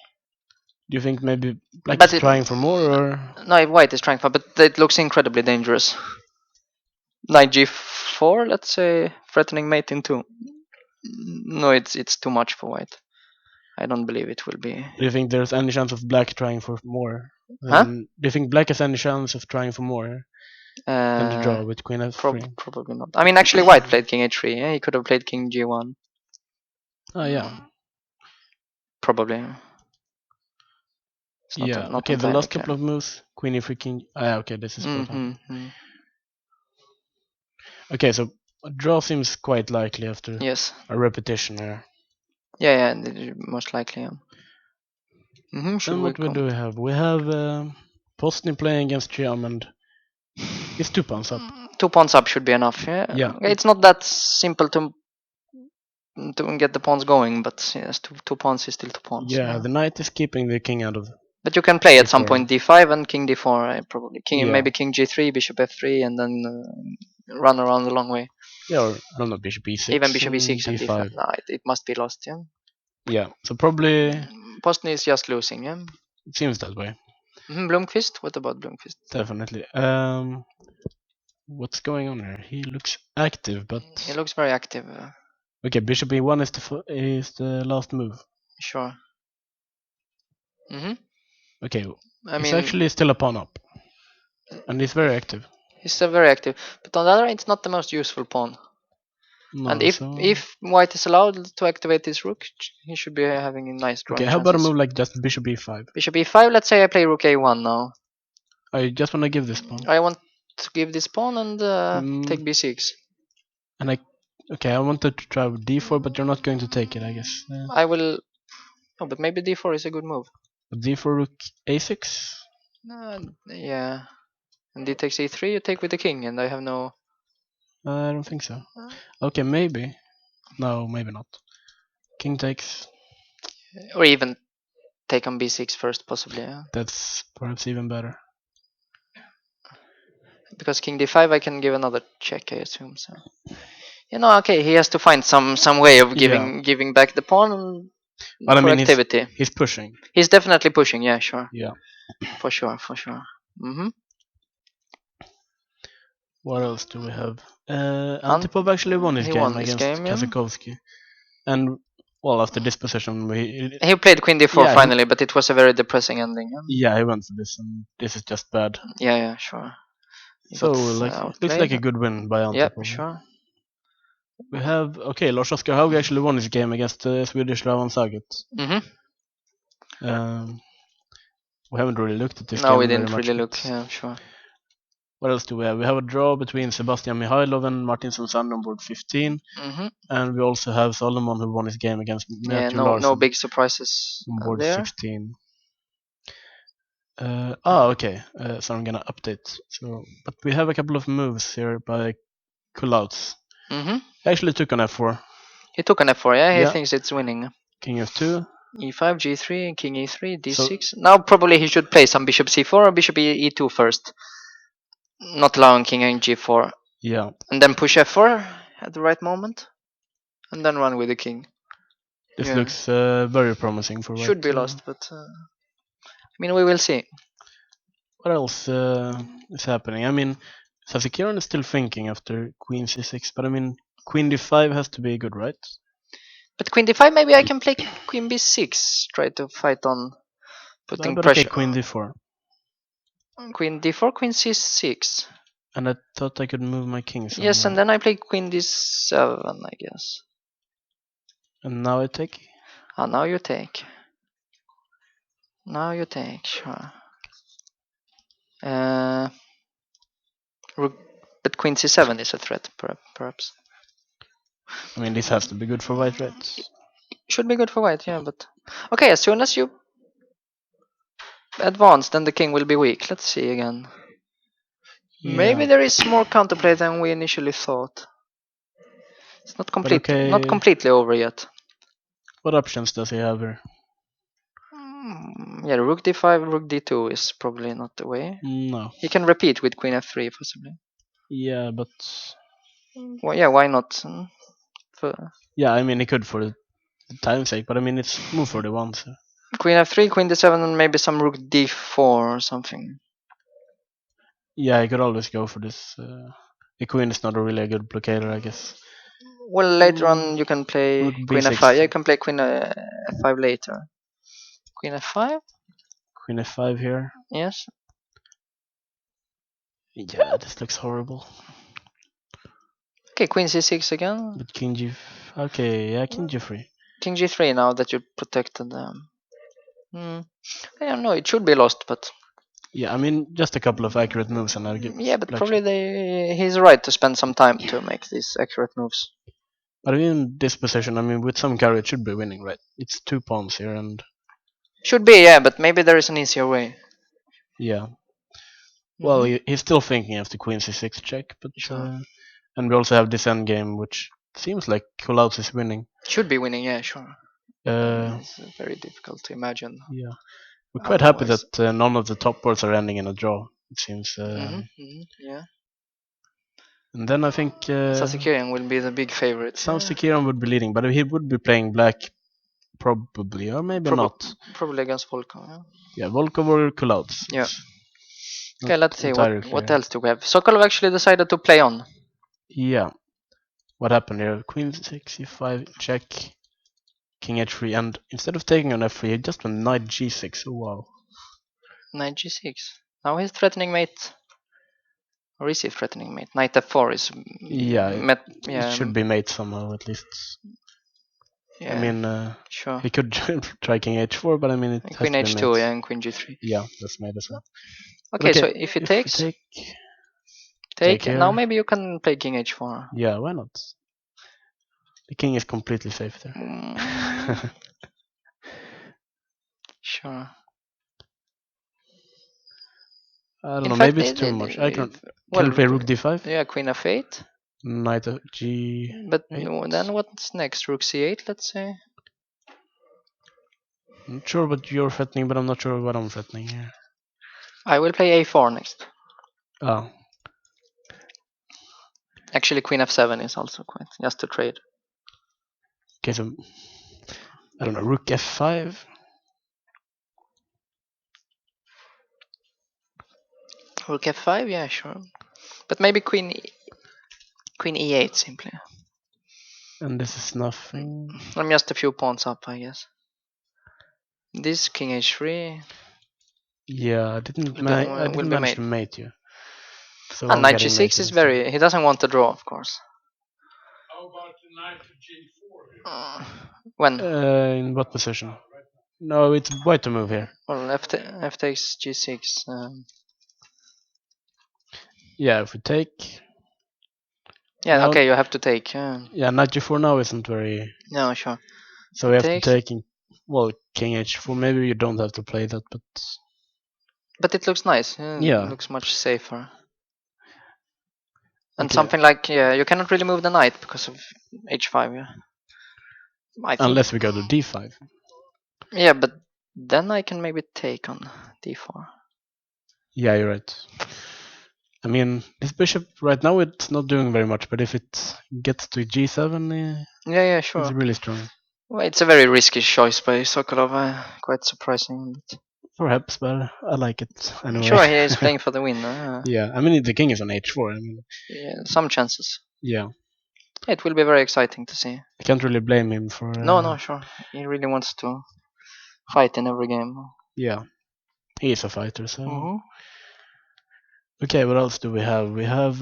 Do you think maybe black is trying for more, or No, white is trying for, but it looks incredibly dangerous. Knight g4, let's say, threatening mate in 2. No, it's too much for white. I don't believe it will be. do you think there's any chance of black trying for more? Huh? Do you think black has any chance of trying for more than the draw with queen f3? Probably not. I mean, actually, white played king h3. Yeah, he could have played king g1. Oh yeah. Probably. It's Yeah. not Okay, the entirely last clear. couple of moves, queen e3 king. Okay, this is what happened. Okay, so a draw seems quite likely after Yes. a repetition here. Yeah, most likely. Yeah. Then what do we have? We have Postny playing against Chiam, and it's 2 pawns up. 2 pawns up should be enough. Yeah. It's not that simple to get the pawns going, but yes, two pawns is still 2 pawns. Yeah, the knight is keeping the king out of. But you can play at some d4. point d5 and king d4, probably. Maybe king g3, bishop f3, and then run around the long way. Yeah, or I don't know, bishop e6. Even bishop e6 and d5. No, it must be lost, yeah. Yeah, so probably Postny is just losing, yeah. it seems that way. Blomqvist? What about Blomqvist? Definitely. What's going on here? He looks active, but he looks very active. Okay, bishop e1 is the last move. Sure. Okay, I he's mean, actually still a pawn up, and he's very active. He's still very active, but on the other hand, it's not the most useful pawn. No, and if white is allowed to activate his rook, he should be having a nice drawing. Okay, how about a move like just bishop e5? Bishop e5. Let's say I play rook a1 now. I just want to give this pawn. I want to give this pawn and take b6. And I wanted to try with d4, but you're not going to take it, I guess. I will. Oh, but maybe d4 is a good move. d4 rook a6. Yeah. And d takes e3. You take with the king, and I have no. I don't think so. Okay, maybe. No, maybe not. King takes. Or even take on b6 first, possibly. Yeah. That's perhaps even better. Because king d5, I can give another check, I assume. So, okay, he has to find some way of giving back the pawn. But I mean, activity. He's pushing. He's definitely pushing. Yeah, sure. Yeah. For sure. What else do we have? Antipov actually won his game against Kazakovsky. And, well, after this position, he played queen d4 finally, but it was a very depressing ending. Yeah, he went for this, and this is just bad. Yeah, sure. So, it looks like a good win by Antipov. Yeah, sure. We have, Lars Oskar Haug actually won his game against Swedish Ravan Saget. We haven't really looked at this game. No, we didn't really look. Yeah, sure. What else do we have? We have a draw between Sebastian Mihailov and Martin Sonsand on board 15. And we also have Solomon, who won his game against Matthew Larson. No big surprises on board there. 16. Okay. So I'm gonna update. But we have a couple of moves here by Kulauts. He actually took an f4. He took an f4, yeah? He thinks it's winning. King f2. e5, g3, king e3, d6. Now probably he should play some bishop c4 or bishop e2 first. Not allowing king and g4. Yeah. And then push f4 at the right moment. And then run with the king. This looks very promising for white. Should be lost, but I mean, we will see. What else is happening? I mean, Sasakiran is still thinking after queen c6, but I mean, queen d5 has to be good, right? But queen d5, maybe I can play queen b6. Try to fight on putting But pressure. okay, queen d4. Queen d4, queen c6. And I thought I could move my king somewhere. Yes, and then I play queen d7, I guess. And now I take? Ah, now you take. Now you take, sure. But queen c7 is a threat, perhaps. I mean, this has to be good for white, right? Should be good for white, yeah, but... Okay, as soon as you advance, then the king will be weak. Let's see again. Yeah. Maybe there is more counterplay than we initially thought. It's not completely over yet. What options does he have here? Yeah, rook d5, rook d2 is probably not the way. No. He can repeat with queen f3 possibly. Yeah, but... Well, yeah, why not? Yeah, I mean, he could for the time's sake, but I mean, it's move for the one, so... Queen f3, queen d7, and maybe some rook d4 or something. Yeah, he could always go for this. The queen is not really a good blockader, I guess. Well, later on you can play Rook queen b6. f5. Yeah, you can play queen f5 later. Queen f5? Queen f5 here. Yes. Yeah, this looks horrible. Okay, queen c6 again. But king g... Okay, yeah, king g3. King g3 now that you protected them. I don't know, it should be lost, but... Yeah, I mean, just a couple of accurate moves and I'll get... Yeah, but probably he's right to spend some time to make these accurate moves. But in this position, I mean, with some carry, it should be winning, right? It's 2 pawns here and... Should be, yeah, but maybe there is an easier way. Yeah. Well, he's still thinking of the queen c6 check, but... Sure. And we also have this endgame, which seems like Kulauts is winning. Should be winning, yeah, sure. It's very difficult to imagine. Yeah. We're quite happy that none of the top boards are ending in a draw, it seems. Yeah. And then I think... Sasakiran will be the big favorite. Sasakiran would be leading, but he would be playing black, probably, or maybe not. Probably against Volkov, yeah. Yeah, Volkov or Kulauts. Yeah. Okay, let's see, what else do we have? Sokolov actually decided to play on. Yeah. What happened here? Queen 6, e5, check, king h3, and instead of taking on f3, he just went knight g6. Oh, wow. Knight g6. Now he's threatening mate. Or is he threatening mate? Knight f4 is... Yeah, it should be mate somehow, at least. Yeah, I mean, sure. We could try king h4, but I mean, it has queen to be h2, mate. yeah, and queen g3. Yeah, that's mate as well. Okay, so if he takes... Take, now maybe you can play king h4. Yeah, why not? The king is completely safe there. Sure. I don't know, maybe it's too much. I can play rook d5? Yeah, queen f8. Knight g... But then what's next? Rook c8, let's say? I'm not sure what you're threatening, but I'm not sure what I'm threatening here. I will play a4 next. Oh. Actually, queen f7 is also quite, just to trade. Okay, so... I don't know, rook f5? Rook f5, yeah, sure. But maybe queen e8 simply. And this is nothing. I'm just a few pawns up, I guess. This king h3. Yeah, I didn't manage to mate you. So and knight g6 is very... He doesn't want to draw, of course. How about the knight to g4? When? In what position? No, it's white to move here. Well, f takes g6. Yeah, if we take... Yeah, now, okay, you have to take. Yeah, knight g4 now isn't very... No, sure. So we have to take... Well, king h4, maybe you don't have to play that, but... But it looks nice. Yeah. It looks much safer. And something like, yeah, you cannot really move the knight because of h5, yeah. Unless we go to d5. Yeah, but then I can maybe take on d4. Yeah, you're right. I mean, this bishop right now it's not doing very much, but if it gets to g7, yeah, sure, it's really strong. Well, it's a very risky choice by Sokolov. Quite surprising. But... Perhaps, but I like it anyway. Sure, he is playing for the win. Yeah, I mean the king is on h4. I mean, Yeah, some chances. yeah, It will be very exciting to see. I can't really blame him for. No, sure. He really wants to fight in every game. Yeah, he is a fighter. So Mm-hmm. okay, what else do we have? We have.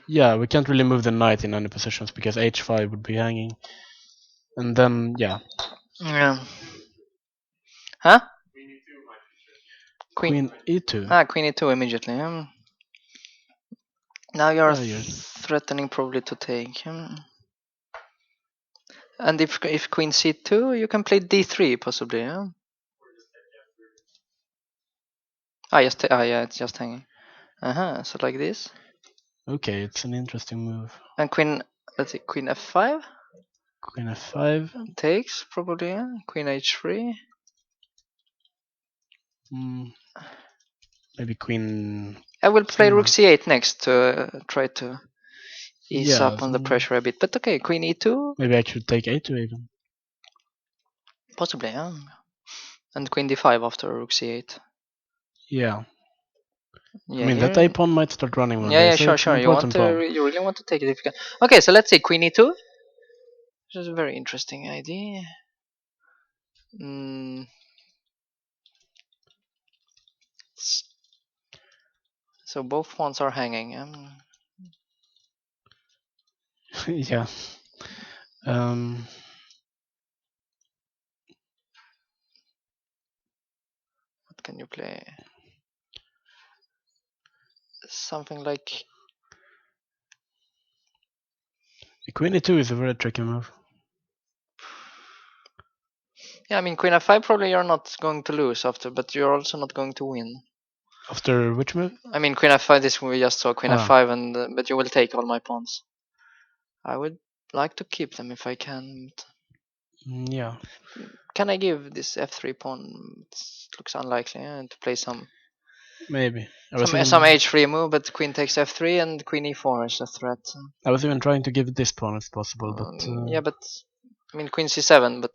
Yeah, we can't really move the knight in any positions because h5 would be hanging, and then yeah, Yeah. Huh? queen e2. Queen e2 immediately. Now you're You're threatening probably to take. And if queen c2, you can play d3 possibly. Yeah. Yeah, it's just hanging. So like this. okay. It's an interesting move. And queen, let's see, queen f5 Queen f5. takes probably. Yeah. Queen h3. Maybe queen. I will play rook might- c8 next to try to ease Yeah, up on the pressure a bit. But okay, queen e2 maybe I should take a2 even. possibly. Yeah. And queen d5 after rook c8. Yeah. Yeah, I mean that here. a pawn might start running one Yeah, day, yeah, so sure, it's sure. an You want important to, pawn. you really want to take it if you can. Okay, so let's say queen e2. Which is a very interesting idea. So both pawns are hanging. Yeah. What can you play? Something like. The queen e2 is a very tricky move. Yeah, I mean queen f5 probably you're not going to lose after, but you're also not going to win. After which move? I mean queen f5. This we just saw queen Ah. f5, and but you will take all my pawns. I would like to keep them if I can. Yeah. Can I give this f3 pawn? It looks unlikely to play some Maybe. some h3 move, but queen takes f3 and queen e4 is a threat. I was even trying to give this pawn if possible, but Yeah, but I mean queen c7, but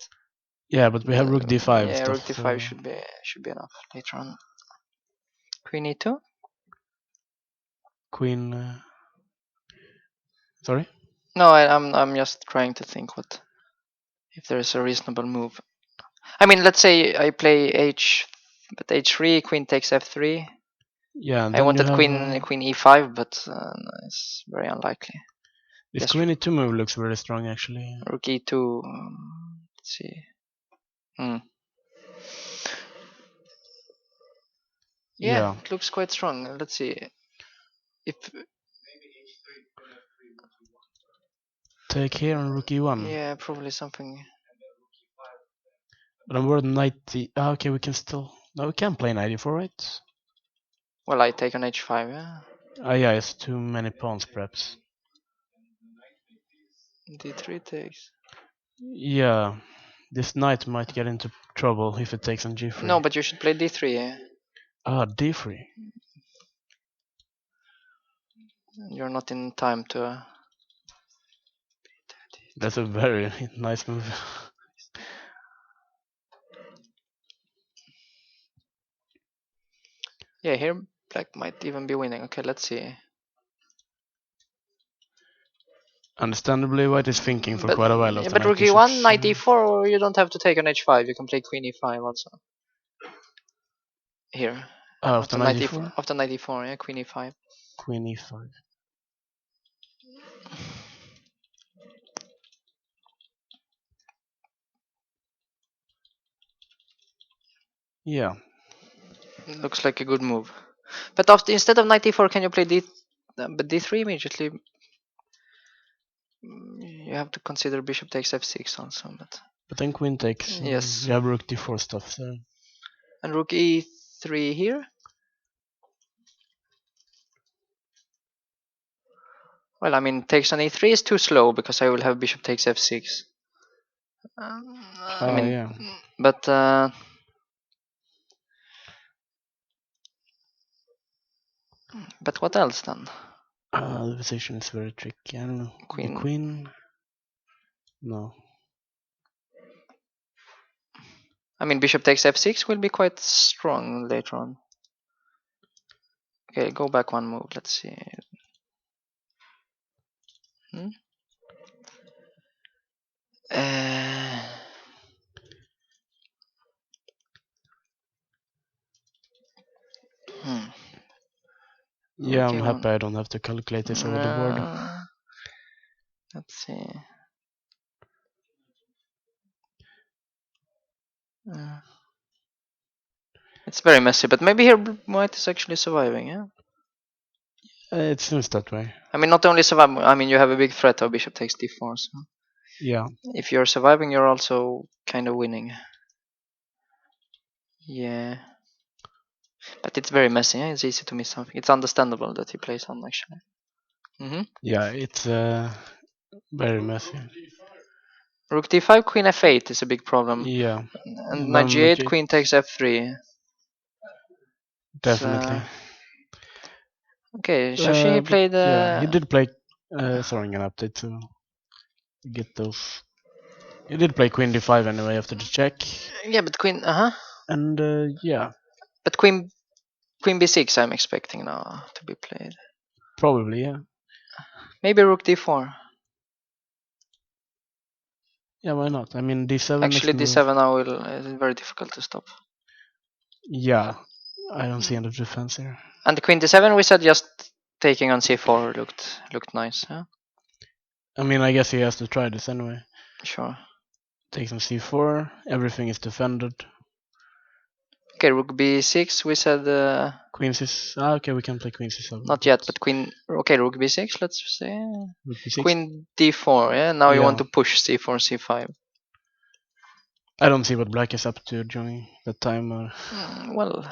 yeah, but we have rook d5 yeah, stuff. rook d5 So should be enough later on. Queen e2. queen. Sorry. No, I'm just trying to think what if there is a reasonable move. I mean, let's say I play but h3, queen takes f3. Yeah. I wanted queen e5, but it's very unlikely. This Yes, queen e2 move looks very strong actually. rook e2. Let's see. Yeah, it looks quite strong. Let's see. If take here on rook e1. yeah, probably something. But I'm worried knight d. Okay, we can still. No, we can play knight e4, right? Well, I take on h5. Yeah. Yeah, it's too many pawns perhaps. D3 takes. Yeah, this knight might get into trouble if it takes on g3. No, but you should play d3. Yeah. d3. You're not in time to. That's a very nice move. Yeah, here black might even be winning. Okay, let's see. Understandably, white is thinking for quite a while after but knight rook e1, knight e4, you don't have to take on h5. You can play queen e5 also. Here. After knight e4? After knight e4, yeah, queen e5. Queen e5. Yeah. Looks like a good move. But after instead of knight e4, can you play d3 immediately? You have to consider bishop takes f6 also, But then queen takes. Yes. You have rook d4 stuff. So. And rook e3 here. Well, I mean, takes on e3 is too slow because I will have bishop takes f6. I mean, yeah. but what else then? The position is very tricky. I don't know. Queen. The queen. No. I mean, bishop takes f6 will be quite strong later on. Okay, go back one move. Let's see. Uh, hmm. Yeah, Okay, I'm happy I don't have to calculate this over the board. Let's see. It's very messy, but maybe here white is actually surviving, yeah? It seems that way. I mean, not only survive, I mean, you have a big threat of bishop takes d4, so Yeah. if you're surviving, you're also kind of winning. Yeah. But it's very messy, yeah? It's easy to miss something. It's understandable that he plays on, actually. Yeah, it's very messy. Rook d5, queen f8 is a big problem. Yeah. And And knight then g8, queen takes f3. definitely. Okay, Shashi he But played. yeah, he did play throwing an update to get those. He did play queen d5 anyway after the check. Yeah, but queen. And yeah, But queen b6 I'm expecting now to be played. probably, yeah. Maybe rook d4. Yeah, why not? I mean, d7 Actually, next move. d7 now is very difficult to stop. Yeah, I don't see any defense here. And the queen d7 we said just taking on c4 looked nice. Yeah? I mean, I guess he has to try this anyway. Sure. Takes on c4, everything is defended. Okay, rook b6 we said. Queen c. Okay, we can play queen c7. Not yet, but queen. Okay, rook b6. Let's say. Rook b6. Queen d4. Yeah. Now you want to push c4, c5. I don't see what black is up to during that time. Well,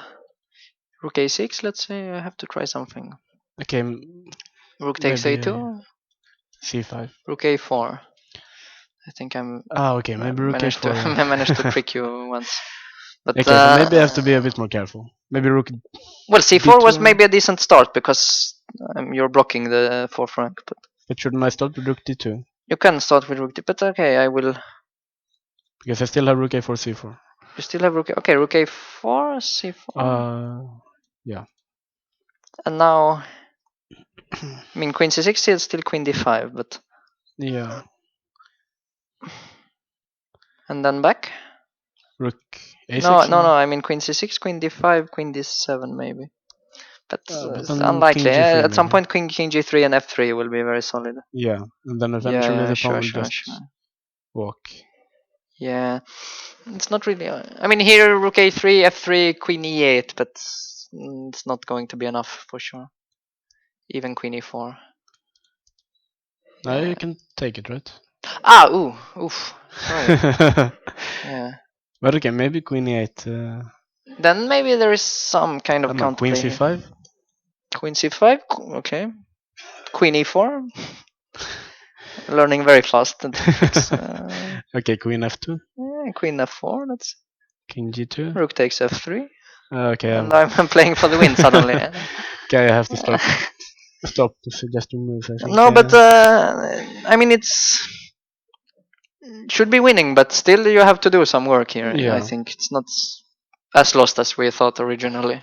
rook a6. Let's say I have to try something. Okay. Rook takes a2. c5. Rook a4. I think I'm. Okay, maybe rook a4. I managed to trick you once. But okay, so maybe I have to be a bit more careful. Maybe rook. Well, c4 d2. was maybe a decent start because you're blocking the fourth rank. But shouldn't I start with rook d2? You can start with rook d, but okay, I will. Because I still have rook a4, c4. You still have rook. Okay, rook a4, c4. Yeah. And now, I mean, queen c6 is still queen d5, but. Yeah. And then back. Rook a6. No. I mean, queen c6, queen d5, queen d7 maybe. But it's unlikely. At some point, king g3 and f3 will be very solid. Yeah, and then eventually the pawn will just walk. Yeah, it's not really. I mean, here rook a3, f3, queen e8, but it's not going to be enough for sure. Even queen e4. Now you can take it, right? Oof. Sorry. Yeah. But okay, maybe queen e8. Then maybe there is some kind of counterplay. Queen c5. Queen c5. Okay. Queen e4. Learning very fast. Okay, queen f2. Queen f4. That's. King g2. Rook takes f3. Okay. And I'm playing for the win suddenly. Okay, I have to stop the suggesting moves. I think. No, but I mean should be winning, but still you have to do some work here. Yeah. I think it's not as lost as we thought originally.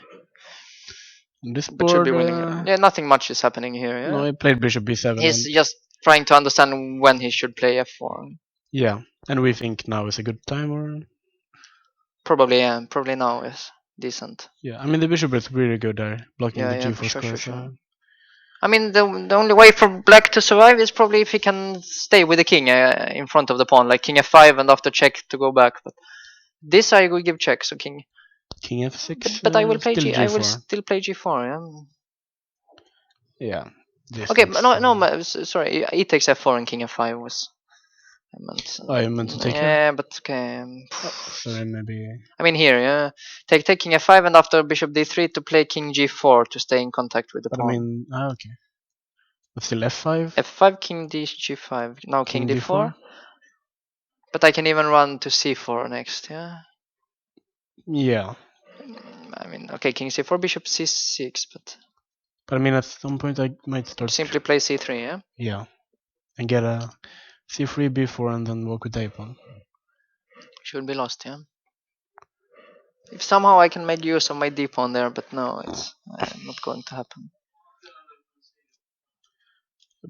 This board, but should be winning. Yeah, nothing much is happening here. Yeah? No, he played bishop b7. He's just trying to understand when he should play f4. Yeah, and we think now is a good time, or probably, yeah, probably now is decent. Yeah, I mean the bishop is really good there, blocking the g4 square. Sure. I mean, the only way for black to survive is probably if he can stay with the king in front of the pawn, like king f5 and after check to go back. But this I will give check, so king f6. But I will play I will still play g4. Yeah. Okay, no. Sorry, e takes f4 and king f5 was. I meant to take. Yeah, but okay. Sorry, maybe. I mean here, yeah. Take king f5 and after bishop d3 to play king g4 to stay in contact with the pawn. I mean, okay. But still f5. F5, king d g5. Now king d4. But I can even run to c4 next, yeah. Yeah. I mean, okay, king c4, bishop c6, but I mean, at some point I might start. Simply play c3, yeah. Yeah, and get a c3, b4, and then walk with a pawn. Should be lost, yeah. If somehow I can make use of my d pawn there, but no, it's not going to happen.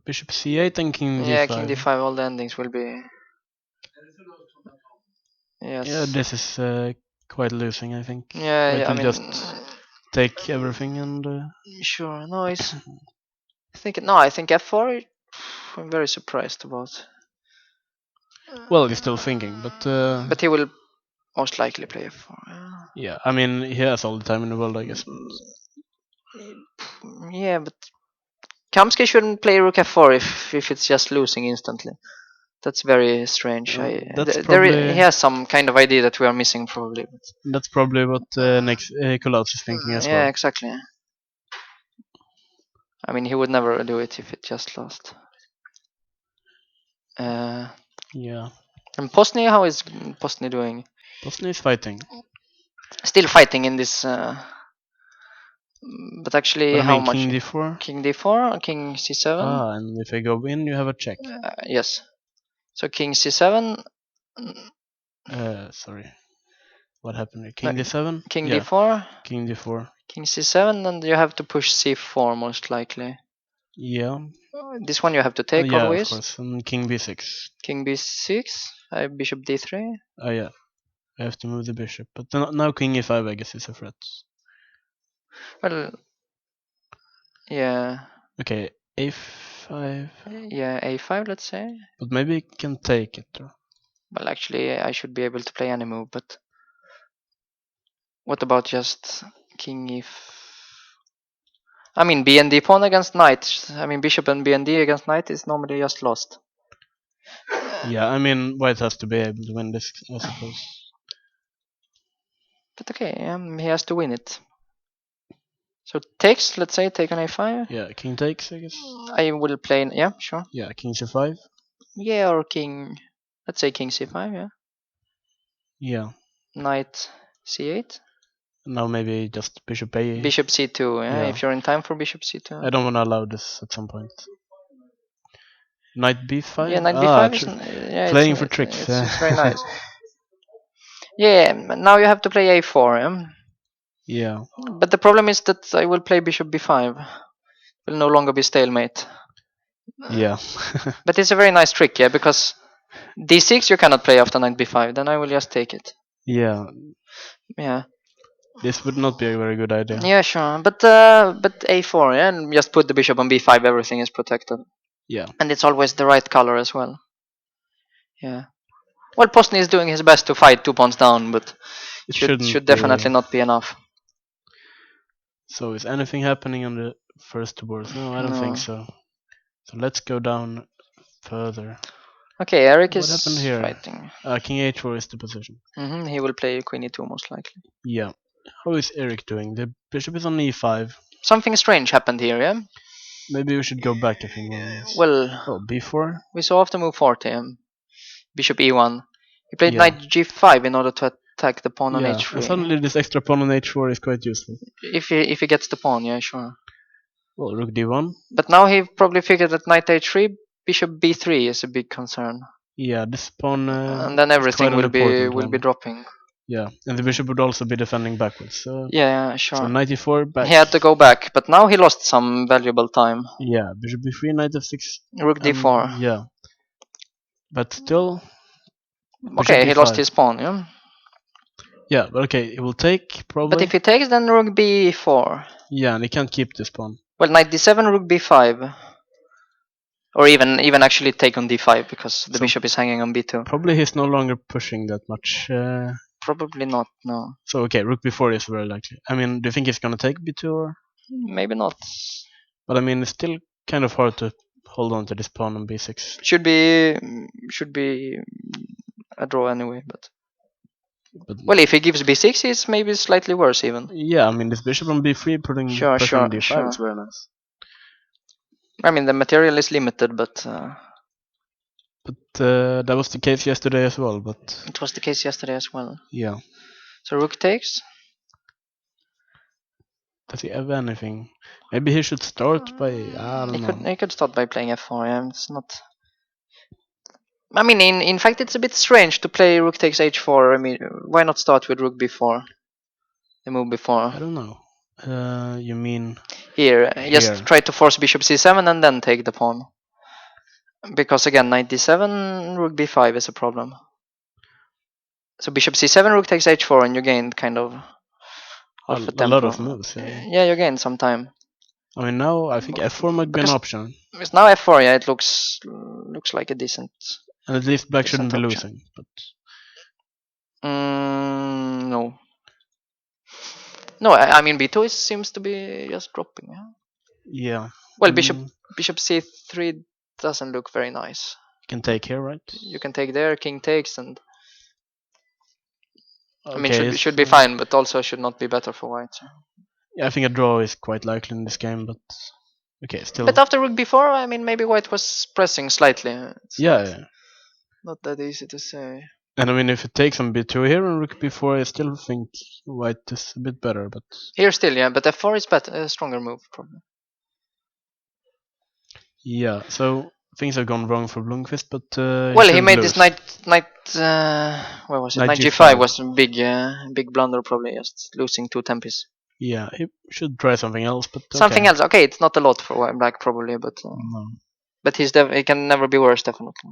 Bishop c8 and king Yeah, d5. king d5. All the endings will be. Yes. Yeah, this is quite losing, I think. Yeah, White yeah. I will mean, just take everything and. sure. No, it's. I think f4. I'm very surprised about. Well, he's still thinking, but. But he will most likely play f4. Yeah, I mean, he has all the time in the world, I guess. Yeah, but Kamsky shouldn't play rook f4 if it's just losing instantly. That's very strange. That's probably he has some kind of idea that we are missing, probably. that's probably what next Kulats is thinking as Yeah, well. exactly. I mean, he would never do it if it just lost. Yeah, And Postny, how is Postny doing? Bosnia is fighting. Still fighting in this. But actually, But I how mean, much? king d4. King d4 or king c7? Ah, and if I go in, you have a check. Yes. So king c7. Sorry. What happened here? King d7? King Yeah, d4. king d4. King c7, and you have to push c4 most likely. Yeah. This one you have to take Yeah, always. of course. And king b6. King b6. Bishop d3. Oh, yeah. I have to move the bishop. But now king e5, I guess, is a threat. Well, yeah. Okay, a5. Yeah, a5, let's say. But maybe he can take it. Or... Well, actually, I should be able to play any move, but what about just king I mean, BND pawn against knight. I mean, bishop and BND against knight is normally just lost. Yeah, I mean, white has to be able to win this, I suppose. But okay, he has to win it. So takes, let's say, take on a5. Yeah, king takes, I guess. I will play, yeah, sure. Yeah, king c5. Yeah, or king, let's say king c5, yeah. Yeah. Knight c8. Now maybe just bishop a. Bishop c2, yeah, if you're in time for bishop c2. I don't want to allow this at some point. Knight b5? Yeah, knight b5 is playing for tricks. It's very nice. Yeah, now you have to play a4, yeah? Yeah. But the problem is that I will play bishop b5. Will no longer be stalemate. Yeah. But it's a very nice trick, yeah, because d6 you cannot play after knight b5. Then I will just take it. Yeah. Yeah. This would not be a very good idea. Yeah, sure. But a4, yeah, and just put the bishop on b5. Everything is protected. Yeah. And it's always the right color as well. Yeah. Well, Postny is doing his best to fight 2 pawns down, but it should definitely not be enough. So is anything happening on the first two boards? No, I don't think so. So let's go down further. Okay, Eric What is happened here? fighting. King h4 is the position. He will play queen e2 most likely. Yeah. How is Eric doing? The bishop is on e5. Something strange happened here, yeah? Maybe we should go back a few more. Well, oh, b4? We saw after move 40, bishop e1. He played Yeah. knight g5 in order to attack the pawn on Yeah, h3. and suddenly this extra pawn on h4 is quite useful. If he gets the pawn, yeah, sure. Well, rook d1. But now he probably figured that knight h3, bishop b3 is a big concern. Yeah, this pawn. And then everything will be dropping. Yeah, and the bishop would also be defending backwards. So yeah, sure. So knight e4 back. He had to go back, but now he lost some valuable time. Yeah, bishop b3, knight f6. Rook d4. Yeah. But still. Okay, he lost his pawn, yeah? Yeah, but okay, he will take probably. But if he takes, then rook b4. Yeah, and he can't keep this pawn. Well, knight d7, rook b5. Or even actually take on d5, because the bishop is hanging on b2. Probably he's no longer pushing that much. Probably not, no. So okay, rook b4 is very likely. I mean, do you think he's gonna take b2 or? Maybe not. But I mean, it's still kind of hard to hold on to this pawn on b6. Should be a draw anyway, but well, if he gives b6, it's maybe slightly worse even. Yeah, I mean, this bishop on b3 putting pressure on d5 is very nice. I mean, the material is limited, but that was the case yesterday as well. But it was the case yesterday as well. Yeah. So rook takes. Does he have anything? Maybe he should start by. I don't know. He could start by playing f4. Yeah, it's not. I mean, in fact, it's a bit strange to play rook takes h4. I mean, why not start with rook b4? the move before. I don't know. You mean Here, just here? try to force bishop c7 and then take the pawn. Because again, knight d7, rook b5 is a problem. So bishop c7, rook takes h4, and you gained kind of half a A lot tempo. of moves. Yeah. Yeah, you gained some time. I mean, now I think f4 might be an Because option, it's now f4. Yeah, it looks like a decent. and at least black Decent shouldn't be option. losing. But No. No, I mean b2 seems to be just dropping. Yeah? yeah. Well, bishop c3 doesn't look very nice. You can take here, right? You can take there, king takes, and I mean Okay, should be fine, but also should not be better for white. yeah, I think a draw is quite likely in this game, but okay, still. But after rook b4, I mean maybe white was pressing slightly. It's Yeah, not that easy to say. and I mean, if it takes on b2 here and rook b4, I still think white is a bit better, but Here still, yeah, but f4 is better, a stronger move probably. yeah. So things have gone wrong for Blomqvist, but Well, he made this knight. Where was it? Knight Knight g5. g5 was a big blunder, probably just losing 2 tempis. Yeah, he should try something else, but okay. Something else. Okay, it's not a lot for white black probably, but No. but he can never be worse definitely.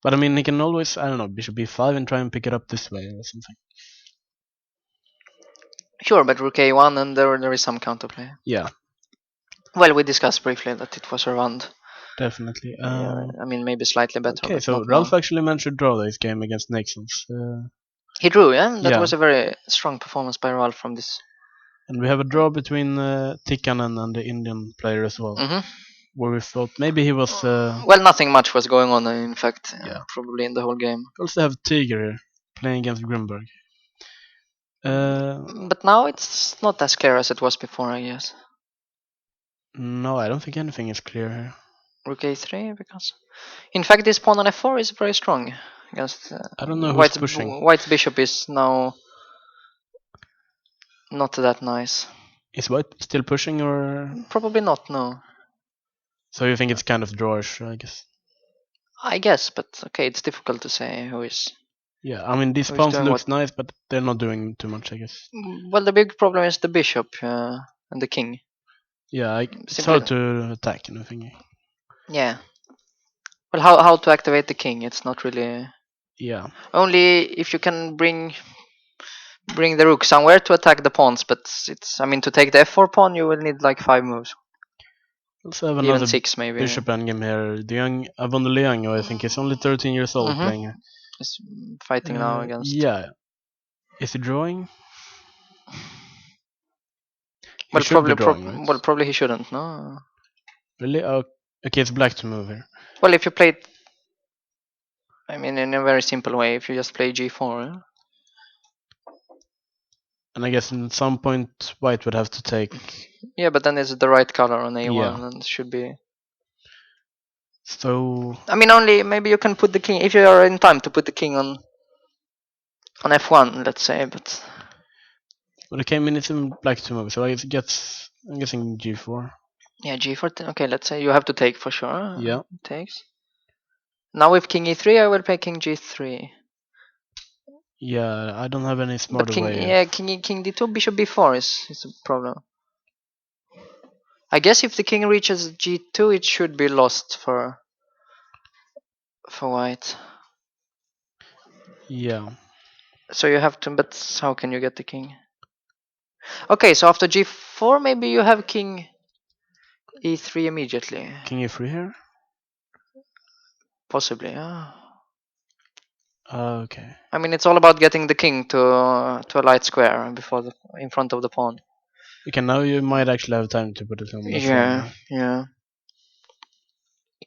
But I mean, he can always, I don't know, bishop b5 and try and pick it up this way or something. Sure, but rook a1 and there is some counterplay. Yeah, Well, we discussed briefly that it was around. definitely. Yeah, I mean maybe slightly better. Okay, but so not Ralph now. actually managed to draw this game against Nixon's. He drew, yeah. That Yeah. was a very strong performance by Ralph from this. And we have a draw between Tikkanen and the Indian player as well, where we thought maybe he was. Well, nothing much was going on. In fact, Yeah. probably in the whole game. We also have Tiger here playing against Grimberg. But now it's not as clear as it was before, I guess. No, I don't think anything is clear here. Rook a3 because, in fact, this pawn on f4 is very strong against. I don't know who's pushing. White's bishop is now not that nice. Is White still pushing or? Probably not. No. So you think it's kind of drawish, I guess. I guess, but okay, it's difficult to say who is. Yeah, I mean these Who's pawns doing looks what? nice, but they're not doing too much, I guess. Well, the big problem is the bishop and the king. Yeah, it's Simply- hard to attack and everything. Yeah. Well, how to activate the king? It's not really. Yeah, Only if you can bring the rook somewhere to attack the pawns, but it's. I mean, to take the f4 pawn, you will need like 5 moves, also have even another 6 maybe. bishop endgame here. The young Avon Leango, I think, is only 13 years old playing here. Is fighting now against. Yeah, is he drawing? He Well, should be drawing, right? well, probably he shouldn't. No. Really? Oh, okay, it's black to move here. Well, if you play it, I mean, in a very simple way, if you just play g4. And I guess at some point White would have to take. Yeah, but then it's the right color on a1, Yeah. and it should be. So I mean, only maybe you can put the king if you are in time to put the king on f1, let's say. But well, it came in it's in black to move, so I guess I'm guessing g4. yeah, g4. Okay, let's say you have to take for sure. Yeah. It takes. Now with king e3, I will play king g3. Yeah, I don't have any But smarter king, way. yeah, king d2, bishop b4 is a problem. I guess if the king reaches g2, it should be lost for white. Yeah. So you have to, but how can you get the king? Okay, so after g4, maybe you have king e3 immediately. King e3 here. Possibly, yeah. Okay. I mean, it's all about getting the king to a light square before in front of the pawn. Okay, now you might actually have time to put it on the Yeah, yeah.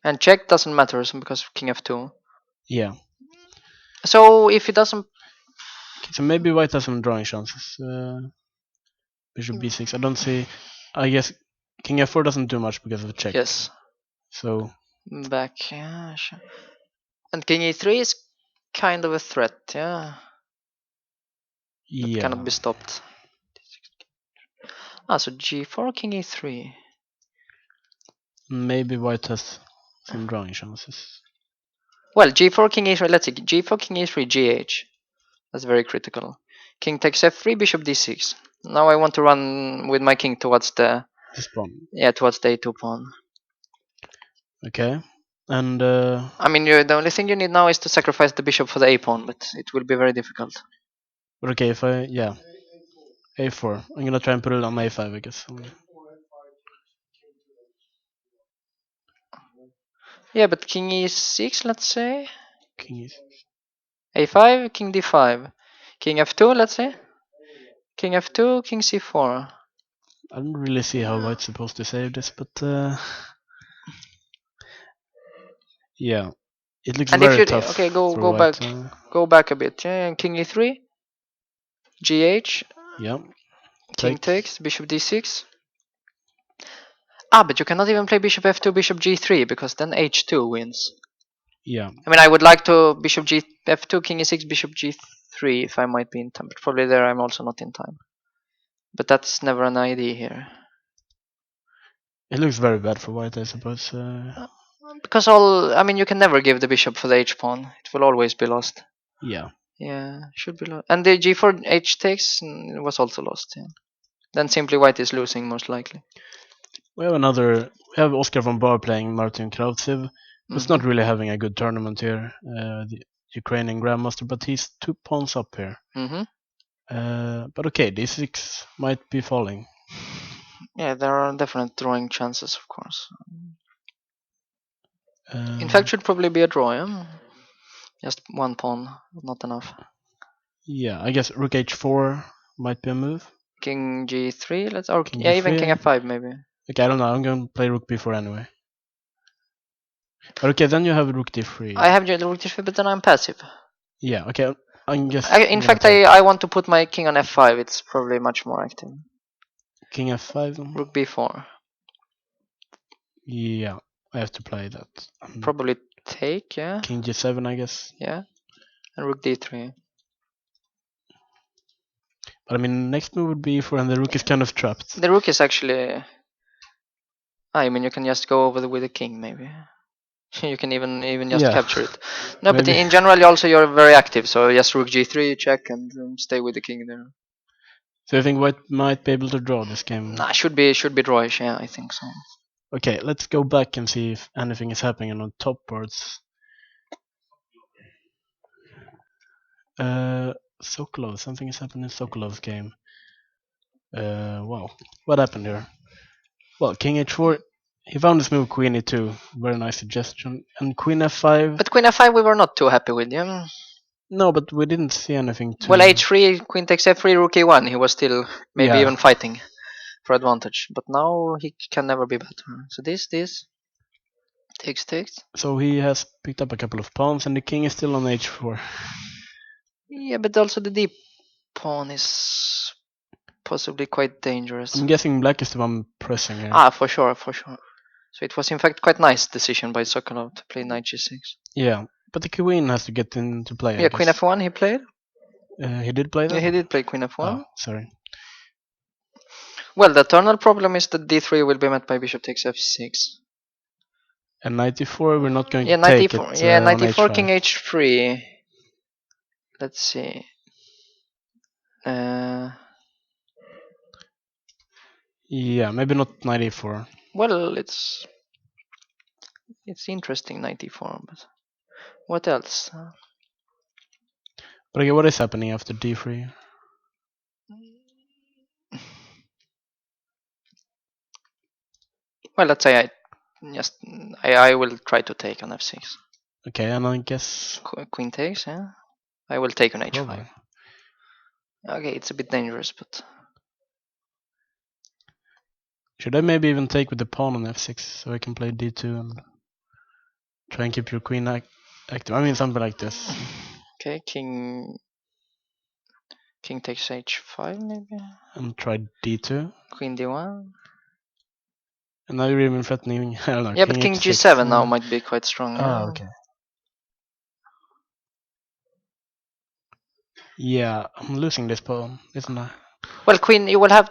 And check doesn't matter because of king f2. Yeah. So if it doesn't, Okay, so maybe White has some drawing chances. Bishop b6. I don't see. I guess King f4 doesn't do much because of a check. yes, So back, yeah, sure. And king e3 is kind of a threat, yeah. It yeah. cannot be stopped. So g4, king e3. Maybe White has some drawing chances. Well, g4, king e3. Let's see, g4, king e3, gh. That's very critical. King takes f3, bishop d6. Now I want to run with my king towards the This pawn. towards the a2 pawn. Okay. And I mean, the only thing you need now is to sacrifice the bishop for the a pawn, but it will be very difficult. but okay, if I a4, I'm gonna try and put it on a5, I guess. Yeah, but king e6, let's say. King is. a5, king d5. King f2, let's say. King f2, king c4. I don't really see how white's supposed to save this, but yeah, it looks And if very you tough for go white. back, go back a bit. Yeah, king e3, gh, Yeah, king take. takes, bishop d6. Ah, but you cannot even play bishop f2, bishop g3 because then h2 wins. Yeah, I mean, I would like to bishop g f2, king e6, bishop g3 if I might be in time. But probably there I'm also not in time. But that's never an idea here. it looks very bad for white, I suppose. Because you can never give the bishop for the h pawn. It will always be lost. Yeah, Yeah, should be lost. And the g4 h takes was also lost. Yeah. Then simply white is losing most likely. we have Oscar von Bar playing Martin Krautsev, who's not really having a good tournament here. The Ukrainian grandmaster, but he's 2 pawns up here. But okay, d6 might be falling. Yeah, there are definite drawing chances, of course. In fact, should probably be a draw. Yeah? Just one pawn, not enough. Yeah, I guess rook h4 might be a move. King g3, or King even g3. king f5 maybe. Okay, I don't know. I'm gonna play rook b4 anyway. But okay, then you have rook d3. I have rook d3, but then I'm passive. Yeah. Okay. In fact, I want to put my king on f5. It's probably much more active. King f5. Rook b4. Yeah, I have to play that. Probably take, yeah. King g7, I guess. Yeah. And rook d3. But I mean, next move would be e4, and the rook is kind of trapped. The rook is actually. I mean, you can just go over with the king, maybe. You can even just capture it. No, maybe. but in general, you're very active. So just rook g3, check, and stay with the king there. So you think white might be able to draw this game? Nah, should be drawish. Yeah, I think so. Okay, let's go back and see if anything is happening on top boards. Sokolov, something is happening in Sokolov's game. Wow, what happened here? Well, king h4. He found this move queen e2. Very nice suggestion. And queen f5. But queen f5 we were not too happy with. Yeah. No, but we didn't see anything too. Well, h3, queen takes f3, rook a1. He was still maybe even fighting for advantage. But now he can never be better. So this takes. So he has picked up a couple of pawns, and the king is still on h4. Yeah, but also the deep pawn is possibly quite dangerous. I'm guessing black is the one pressing here. Ah, for sure. So it was in fact quite nice decision by Sokolov to play knight g6. Yeah, but the queen has to get into play. Yeah, queen f1 he played. He did play that? Yeah, he did play queen f1. Oh, sorry. Well, the eternal problem is that d3 will be met by bishop takes f6. And knight e4, we're not going Yeah, to knight take e4. it. Yeah, knight on e4, h5. king h3. Let's see. Yeah, maybe not knight e4. Well, it's interesting knight e4, but what else? But okay, what is happening after d3? Well, let's say I will try to take on f6. Okay, and I guess Queen takes, yeah. I will take on h5. Probably. Okay, it's a bit dangerous, but should I maybe even take with the pawn on f6 so I can play d2 and try and keep your queen active? I mean, something like this. Okay, king takes h5 maybe. And try d2. Queen d1. And now you're even threatening. I don't know. Yeah, but king g7 now might be quite strong. Oh, okay. Yeah, I'm losing this pawn, isn't I? Well, you will have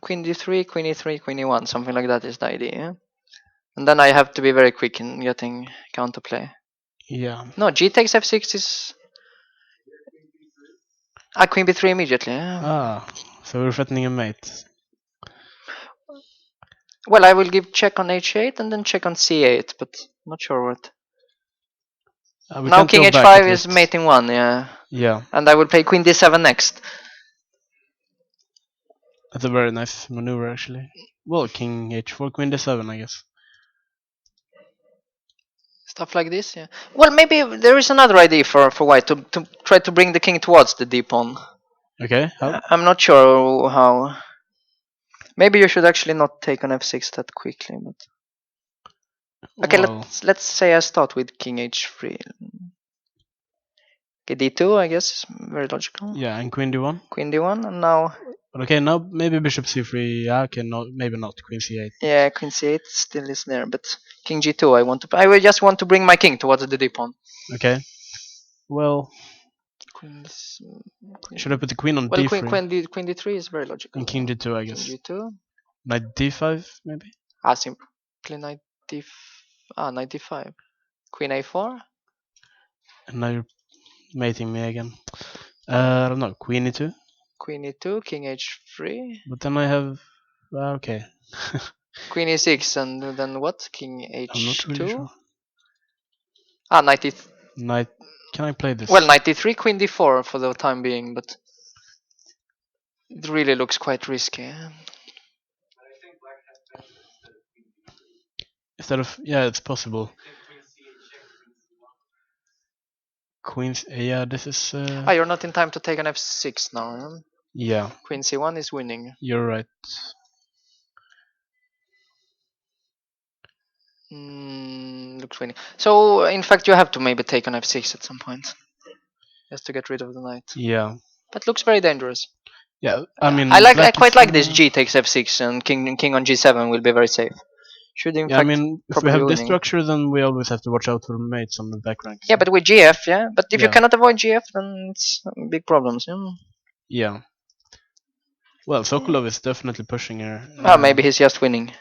queen d3, queen e3, queen e1, something like that is the idea. Yeah? And then I have to be very quick in getting counterplay. Yeah. No, g takes f6 is. Queen b3 immediately. Yeah. Ah, so we're threatening a mate. Well, I will give check on h8 and then check on c8, but not sure what. We Now can't king go back h5 at is least. mating 1, yeah. Yeah, And I will play queen d7 next. that's a very nice maneuver actually. Well, king h4, queen d7, I guess. Stuff like this, yeah. Well, maybe there is another idea for white to try to bring the king towards the d pawn. Okay, how? I'm not sure how. Maybe you should actually not take on f6 that quickly, but okay. Well, Let's say I start with king h3. Okay, d2 I guess is very logical. yeah, and queen d1. Queen d1 and now But okay, now maybe bishop c3. Yeah, okay, no, maybe not. Queen c8. yeah, queen c8 still is there, but king g2 I will just want to bring my king towards the d pawn. Okay. Well, Queen, should I put the queen on well, d3? queen d3 is very logical. And king d2, I guess. King g2. Knight d5, maybe? Simply knight knight d5. Queen a4. And now you're mating me again. I don't know, queen e2? Queen e2, king h3. But then I have... okay. Queen e6 and then what? King h2. I'm not really sure. Knight e3. Knight... Can I play this? Well, knight d3, queen d4 for the time being, but it really looks quite risky. Instead of... Yeah, it's possible. Queen's... Yeah, this is... You're not in time to take an f6 now. Huh? Yeah. Queen c1 is winning. You're right. Looks winning. So, in fact, you have to maybe take an f6 at some point. Just to get rid of the knight. Yeah. But looks very dangerous. Yeah, I mean... I quite like this g takes f6 and king on g7 will be very safe. Should in Yeah, fact I mean, if we probably have this winning. structure, then we always have to watch out for mates on the back ranks. Yeah, but with gf, yeah. But if you Yeah. cannot avoid gf, then it's big problems. Yeah. Yeah. Well, Sokolov is definitely pushing her. Maybe he's just winning.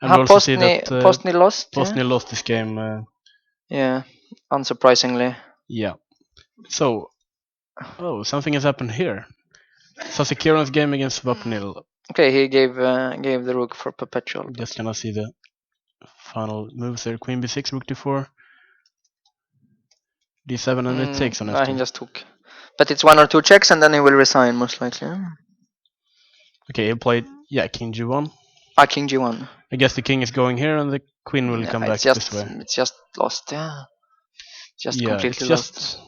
And we also see that Postny lost. Postny lost this game. Yeah, unsurprisingly. Yeah. So, something has happened here. Sasikiran's game against Vapnil. Okay, he gave the rook for perpetual. Just gonna see the final moves there. Queen b6, rook d4, d7, and it takes on He f2. just took. But it's 1 or 2 checks, and then he will resign most likely. Okay, he played king g1. King g1. I guess the king is going here, and the queen will come back this way. It's just lost. Yeah. Completely lost.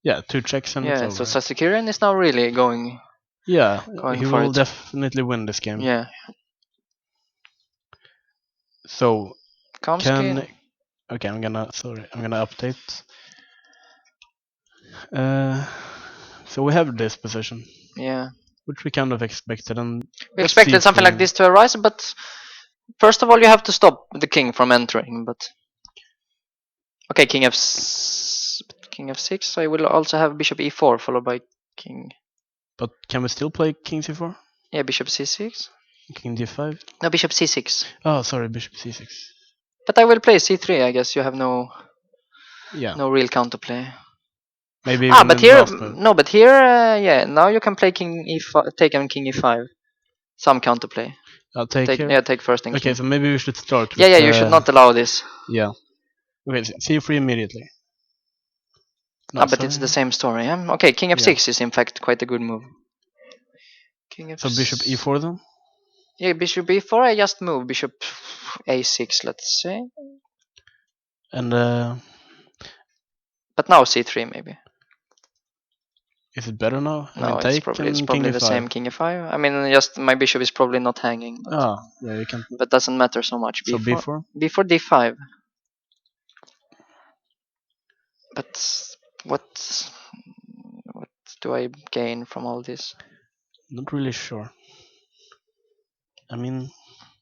Yeah, 2 checks and it's over. So Sasikiran is now really going. Yeah, going he for will it. definitely win this game. Yeah. So Kamsky. Okay, I'm gonna update. So we have this position. Yeah. Which we kind of expected, and we expected something like this to arise, but first of all you have to stop the king from entering. But okay, king f6. So I will also have bishop e4 followed by king. But can we still play king c4? Yeah, bishop c6. King d5. No, bishop c6. Oh, sorry, bishop c6. But I will play c3. I guess you have no real counterplay. Maybe but here yeah. Now you can play king e5, take on king e5. Some counterplay. I'll take here. Yeah, take first. Okay, so maybe we should start. Yeah, you should not allow this. Yeah. Okay, c3 immediately. No, but it's the same story. Yeah? Okay, king f6 is in fact quite a good move. King f6. So bishop e4 then? Yeah, bishop e4. I just move bishop a6. Let's say. And but now c3 maybe. Is it better now? No, it's probably the same king e5. I mean, just my bishop is probably not hanging. Yeah, you can. But doesn't matter so much. So b4. B4 d5. But what do I gain from all this? Not really sure. I mean,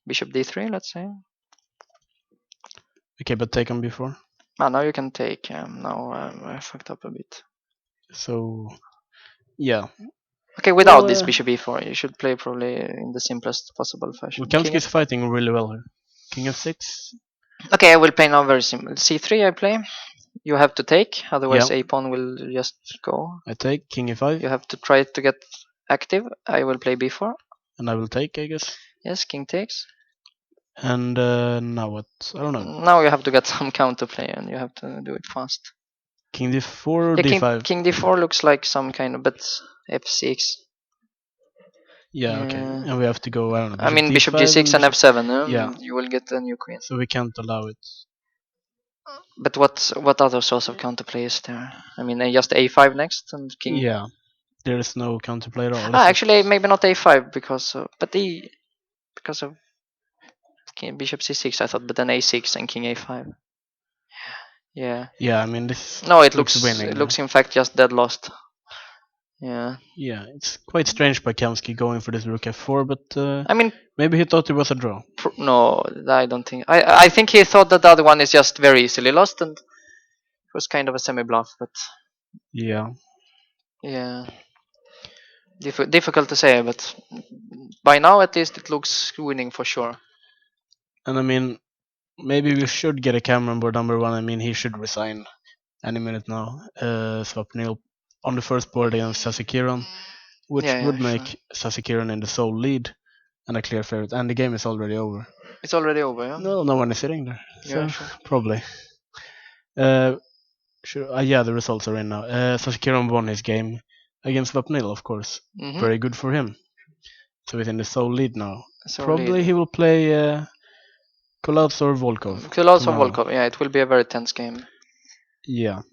bishop d3, let's say. Okay, but take on b4. Now you can take. Now I fucked up a bit. So, yeah. Okay, without this bishop e4, you should play probably in the simplest possible fashion. Kamsky is fighting really well here. King f6. Okay, I will play now very simple. c3 I play. You have to take, otherwise Yeah. a pawn will just go. I take king e5, You have to try to get active. I will play b4. and I will take, I guess. Yes, king takes. And now what? I don't know. Now you have to get some counterplay, and you have to do it fast. King d4 or Yeah, d5? king d4 looks like some kind of, but f6. Yeah, okay. Yeah. And we have to go, I don't know, I mean, bishop d5 g6 and f7. Yeah. You will get a new queen. So we can't allow it. But what other source of counterplay is there? I mean, just a5 next and king. Yeah. There is no counterplay at all. Actually, maybe not a5 because, but because of king, bishop c6. I thought, but then a6 and king a5. Yeah. Yeah, I mean this. No, it looks winning. It looks in fact just dead lost. Yeah. Yeah, it's quite strange by Kamsky going for this rook f4, but I mean, maybe he thought it was a draw. no, I don't think. I think he thought that the other one is just very easily lost, and it was kind of a semi bluff. But Yeah. yeah, difficult to say. But by now, at least, it looks winning for sure. And I mean, maybe we should get a camera on board number 1. I mean, he should resign any minute now. Swapnil on the first board against Sasikiran, which would make Sasikiran in the sole lead and a clear favorite. And the game is already over. It's already over, yeah? No one is sitting there. So Yeah, sure. probably. Sure. Yeah, the results are in now. Sasikiran won his game against Swapnil, of course. Mhm. Very good for him. So he's in the sole lead now. Sole Probably lead. he will play Kulats or Volkov. Kulats or tomorrow. Volkov, yeah, it will be a very tense game. Yeah.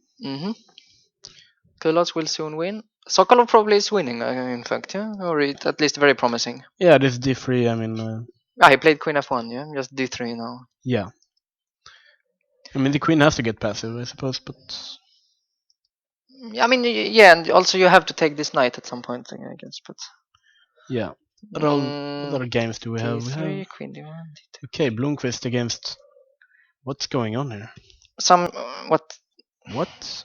Kulats will soon win. Sokolov probably is winning, in fact, yeah? Or at least very promising. Yeah, this d3, I mean... he played queen f1, yeah? Just d3 now. Yeah. I mean, the queen has to get passive, I suppose, but... I mean, yeah, and also you have to take this knight at some point, I guess, but... Yeah. What other games do we have? d3, queen d1, d2. Okay, Blomqvist against... What's going on here? What? What?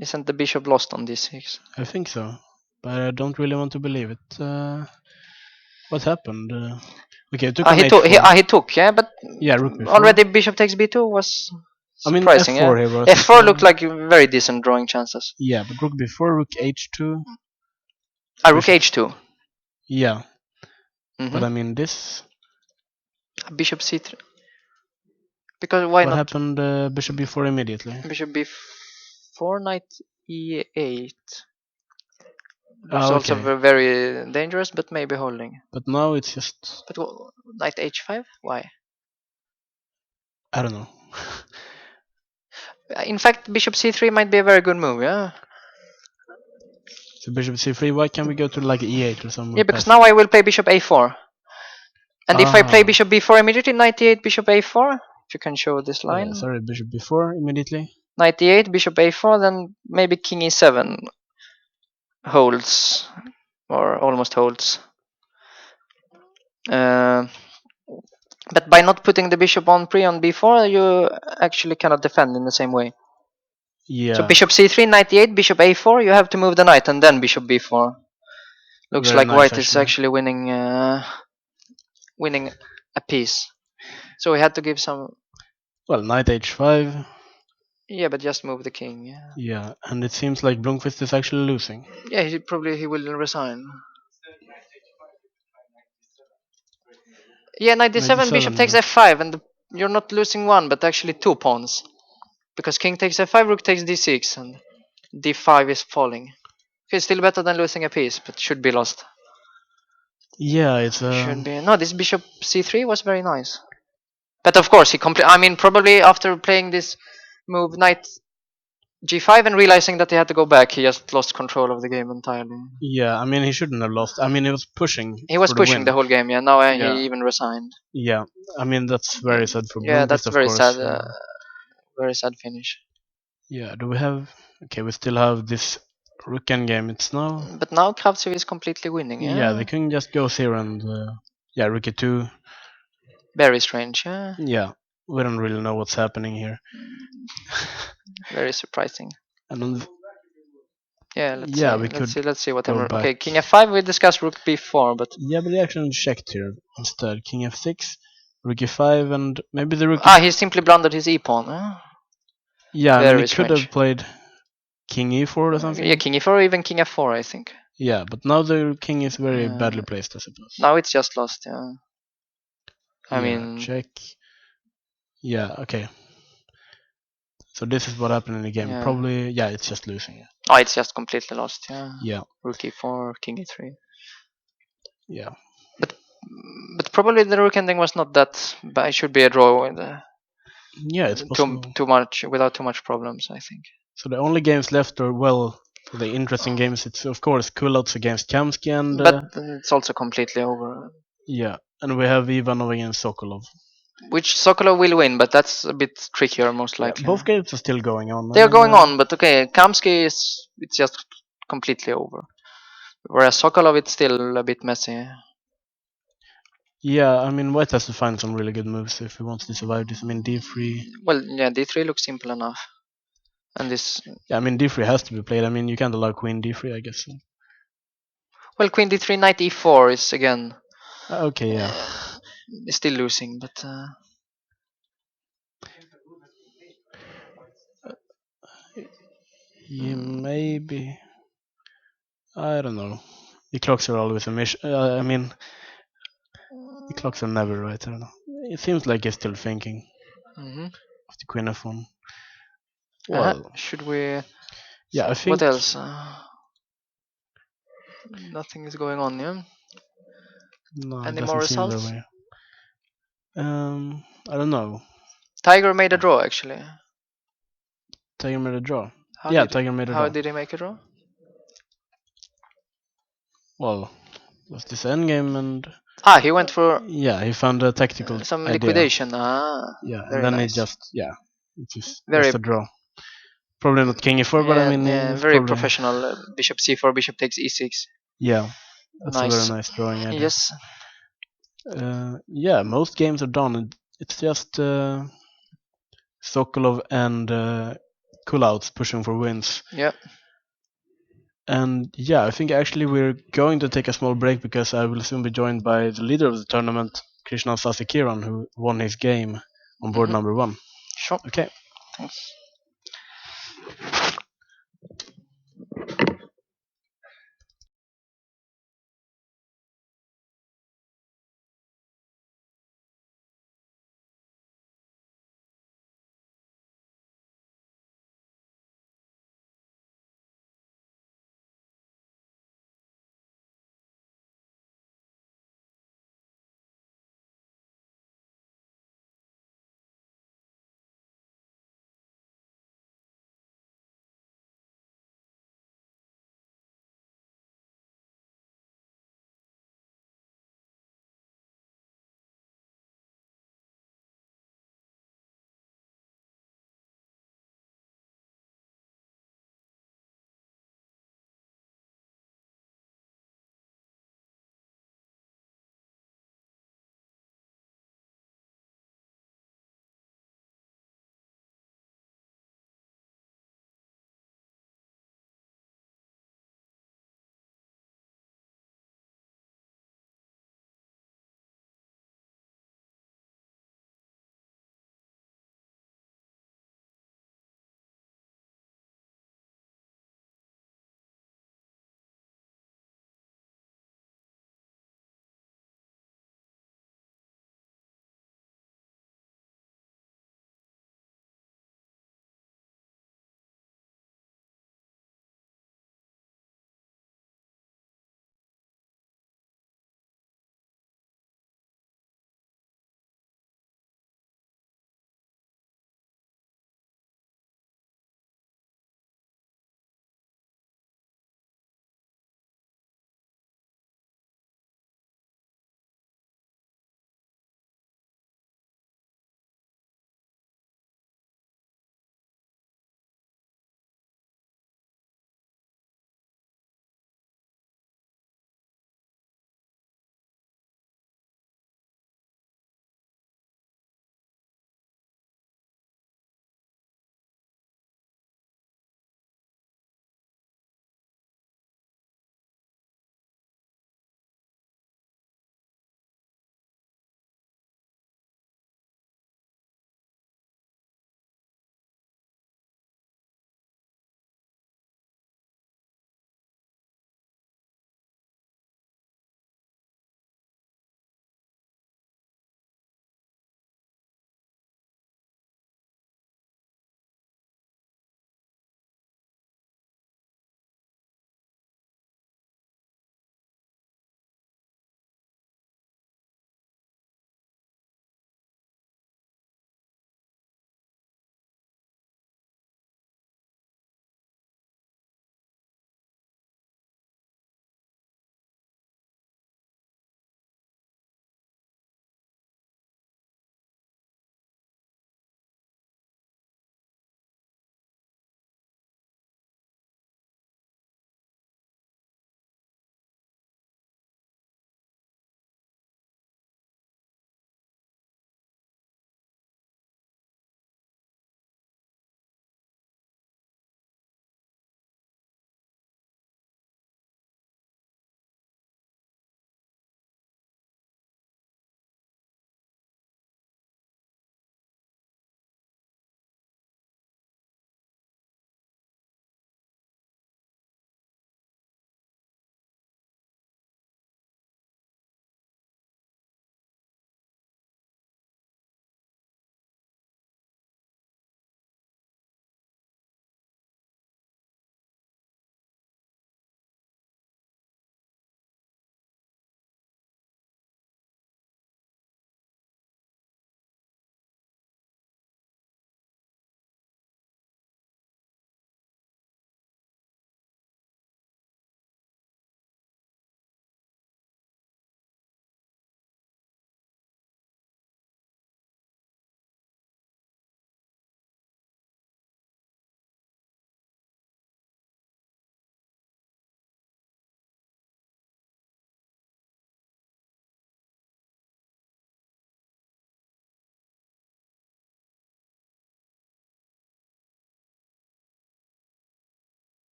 Isn't the bishop lost on d6? I think so, but I don't really want to believe it. What happened? Okay, it took on he took, yeah, but yeah, rook b4. already bishop takes b2 was surprising, I mean, F4 yeah? here was... F4 looked like very decent drawing chances. Yeah, but rook b4, rook h2... rook h2. Yeah. But I mean, this... Bishop c3. Because why not? What happened bishop b4 immediately? Bishop b4, knight e8. It's also very dangerous, but maybe holding. But now it's just... But knight h5? Why? I don't know. In fact, bishop c3 might be a very good move, yeah? So bishop c3, why can't we go to like e8 or something? Yeah, because now I will play bishop a4. And if I play bishop b4 immediately, knight e8, bishop a4, if you can show this line. Yeah, sorry, bishop b4 immediately. Knight e8, bishop a4, then maybe king e7 holds, or almost holds. But by not putting the bishop on b4, you actually cannot defend in the same way. Yeah. So bishop c3, knight e8, bishop a4, you have to move the knight and then bishop b4. Looks Very like nice, white is actually winning a piece. So we had to give some... Well, knight h5. Yeah, but just move the king. Yeah, and it seems like Blomqvist is actually losing. Yeah, he will resign. Yeah, knight d7, bishop takes f5, and you're not losing one, but actually 2 pawns. Because king takes f5, rook takes d6, and d5 is falling. Okay, still better than losing a piece, but should be lost. Yeah, it's should be. No, this bishop c3 was very nice. But of course, I mean, probably after playing this move, knight g5, and realizing that he had to go back, he just lost control of the game entirely. Yeah, I mean, he shouldn't have lost. I mean, he was pushing. He was pushing the whole game, yeah. Now he even resigned. Yeah, I mean, that's very sad for Blomqvist, yeah, that's very course. sad. Very sad finish. Yeah, do we have... Okay, we still have this rook endgame. It's now... But now Kravtsev is completely winning, yeah? Yeah, the king just goes here and... yeah, rook e2. Very strange, yeah? Yeah, we don't really know what's happening here. Very surprising. And yeah, let's see what happened. back. Okay, king f5, we discussed rook b4, but... Yeah, but he actually checked here instead. King f6, rook e5, and maybe the rook... he simply blundered his e-pawn, huh? Yeah, I mean, Very he could strange. have played King E4 or something. Yeah, King E4 or even King F4, I think. Yeah, but now the king is very Yeah. badly placed, I suppose. Now it's just lost. Yeah. I Yeah, mean, check. Yeah, okay. So this is what happened in the game. yeah. Probably, yeah, it's just losing. Oh, it's just completely lost. Yeah. Yeah, Rook E4, King E3. yeah. But probably the rook ending was not that bad. It should be a draw with Yeah, it's possible. too much without too much problems, I think. So the only games left are, well, the interesting games. It's of course Kulovs against Kamsky and But it's also completely over. yeah, and we have Ivanov against Sokolov. Which Sokolov will win, but that's a bit trickier, most Yeah, likely. both games are still going on. They're going on, but okay, Kamsky is it's just completely over. Whereas Sokolov, it's still a bit messy. Yeah, I mean White has to find some really good moves if he wants to survive this. I mean D3. Well, yeah, D3 looks simple enough, and this. Yeah, I mean D3 has to be played. I mean you can't allow Queen D3, I guess. Well, Queen D3, Knight E4 is again. Okay, yeah. Still losing, but. Yeah, maybe. I don't know. The clocks are always a mission. I mean, the clocks are never right. I don't know. It seems like he's still thinking Mm-hmm. of the Queen F1. Well, Should we? yeah, I think. What else? Nothing is going on, yeah. No, it Any more doesn't seem that results? way. I don't know. Tiger made a draw actually. Tiger made a draw. How Yeah, did Tiger made a how draw. did he make a draw? Well, it was this endgame and He went for yeah, he found a tactical some idea. liquidation. Yeah, and Very then nice. it's Very just a draw. Probably not King E4, but I mean yeah, it's very probably professional. Bishop C4, bishop takes E6. yeah. That's a very Nice. nice drawing idea. Yes. Yeah, most games are done. It's just Sokolov and Kulouts pushing for wins. Yeah. And yeah, I think actually we're going to take a small break because I will soon be joined by the leader of the tournament, Krishna Sasikiran, who won his game on board number 1. Sure. Okay. Thanks.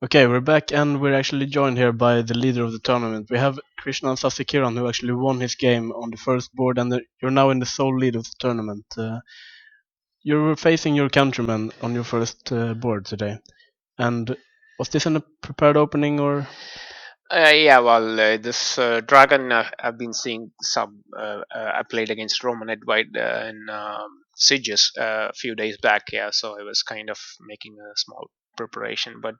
Okay, we're back and we're actually joined here by the leader of the tournament. We have Krishnan Sasikiran who actually won his game on the first board and you're now in the sole lead of the tournament. You were facing your countryman on your first board today. And was this a prepared opening or? Yeah, well, this dragon I've been seeing some. I played against Roman Edward in Sieges a few days back. Yeah, so I was kind of making a small preparation, but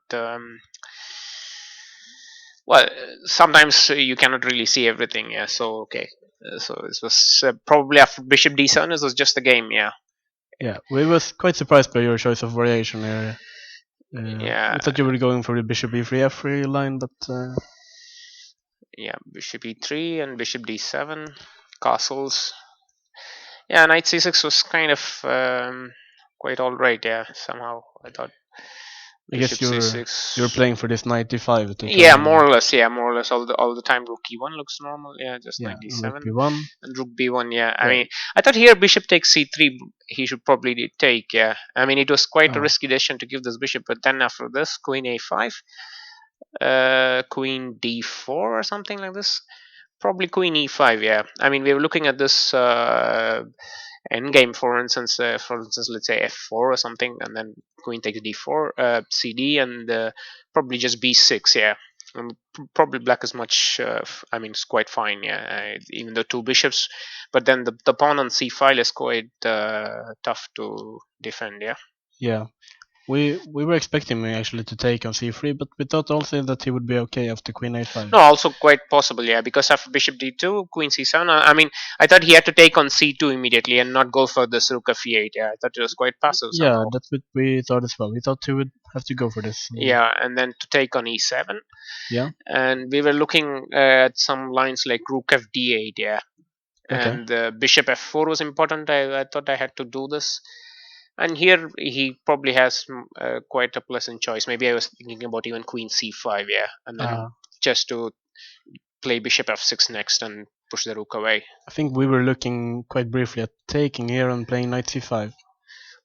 well, sometimes you cannot really see everything. Yeah, so okay. So this was probably after Bishop D7. This was just a game. Yeah, Yeah, we was quite surprised by your choice of variation here. yeah, We thought you were going for the Bishop E3 F3 line, but yeah. Bishop E3 and Bishop D7, castles. Yeah, knight c6 was kind of quite all right. Yeah, somehow I thought I guess bishop you're c6. playing for this knight D5 to Yeah, try. more or less. Yeah, more or less all the time. Rook e1 looks normal. Yeah, just Yeah, knight and Rook d7 B1. and rook b1. Yeah, I Yeah. mean, I thought here bishop takes c3. He should probably take. Yeah, I mean, it was quite a Oh. risky decision to give this bishop, but then after this, queen a5, queen d4 or something like this. Probably queen e5. Yeah, I mean, we were looking at this endgame, for instance, let's say f4 or something, and then queen takes d4, cd, and probably just b6. Yeah, probably black is much. I mean, it's quite fine. Yeah, even though two bishops, but then the pawn on c file is quite tough to defend. Yeah. Yeah. We were expecting him actually to take on c3, but we thought also that he would be okay after queen a5. No, also quite possible, yeah, because after bishop d2, queen c7, I mean, I thought he had to take on c2 immediately and not go for this rook f8. Yeah, I thought it was quite passive Yeah, somehow. that's what we thought as well. We thought he would have to go for this. Yeah, and then to take on e7. Yeah. And we were looking at some lines like rook f d8, yeah. Okay. And bishop f4 was important. I thought I had to do this. And here he probably has quite a pleasant choice. Maybe I was thinking about even queen c5, yeah. And then just to play bishop f6 next and push the rook away. I think we were looking quite briefly at taking here and playing knight c5.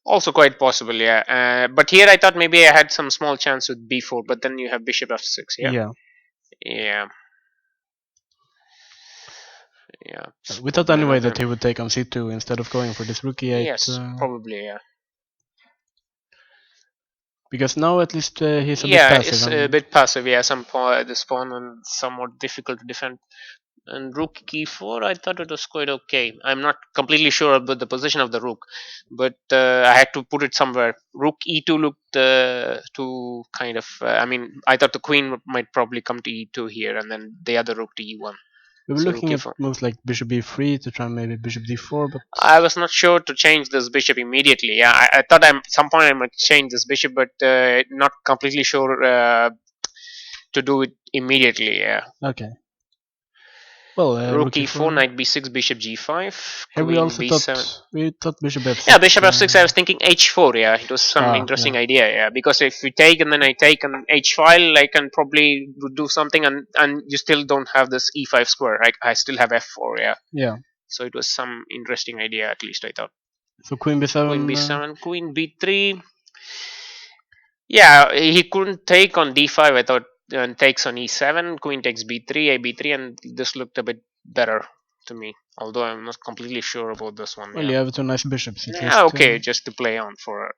Also quite possible, yeah. But here I thought maybe I had some small chance with b4, but then you have bishop f6, yeah. Yeah. Yeah. Yeah. We thought anyway that he would take on c2 instead of going for this rook e8. Yes, probably, yeah. Because now at least he's a bit Yeah, passive. it's a bit passive. Yeah, this pawn and somewhat difficult to defend. And rook e4, I thought it was quite okay. I'm not completely sure about the position of the rook, but I had to put it somewhere. Rook e2 looked too kind of. I mean, I thought the queen might probably come to e2 here, and then the other rook to e1. We were So looking at moves like bishop b3 to try maybe bishop d4, but I was not sure to change this bishop immediately. Yeah, I thought at some point I might change this bishop, but not completely sure to do it immediately. Yeah. Okay. Well, rook e4, knight b6, bishop g5, here we queen also b7. thought bishop f6. Yeah, bishop f6. I was thinking h4. Yeah, it was some interesting yeah. idea. Yeah, because if we take and then I take an h file, I can probably do something, and you still don't have this e5 square. Right? I still have f4. Yeah. Yeah. So it was some interesting idea, at least I thought. So queen b7. Queen b7, queen b3. Yeah, he couldn't take on d5. I thought, and takes on e7. Queen takes b3, a b3, and this looked a bit better to me. Although I'm not completely sure about this one. Well, you have two nice bishops. At Yeah, least, okay, just to play on for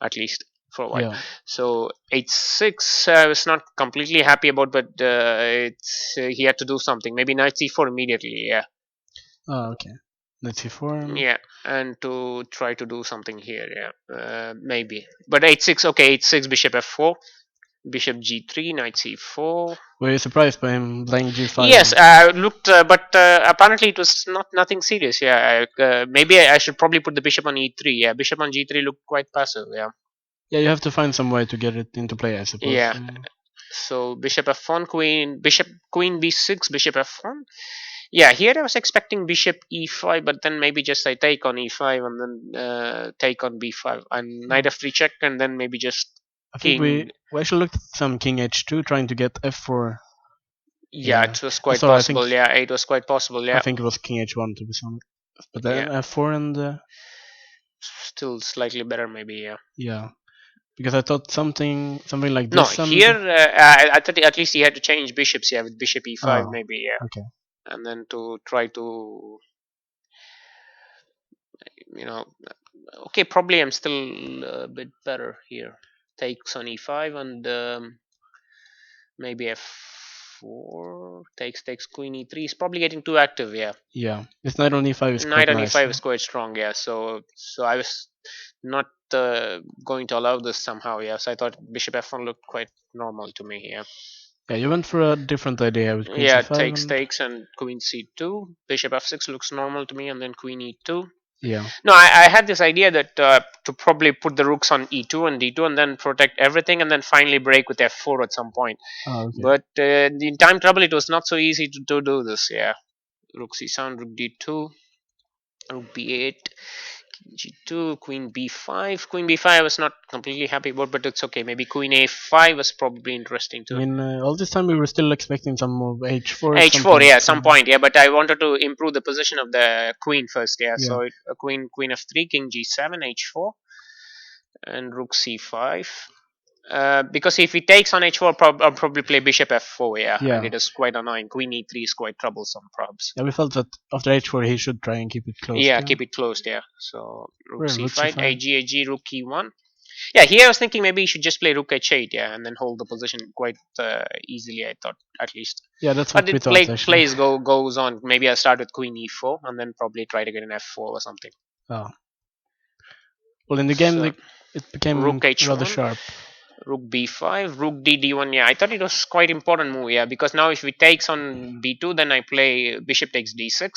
at least for a while. Yeah. So h6, I was not completely happy about, but he had to do something. Maybe knight c4 immediately. Yeah. Oh, okay. Knight c4. Yeah, and to try to do something here. Yeah, maybe. But h6, okay, h6, bishop f4. Bishop g3, knight c4. Were you surprised by him playing g5? Yes, looked, but apparently it was nothing serious. Yeah, maybe I should probably put the bishop on e3. Yeah, bishop on g3 looked quite passive. Yeah. Yeah, you have to find some way to get it into play, I suppose. Yeah. So bishop f1, queen b6, bishop f1. Yeah, here I was expecting bishop e5, but then maybe just I take on e5 and then take on b5 and knight f3 check, and then maybe just I think we actually looked at some king h2 trying to get f4. Yeah, it was quite possible. Yeah, it was quite possible. Yeah, I think it was king h1 to be honest, but then f4 and still slightly better maybe. Yeah. Yeah, Because I thought something like No, this. here I thought at least he had to change bishops. Yeah, with bishop e5 Oh, maybe. Yeah, okay. and then to try to you know. Okay, probably I'm still a bit better here. Takes on e5 and maybe f4. Takes queen e3. He's probably getting too active. Yeah, Yeah, this knight on e5 is quite knight on nice. e5 is quite strong. Yeah, so I was not going to allow this somehow. Yes, I thought bishop f1 looked quite normal to me. Yeah. Yeah, you went for a different idea with queen Yeah, c5 and takes and queen c2. Bishop f6 looks normal to me, and then queen e2. yeah. No, I had this idea that to probably put the rooks on e2 and d2 and then protect everything and then finally break with f4 at some point. Oh, okay. But in time trouble, it was not so easy to do this. Yeah, rook c7, rook d2, rook b8, g2, queen b5. Queen b5 I was not completely happy about, but it's okay. Maybe queen a5 was probably interesting I too. mean, all this time we were still expecting some move h4 at some H4, point. yeah, some point, yeah. But I wanted to improve the position of the queen first, yeah. Yeah. So queen f3, king g7, h4, and rook c5. Because if he takes on h4, I'll probably play bishop f4, yeah. Yeah. And it is quite annoying. Queen e3 is quite troublesome, probs. Yeah, we felt that after h4 he should try and keep it close. Yeah, keep it closed, yeah. So rook Where, rook c5, c5? ag, rook e1. Yeah, here I was thinking maybe he should just play rook h8, yeah, and then hold the position quite easily. I thought at least. Yeah, that's what But we it thought actually. goes on. Maybe I start with queen e4 and then probably try to get an f4 or something. Oh. Well, in the game So, it became rook h1, rather sharp. rook b5, rook d1. Yeah, I thought it was quite important move. Yeah, because now if he takes on b2, then I play bishop takes d6,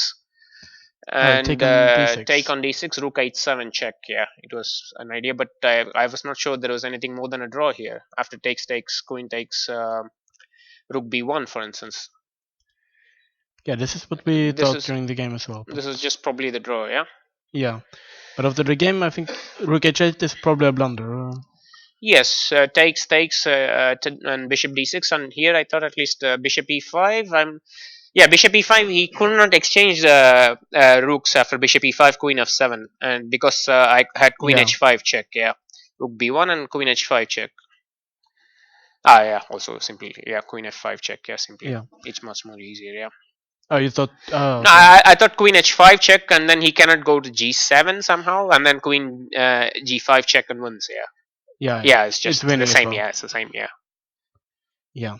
and take on d6. take on d6, rook h7 check. Yeah, it was an idea, but I was not sure there was anything more than a draw here. After takes, queen takes rook b1, for instance. Yeah, this is what we This thought is during the game as well. this is just probably the draw. Yeah. Yeah, but after the game, I think rook h8 is probably a blunder. Yes, takes and bishop d6, and here I thought at least bishop e5. Bishop e5. He could not exchange the rooks after bishop e5, queen f7, and because I had queen Yeah. h5 check. Yeah, rook b1 and queen h5 check. Ah, yeah. Also simply, yeah, queen f5 check. Yeah, simply. Yeah. It's much more easier. Yeah. Oh, you thought? Oh, No, okay. I thought queen h5 check, and then he cannot go to g7 somehow, and then queen g5 check and wins. Yeah. Yeah. Yeah, it's just winning the as same. well. Yeah, it's the same. Yeah. Yeah.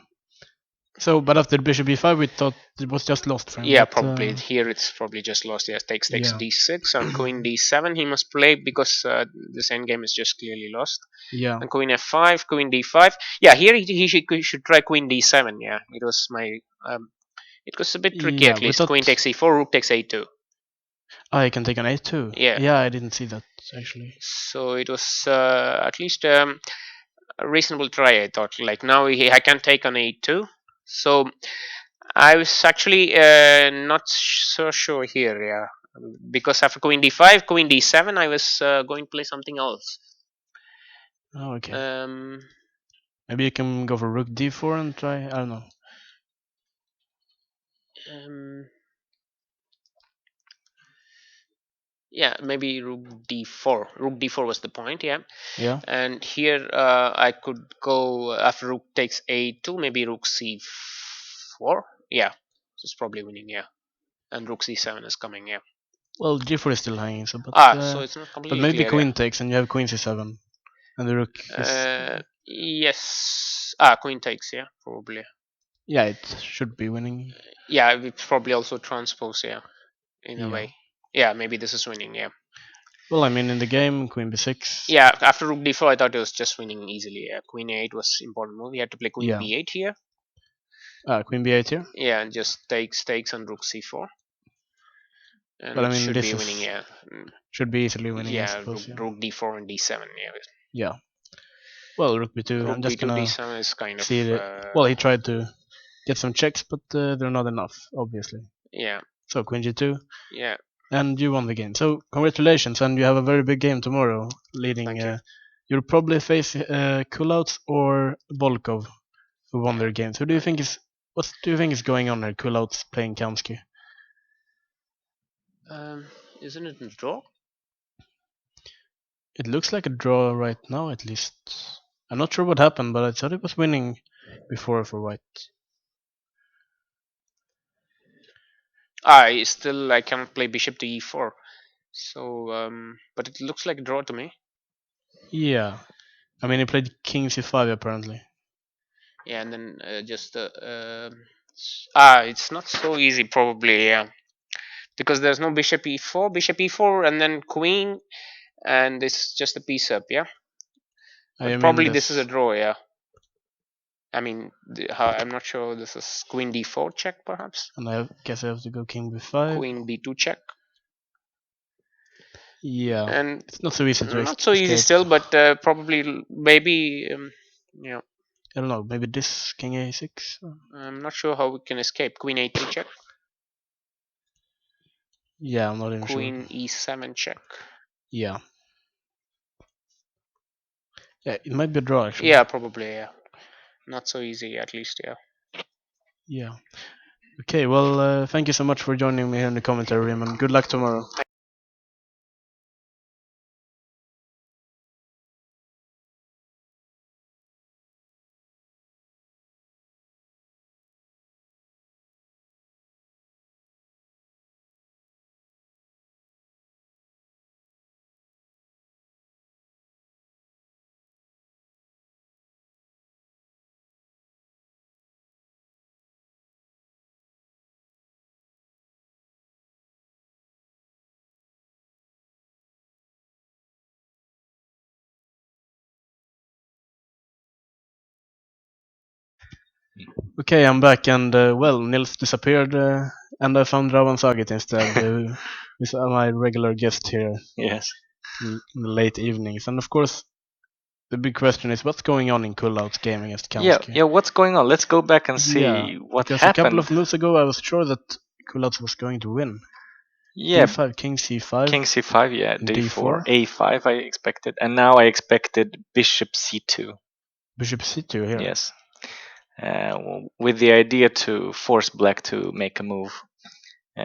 So, but after bishop e5, we thought it was just lost for him. Yeah, but, probably here it's probably just lost. Yeah, takes Yeah. d6 and queen d7. He must play because this endgame is just clearly lost. Yeah. And queen f5, queen d5. Yeah, here he should try queen d7. Yeah, it was my it was a bit tricky Yeah, at we least. thought- Queen takes e4, rook takes a2. I can take an a2. Yeah. Yeah, I didn't see that actually. So it was at least a reasonable try. I thought. Like now I can take on a2. So I was actually not so sure here. Yeah, because after queen d5, queen d7, I was going to play something else. Oh, okay. Maybe you can go for rook d4 and try. I don't know. Yeah, maybe rook d4. Rook d4 was the point. Yeah. Yeah. And here I could go after rook takes a2, maybe rook c4. Yeah, it's probably winning. Yeah, and rook c7 is coming. Yeah. Well, g4 is still hanging, so but So it's not but completely maybe clear. queen takes and you have queen c7, and the rook is. Yes. Queen takes. Yeah, probably. Yeah, it should be winning. Yeah, it's probably also transpose. Yeah, in a Yeah. way. Yeah, maybe this is winning. Yeah. Well, I mean, in the game, queen b6. Yeah, after rook d4, I thought it was just winning easily. Yeah, queen a8 was important move. You had to play queen Yeah. b8 here. Queen b8 here. Yeah, and just takes on rook c4. And But I it mean, should this be is winning. Yeah. should be easily winning. I Yeah, suppose. rook d4 and d7. Yeah. Yeah. Well, rook b2. Rook I'm just b2 gonna d7 is kind of. see well, he tried to get some checks, but they're not enough, obviously. Yeah. So queen g2. Yeah. And you won the game. So congratulations, and you have a very big game tomorrow. Leading. Thank you. You'll probably face Kulouts or Volkov, who won their games. What do you think is going on here? Kulouts playing Kamsky. Isn't it a draw? It looks like a draw right now, at least. I'm not sure what happened, but I thought it was winning before for white. I cannot play bishop to e4. So, but it looks like a draw to me. Yeah. I mean, he played king c5 apparently. Yeah, and then it's not so easy probably. Yeah, because there's no bishop e4, and then queen, and it's just a piece up. Yeah, I but mean, probably this is a draw. Yeah. I mean, I'm not sure. This is queen d4 check, perhaps. and I guess I have to go king b5. Queen b2 check, Yeah. and It's not so easy to not so easy escape. still, but probably maybe I don't know, maybe this king a6? I'm not sure how we can escape. Queen a3 check, Yeah, I'm not even sure. queen e7 check. Yeah. Yeah, it might be a draw actually. Yeah, probably. Yeah, not so easy at least. Yeah. Yeah. Okay, well, thank you so much for joining me here in the commentary room, and good luck tomorrow. Okay, I'm back, and well, Nils disappeared, and I found Ravan Sagit instead, who's my regular guest here Yes. in the late evenings. And of course, the big question is what's going on in Kullout's game against Kamsky? Yeah. What's going on? Let's go back and see what because happened. a couple of moves ago, I was sure that Kullout was going to win. Yeah, D5, King C5. King C5, yeah, D4. A5 I expected, and now I expected Bishop C2. Bishop C2 here. Yes, with the idea to force Black to make a move,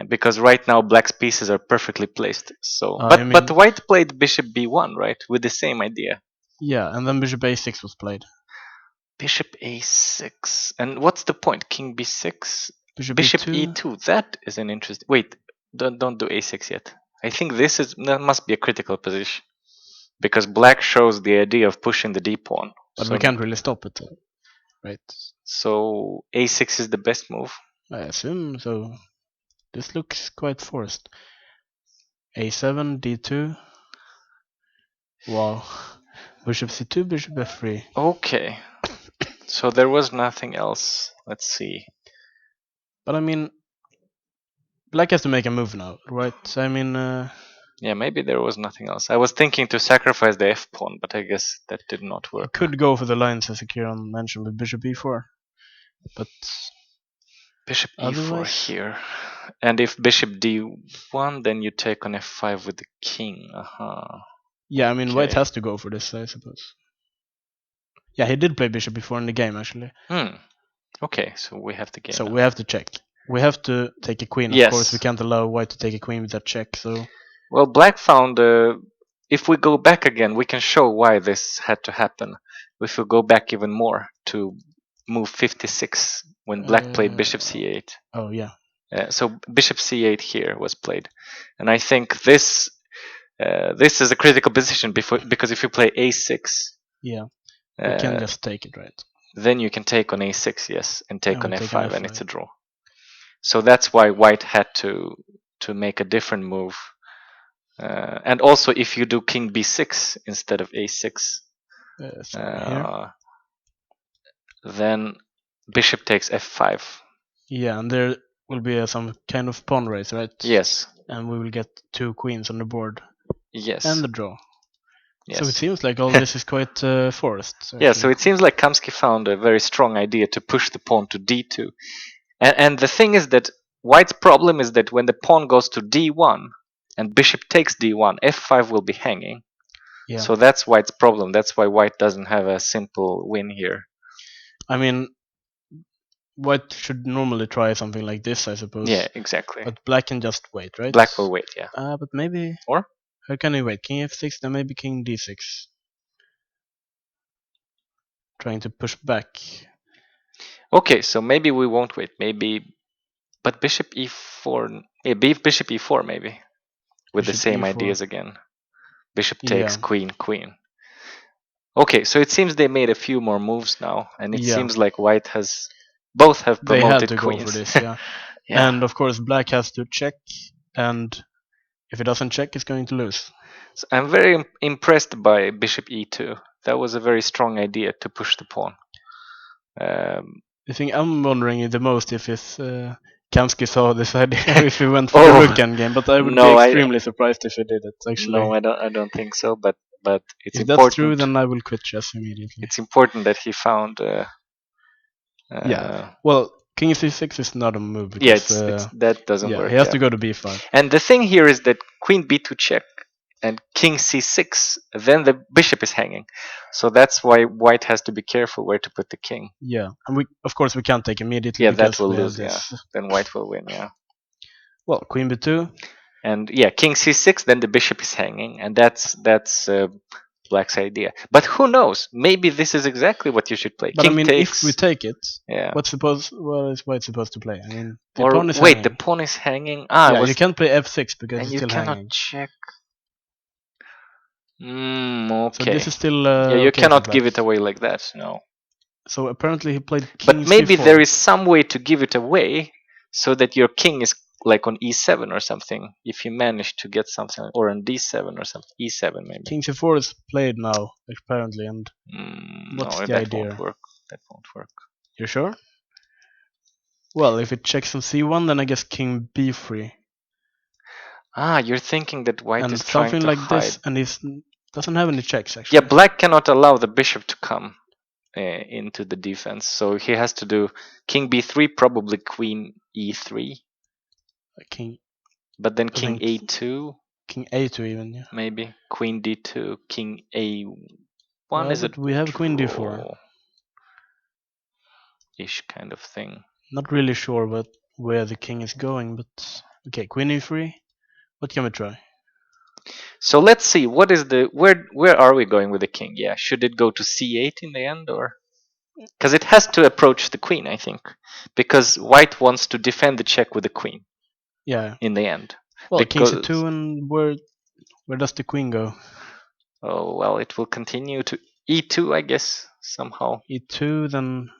because right now Black's pieces are perfectly placed. So, but White played Bishop B1, right, with the same idea. Yeah, and then Bishop A6 was played. Bishop A6, and what's the point? King B6, Bishop E2. E2. That is an interesting. Wait, don't do A6 yet. I think that must be a critical position, because Black shows the idea of pushing the D pawn. But we can't really stop it, right? So A6 is the best move. I assume so. This looks quite forced. A7, D2. Wow. Bishop C2, Bishop F3. Okay. So there was nothing else. Let's see. But I mean, Black has to make a move now, right? I mean, yeah, maybe there was nothing else. I was thinking to sacrifice the F pawn, but I guess that did not work. He could go for the lines as Kieran mentioned with Bishop E4, but Bishop E4 here, and if Bishop D1, then you take on F5 with the king. Yeah, I mean, White has to go for this, I suppose. Yeah, he did play Bishop before in the game, actually. Okay, so we have to game. So we have to check. We have to take a queen. Of course, we can't allow White to take a queen with that check. So. Well, Black found. If we go back again, we can show why this had to happen. If we go back even more to move 56 when Black played Bishop C8. Oh yeah. So Bishop C8 here was played, and I think this is a critical position because if you play A6, yeah, you can just take it, right? Then you can take on A6, yes, and take on F5, and it's a draw. So that's why White had to make a different move. And also, if you do King B6 instead of A6, then Bishop takes F5. Yeah, and there will be some kind of pawn race, right? Yes. And we will get 2 queens on the board. Yes. And the draw. Yes. So it seems like all this is quite forced. Actually. Yeah, so it seems like Kamsky found a very strong idea to push the pawn to D2. And the thing is that White's problem is that when the pawn goes to D1 and Bishop takes D1, F5 will be hanging. Yeah. So that's White's problem. That's why White doesn't have a simple win here. I mean, White should normally try something like this, I suppose. Yeah, exactly. But Black can just wait, right? Black will wait, yeah. But maybe... Or? How can we wait? King f6, then maybe king d6. Trying to push back. Okay, so maybe we won't wait. Maybe, but bishop e4. Yeah, bishop e4 maybe, with the Bishop same e4. ideas again. Bishop takes, Yeah. queen, queen. Okay, so it seems they made a few more moves now, and it Yeah. seems like white has both have They promoted had to queens. go for this, yeah. Yeah. And of course, black has to check, and if it doesn't check, it's going to lose. So I'm very impressed by bishop e2. That was a very strong idea to push the pawn. The thing I'm wondering the most if Kamsky saw this idea if he went for Oh, the rook endgame, but I would no, be I- extremely surprised if he did it. Actually, No, I don't think so. But it's if that's true, important. then I will quit chess immediately. It's important that he found. Yeah. Well, king c6 is not a move Yeah, because it's that doesn't yeah, work. he has yeah. to go to b5. And the thing here is that queen b2 check and king c6, then the bishop is hanging. So that's why white has to be careful where to put the king. Yeah, and we of course we can't take immediately Yeah, because that will we have lose. Yeah, this. then white will win. Yeah. Well, queen b2. And yeah, king c6, then the bishop is hanging, and that's black's idea. But who knows? Maybe this is exactly what you should play. But king I mean, takes. if we take it, Yeah. what is white supposed to play? I mean, the Or pawn is wait, hanging. the pawn is hanging. Ah, Yeah, was, you can't play f6 because and it's you still cannot hanging. check. So Okay. this is still Yeah, you okay for cannot give black. it away like that. No. So apparently he played king But maybe c4. there is some way to give it away so that your king is like on e7 or something. If you manage to get something, or on d7 or something, e7 maybe. King c4 is played now apparently, and what's No, the that idea? won't work. That won't work. You're sure? Well, if it checks on c1, then I guess king b3. Ah, you're thinking that white And is trying something to like hide. this, and he doesn't have any checks Yeah, actually. black cannot allow the bishop to come into the defense, so he has to do king b3, probably queen e3, King, but then I king think a2, king a2 even, yeah. maybe queen d2, king a1. Well, Is but it we have queen d4. ish kind of thing? Not really sure where the king is going, but okay, queen e3. What can we try? So let's see. What is the where are we going with the king? Yeah, should it go to c8 in the end, or because it has to approach the queen, I think, because white wants to defend the check with the queen. Yeah. In the end. Well, king Because, c2, and where does the queen go? oh well, it will continue to e2, I guess, somehow. E2, then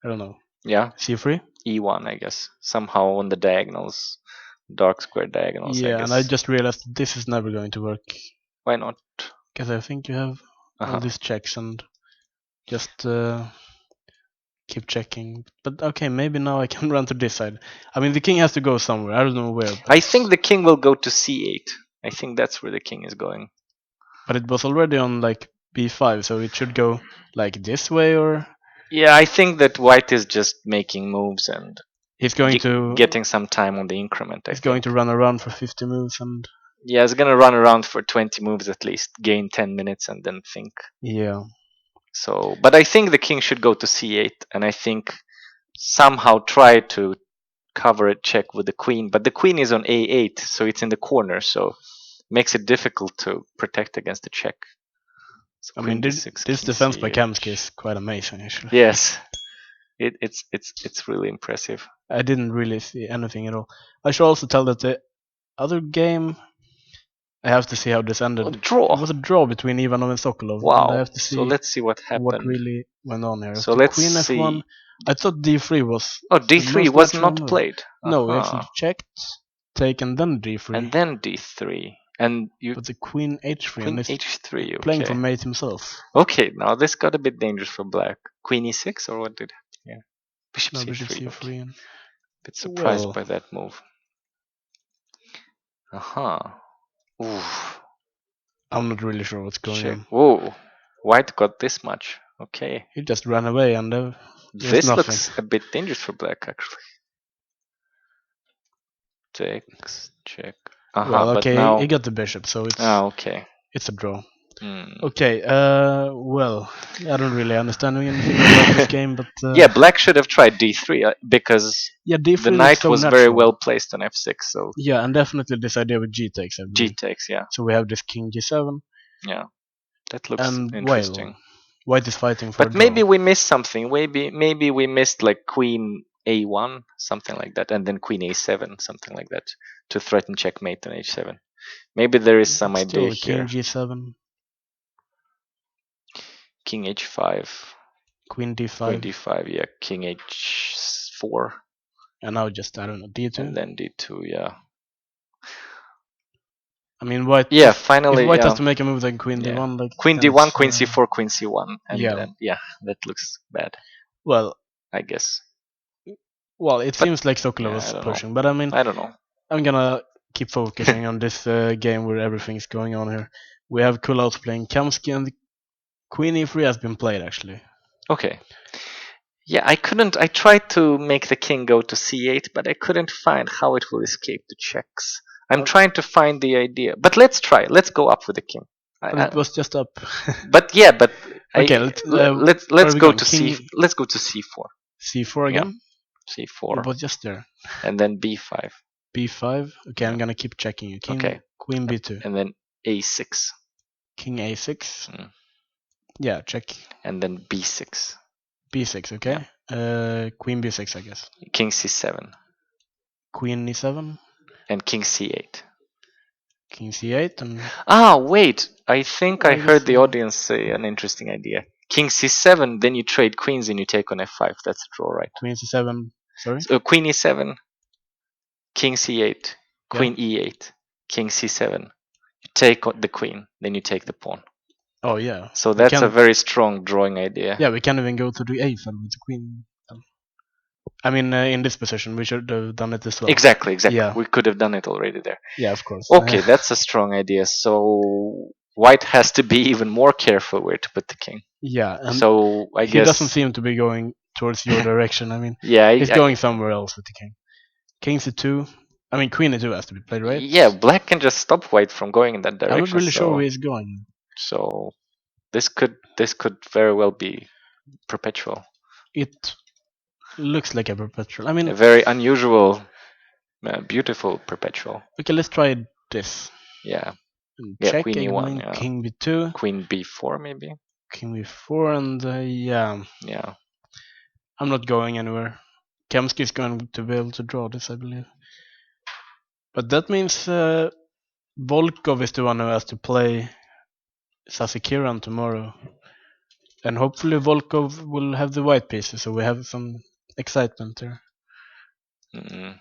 I don't know. Yeah, C3. e1, I guess, somehow on the diagonals, dark square diagonals. I Yeah, guess. and I just realized that this is never going to work Why not? because I think you have all these checks and just keep checking. But okay, maybe now I can run to this side. I mean, the king has to go somewhere. I don't know where. I think the king will go to c8. I think that's where the king is going. But it was already on like b5, so it should go like this way, or Yeah, I think that white is just making moves and he's going to getting some time on the increment. He's going to run around for 50 moves and yeah, he's gonna run around for 20 moves at least, gain 10 minutes, and then think. yeah. So, but I think the king should go to c8, and I think somehow try to cover a check with the queen. But the queen is on a8, so it's in the corner, so makes it difficult to protect against the check. So I mean, this defense by Kamsky is quite amazing, actually. Yes, it's really impressive. I didn't really see anything at all. I should also tell that the other game, I have to see how this ended. A draw. It was a draw between Ivanov and Sokolov. Wow. And I have to see so let's see what happened. what really went on here. So After let's queen f1, see. I thought d3 was. Oh, the d3 most was natural not move. played. No, we Uh-huh. actually checked, taken, then d3. And then d3. And you But the queen h3. queen and it's h3. Okay. playing for mate himself. Okay, now this got a bit dangerous for black. Queen e6 or what did? Yeah. Bishop No, c3. bishop c3. Okay. And Bit surprised well, by that move. Ooh. I'm not really sure what's going Check. on. Whoa. White got this much. Okay. He just ran away and there's This nothing. looks a bit dangerous for black actually. Takes, check. Well, But okay, now he got the bishop, so it's okay. it's a draw. Okay, well, I don't really understand anything about this game, but Yeah, black should have tried d3 because yeah, the D3 looks knight so was natural. very well placed on f6. So Yeah, and definitely this idea with G takes, I believe. g takes, yeah, So we have this King G7, yeah, that looks and interesting. well, White is fighting for But a maybe draw. we missed something. Maybe we missed like Queen A1, something like that, and then Queen A7, something like that, to threaten checkmate on H7. Maybe there is some But idea still, King here. G7, King H5, Queen D5, Queen D5, yeah, King H4, and now just, I don't know, D2. and then D2, yeah. I mean, White. Yeah, if finally, White has yeah. to make a move like Queen Yeah. D1, like Queen then D1, it's, Queen C4, Queen C1, and yeah. then yeah, that looks bad, Well, I guess. well, it But- seems like Sokolov yeah, I was don't know. pushing, but I mean, I don't know. I'm gonna keep focusing on this game where everything's going on here. We have Kullaus playing Kamsky, and Queen E3 has been played actually. Okay. Yeah, I couldn't. I tried to make the king go to c8, but I couldn't find how it will escape the checks. I'm trying to find the idea, but let's try. Let's go up with the king. But it was just up. But yeah, but Okay, let's where let's we go going? to King- let's go to c4. C4 Yeah. again. C4, It was just there. and then b5, B5. Okay, I'm Yeah. gonna keep checking you. King, Okay. Queen B2, and then a6, King A6. Mm. Yeah, check. and then b6, B6. Okay. Queen B6, I guess. king c7, Queen E7, and king c8. King C8, and Ah, wait! I think I I heard guess, the audience say an interesting idea. King c7, then you trade queens and you take on f5. That's a draw, right? Queen C7. Sorry. So queen e7, king c8, queen e8, king c7. You take the queen, then you take the pawn. Oh yeah. So We that's a can- very strong drawing idea. Yeah, we can't even go to the A file with the queen. I mean, in this position, we should have done it as well. Exactly. Yeah. We could have done it already there. Yeah, of course. Okay, that's a strong idea. So white has to be even more careful where to put the king. Yeah, and So I he guess doesn't seem to be going towards your direction. I mean, yeah, he's going somewhere else with the king. King C2. I mean, Queen E2 has to be played, right? Yeah, black can just stop white from going in that direction. I'm not really so, sure where he's going. So this could very well be perpetual. It looks like a perpetual. I mean, A very unusual, beautiful perpetual. okay, let's try this. Yeah. And Yeah, check Queen E1, again, yeah. King B2, Queen b4 maybe. King B4, and yeah, Yeah. I'm not going anywhere. Kamsky is going to be able to draw this, I believe. But that means Volkov is the one who has to play Sasikiran tomorrow. And hopefully Volkov will have the white pieces, so we have some excitement there. Mm.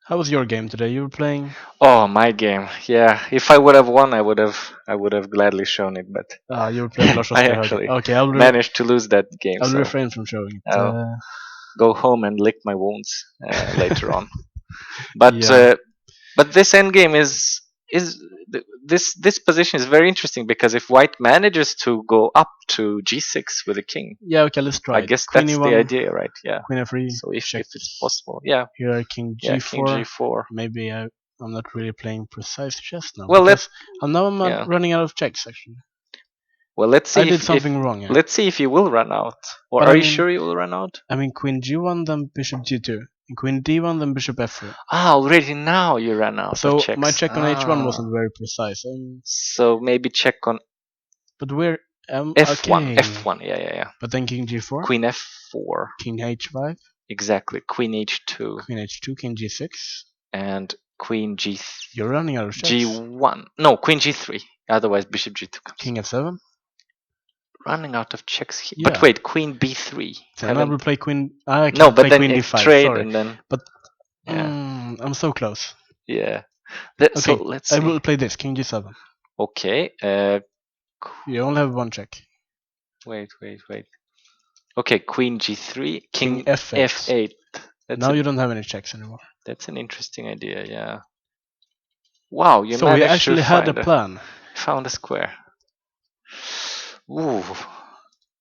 How was your game today? You were playing? Oh, my game. Yeah. If I would have won, I would have gladly shown it, but You were playing Lars I Oskar. actually Okay, I'll managed to lose that game. I'll So refrain from showing it. I'll go home and lick my wounds later on. But Yeah. But this endgame is this position is very interesting because if white manages to go up to g6 with the king, Yeah, okay, let's try I it. guess Queen that's E1, the idea, right? Yeah. Queen F3. So if check. it's possible, yeah. Here, King G4. Yeah, king g4. Maybe I'm not really playing precise chess now. Well, because now I'm yeah. running out of checks, actually. Well, let's see. I did something wrong. Yeah. Let's see if you will run out, or But are I you mean- sure you will run out? I mean, Queen G1, then Bishop G2. And Queen D1, then Bishop F3. Ah, already now you ran out. So of checks. my check on H1 Ah. wasn't very precise. So maybe check on But where? f1. Okay. F1. Yeah. But then King G4, Queen f4. King H5, Exactly. Queen h2 Queen H2, King G6. and Queen You're running out of checks. g1. No, Queen g3. Otherwise, Bishop g2 comes. King F7. Running out of checks here. Yeah. But wait, Queen b3. Then I will play Queen. I can No, but play then Queen if D5. trade Sorry. and then yeah. I'm so close. Yeah. Okay, So let's I see. will play this King G7. Okay. You only have one check. Wait. Okay, Queen g3, King F8. f8. Now you don't have any checks anymore. That's an interesting idea. Yeah. Wow, you So we managed actually to had a find plan. found a square. Ooh.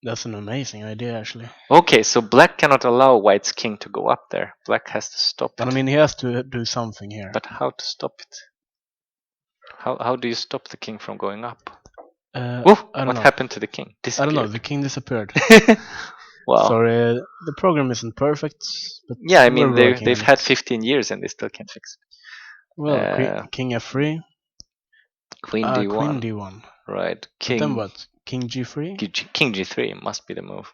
That's an amazing idea, actually. Okay, so black cannot allow white's king to go up there. Black has to stop But it. I mean, he has to do something here. But how to stop it? How do you stop the king from going up? Oh, I don't what know. happened to the king? I don't know. Disappeared. The king disappeared. Wow. Sorry, the program isn't perfect, but Yeah, I we're mean working they've on had it. 15 years and they still can't fix Well, it. King F3, Queen D1. Queen D1. Right. But then King what? King G3? King G3 must be the move.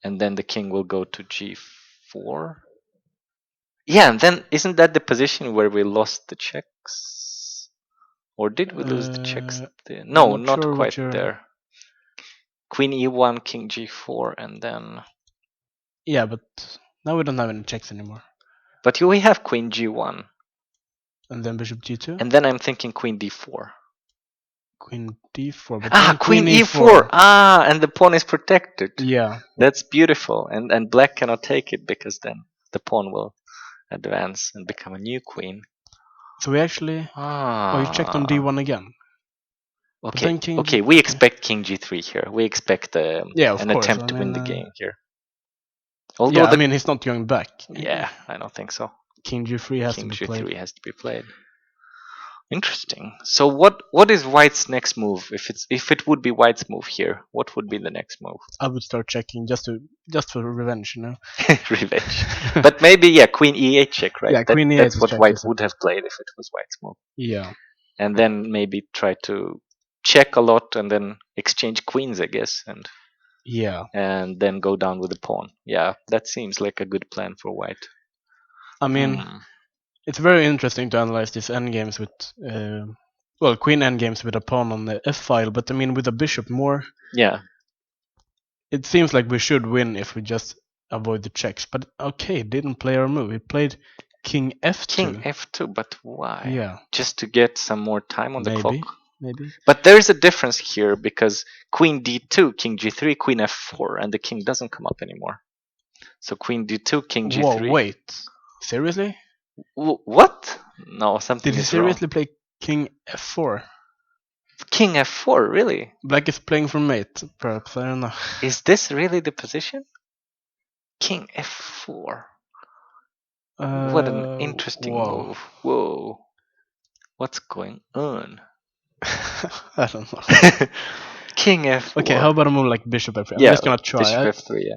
And then the king will go to G4. Yeah, and then isn't that the position where we lost the checks? Or did we lose the checks there? No, not sure what quite you're- there. Queen E1, King G4, and then. Yeah, but now we don't have any checks anymore. But we have Queen G1. And then Bishop G2? And then I'm thinking Queen D4. Queen D4. But then Queen E4. And the pawn is protected. Yeah. That's beautiful. And black cannot take it because then the pawn will advance and become a new queen. So we actually. Oh, you checked on D1 again. Okay. Okay. We expect King G3 here. We expect an attempt to win the game here. Although yeah, I mean he's not going back. Yeah, I don't think so. King G3 has to be played. King G3 has to be played. Interesting. So what is White's next move? If it would be White's move here, what would be the next move? I would start checking just for revenge, you know. Revenge. But maybe Queen E8 check, right? Yeah, Queen E8 that's what check, White would have played if it was White's move. Yeah. And then maybe try to check a lot and then exchange queens, I guess, and then go down with the pawn. Yeah, that seems like a good plan for White. I mean, it's very interesting to analyze these endgames with, queen endgames with a pawn on the f file, but I mean with a bishop more. Yeah. It seems like we should win if we just avoid the checks. But okay, didn't play our move. He played King F2. King F2, but why? Yeah. Just to get some more time on the clock? Maybe. But there's a difference here because Queen D2, King G3, Queen F4, and the king doesn't come up anymore. So Queen D2, King G3. Whoa, wait. Seriously? What? No, something Did he is seriously wrong. play King F4? King F4, really? Black is playing for mate, perhaps. I don't know. Is this really the position? King F4. What an interesting move. Whoa. What's going on? I don't know. King F4. Okay, how about a move like Bishop F3? I'm just gonna try. Bishop F3, yeah.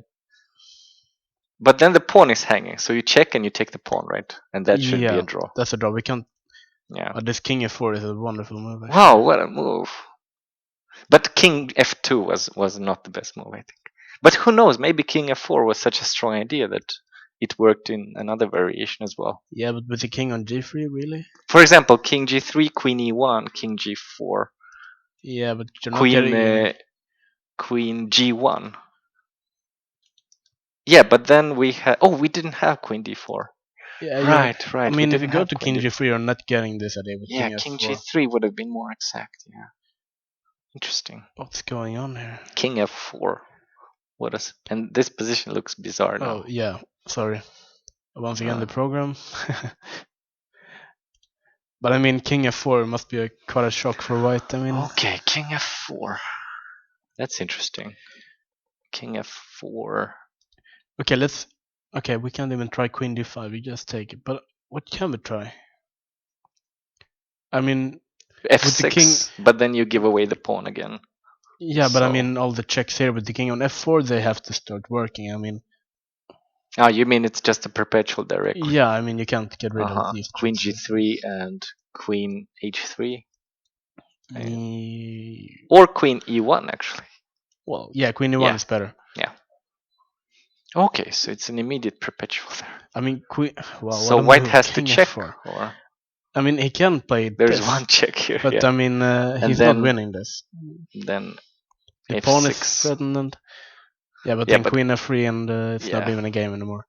But then the pawn is hanging, so you check and you take the pawn, right? And that should be a draw. That's a draw. We can't. Yeah. This King F4 is a wonderful move. Actually. Wow, what a move! But King F2 was not the best move, I think. But who knows? Maybe King F4 was such a strong idea that it worked in another variation as well. Yeah, but with the King on G3, really? For example, King G3, Queen E1, King G4. Yeah, but you're not getting... Queen G1. Yeah, but then we had... Oh, we didn't have Queen D4. Yeah, right. I mean, if you go to King G3, you're not getting this idea with King F4. King G3 would have been more exact, yeah. Interesting. What's going on here? King F4. And this position looks bizarre now. Oh, yeah. Sorry. Once again, the program. But I mean, King F4 must be quite a shock for White. I mean... Okay, King F4. That's interesting. King F4. Okay, we can't even try Queen D5. We just take it. But what can we try? I mean... F6, but then you give away the pawn again. Yeah, but I mean, all the checks here with the king on F4, they have to start working. I mean... Oh, you mean it's just a perpetual direct? Yeah, I mean, you can't get rid of these Queen checks. G3 and Queen H3. E... Or Queen E1, actually. Well, yeah, Queen E1 is better. Yeah. Okay, so it's an immediate perpetual there. I mean, so White has to check. Or... I mean, he can play There's this, one check here. but I mean, he's not winning this. Then the pawn is threatened. Yeah, but then Queen F3 and it's not even a game anymore.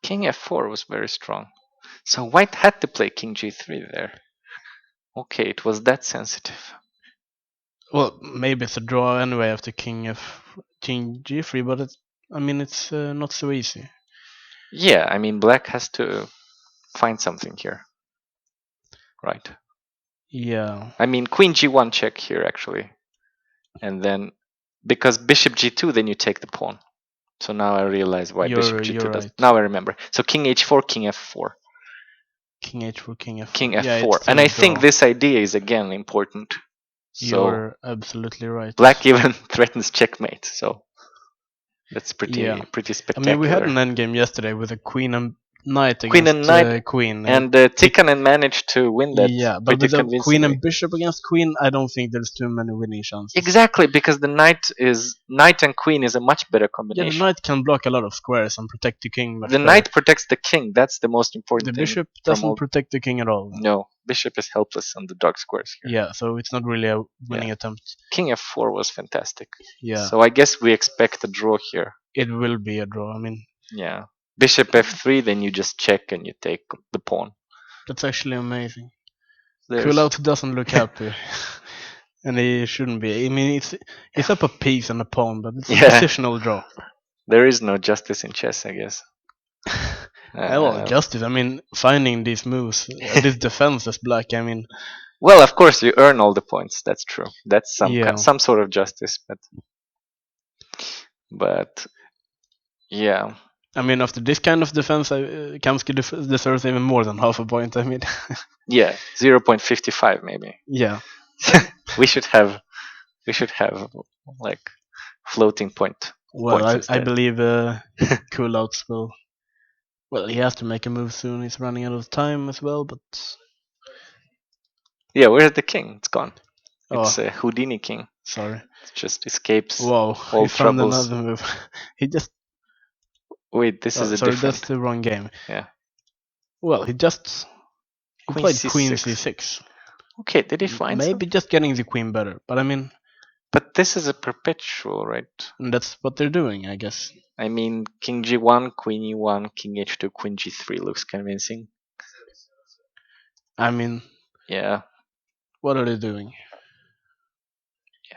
King F4 was very strong. So White had to play King G3 there. Okay, it was that sensitive. Well, maybe it's a draw anyway after King G3, but it's not so easy. Yeah, I mean, Black has to find something here. Right. Yeah. I mean, Queen G1 check here, actually. And then, because Bishop G2, then you take the pawn. So now I realize why Bishop G2 does. Right. Now I remember. So King H4, King F4. King h4, king f4. King Yeah, f4. it's And still I a think draw. this idea is again important. So You're absolutely right. black even threatens checkmate. So that's pretty Yeah. pretty I spectacular. mean, we had an endgame yesterday with a queen and knight Queen against and knight, queen. and Tikkanen managed to win that yeah, but pretty with the queen convincingly. and bishop against queen, I don't think there's too many winning chances. Exactly, because the knight and queen is a much better Yeah, combination. the knight can block a lot of squares and protect the king much The better. knight protects the king. That's the most important The thing. bishop from doesn't all- protect the king at all. No, bishop is helpless on the dark squares here. Yeah, so it's not really a winning attempt. King f4 was fantastic. Yeah, So I guess we expect a draw here. it will be a draw. I mean, Yeah. Bishop f3, then you just check and you take the pawn. that's actually amazing. There's- Kulauts doesn't look happy. And he shouldn't be. I mean, it's up a piece and a pawn, but it's a Yeah. positional draw. There is no justice in chess, I guess. Well, justice. I mean, finding these moves, this defense as black. I mean, Well, of course, you earn all the points. That's true. That's Yeah. some sort of justice, but yeah. I mean, after this kind of defense, Kamsky deserves even more than half a point. I mean, Yeah, 0.55 maybe. yeah. we should have like floating point. Well, Points I instead. believe Kulauts will. Well, he has to make a move soon. He's running out of time as well, but Yeah, where's the king? It's gone. Oh. It's a Houdini king. sorry. It just escapes. Whoa, all he found troubles. another move. He just. Wait, this is a sorry, different. that's the wrong game. Yeah. Well, he just. He Queen played C6. Queen C6. Okay, did he find Maybe just getting the queen better, but I mean, But this is a perpetual, right? that's what they're doing, I guess. I mean, king g1, queen e1, king h2, queen g3 looks convincing. I mean, Yeah, what are they doing?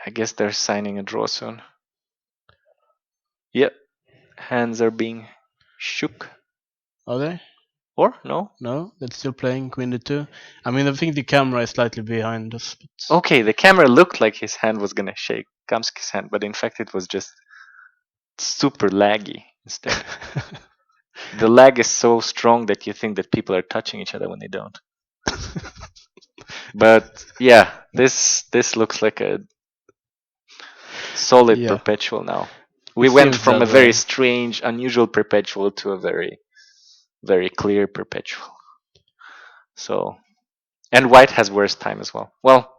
I guess they're signing a draw soon. Yep, hands are being shook. Are they? Or no? No, they're still playing Queen D2. I mean, I think the camera is slightly behind us. But Okay, the camera looked like his hand was gonna shake, Kamsky's hand, but in fact it was just super laggy instead. The lag is so strong that you think that people are touching each other when they don't. But yeah, this looks like a solid Yeah. perpetual now. We It went seems from that a very way. strange, unusual perpetual to a very, very clear perpetual. So, and white has worse time as well. Well,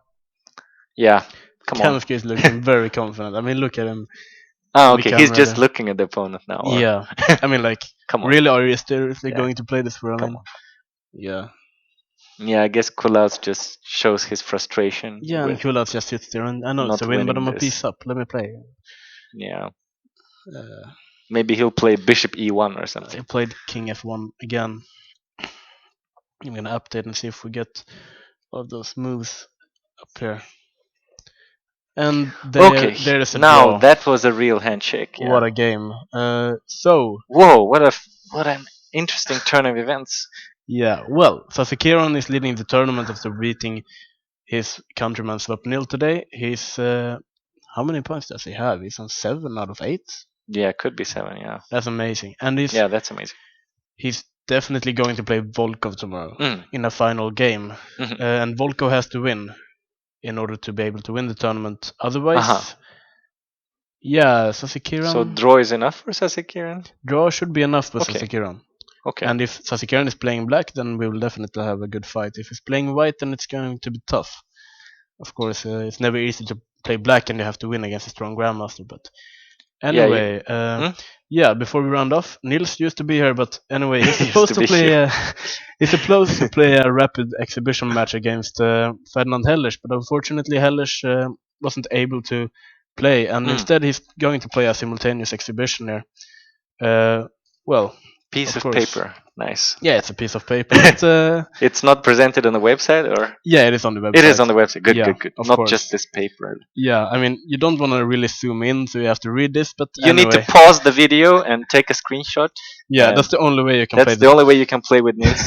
yeah, come on. Kamsky is looking very confident. I mean, look at him. Oh, the okay, he's camera just there. looking at the opponent now. or- Yeah. I mean, like, Come on. really, are you seriously Yeah. going to play this for? I Come mean, on. yeah. Yeah, I guess Kulauts just shows his frustration. Yeah, and with- Kulauts just sits there and I know it's not a win, but I'm winning a this. piece up. Let me play. Yeah, Uh, maybe he'll play bishop e1 or I something. played King F1 again. I'm gonna update and see if we get all of those moves up here. And Okay, there's a now draw. that was a real handshake. Yeah. What a game. So, Whoa, what an interesting turn of events. yeah, well, Sasekiran is leading the tournament after beating his countryman Swapnil today. He's, how many points does he have? He's on 7 out of 8? Yeah, could be 7, yeah. That's amazing. And Yeah, that's amazing. he's definitely going to play Volkov tomorrow Mm. in a final game. Mhm. And Volkov has to win in order to be able to win the tournament. Otherwise, Uh-huh. yeah, Sasekiran. So draw is enough for Sasekiran? Draw should be enough for Okay. Sasekiran. Okay. And if Sasekiran is playing black, then we will definitely have a good fight. If he's playing white, then it's going to be tough. Of course, it's never easy to play black and you have to win against a strong grandmaster. But anyway, yeah, before we round off, Nils used to be here, but anyway, he's Used supposed to to be play. here. He's supposed to play a rapid exhibition match against Ferdinand Hellers, but unfortunately, Hellers wasn't able to play, and Mm. instead he's going to play a simultaneous exhibition here. Well, Piece of course. paper. Nice. Yeah, it's a piece of paper. But, It's not presented on the website, or yeah, it is on the website. it is on the website. Good, Yeah, good, good. of Not course. just this paper. Yeah, I mean, you don't want to really zoom in, so you have to read this. But You need to anyway, pause the video and take a screenshot. yeah, and that's the only way you can play That's this. the only way you can play with Nils.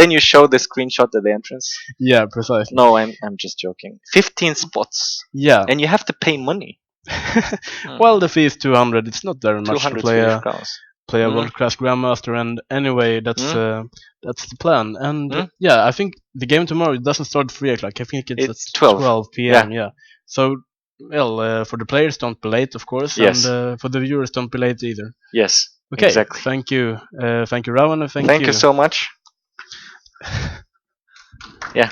Then you show the screenshot at the entrance. Yeah, precisely. No, I'm just joking. 15 spots, Yeah. and you have to pay money. Well, the fee is 200. It's not very much to 200 play Swedish a crowns. play a Mm. world-class Grandmaster. And anyway, that's the plan. And I think the game tomorrow doesn't start at 3 o'clock. I think It's at 12. 12 p.m. Yeah. So, for the players, don't be late, of course. Yes. And for the viewers, don't be late either. Yes. Okay. Exactly. Thank you. Thank you, Ravan. And Thank you so much. Yeah.